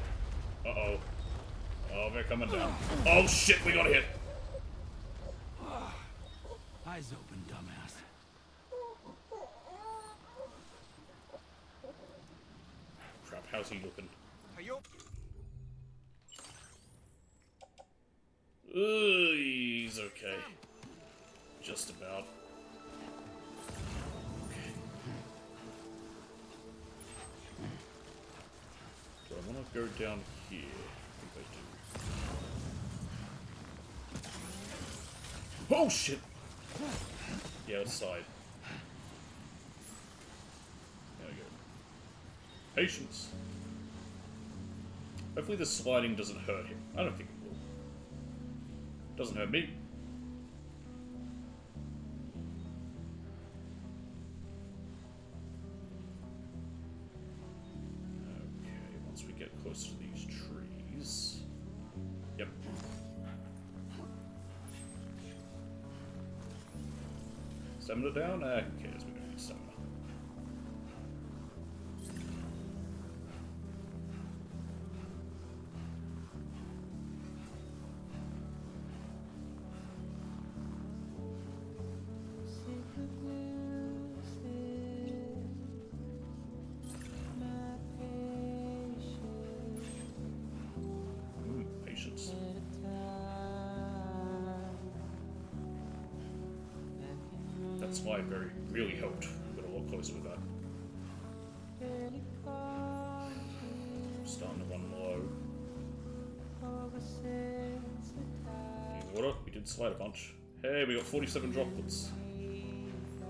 Uh-oh. Oh, they're coming down. Oh shit, we got hit! Eyes open, dumbass. Crap, how's he looking? He's okay. Just about. Do I want to go down here? I think I do. Oh shit! Yeah, outside. There we go. Patience. Hopefully the sliding doesn't hurt him. I don't think it will. Doesn't hurt me. Okay, once we get close to these trees... Yep. Stamina down? Who cares? We don't need stamina. Patience. That slide really helped. We got a lot closer with that. Starting to run low. Need water? We did slide a bunch. Hey, we got 47 droplets.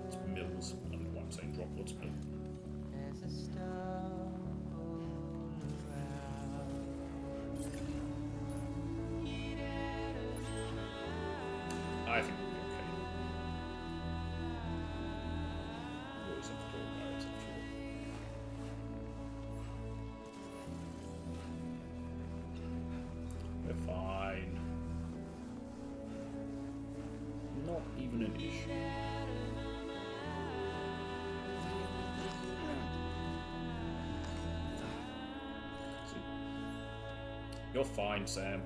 It's mils. I don't know why I'm saying droplets, but... I think we'll be okay. We always have to do it by ourselves. We're fine. Not even an issue. See? You're fine, Sam.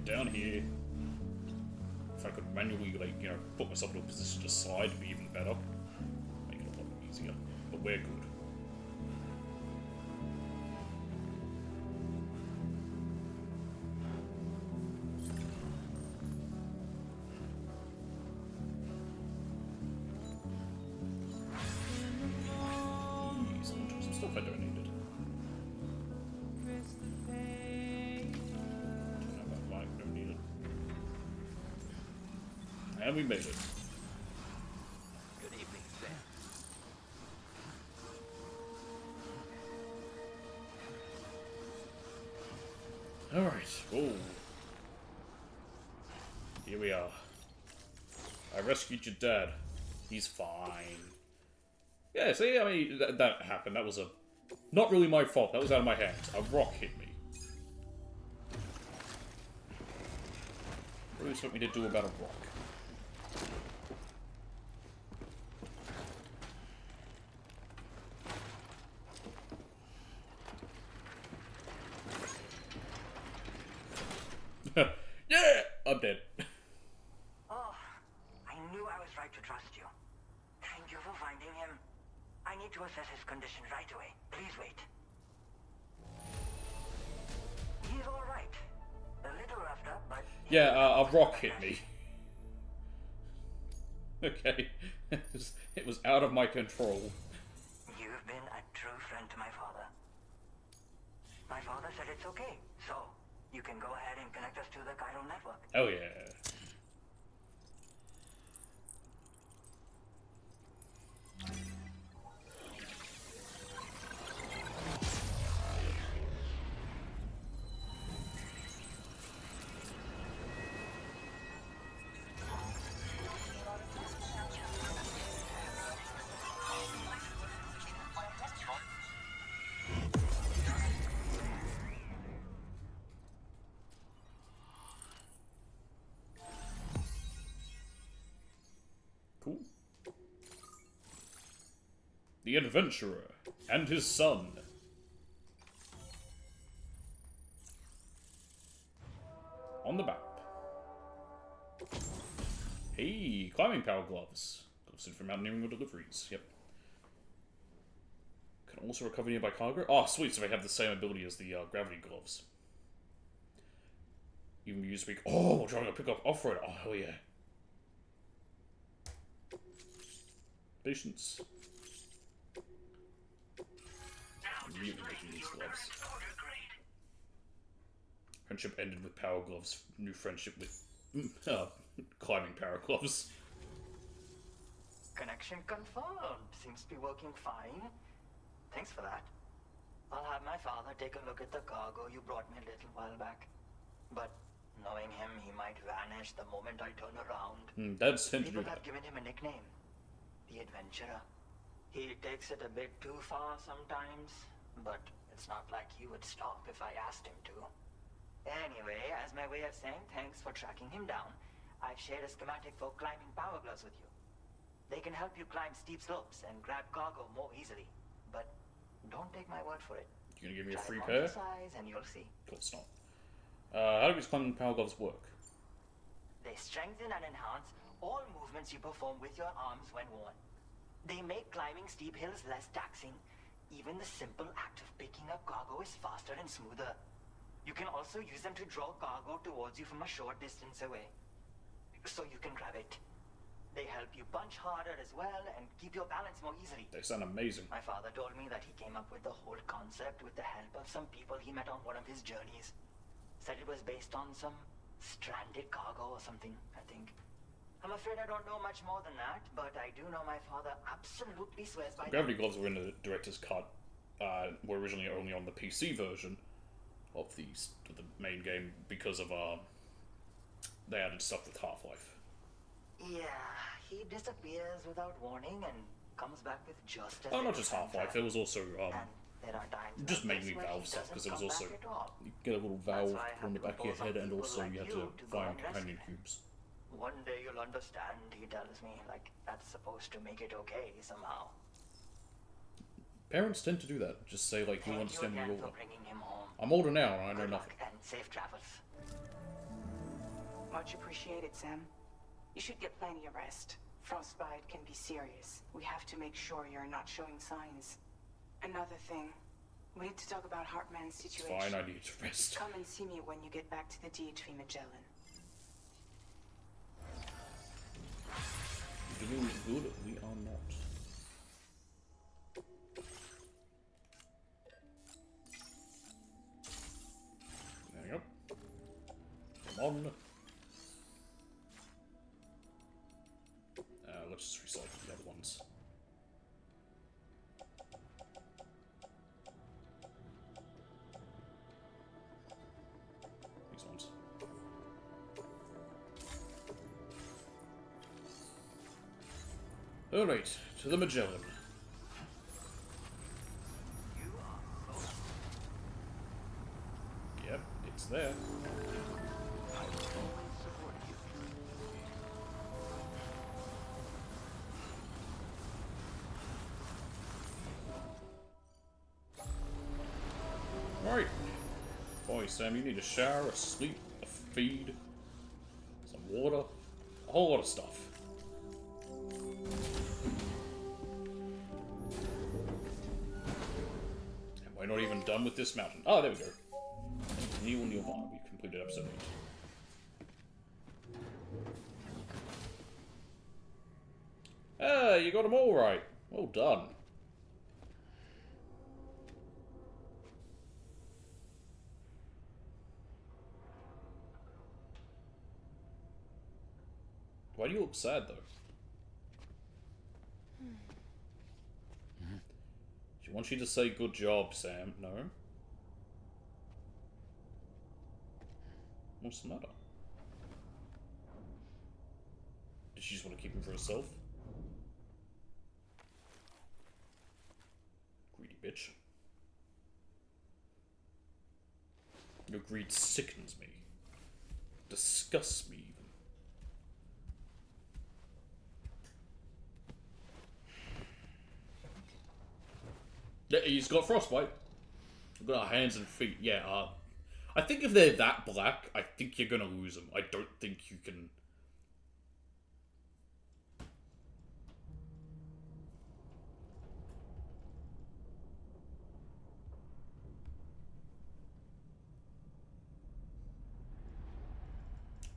Down here, if I could manually, like, you know, put myself in a position to slide, it'd be even better. Make it a lot easier. But we're good. Some stuff I don't need. And we made it. Good evening, Sam. Alright. Oh. Here we are. I rescued your dad. He's fine. Yeah, see, I mean, that happened. That was not really my fault. That was out of my hands. A rock hit me. What do you expect me to do about a rock? Yeah! I'm dead. Oh, I knew I was right to trust you. Thank you for finding him. I need to assess his condition right away. Please wait. He's all right. A little roughed up, but... Yeah, a rock hit me. Okay. It was out of my control. You've been a true friend to my father. My father said it's okay, so you can go ahead and connect us to the chiral network. Oh yeah. Cool. The Adventurer and his son. On the map. Hey, climbing power gloves. Ghosted from mountaineering or deliveries. Yep. Can also recover nearby cargo. Oh, sweet. So they have the same ability as the gravity gloves. Even used to be. Oh, trying to pick up off-road. Oh, hell yeah. Patience. Really making these gloves. Friendship ended with power gloves. New friendship with climbing power gloves. Connection confirmed. Seems to be working fine. Thanks for that. I'll have my father take a look at the cargo you brought me a little while back. But knowing him, he might vanish the moment I turn around. Dad's tend to do People that. have given him a nickname. The Adventurer. He takes it a bit too far sometimes, but it's not like he would stop if I asked him to. Anyway, as my way of saying thanks for tracking him down, I've shared a schematic for climbing power gloves with you. They can help you climb steep slopes and grab cargo more easily, but don't take my word for it. You gonna give me a Try free them on pair? your size and you'll see. Of course not. How do these climbing power gloves work? They strengthen and enhance all movements you perform with your arms when worn. They make climbing steep hills less taxing. Even the simple act of picking up cargo is faster and smoother. You can also use them to draw cargo towards you from a short distance away, so you can grab it. They help you punch harder as well and keep your balance more easily. They sound amazing. My father told me that he came up with the whole concept with the help of some people he met on one of his journeys. Said it was based on some stranded cargo or something, I think. I'm afraid I don't know much more than that, but I do know my father absolutely swears by Gravity gloves were in the director's cut. Were originally only on the PC version of the main game because of they added stuff with Half-Life. Yeah, he disappears without warning and comes back with just as... Oh, not just Half-Life. There was also there are times just like mainly this when Valve he stuff, because there was doesn't also come back at all. you get a little valve That's why I put on the have to back of your propose on head, and people also like you had you to to go find and rescue companion him. cubes. One day you'll understand, he tells me, like that's supposed to make it okay somehow. Parents tend to do that. Just say like, you'll understand when you're older. Bringing him home. I'm older now, and I know nothing. And safe travels. Much appreciated, Sam. You should get plenty of rest. Frostbite can be serious. We have to make sure you're not showing signs. Another thing, we need to talk about Hartman's situation. Fine, I need to rest. Come and see me when you get back to the DHV Magellan. Doing good, we are not. There you go. Come on. Let's just recycle the other ones. Alright, to the Magellan. Yep, it's there. Right. Boy, Sam, you need a shower, a sleep, a feed, some water, a whole lot of stuff. And we're not even done with this mountain. Oh, there we go. Neil Vaughn. We've completed episode 8. Ah, you got them all right. Well done. Why do you look sad, though? She wants you to say good job, Sam. No? What's the matter? Did she just want to keep him for herself? Greedy bitch. Your greed sickens me. Disgusts me, even. Yeah, he's got frostbite. We've got our hands and feet. Yeah, I think if they're that black, I think you're gonna lose them. I don't think you can...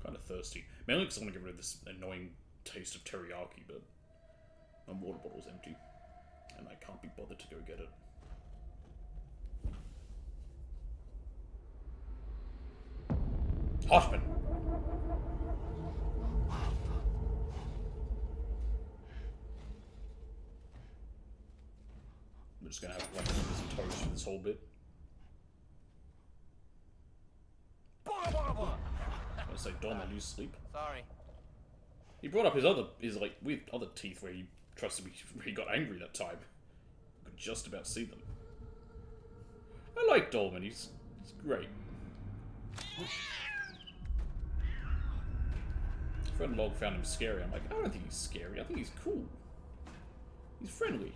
Kind of thirsty. Mainly because I want to get rid of this annoying taste of teriyaki, but my water bottle's empty. And I can't be bothered to go get it. Hoffman! I'm just gonna have like fingers and toes for this whole bit. I was say, Dom, I lose sleep. Sorry. He brought up his like weird other teeth where he trusted me, where he got angry that time. I could just about see them. I like Dolman. He's great. Friend Log found him scary. I'm like, I don't think he's scary. I think he's cool. He's friendly.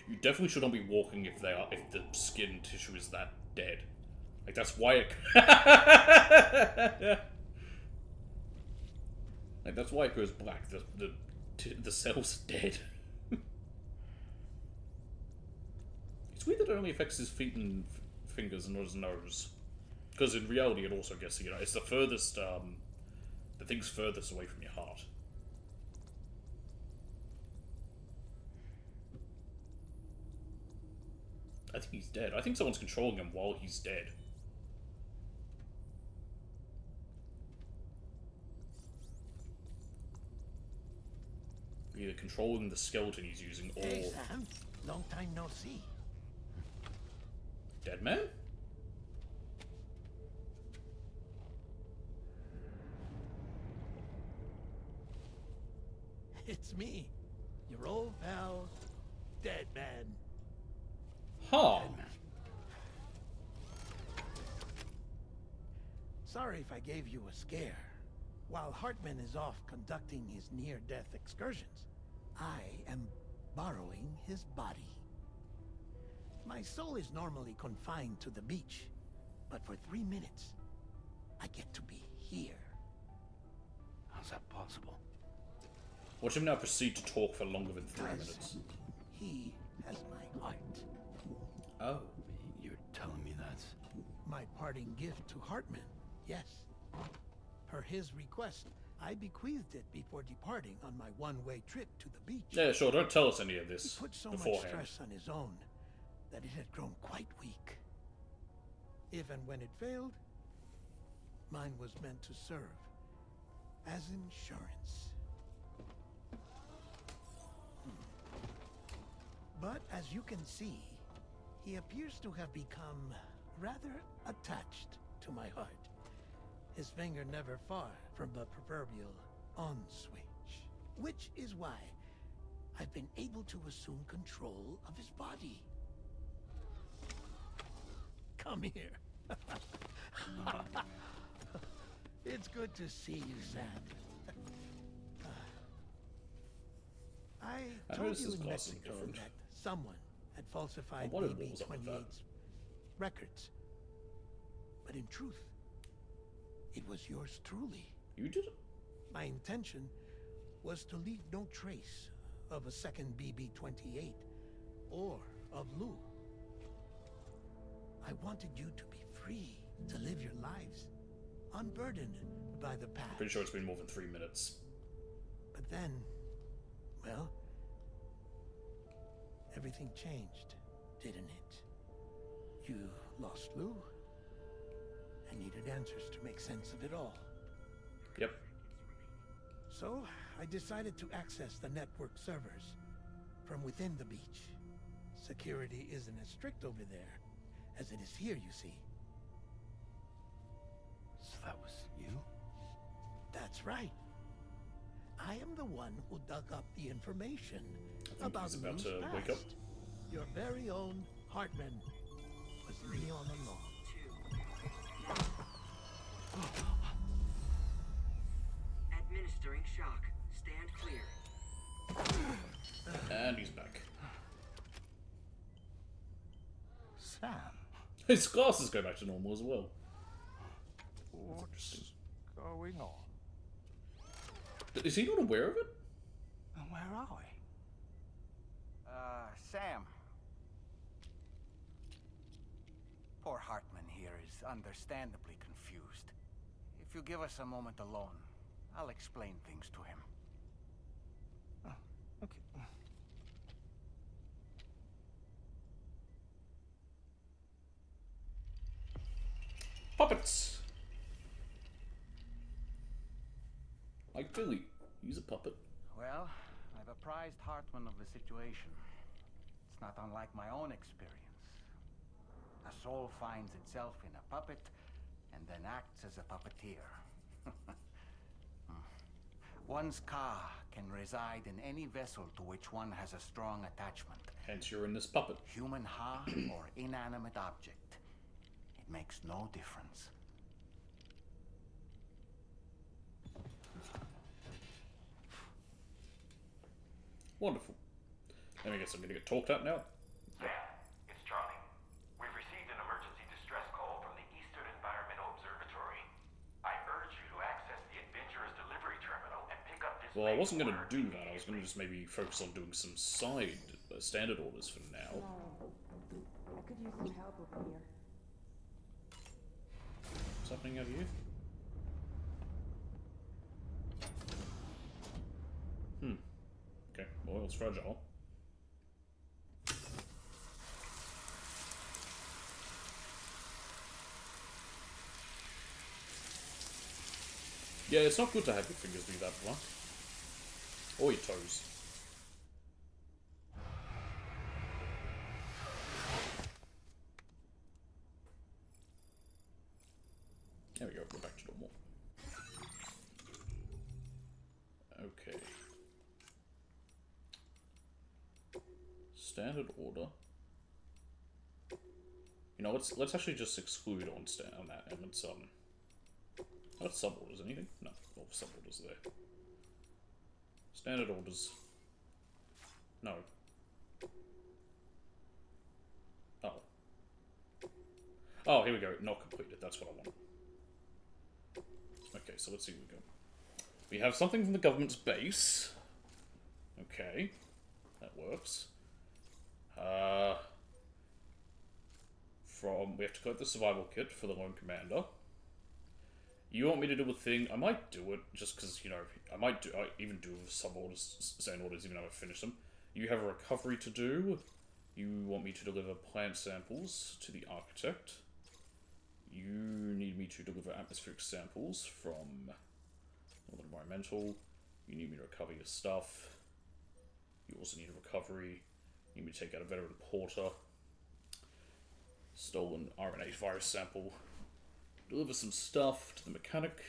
You definitely should not be walking if the skin tissue is that dead. Like that's why it. Like that's why it goes black. The cell's dead. It's weird that it only affects his feet and fingers and not his nose. Because in reality, it also gets, you know, it's the furthest, the thing's furthest away from your heart. I think he's dead. I think someone's controlling him while he's dead. Either controlling the skeleton he's using, or... Hey, Sam. Long time no see. Dead man? It's me, your old pal, Dead Man. Huh. Dead Man. Sorry if I gave you a scare. While Hartman is off conducting his near-death excursions, I am borrowing his body. My soul is normally confined to the beach, but for 3 minutes, I get to be here. How's that possible? Watch him now proceed to talk for longer than 3 minutes. He has my heart. Oh. You're telling me that's... My parting gift to Hartman, yes. Per his request, I bequeathed it before departing on my one-way trip to the beach. Yeah, sure, don't tell us any of this He put so beforehand. much stress on his own that it had grown quite weak. If and when it failed, mine was meant to serve as insurance. But as you can see, he appears to have become rather attached to my heart. His finger never far from the proverbial on switch. Which is why I've been able to assume control of his body. Come here. It's good to see you, Sam. I told you in Mexico that someone had falsified BB-28's records. But in truth, it was yours truly. You did it? My intention was to leave no trace of a second BB-28 or of Lou. I wanted you to be free to live your lives, unburdened by the past. Pretty sure it's been more than 3 minutes. But then, well, everything changed, didn't it? You lost Lou and needed answers to make sense of it all. Yep. So, I decided to access the network servers from within the beach. Security isn't as strict over there as it is here, you see. So that was you? That's right. I am the one who dug up the information about he's about Lou's to past. wake up. Your very own Hartman was Leon along. Administering shock. Stand clear. And he's back. Sam. His glasses go back to normal as well. What's going on? Is he not aware of it? And where are we? Sam. Poor Hartman here is understandably confused. If you give us a moment alone, I'll explain things to him. Okay. Puppets! Like Billy. He's a puppet. Well, I've apprised Hartman of the situation. It's not unlike my own experience. A soul finds itself in a puppet and then acts as a puppeteer. One's ka can reside in any vessel to which one has a strong attachment. Hence you're in this puppet. Human ha or inanimate object. It makes no difference. Wonderful. Then I guess I'm gonna get talked at now. Sam, it's Charlie. We've received an emergency distress call from the Eastern Environmental Observatory. I urge you to access the Adventurer's delivery terminal and pick up this. Well, I wasn't gonna do that. I was gonna just maybe focus on doing some side standard orders for now. I could use some help over here. What's happening out here? Okay, well, it's fragile. Yeah, it's not good to have your fingers be that blunt. Or your toes. There we go, we're back to normal. Okay. Standard order. You know, let's actually just exclude on that, and it's not sub orders, anything? No, well, sub orders there. Standard orders. No. Oh. Oh, here we go. Not completed. That's what I want. Okay, so let's see what we go. We have something from the government's base. Okay. That works. We have to collect the survival kit for the lone commander. You want me to do a thing? I might do it just because, you know, I even do sub orders, stand orders, even though I've finished them. You have a recovery to do. You want me to deliver plant samples to the architect. You need me to deliver atmospheric samples from Northern Environmental. You need me to recover your stuff. You also need a recovery. You need me to take out a veteran porter. Stolen RNA virus sample. Deliver some stuff to the mechanic.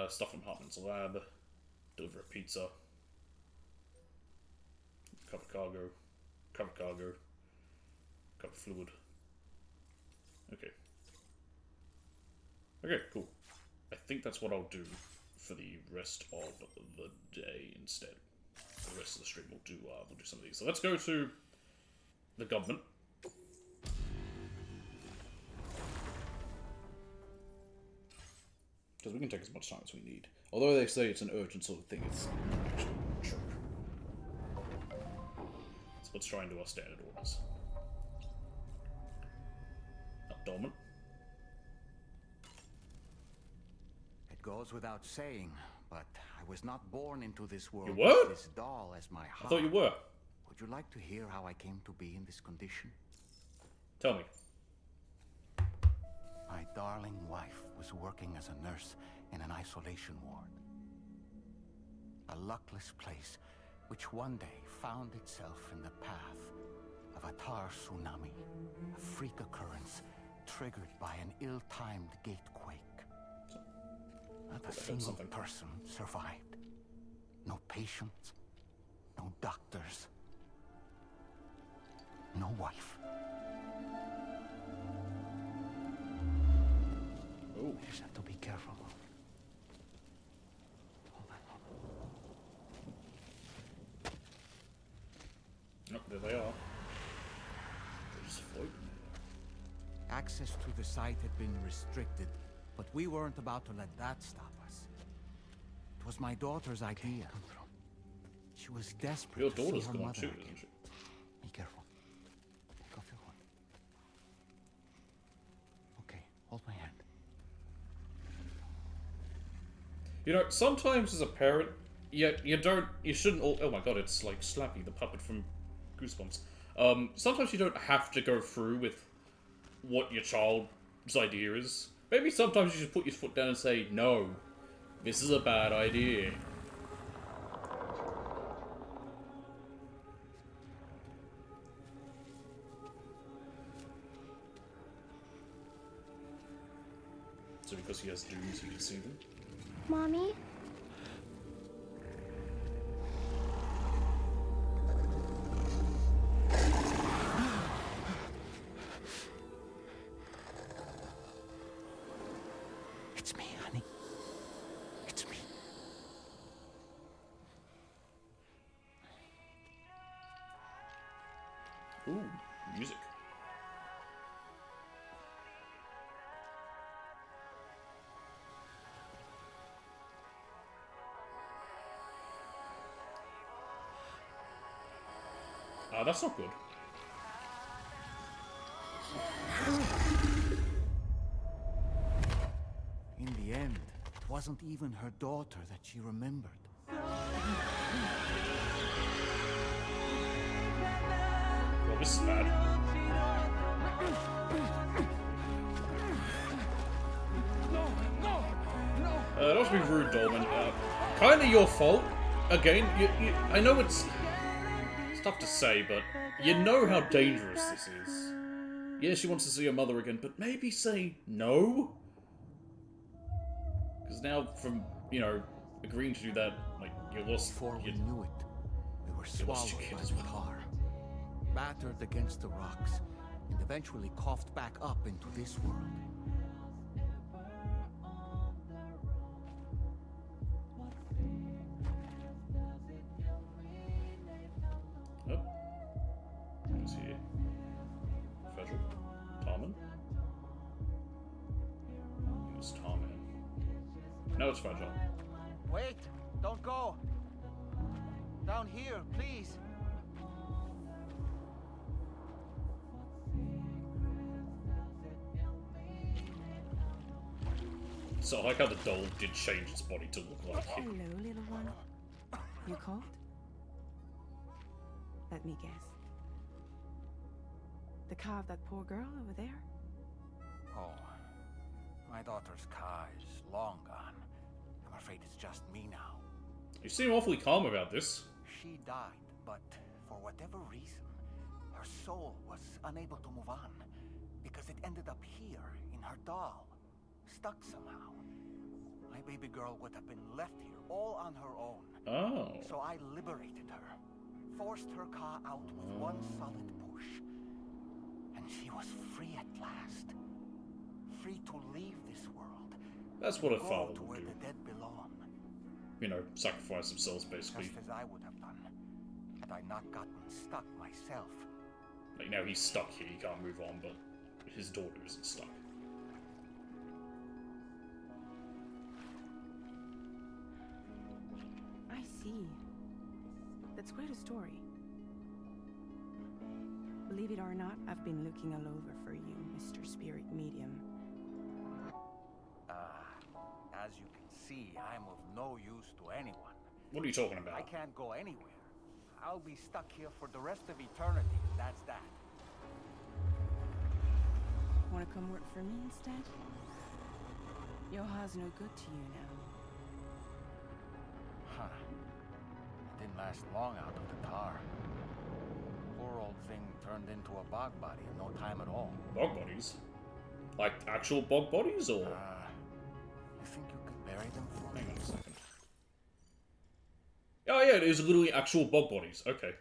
Stuff from Hartman's lab. Deliver a pizza. Cover cargo. Cover cargo. Cover fluid. Okay. Okay, cool. I think that's what I'll do for the rest of the day instead. The rest of the stream we'll do some of these. So let's go to the government. Because we can take as much time as we need. Although they say it's an urgent sort of thing, it's not actually true. So let's try and do our standard orders. Up, Dolman. It goes without saying, but I was not born into this world You were? with this doll as my heart. I thought you were. Would you like to hear how I came to be in this condition? Tell me. My darling wife was working as a nurse in an isolation ward. A luckless place which one day found itself in the path of a tar tsunami, a freak occurrence triggered by an ill-timed gatequake. Not a single person survived. No patients, no doctors, no wife. Oh. You just have to be careful. Hold on. Oh, there they are. They're just floating. Access to the site had been restricted, but we weren't about to let that stop us. It was my daughter's idea. She was desperate Your to see daughter's her gone mother too, again. isn't she? Be careful. Take off your hood. Okay, hold my hand. You know, sometimes as a parent, you shouldn't. Oh my god, it's like Slappy, the puppet from Goosebumps. Sometimes you don't have to go through with what your child's idea is. Maybe sometimes you should put your foot down and say, no, this is a bad idea. So because he has dooms, he can see them. Mommy? It's me, honey. It's me. Ooh, music. That's not good. In the end, it wasn't even her daughter that she remembered. Well, this is bad. That was being rude, Dolman. Kinda your fault. Again, I know it's tough to say, but you know how dangerous this is. Yeah, she wants to see her mother again, but maybe say no? Because now, from, agreeing to do that, like, you lost... Before we knew it, we were swallowed by the car, battered against the rocks, and eventually coughed back up into this world. Who's here? Federal? Tarman? It's Tarman. No, it's Fragile. Wait! Don't go! Down here, please! So I like how the doll did change its body to look like him. Hello, little one. You cold? Let me guess. The car of that poor girl over there? Oh, my daughter's car is long gone. I'm afraid it's just me now. You seem awfully calm about this. She died, but for whatever reason, her soul was unable to move on. Because because it ended up here, in her doll. Stuck somehow. My baby girl would have been left here all on her own. Oh. So I liberated her. Forced her car out with one solid push. And she was free at last. Free to leave this world. That's what a father to would where do. the dead belong. You know, sacrifice themselves, basically. Just as I would have done, had I not gotten stuck myself. Like, now he's stuck here, he can't move on, but his daughter isn't stuck. I see. That's quite a story. Believe it or not, I've been looking all over for you, Mr. Spirit Medium. As you can see, I'm of no use to anyone. What are you talking about? I can't go anywhere. I'll be stuck here for the rest of eternity, that's that. Wanna come work for me instead? Yoha's no good to you now. Huh. It didn't last long out of the tar. Poor old thing turned into a bog body in no time at all. Bog bodies? Like actual bog bodies, or? You think you could bury them for me? Hang on a second. Oh yeah, it is literally actual bog bodies. Okay.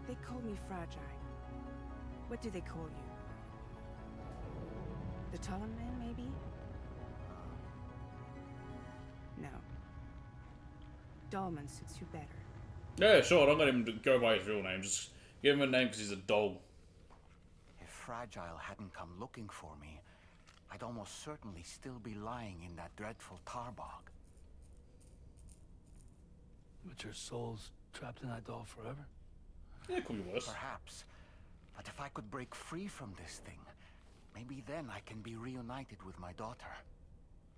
They call me fragile. What do they call you? The Talon Man, maybe? No. Dolman suits you better. Yeah, sure, don't let him go by his real name. Just give him a name because he's a doll. If Fragile hadn't come looking for me, I'd almost certainly still be lying in that dreadful tar bog. But your soul's trapped in that doll forever? Yeah, it could be worse. Perhaps. But if I could break free from this thing, maybe then I can be reunited with my daughter.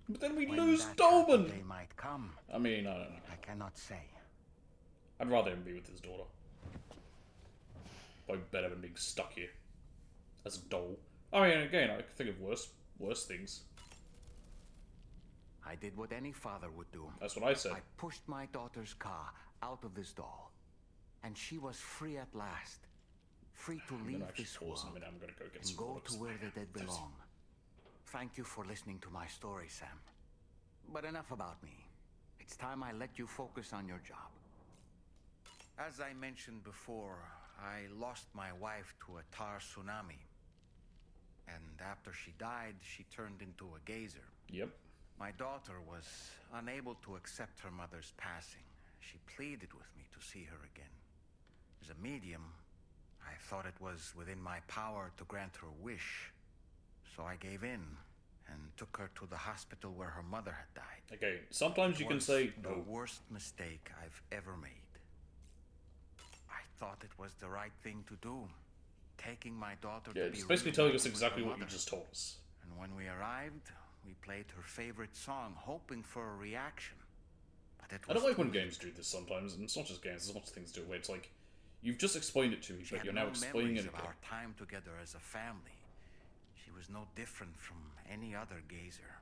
But then we'd When lose that Dolman! happy day might come. I mean, I don't know. I cannot say. I'd rather him be with his daughter. Probably better than being stuck here. As a doll. I mean, again, I could think of worse things. I did what any father would do. That's what I said. I pushed my daughter's car out of this doll. And she was free at last. Free to leave this world I'm gonna go get and some go books. to where the dead belong. Thank you for listening to my story, Sam. But enough about me. It's time I let you focus on your job. As I mentioned before, I lost my wife to a tar tsunami. And after she died, she turned into a gazer. Yep. My daughter was unable to accept her mother's passing. She pleaded with me to see her again. As a medium, I thought it was within my power to grant her wish. So I gave in and took her to the hospital where her mother had died. Okay, sometimes you can say no. The worst mistake I've ever made. I thought it was the right thing to do. Taking my daughter to be it's basically telling us reunited with exactly her what you mother. just told us. And when we arrived, we played her favorite song, hoping for a reaction. But it was I don't like when too games do this sometimes, and it's not just games, there's lots of things do it where it's like, you've just explained it to me, She but had you're no now explaining it memories again. of our time together as a family. She was no different from any other gazer.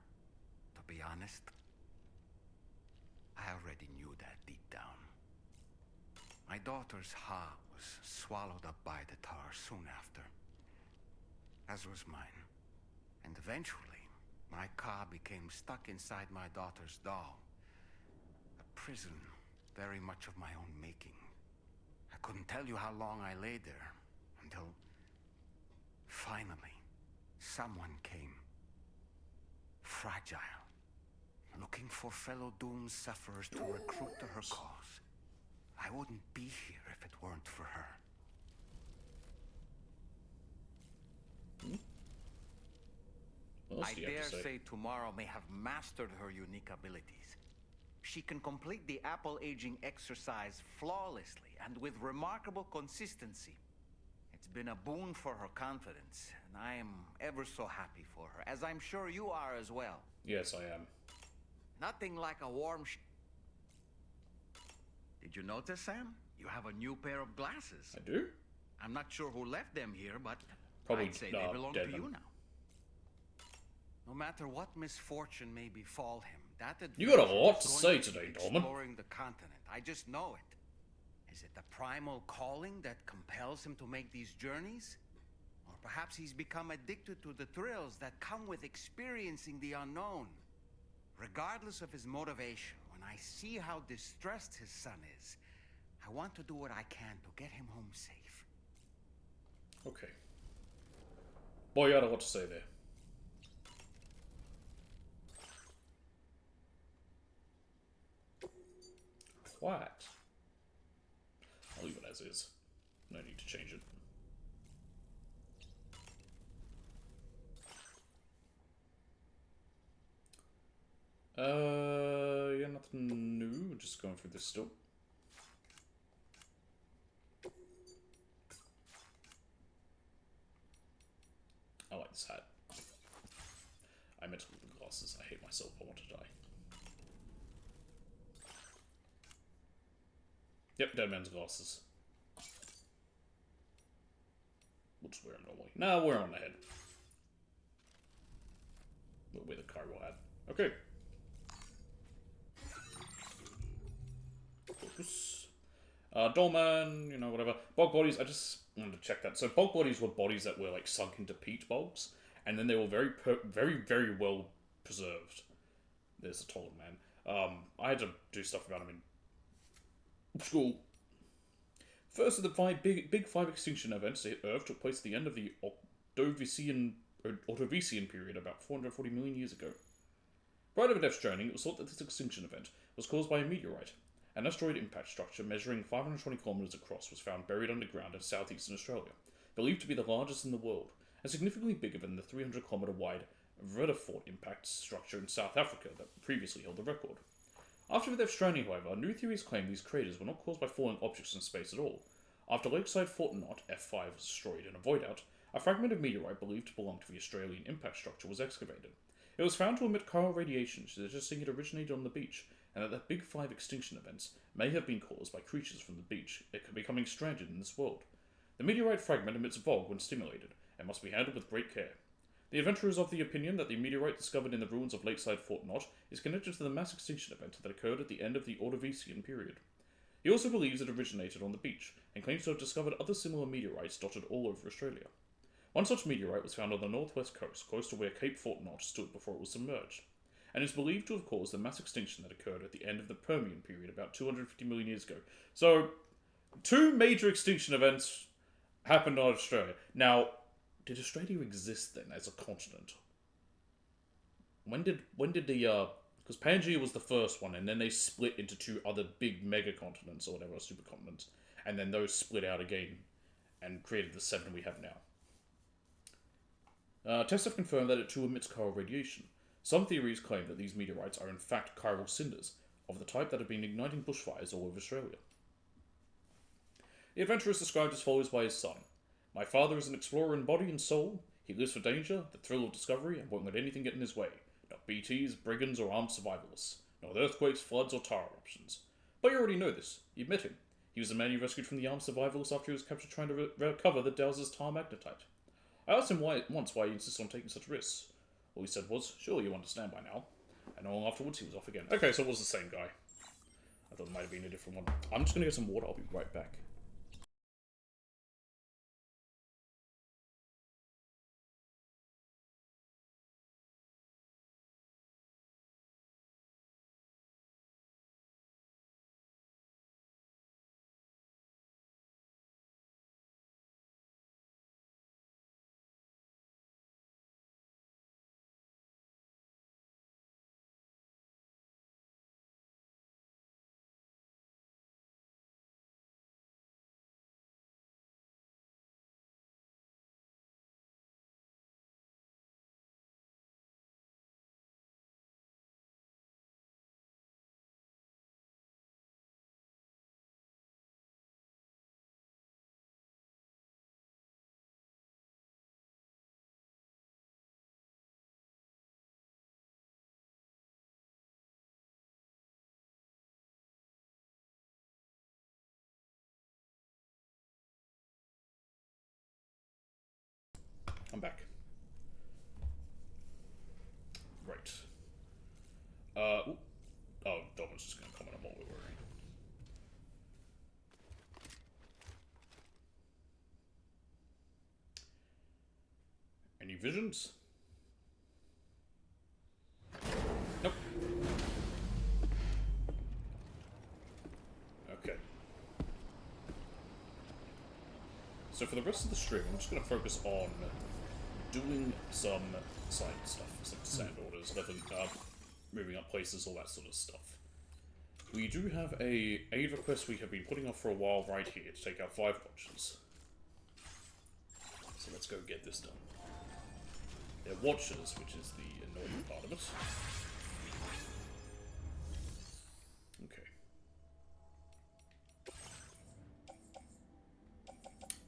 To be honest, I already knew that deep down. My daughter's heart was swallowed up by the tar soon after, as was mine. And eventually, my car became stuck inside my daughter's doll. A prison very much of my own making. I couldn't tell you how long I lay there, until finally, someone came. Fragile. Looking for fellow doomed sufferers to recruit to her cause. I wouldn't be here if it weren't for her. What else I do you have dare to say? say tomorrow may have mastered her unique abilities. She can complete the apple aging exercise flawlessly and with remarkable consistency. It's been a boon for her confidence, and I am ever so happy for her, as I'm sure you are as well. Yes, I am. Nothing like a warm Did you notice, Sam? You have a new pair of glasses. I do? I'm not sure who left them here, but Probably, I'd say they belong to Devon. you now. No matter what misfortune may befall him, That You got a adventure lot is to going say be today, Dolman. exploring the continent. I just know it. Is it the primal calling that compels him to make these journeys? Or perhaps he's become addicted to the thrills that come with experiencing the unknown. Regardless of his motivation, when I see how distressed his son is, I want to do what I can to get him home safe. Okay. Boy, you had a lot to say there. Quiet. I'll leave it as is. No need to change it. Yeah, nothing new. Just going through this still. I like this hat. I meant to leave the glasses. I hate myself. I want to die. Yep, dead man's glasses. We'll just wear them normally. Nah, wear them on the head. We'll wear the Cairo hat. Okay. Focus. Dolman, you know, whatever. Bog bodies, I just wanted to check that. So bog bodies were bodies that were like sunk into peat bogs, and then they were very well preserved. There's a taller man. I had to do stuff about him in school. First of the big five extinction events to hit Earth took place at the end of the Ordovician period, about 440 million years ago. Prior to Death Stranding, it was thought that this extinction event was caused by a meteorite. An asteroid impact structure measuring 520 kilometers across was found buried underground in southeastern Australia, believed to be the largest in the world, and significantly bigger than the 300-kilometer wide Rutherford impact structure in South Africa that previously held the record. After Death Stranding, however, new theories claim these craters were not caused by falling objects in space at all. After Lakeside Fort Knott F5 was destroyed in a void-out, a fragment of meteorite believed to belong to the Australian impact structure was excavated. It was found to emit chiral radiation, suggesting it originated on the beach, and that the Big Five extinction events may have been caused by creatures from the beach becoming stranded in this world. The meteorite fragment emits fog when stimulated, and must be handled with great care. The adventurer is of the opinion that the meteorite discovered in the ruins of Lakeside Fort Knott is connected to the mass extinction event that occurred at the end of the Ordovician period. He also believes it originated on the beach, and claims to have discovered other similar meteorites dotted all over Australia. One such meteorite was found on the northwest coast, close to where Cape Fort Knott stood before it was submerged, and is believed to have caused the mass extinction that occurred at the end of the Permian period about 250 million years ago. So, two major extinction events happened on Australia. Now, did Australia exist then as a continent? When did the because Pangaea was the first one, and then they split into two other big mega continents or whatever, supercontinents, and then those split out again and created the 7 we have now. Tests have confirmed that it too emits chiral radiation. Some theories claim that these meteorites are in fact chiral cinders, of the type that have been igniting bushfires all over Australia. The adventurer is described as follows by his son. My father is an explorer in body and soul. He lives for danger, the thrill of discovery, and won't let anything get in his way. Not BTs, brigands, or armed survivalists. Not earthquakes, floods, or tar eruptions. But you already know this. You've met him. He was the man you rescued from the armed survivalists after he was captured trying to recover the Dowser's tar magnetite. I asked him once why he insisted on taking such risks. All he said was, surely you understand by now. And all afterwards he was off again. Okay, so it was the same guy. I thought it might have been a different one. I'm just going to get some water. I'll be right back. I'm back. Right. Ooh. Oh, Domin's just gonna comment on what we're wearing. Any visions? Nope. Okay. So for the rest of the stream, I'm just going to focus on doing some side stuff, some sand orders, leveling up, moving up places, all that sort of stuff. We do have a aid request we have been putting off for a while right here to take out 5 watches. So let's go get this done. They're watchers, which is the annoying part of it. Okay.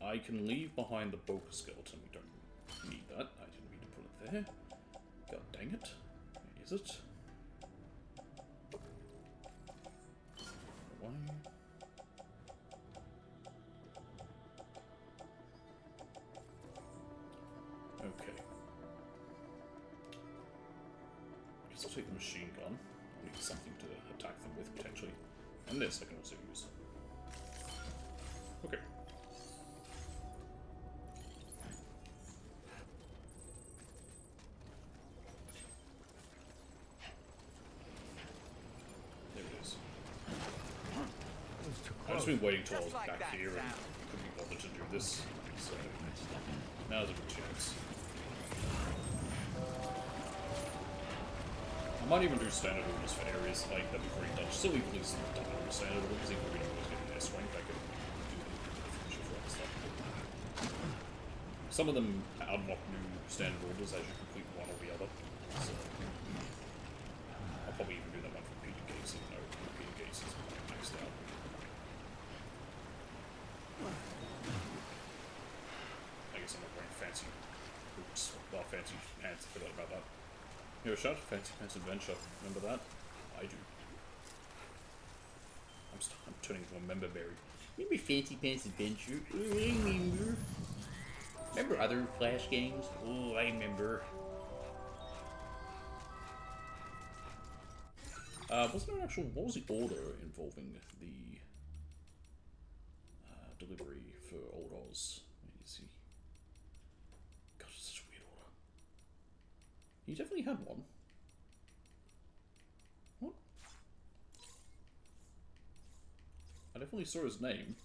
I can leave behind the Boca skeleton. We don't need that. I didn't mean to put it there. God dang it. Where is it? Why? Okay. I guess I'll take the machine gun. I'll need something to attack them with, potentially. And this I can also use. Okay. There it is. I've just been waiting till I was back here and couldn't be bothered to do this, so now's a good chance. I might even do standard orders for areas like that we've already done. Still leave at least done all standard orders, even if we don't always get an S rank. I could do the future for other stuff. Some of them unlock new standard orders as you complete one or the other. So I'll probably even do that one for Peter Gates, even though Peter Gates is maxed out. I guess I'm not wearing fancy boots. Well, fancy pants. I forgot about that. You ever shot Fancy Pants Adventure? Remember that? I do. I'm turning into a member berry. Remember Fancy Pants Adventure? Oh, I remember. Remember other Flash games? Oh, I remember. Wasn't there an actual... What was the order involving the delivery for Old Oz? Where is he? God, it's such a weird order. He definitely had one. What? I definitely saw his name.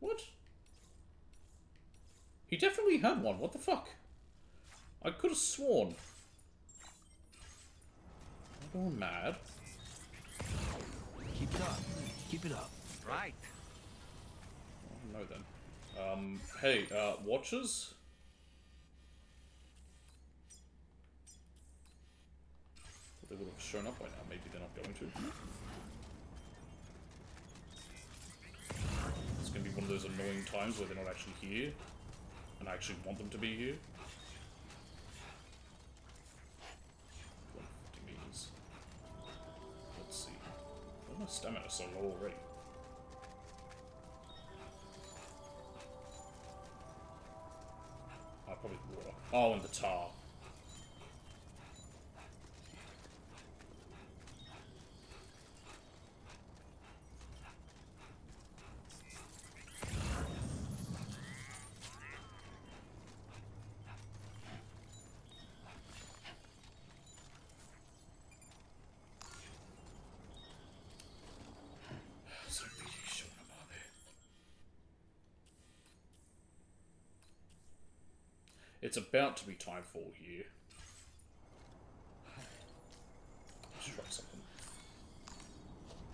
What? He definitely had one. What the fuck? I could have sworn. I'm going mad. Keep it up. Keep it up. Right. Oh, no then. Hey, watchers? They would have shown up by now. Maybe they're not going to. It's going to be one of those annoying times where they're not actually here. And I actually want them to be here. 150 meters. Let's see. Why is my stamina so low already? Probably water. Oh, and the tar. It's about to be timefall here. Let's try something.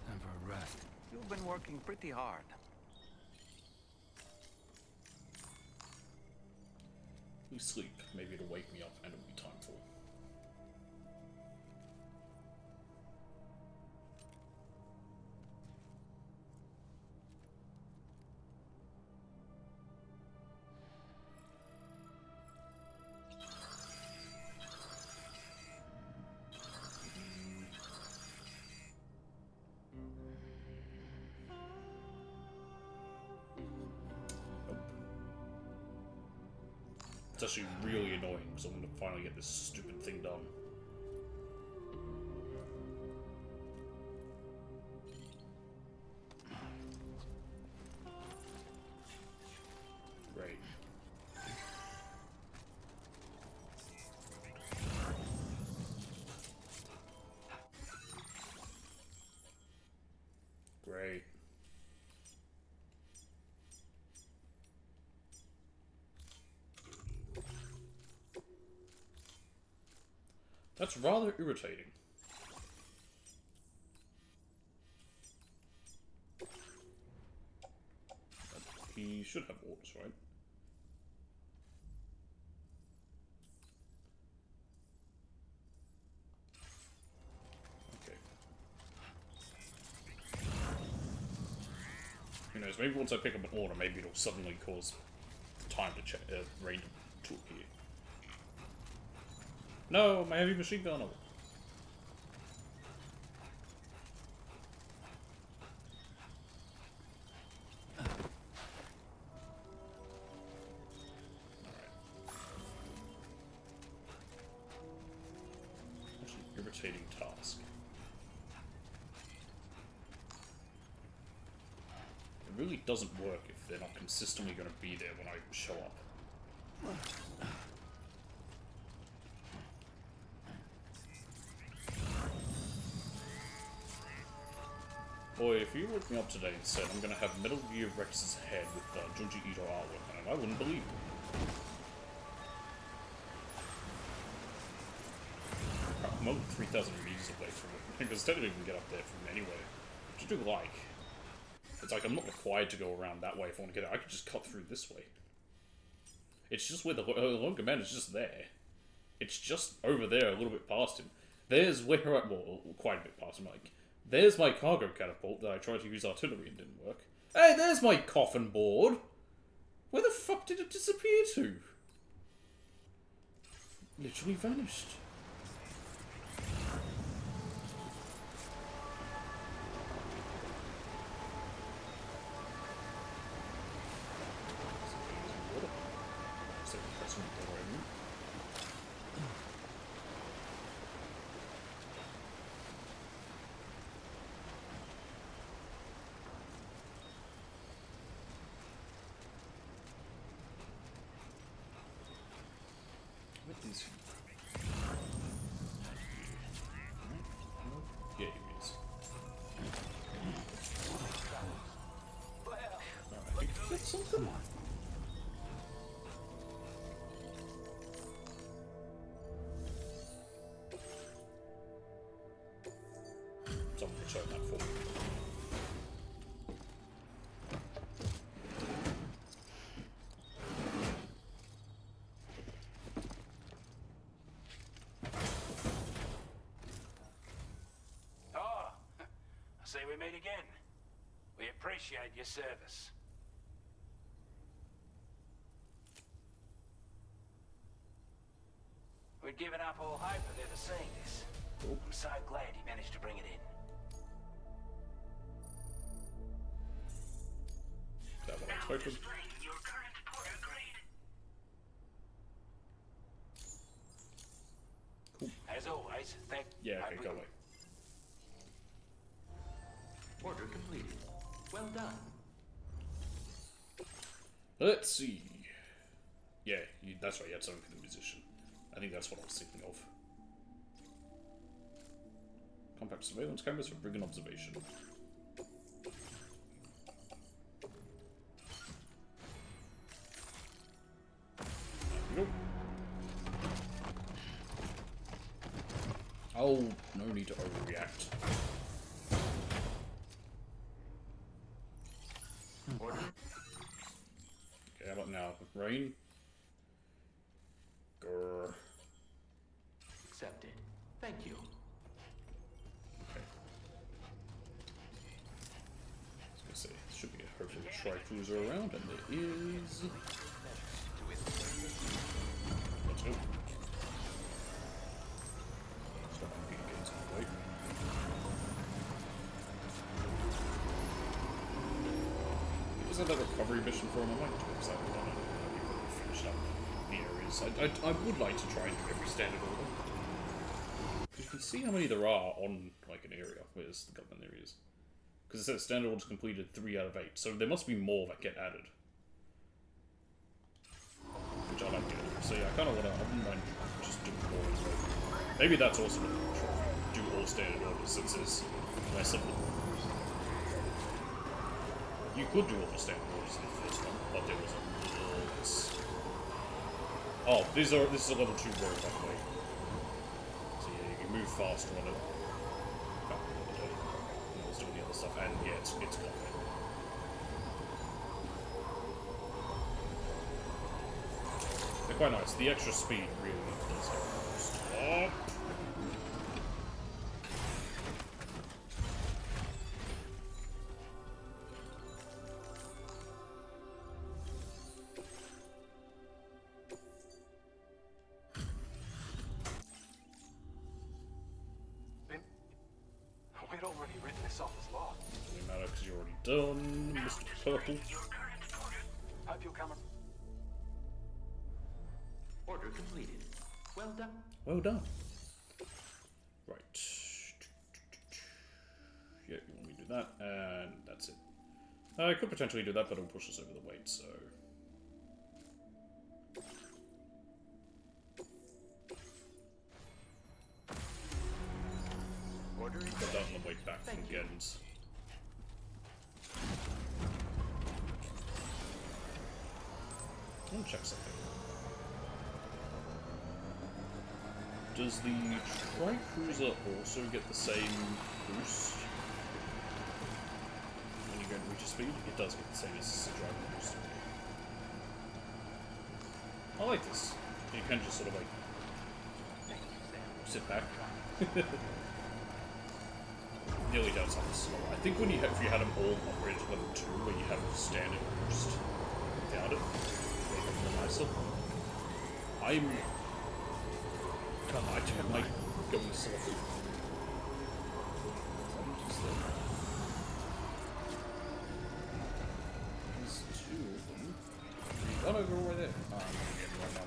Time for a rest. You've been working pretty hard. We sleep. Maybe it'll wake me up and it'll be timefall. It's actually really annoying because I want to finally get this stupid thing done. Great. Great. That's rather irritating. He should have orders, right? Okay. Who knows, maybe once I pick up an order, maybe it'll suddenly cause time to check, rain to appear. No, my heavy machine gun. Alright. That's an irritating task. It really doesn't work if they're not consistently going to be there when I show up. Boy, if you looked me up today and said I'm gonna have Metal Gear Rex's head with Junji Ito artwork on it, I wouldn't believe you. I'm only 3,000 meters away from it, because technically we can get up there from anywhere. Which I do like. It's like I'm not required to go around that way if I want to get it. I could just cut through this way. It's just where the longer man is just there. It's just over there, a little bit past him. There's where I, well, quite a bit past him, like. There's my cargo catapult that I tried to use artillery and didn't work. Hey, there's my coffin board! Where the fuck did it disappear to? Literally vanished. Yeah, he is. Alright, that's something. Someone return that for me. See, we meet again. We appreciate your service. We'd given up all hope of ever seeing this. I'm so glad he managed to bring it in. Is that what I expected? Cool. As always, thank you. Yeah, okay, go away. Order completed. Well done. Let's see. Yeah, that's right, you had something for the musician. I think that's what I was thinking of. Compact surveillance cameras for brigand observation. Nope. Oh, no need to overreact. Order. Okay, how about now? Rain? Grrr. Accepted. Thank you. Okay. I was gonna say, there should be hopefully a tri-cruiser around, and there is. Let's go. Stop competing against me, right? Was that recovery mission for him? I might do it because I haven't done it. I've already finished up the area. areas. I would like to try and do every standard order. Because you can see how many there are on, like, an area. Where's the government areas? Because it says standard orders completed 3 out of 8. So there must be more that get added. Which I like to do. So yeah, I kind of want to, I wouldn't mind just doing more as well. Maybe that's also what I'm trying to do all standard orders, since there's less of them. You could do all the standard orders in the first one, but there was a little less. Oh, this is a level 2 roll, by the way. So yeah, you can move faster on it. Let's do the other stuff, and yeah, it's combat. They're quite nice. The extra speed really does help. Stop! We'd already written this off as law. Doesn't matter because you're already done, Mr. Purple. Hope you'll come. Order completed. Well done. Well done. Right. Yeah, you want me to do that, and that's it. I could potentially do that, but it'll push us over the weight, so... Order is Put that on the way back from Gens. I want to check something. Does the Tri-Cruiser also get the same boost when you go into reach speed? It does get the same as the Driver boost. I like this. You can just sort of like sit back. Nearly does something slow. I think when if you had them all upgraded to level 2, where you have a standard boost without it, they get nicer. I don't like going slow. There's 2 of them. One over right there. I'm gonna get right now.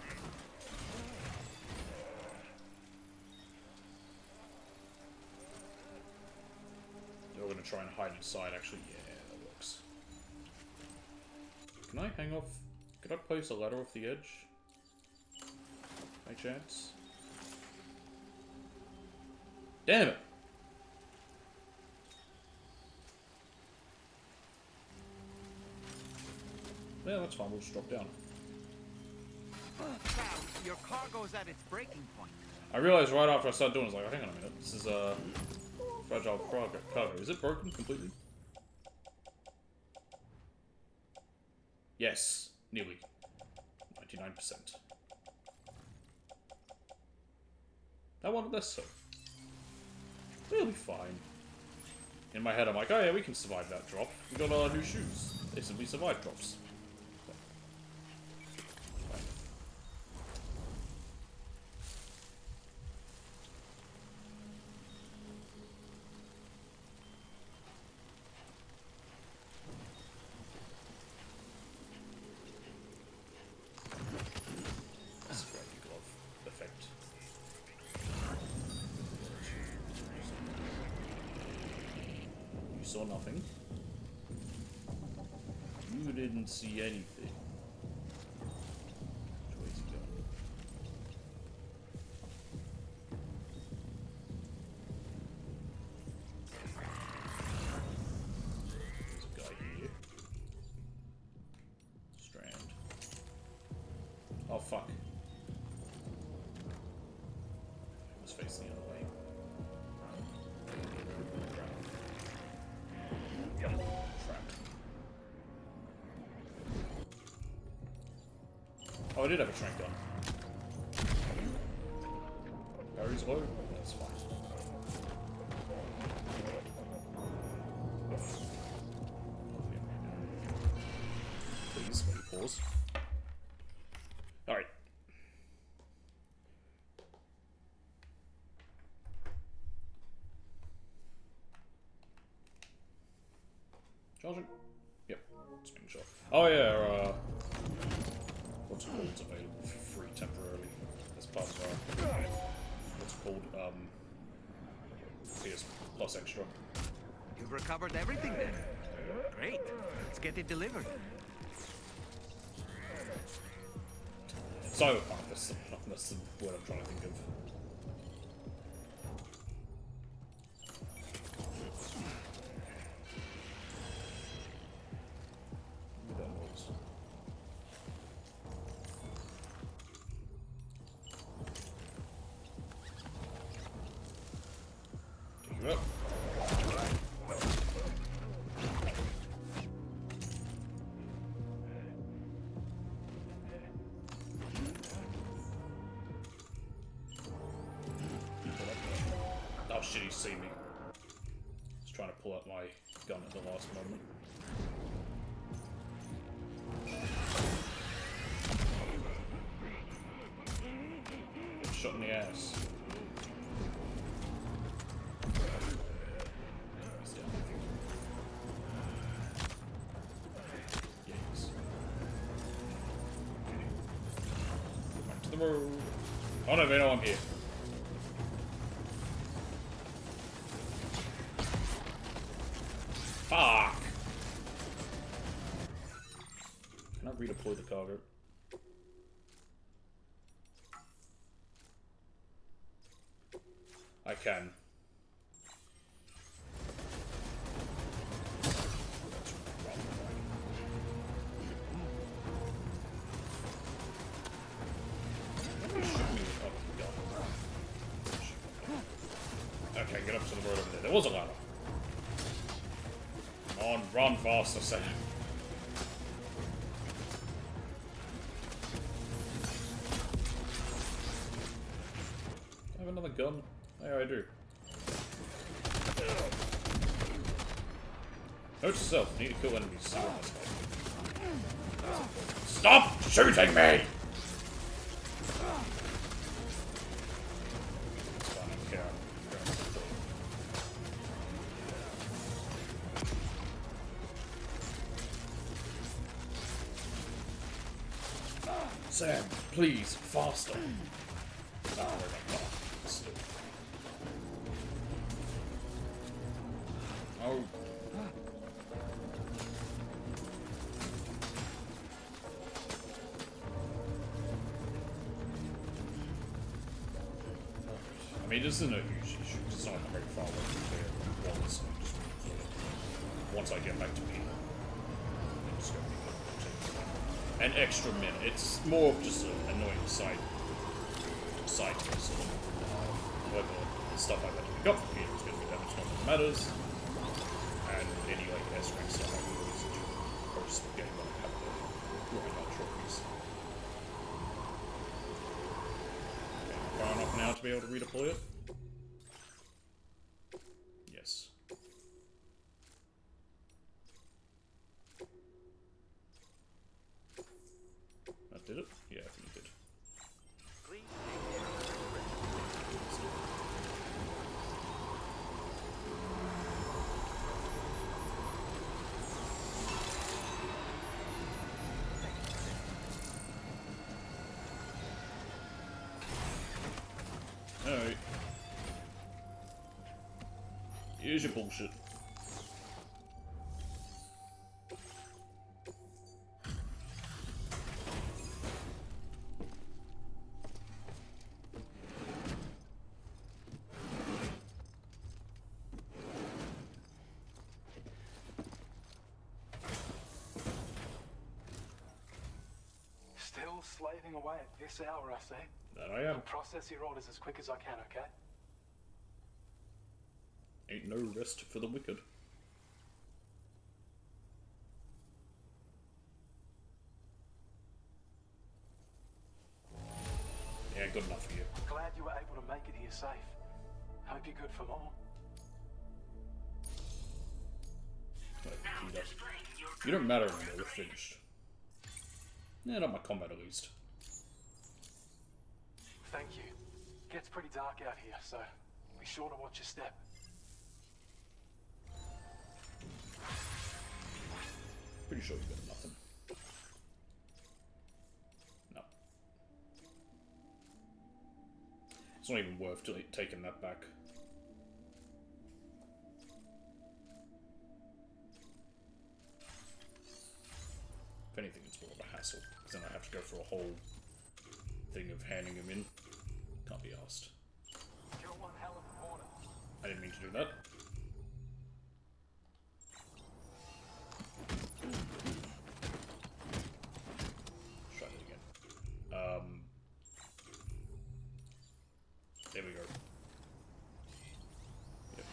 We're going to try and hide inside, actually. Yeah, that works. Can I hang off? Could I place a ladder off the edge? By chance? Damn it! Yeah, that's fine. We'll just drop down. Sam, your cargo's at its breaking point. I realized right after I started doing it, I was like, hang on a minute. This is fragile cargo. Is it broken completely? Yes, nearly. 99%. That one less so. We'll be fine. In my head, I'm like, oh yeah, we can survive that drop. We got our new shoes. They simply survive drops. Fine. This is right, the glove effect. You saw nothing. You didn't see anything. Which way is he going? There's a guy here. Strand. Oh fuck. I was facing the other way. Crap. Oh, I did have a trank gun. Barry's low? That's fine. Please, let me pause. Alright. Charging? Yep. Just making sure. Oh yeah, what's it called? It's available for free temporarily. part of what's it called, PS Plus Extra. You've recovered everything then. Great. Let's get it delivered. Cyberpunk, that's the word I'm trying to think of. What that was. Take you up. Oh shit, he's seen me. Just trying to pull out my gun at the last moment. Get shot in the ass. He's down, I think. Yes. Back to the road. Oh no, they know I'm here. Fuck! Can I redeploy the cargo? I can. Okay, get up to the road over there. There was a ladder. Come on, run faster, Sam. I have another gun. Yeah, I do. Note to self, need to kill enemies. Stop shooting me! Sam, please, faster. Oh, where am I going? Still. Oh. I mean, this isn't a huge issue. It's not very far away from where it was. Once I get back to me, it's going to be an extra minute. It's more of just an annoying side quest. However, the stuff I've had to pick up from here is going to be damaged, not that matters. And any like S-rank stuff I can always do post the game when I have the grind out trophies. Okay, far enough now to be able to redeploy it? Yes. That did it? Yeah, I think it did. Alright. Here's your bullshit. Still slaving away at this hour, I say. That I am. I'll process your orders as quick as I can, okay? Ain't no rest for the wicked. Yeah, good enough for you. Glad you were able to make it here safe. Hope you're good for more. You don't matter when we're finished. Yeah, not my combat at least. Thank you. Gets pretty dark out here, so be sure to watch your step. Pretty sure you got nothing. No. It's not even worth taking that back. If anything, it's more of a hassle, because then I have to go through a whole thing of handing them in. Can't be asked. I didn't mean to do that. Let's try that again. There we go. Yep.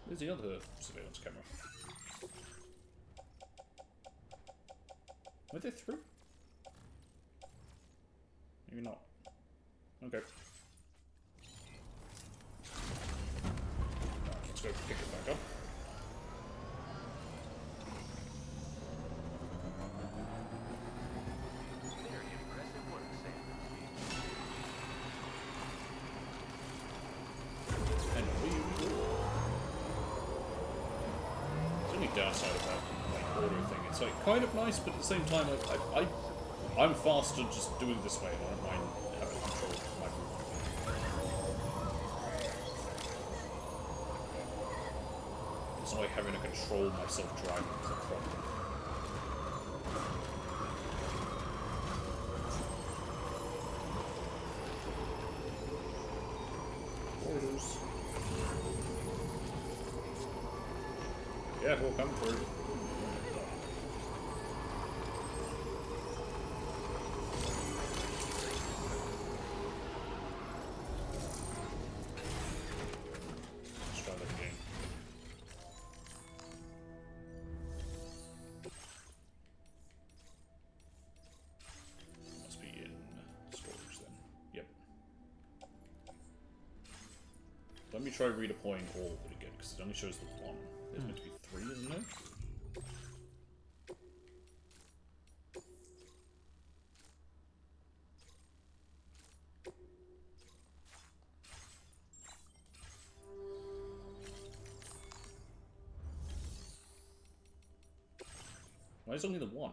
Where's the other surveillance camera? Were there 3? Maybe not. Okay. Let's go pick it back up. And away we go. The only downside of that like auto thing, it's like kind of nice, but at the same time, like I'm faster just doing this way. I don't mind having control of my movement. It's not like having to control myself driving is a problem. Orders. Yeah, we'll come through. Let me try redeploying all of it again, because it only shows the 1. There's meant to be 3, isn't there? Why is only the 1?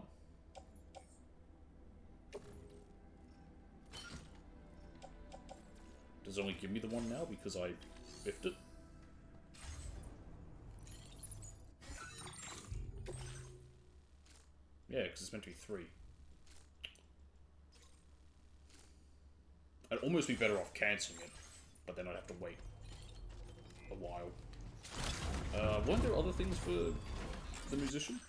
Does it only give me the 1 now because I biffed it? Yeah, because it's meant to be 3. I'd almost be better off cancelling it, but then I'd have to wait a while. Weren't there other things for the musician?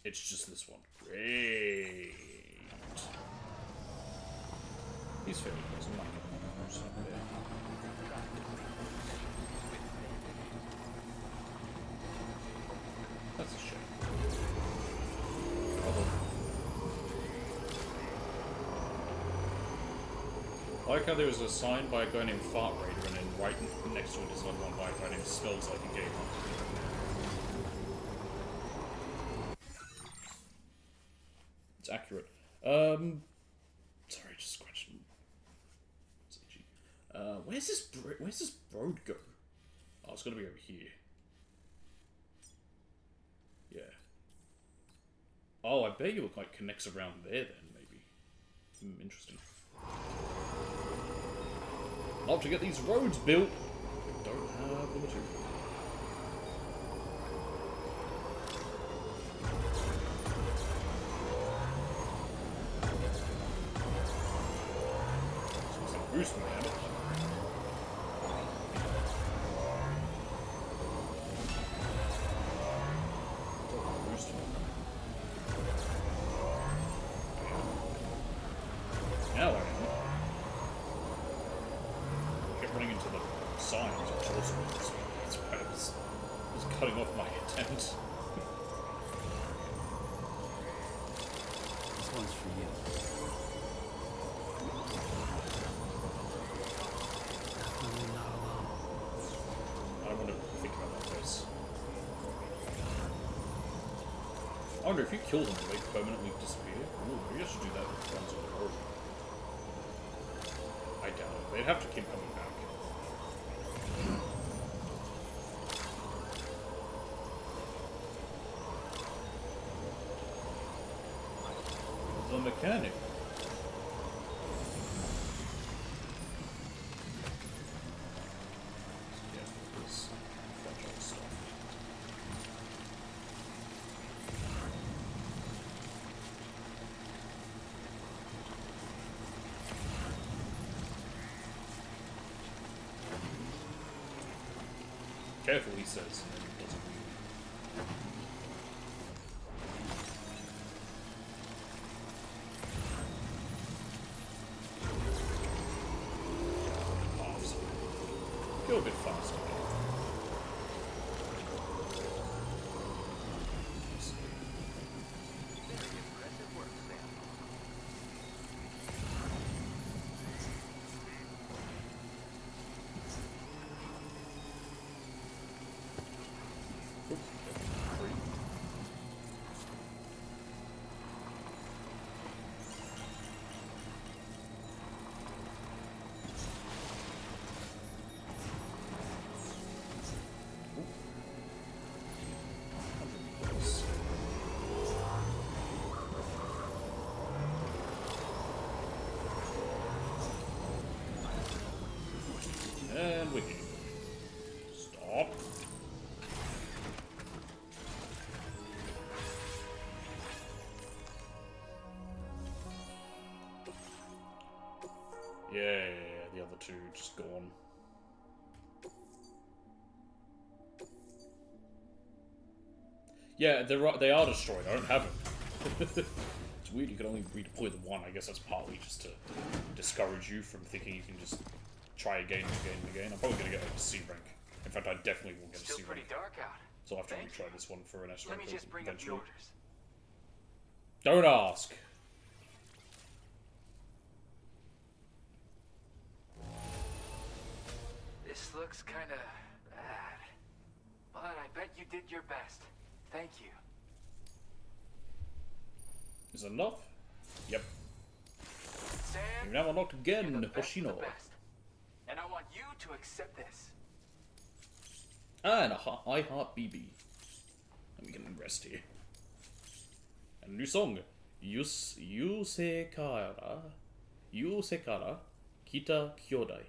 It's just this one. Great. He's fairly close. I'm not gonna use him there. That's a shame. I like how there was a sign by a guy named Fart Raider, and then right next to it is another one by a guy named Smells Like a Gamer. It's accurate. Sorry, just scratching. Where's this road go? Oh, it's gonna be over here. Yeah. Oh, I bet you it like connects around there then, maybe. Interesting. Love to get these roads built. Don't have the material. Boost me, damn it. Boost me. Now I am. I kept running into the signs, which also was cutting off my attempt. This one's for you. I wonder if you kill them, do they permanently disappear? Ooh, maybe I should do that with ones on the road. I doubt it. They'd have to keep coming back. mechanic. Careful, he says, and then doesn't really. Go a bit faster. And wiki. Stop. Yeah, the other two just gone. Yeah, they are destroyed. I don't have them. It's weird, you can only redeploy the one. I guess that's partly just to discourage you from thinking you can just try again and again and again. I'm probably going to get like a C rank. In fact, I definitely will get a C rank. Still pretty dark out. So I'll have to retry this one for an S rank. Let me just bring up the orders. Don't ask. This looks kinda bad. But I bet you did your best. Thank you. Is it enough? Yep. Sam, you now unlocked again, Hoshino. And I want you to accept this. And I Heart BB. And we can rest here. And a new song. Yusekara Kita Kyodai.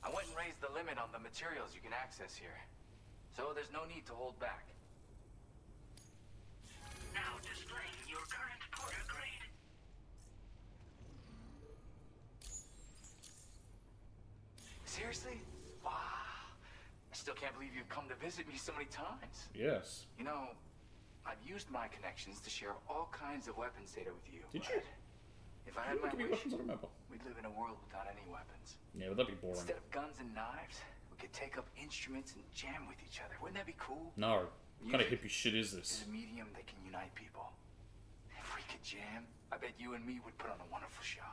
I went and raised the limit on the materials you can access here. So there's no need to hold back. Now displaying your current porter grade. Seriously? Wow. I still can't believe you've come to visit me so many times. Yes. You know, I've used my connections to share all kinds of weapons data with you. Did you? If I had my wish, weapons, I remember. we'd live in a world without any weapons. Yeah, but that'd be boring. Instead of guns and knives, we could take up instruments and jam with each other. Wouldn't that be cool? No. What kind of hippie shit is this? It's a medium that can unite people. If we could jam, I bet you and me would put on a wonderful show.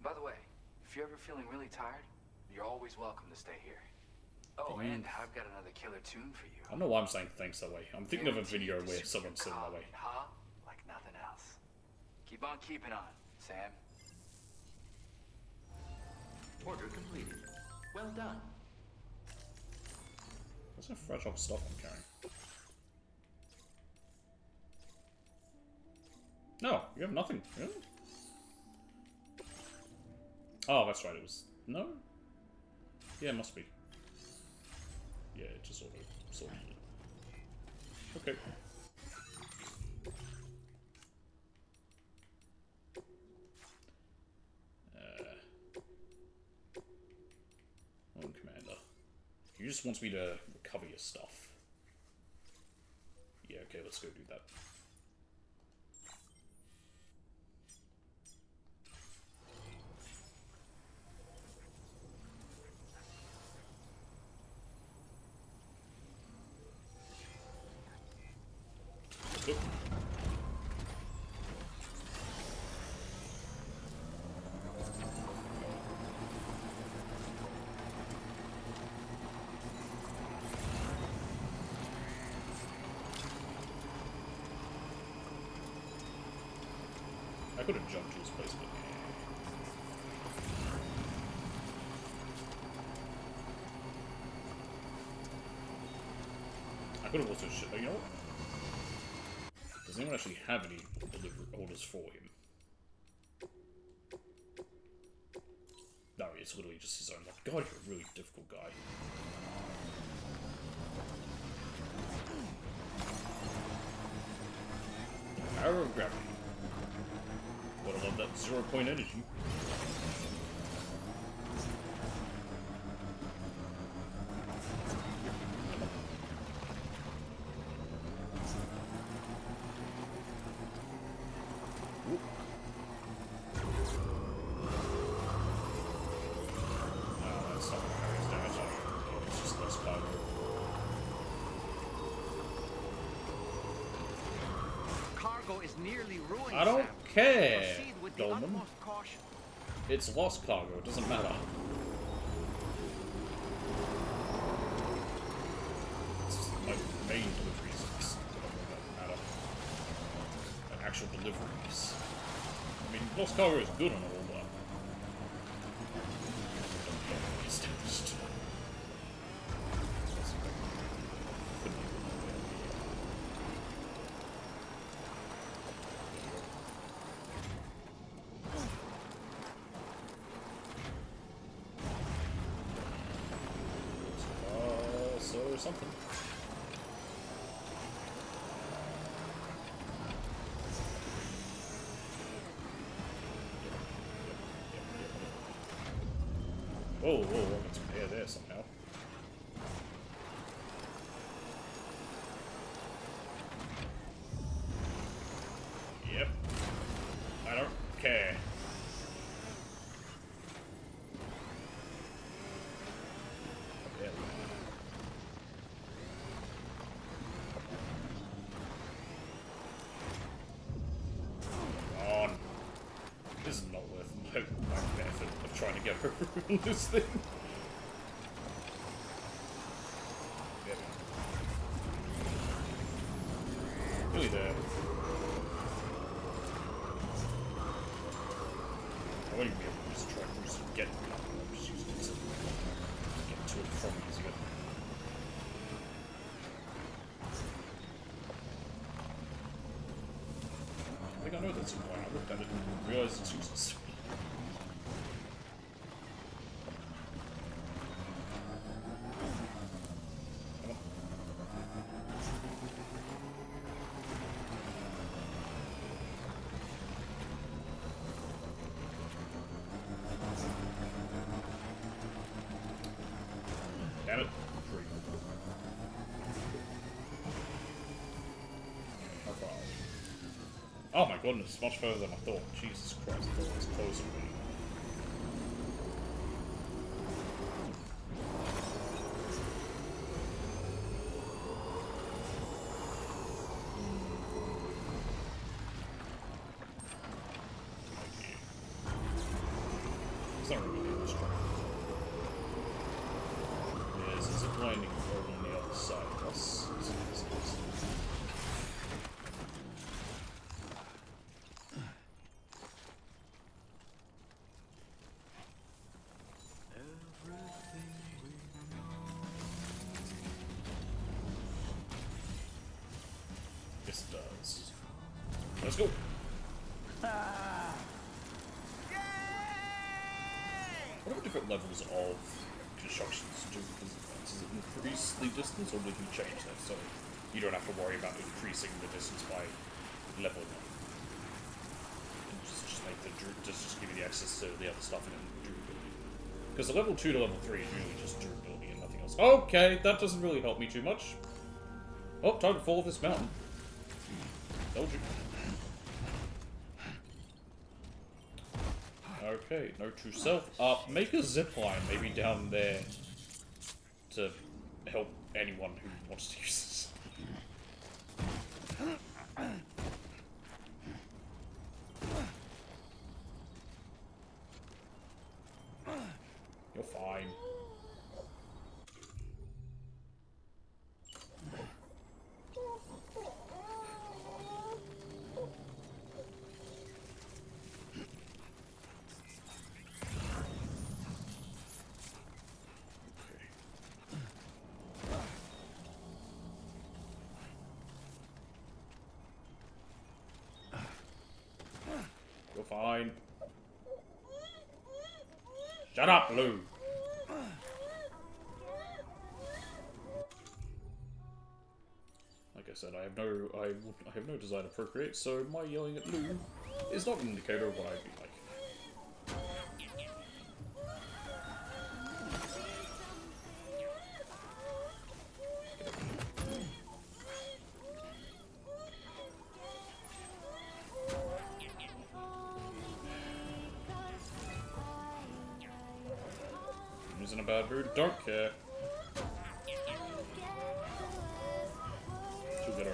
By the way, if you're ever feeling really tired, you're always welcome to stay here. Oh, and I've got another killer tune for you. I don't know why I'm saying thanks that way. I'm thinking of a video where someone said that way. Huh? Like nothing else. Keep on keeping on, Sam. Order completed. Well done. What's that fragile stuff I'm carrying? No, you have nothing. Really? Oh, that's right. It was no. Yeah, it must be. Yeah, it just sorted it. Okay. Commander. He just wants me to recover your stuff. Yeah, okay, let's go do that. Oop. I could have jumped to his place, but I could have also... You know what? Does anyone actually have any delivery orders for him? No, it's literally just his own. Like, God, you're a really difficult guy. Power of gravity. Gotta love that 0-point energy. I don't care, Dolman. It's lost cargo, it doesn't matter. It's like main deliveries that matter. Like actual deliveries. I mean, lost cargo is good on all that. Established. Or something. Whoa, whoa, whoa, got some air there somehow. Yep. I don't care. Trying to get her on this thing. Yep. Really there. I won't even be able to use the tractors to get them. I'm just using it to get to and from easier. I think I know that's a point. I looked at it and realized it's useless. Damn it. Oh my goodness, much further than I thought. Jesus Christ, I thought it was closer to me. It's not really that strong. There's a zip lining over on the other side of us. Yes, it does. Let's go. What are the different levels of constructions do? Does it increase the distance, or did you change that so you don't have to worry about increasing the distance by level 1? Just make the just give you the access to the other stuff and durability. Because the level 2 to level 3 is really just durability and nothing else. Okay, that doesn't really help me too much. Oh, time to fall off this mountain. Told you. Okay, note to self. Make a zipline maybe down there to help anyone who wants to use this. You're fine. Fine. Shut up, Lou. Like I said, I have no desire to procreate, so my yelling at Lou is not an indicator of what I'd be like. Who's in a bad mood? Don't care. She'll get over it.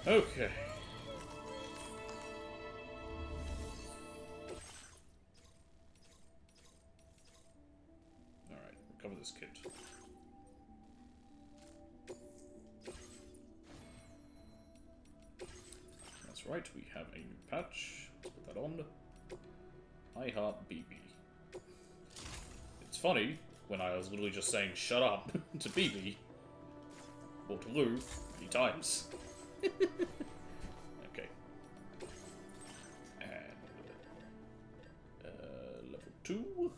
Okay. Alright, recover this kit. That's right, we have a new patch. Let's put that on. I heart BB. It's funny, when I was literally just saying shut up to BB, or to Lou, 3 times. Okay. And level 2.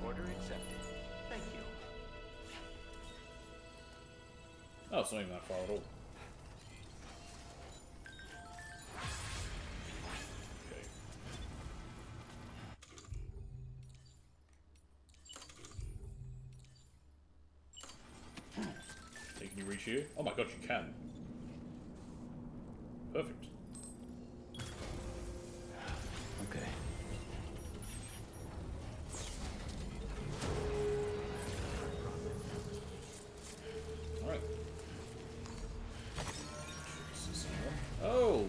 Order accepted. Thank you. Oh, it's not even that far at all. Can you reach here? Oh my god, you can. Perfect. Okay. Alright. Oh!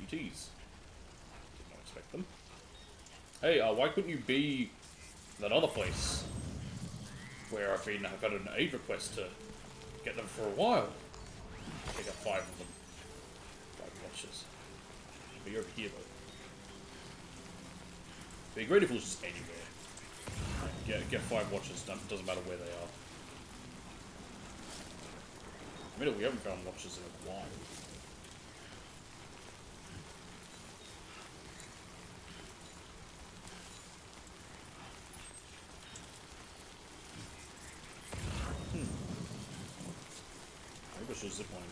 BTs. Did not expect them. Hey, why couldn't you be that other place? Where I've had an aid request to get them for a while. Take up 5 of them. 5 watches. Be over here though. It'd be great if it was just anywhere. Get 5 watches, doesn't matter where they are. I mean, we haven't found watches in a while. Maybe I should zip line.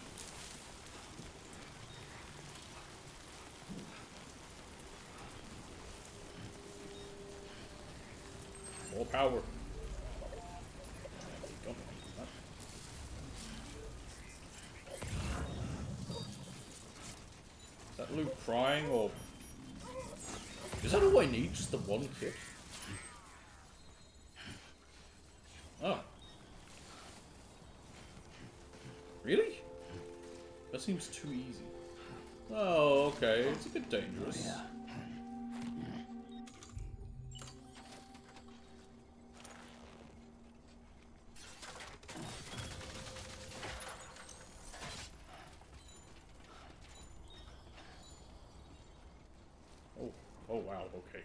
More power. Don't need that. Is that Luke crying, or is that all I need? Just the one kit? Oh. Really? That seems too easy. Oh, okay. It's a bit dangerous. Oh, yeah. Oh wow, okay.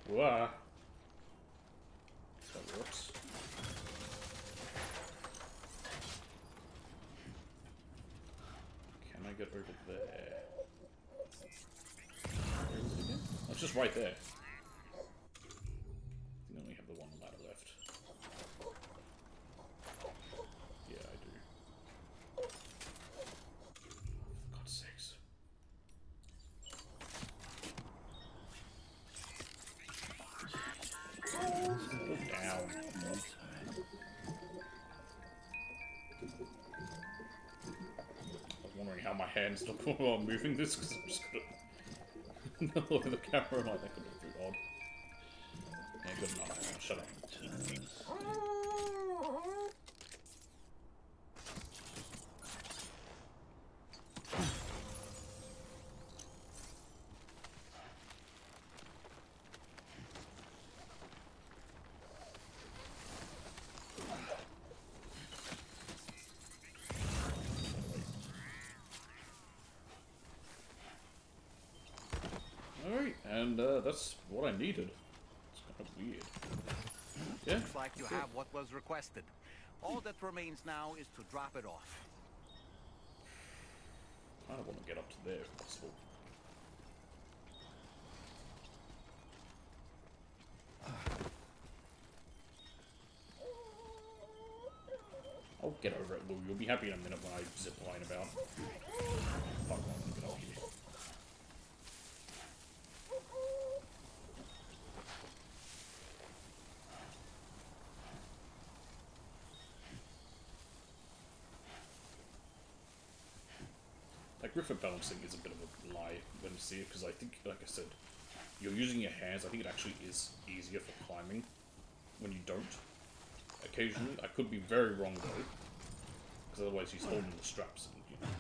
Wow. That works. Can I get over there? Where is it again? Oh, it's just right there. I only have the one ladder left. Yeah, I do. For God's sakes. Go down. I was wondering how my hands look while I'm moving this, because I'm just gonna look at the camera and like, that could look too odd. Yeah, good enough. Shut up. And that's what I needed. It's kind of weird. Yeah. Looks like you have what was requested. All that remains now is to drop it off. I don't want to get up to there if possible. Oh, get over it, Lou. You'll be happy in a minute when I zip line about. Fuck, I want to get up here. That grip balancing is a bit of a lie when you see it, because I think, like I said, you're using your hands. I think it actually is easier for climbing when you don't. Occasionally, I could be very wrong though, because otherwise he's holding the straps and, you know.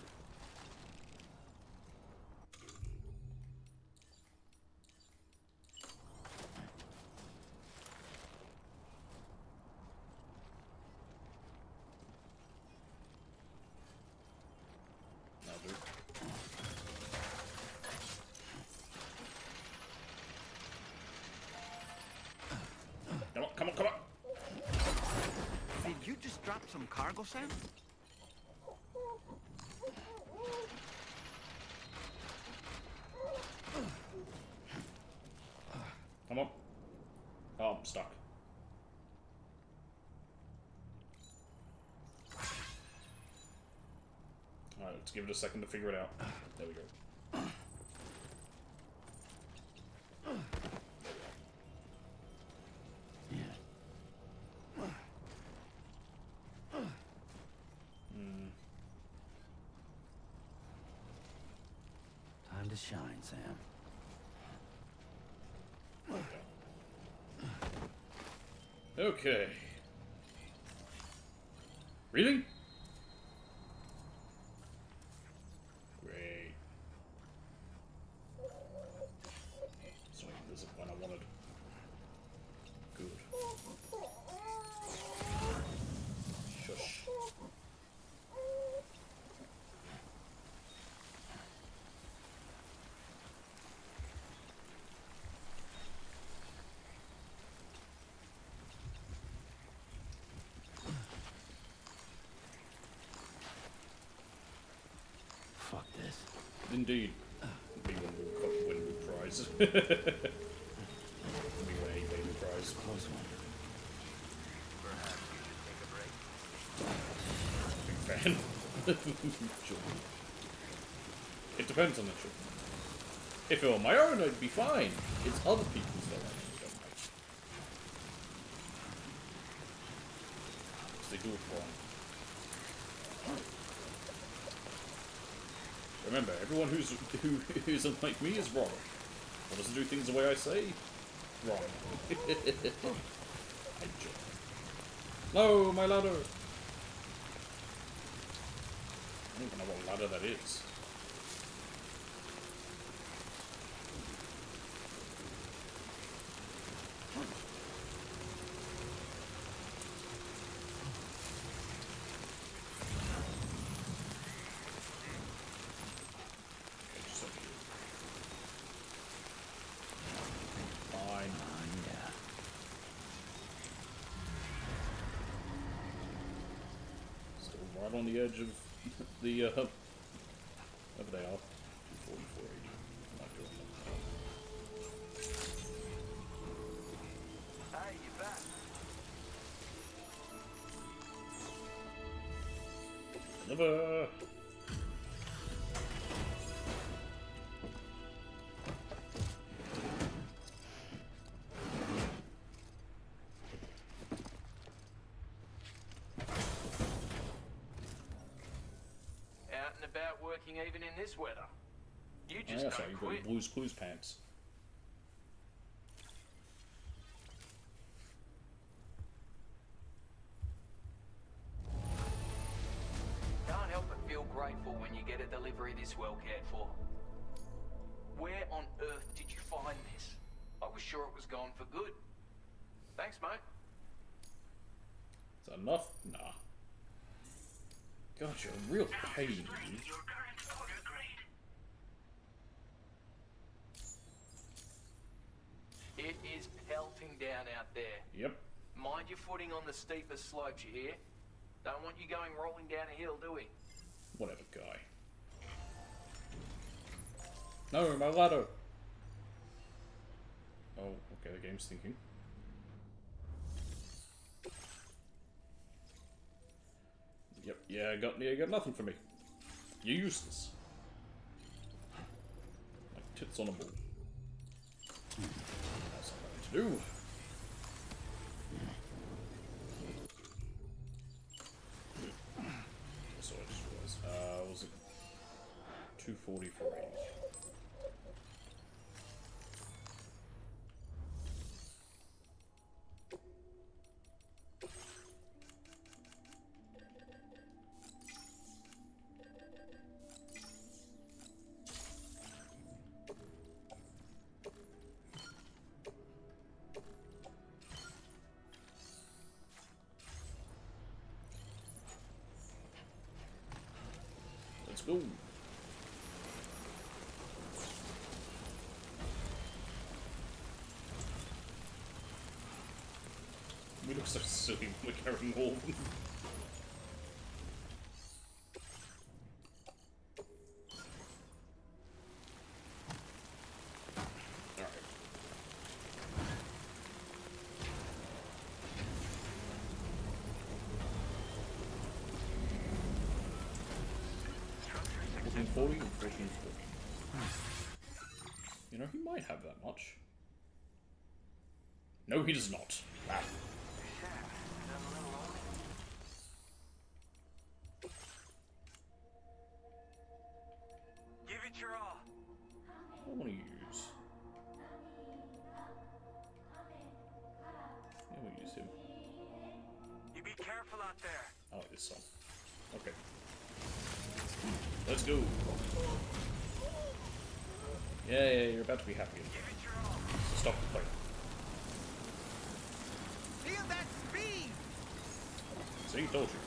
Come on, come on! Did you just drop some cargo, Sam? Come on. Oh, I'm stuck. Alright, let's give it a second to figure it out. There we go. Time to shine, Sam. Okay. Really? Great. Sorry, this is one I wanted. Good. Shush. Fuck this. Indeed. Me when we prize. Me when he made the prize. Close one. Perhaps you should take a break. Big fan. Sure. It depends on the trip. If it were my own, I'd be fine. It's other people's that I don't like. Because they do it wrong. Remember, everyone who's unlike me is wrong. Or doesn't do things the way I say, wrong. I joke. No, my ladder! I don't even know what ladder that is. Right on the edge of the, whatever they are. 240, 480. Not doing them. Hey, you back? Deliver! About working even in this weather. You just sorry, you've got your Blue's Clues pants. Can't help but feel grateful when you get a delivery this well cared for. Where on earth did you find this? I was sure it was gone for good. Thanks, mate. Is that enough? Nah. God, you're a real pain, dude. It is pelting down out there. Yep. Mind your footing on the steepest slopes, you hear? Don't want you going rolling down a hill, do we? Whatever, guy. No, my ladder! Oh, okay, the game's thinking. Yep, yeah, got nothing for me. You're useless. Like tits on a ball. That's something to do. So I just realized, was it 240 for range? Let's go. We look so silly when we're carrying all of them. Alright. 1440 and 1440. You know, he might have that much. No, he does not. Wow. Give it your all. I want to use. Yeah, we'll use him. You be careful out there. I like this song. Okay. Let's go. Yeah, you're about to be happy. So stop the plane. Feel that speed! See, told you.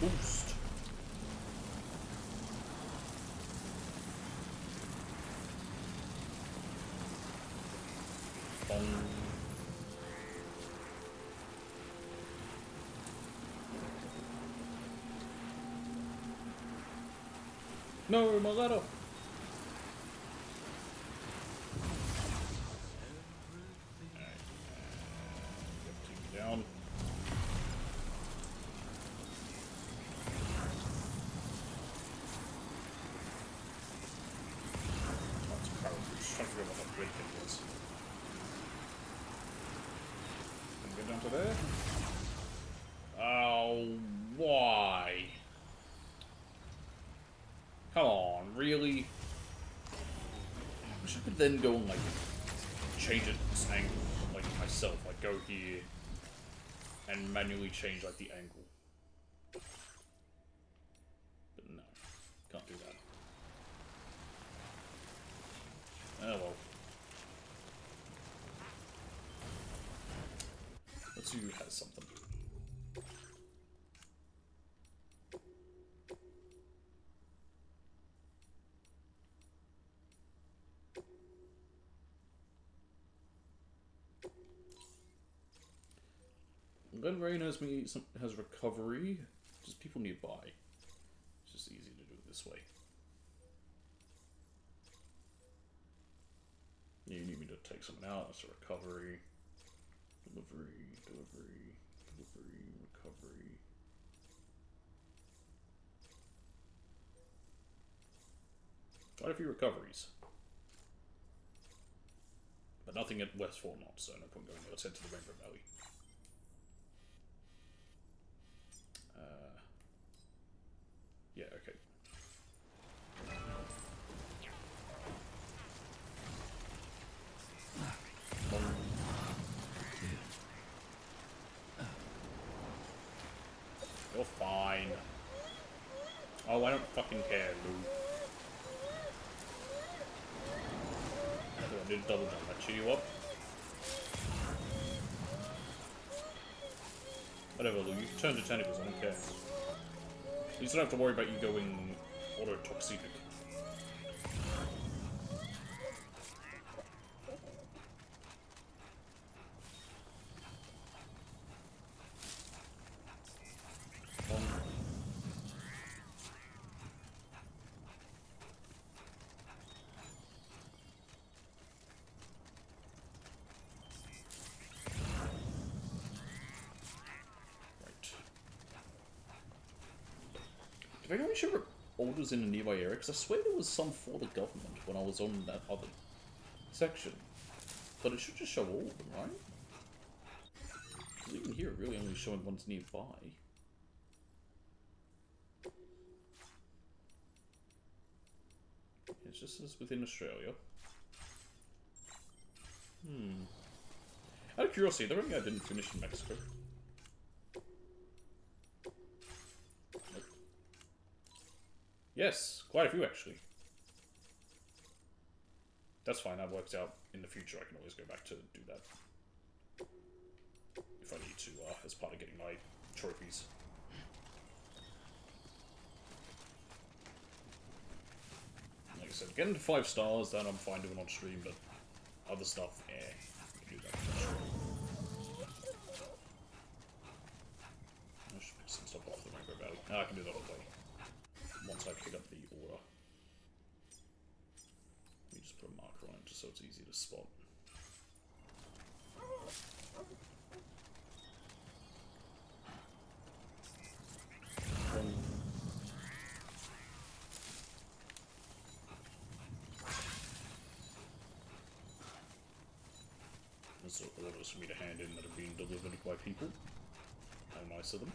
Boost. No, my ladder. Down. That's a power boost. Trying to figure out what that red thing was. Can we get down to there? Oh, why? Come on, really? I wish I could then go and, like, change its angle, like, myself. Like, go here and manually change, like, the angle. But no, can't do that. Oh well. Let's see who has something. Glen Rain has recovery. Just people nearby. It's just easy to do it this way. You need me to take someone out. That's a recovery. Delivery, recovery. Quite a few recoveries. But nothing at West Fortnite, so no point going there. Let's head to the Rainbow Valley. Yeah, okay. You're fine. Oh, I don't fucking care, Lou. I did a double jump. That cheer you up? Whatever, Lou, you can turn to tentacles, I don't care. At least I don't have to worry about you going autotoxic. Did I only show orders in a nearby area? Because I swear there was some for the government when I was on that other section. But it should just show all of them, right? Because even here, it really only showing ones nearby. It just says within Australia. Out of curiosity, the only I didn't finish in Mexico. Yes, quite a few actually. That's fine, that works out. In the future I can always go back to do that. If I need to, as part of getting my trophies. Like I said, getting to 5 stars, that I'm fine doing on stream, but other stuff, I can do that on stream. I should pick some stuff off the Rainbow Valley. I can do that all day. Once I pick up the order. Let me just put a marker on it just so it's easy to spot. There's orders for me to hand in that are being delivered by people. How nice of them.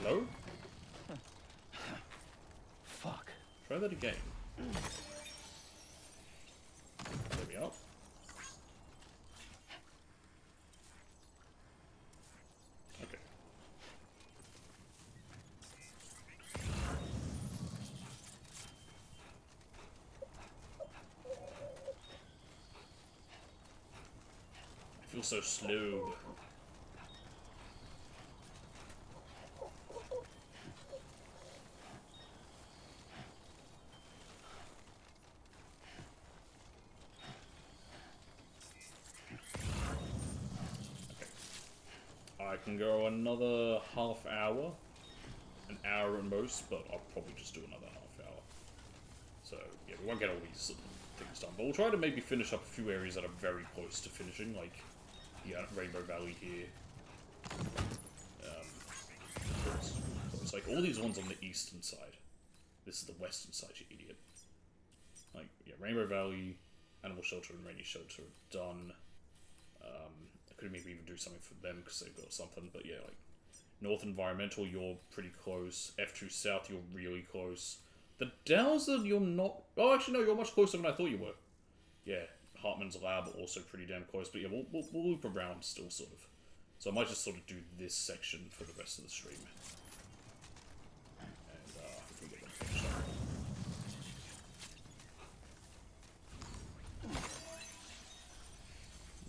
Hello? Fuck. Try that again. There we are. Okay. I feel so slow. I can go another half hour, an hour at most, but I'll probably just do another half hour. So, yeah, we won't get all these things done, but we'll try to maybe finish up a few areas that are very close to finishing, like, yeah, Rainbow Valley here. It's like all these ones on the eastern side. This is the western side, you idiot. Like, yeah, Rainbow Valley, Animal Shelter, and Rainy Shelter are done. I could maybe even do something for them because they've got something, but yeah, like North Environmental, you're pretty close. F2 South, you're really close. The Dowser, you're not. Oh, actually, no, you're much closer than I thought you were. Yeah, Hartman's Lab, also pretty damn close, but yeah, we'll loop around still, sort of. So I might just sort of do this section for the rest of the stream. And if we get them finished up.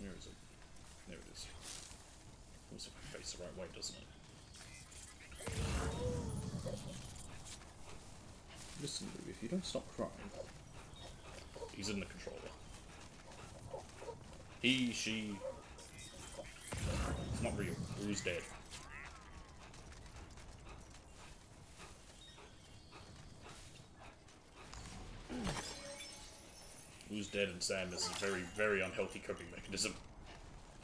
Where is it? There it is. Looks like I face the right way, doesn't it? Listen, Lou, if you don't stop crying... He's in the controller. He, she... It's not real. Lou's dead. Lou's dead and Sam is a very, very unhealthy coping mechanism.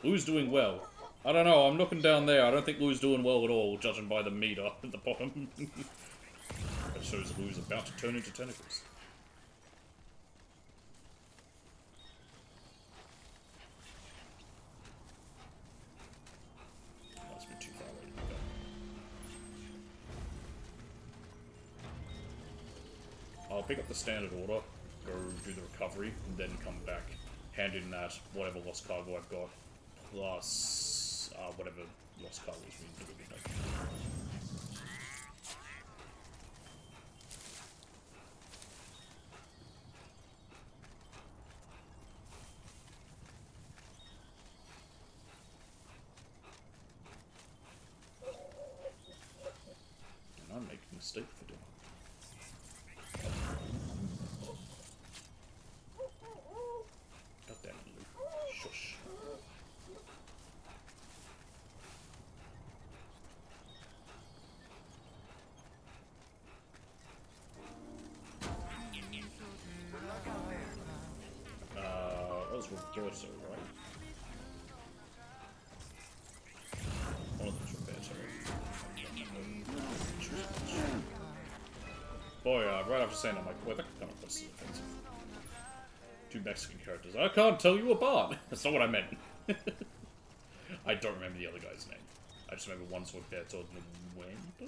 Lou's doing well. I don't know, I'm looking down there. I don't think Lou's doing well at all, judging by the meter at the bottom. That shows Lou's about to turn into tentacles. That's been too far away to go. I'll pick up the standard order, go do the recovery, and then come back, hand in that whatever lost cargo I've got, plus whatever lost cargo is being delivered. steak for dinner. God damn it, Luke. Shush. That was Roberto, right? One of them's Roberto. Boy, right after saying that, I'm like, boy, that kind of quest is offensive. Two Mexican characters. I can't tell you apart! That's not what I meant. I don't remember the other guy's name. I just remember one's Roberto Nuente?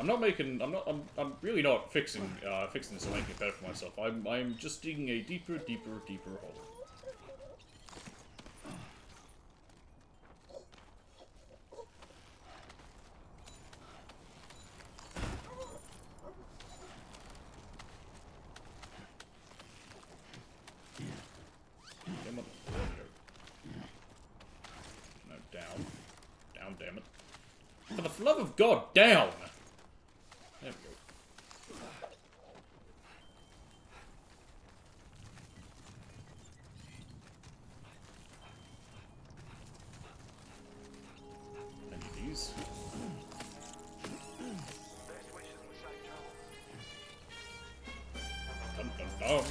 I don't remember. I'm really not fixing this or making it better for myself. I'm just digging a deeper hole. Come on. There we go. No, down. Down, damn it. For the love of God, down! There we go. And these. Dun dun dun!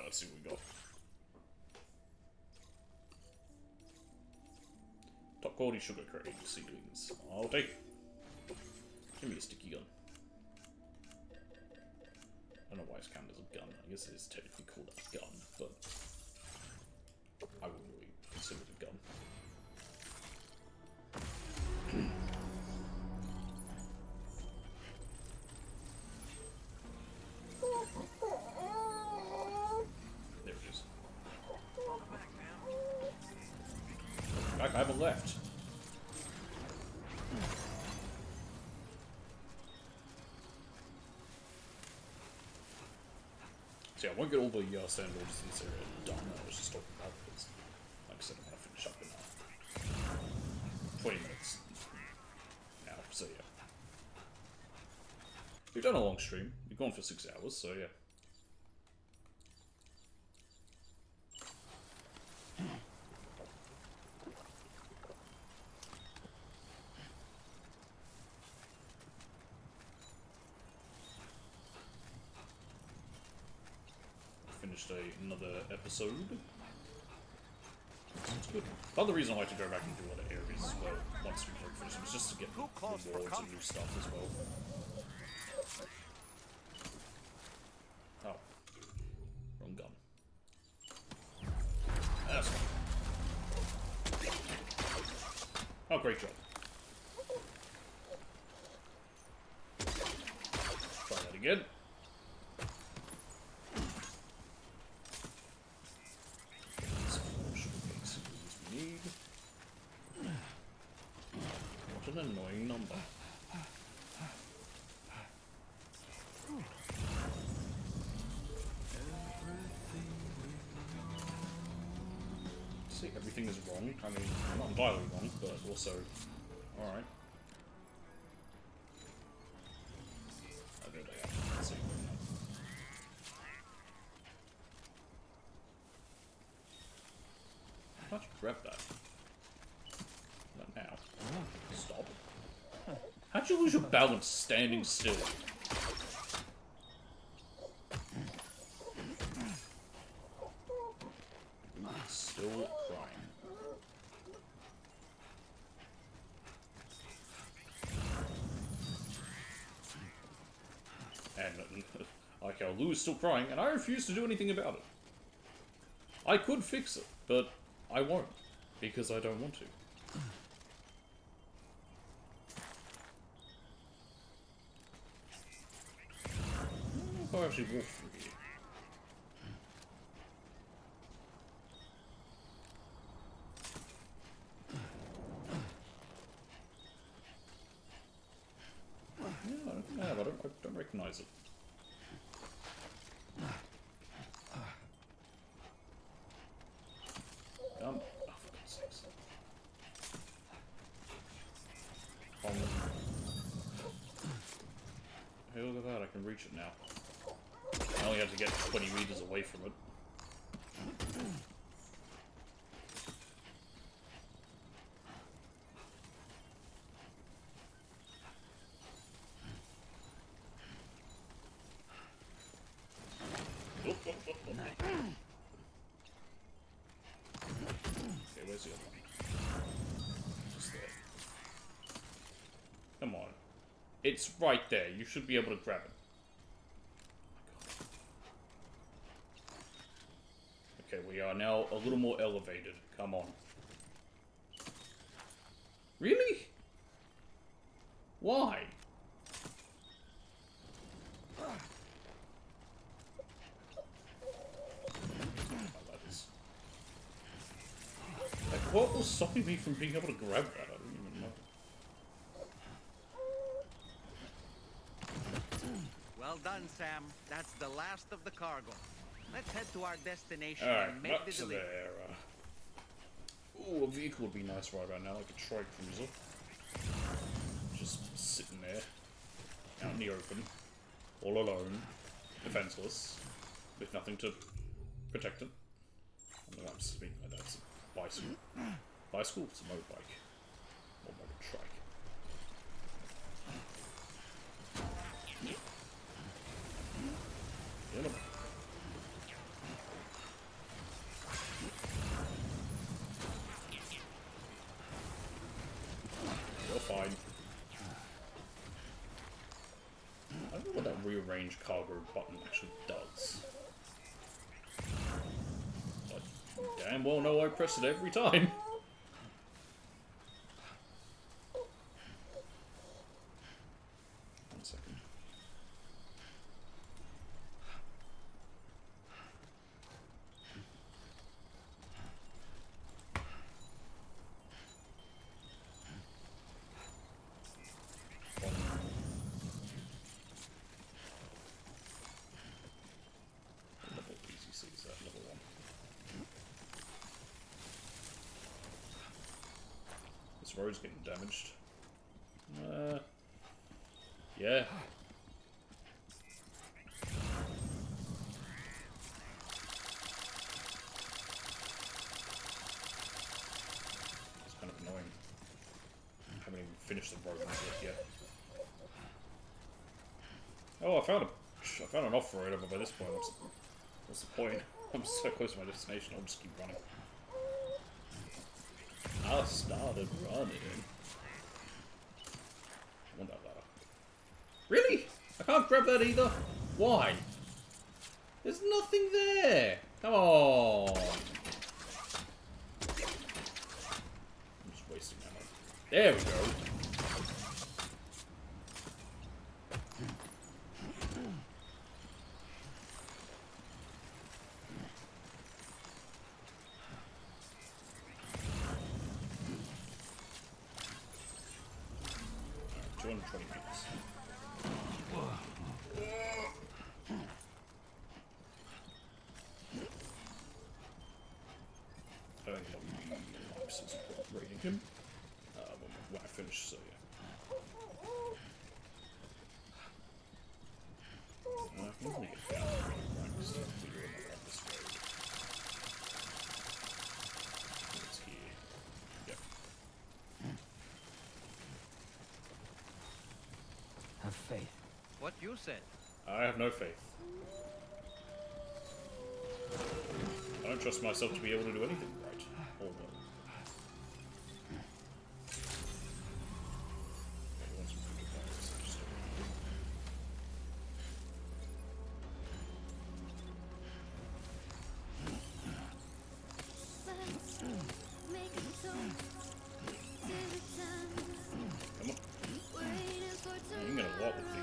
Let's see what we got. Top quality sugar cane seedlings. I'll take it. Give me a sticky gun. I don't know why it's counted as a gun. I guess it is technically called a gun, but I wouldn't really consider it a gun. I haven't left. So yeah, I won't get all the standard orders in this area done. I was just talking about this. Like I said, I'm going to finish up in 20 minutes now, so yeah. We've done a long stream. We've gone for 6 hours, so yeah. Another episode. It's good. The other reason I like to go back and do other areas as well, once we finish them, is just to get rewards and new stuff as well. Oh. Wrong gun. That's fine. Oh, great job. Try that again. What an annoying number. See, everything is wrong. I mean, not entirely wrong, but also, alright. Oh, there they are. Let's see. How'd you grab that? Not now. Stop. How'd you lose your balance standing still? Still crying. And like how Lou is still crying, and I refuse to do anything about it. I could fix it, but I won't, because I don't want to. I'll actually walk through here. Yeah, I don't recognize it. reach it now. I only have to get 20 meters away from it. Okay, where's the other one? Just there. Come on. It's right there. You should be able to grab it. Okay, we are now a little more elevated. Come on. Really? Why? Like, what was stopping me from being able to grab that? I don't even know. Well done, Sam. That's the last of the cargo. Let's head to our destination Alright, and make up the to delivery. there. Ooh, a vehicle would be nice right about now, like a trike cruiser. Just sitting there, out in the open, all alone, defenseless, with nothing to protect it. I don't know, I'm speaking like that. It's a bicycle. Bicycle? It's a motorbike. Or motor trike. Yeah, you're fine. I don't know what that rearrange cargo button actually does. But damn well know I press it every time. One second. Level easy sees that level 1. This road's getting damaged. Yeah. It's kind of annoying. I haven't even finished the road yet. Oh, I found an off-roader, but by this point, what's the point? I'm so close to my destination, I'll just keep running. I started running. I want that ladder. Really? I can't grab that either? Why? There's nothing there! Come on! I'm just wasting ammo. There we go! Alright, 220 meters. I think it'll be nice as raiding him when I finish, so yeah. I can only get down to ranks to figure out on this road. I think it's here. Yep. Have faith. What you said? I have no faith. I don't trust myself to be able to do anything right. Or well. Okay, we want some food supplies, so just come on. You can get a lot with the,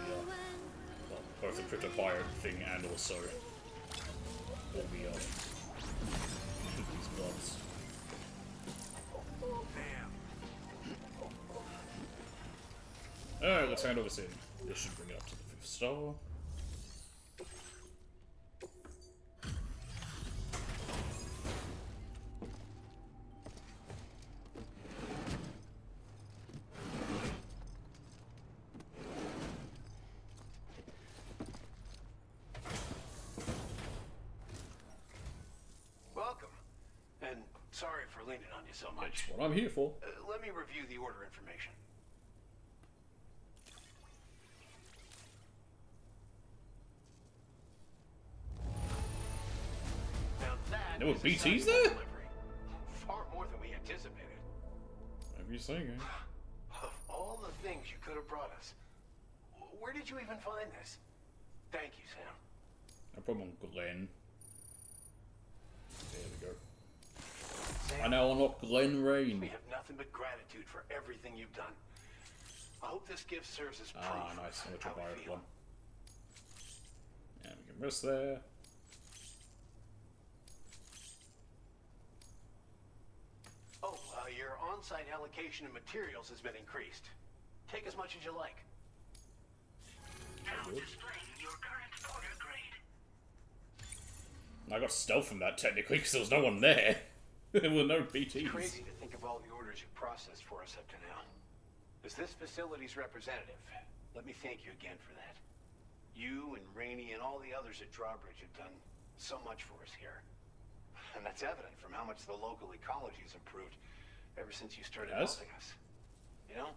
well, both the crypto fire thing and also all the, these blobs. Alright, let's hand over Sid. This should bring it up to the 5th star. Sorry for leaning on you so much. That's what I'm here for. Let me review the order information. Now that there were is a BTs sizable there? delivery. Far more than we anticipated. Whatever you say, guys. Of all the things you could have brought us, where did you even find this? Thank you, Sam. No problem, Glenn. There we go. Sam, I now unlock Glen Rain. we have nothing but gratitude for everything you've done. I hope this gift serves as proof Ah, nice. of I'll how buy we it feel. one. Yeah, we can rest there. Oh, your on-site allocation of materials has been increased. Take as much as you like. Now displaying your current order grade. I got stealth from that technically because there was no one there. There were no BTs. It's crazy to think of all the orders you've processed for us up to now. As this facility's representative, let me thank you again for that. You and Rainey and all the others at Drawbridge have done so much for us here. And that's evident from how much the local ecology has improved ever since you started helping us. You know,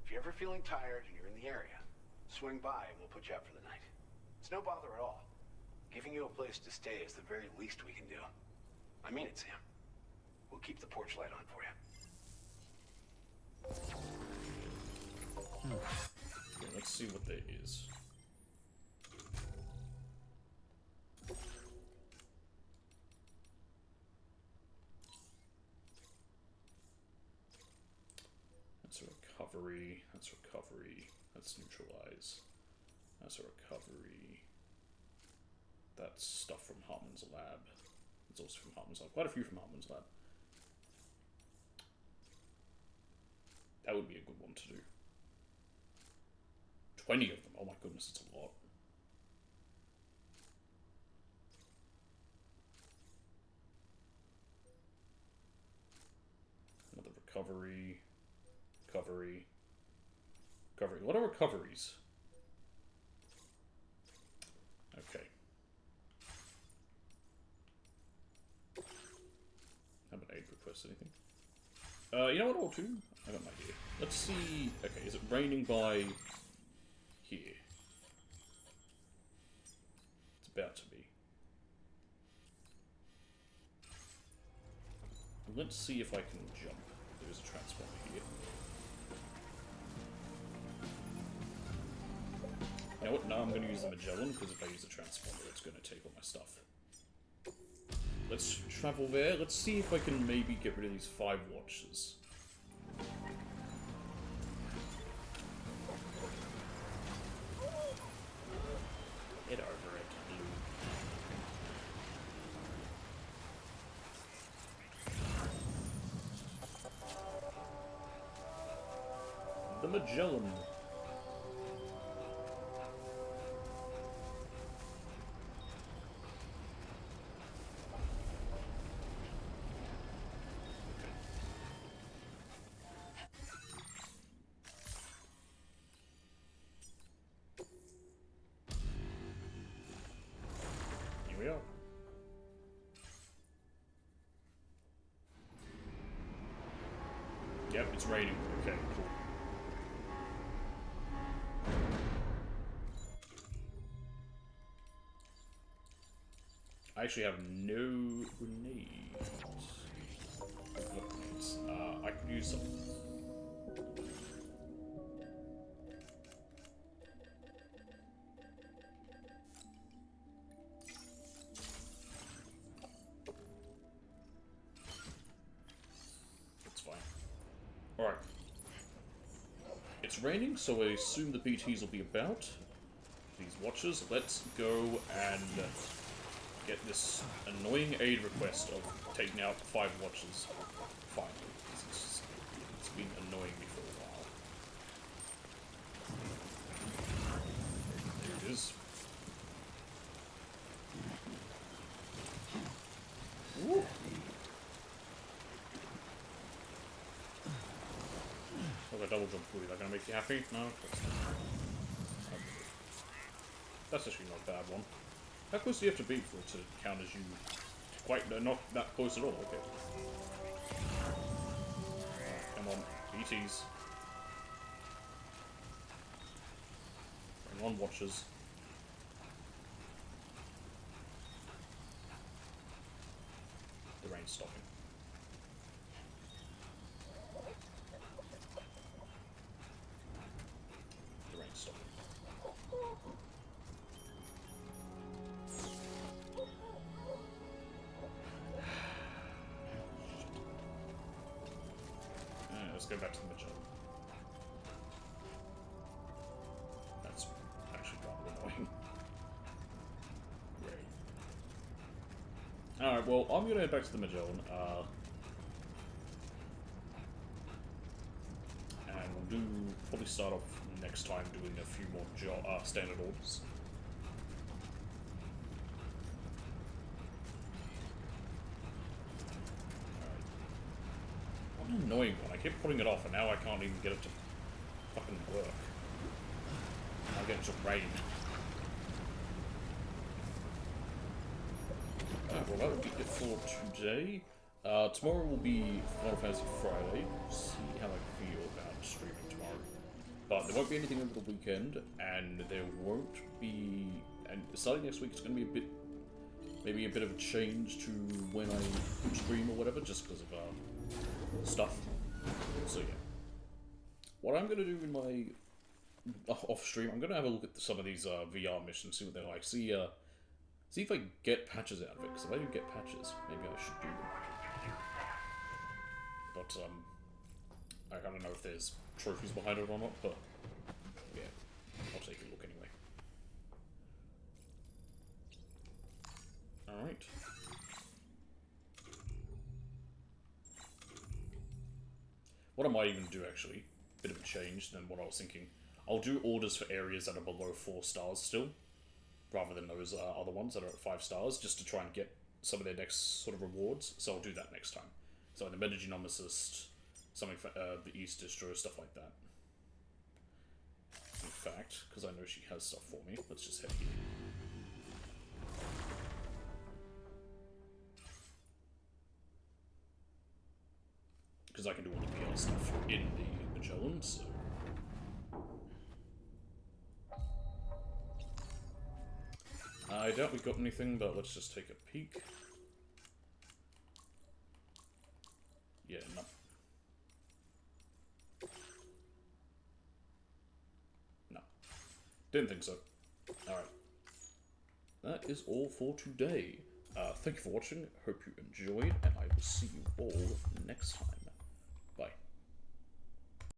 if you're ever feeling tired and you're in the area, swing by and we'll put you up for the night. It's no bother at all. Giving you a place to stay is the very least we can do. I mean it, Sam. We'll keep the porch light on for you. Okay, let's see what there is. That's a recovery. That's recovery. That's neutralize. That's a recovery. That's stuff from Hartman's lab. It's also from Hartman's lab. Quite a few from Hartman's lab. That would be a good one to do. 20 of them. Oh my goodness, it's a lot. Another recovery. Recovery. Recovery. What are recoveries? Okay. Haven't aid request anything. You know what I'll do? I got an idea. Let's see. Okay, is it raining by here? It's about to be. Let's see if I can jump. There's a transponder here. You know what? No, I'm going to use the Magellan, because if I use the transponder, it's going to take all my stuff. Let's travel there. Let's see if I can maybe get rid of these 5 watches. Get over it, Blue. The Magellan. We are. Yep, it's raining. Okay, cool. I actually have no grenades. I could use some. Alright. It's raining, so I assume the BTs will be about. These watches. Let's go and get this annoying aid request of taking out 5 watches. Finally. It's been annoying me for a while. There it is. Woo! Look, a double jump for you. That gonna make you happy? No? That's actually not a bad one. How close do you have to be for it to count as you... Quite... not that close at all, okay. Come on, BTs. Bring on watchers. The rain's stopping. The rain's stopping. Let's go back to the Magellan. That's actually rather annoying. Great. Alright, well, I'm gonna head back to the Magellan, and we'll probably start off next time doing a few more standard orders. What an annoying one. I kept putting it off, and now I can't even get it to fucking work. I'll get it to rain. Well, that will be it for today. Tomorrow will be Final Fantasy Friday. We'll see how I feel about streaming tomorrow. But there won't be anything over the weekend, and there won't be... And starting next week, it's going to be a bit... Maybe a bit of a change to when I stream or whatever, just because of stuff. So yeah. What I'm going to do in my off-stream, I'm going to have a look at some of these VR missions, see what they're like. See if I get patches out of it, because if I do get patches, maybe I should do them. But, I don't know if there's trophies behind it or not, but, yeah, I'll take a look anyway. Alright. What I might even do, actually, bit of a change than what I was thinking. I'll do orders for areas that are below 4 stars still, rather than those other ones that are at 5 stars, just to try and get some of their next sort of rewards. So I'll do that next time. So the Metagenomicist, something for the East Distro, stuff like that. In fact, because I know she has stuff for me, let's just head here. Because I can do all the PR stuff in the Magellan, so... I doubt we got anything, but let's just take a peek. Yeah, no. No. Didn't think so. Alright. That is all for today. Thank you for watching, hope you enjoyed, and I will see you all next time.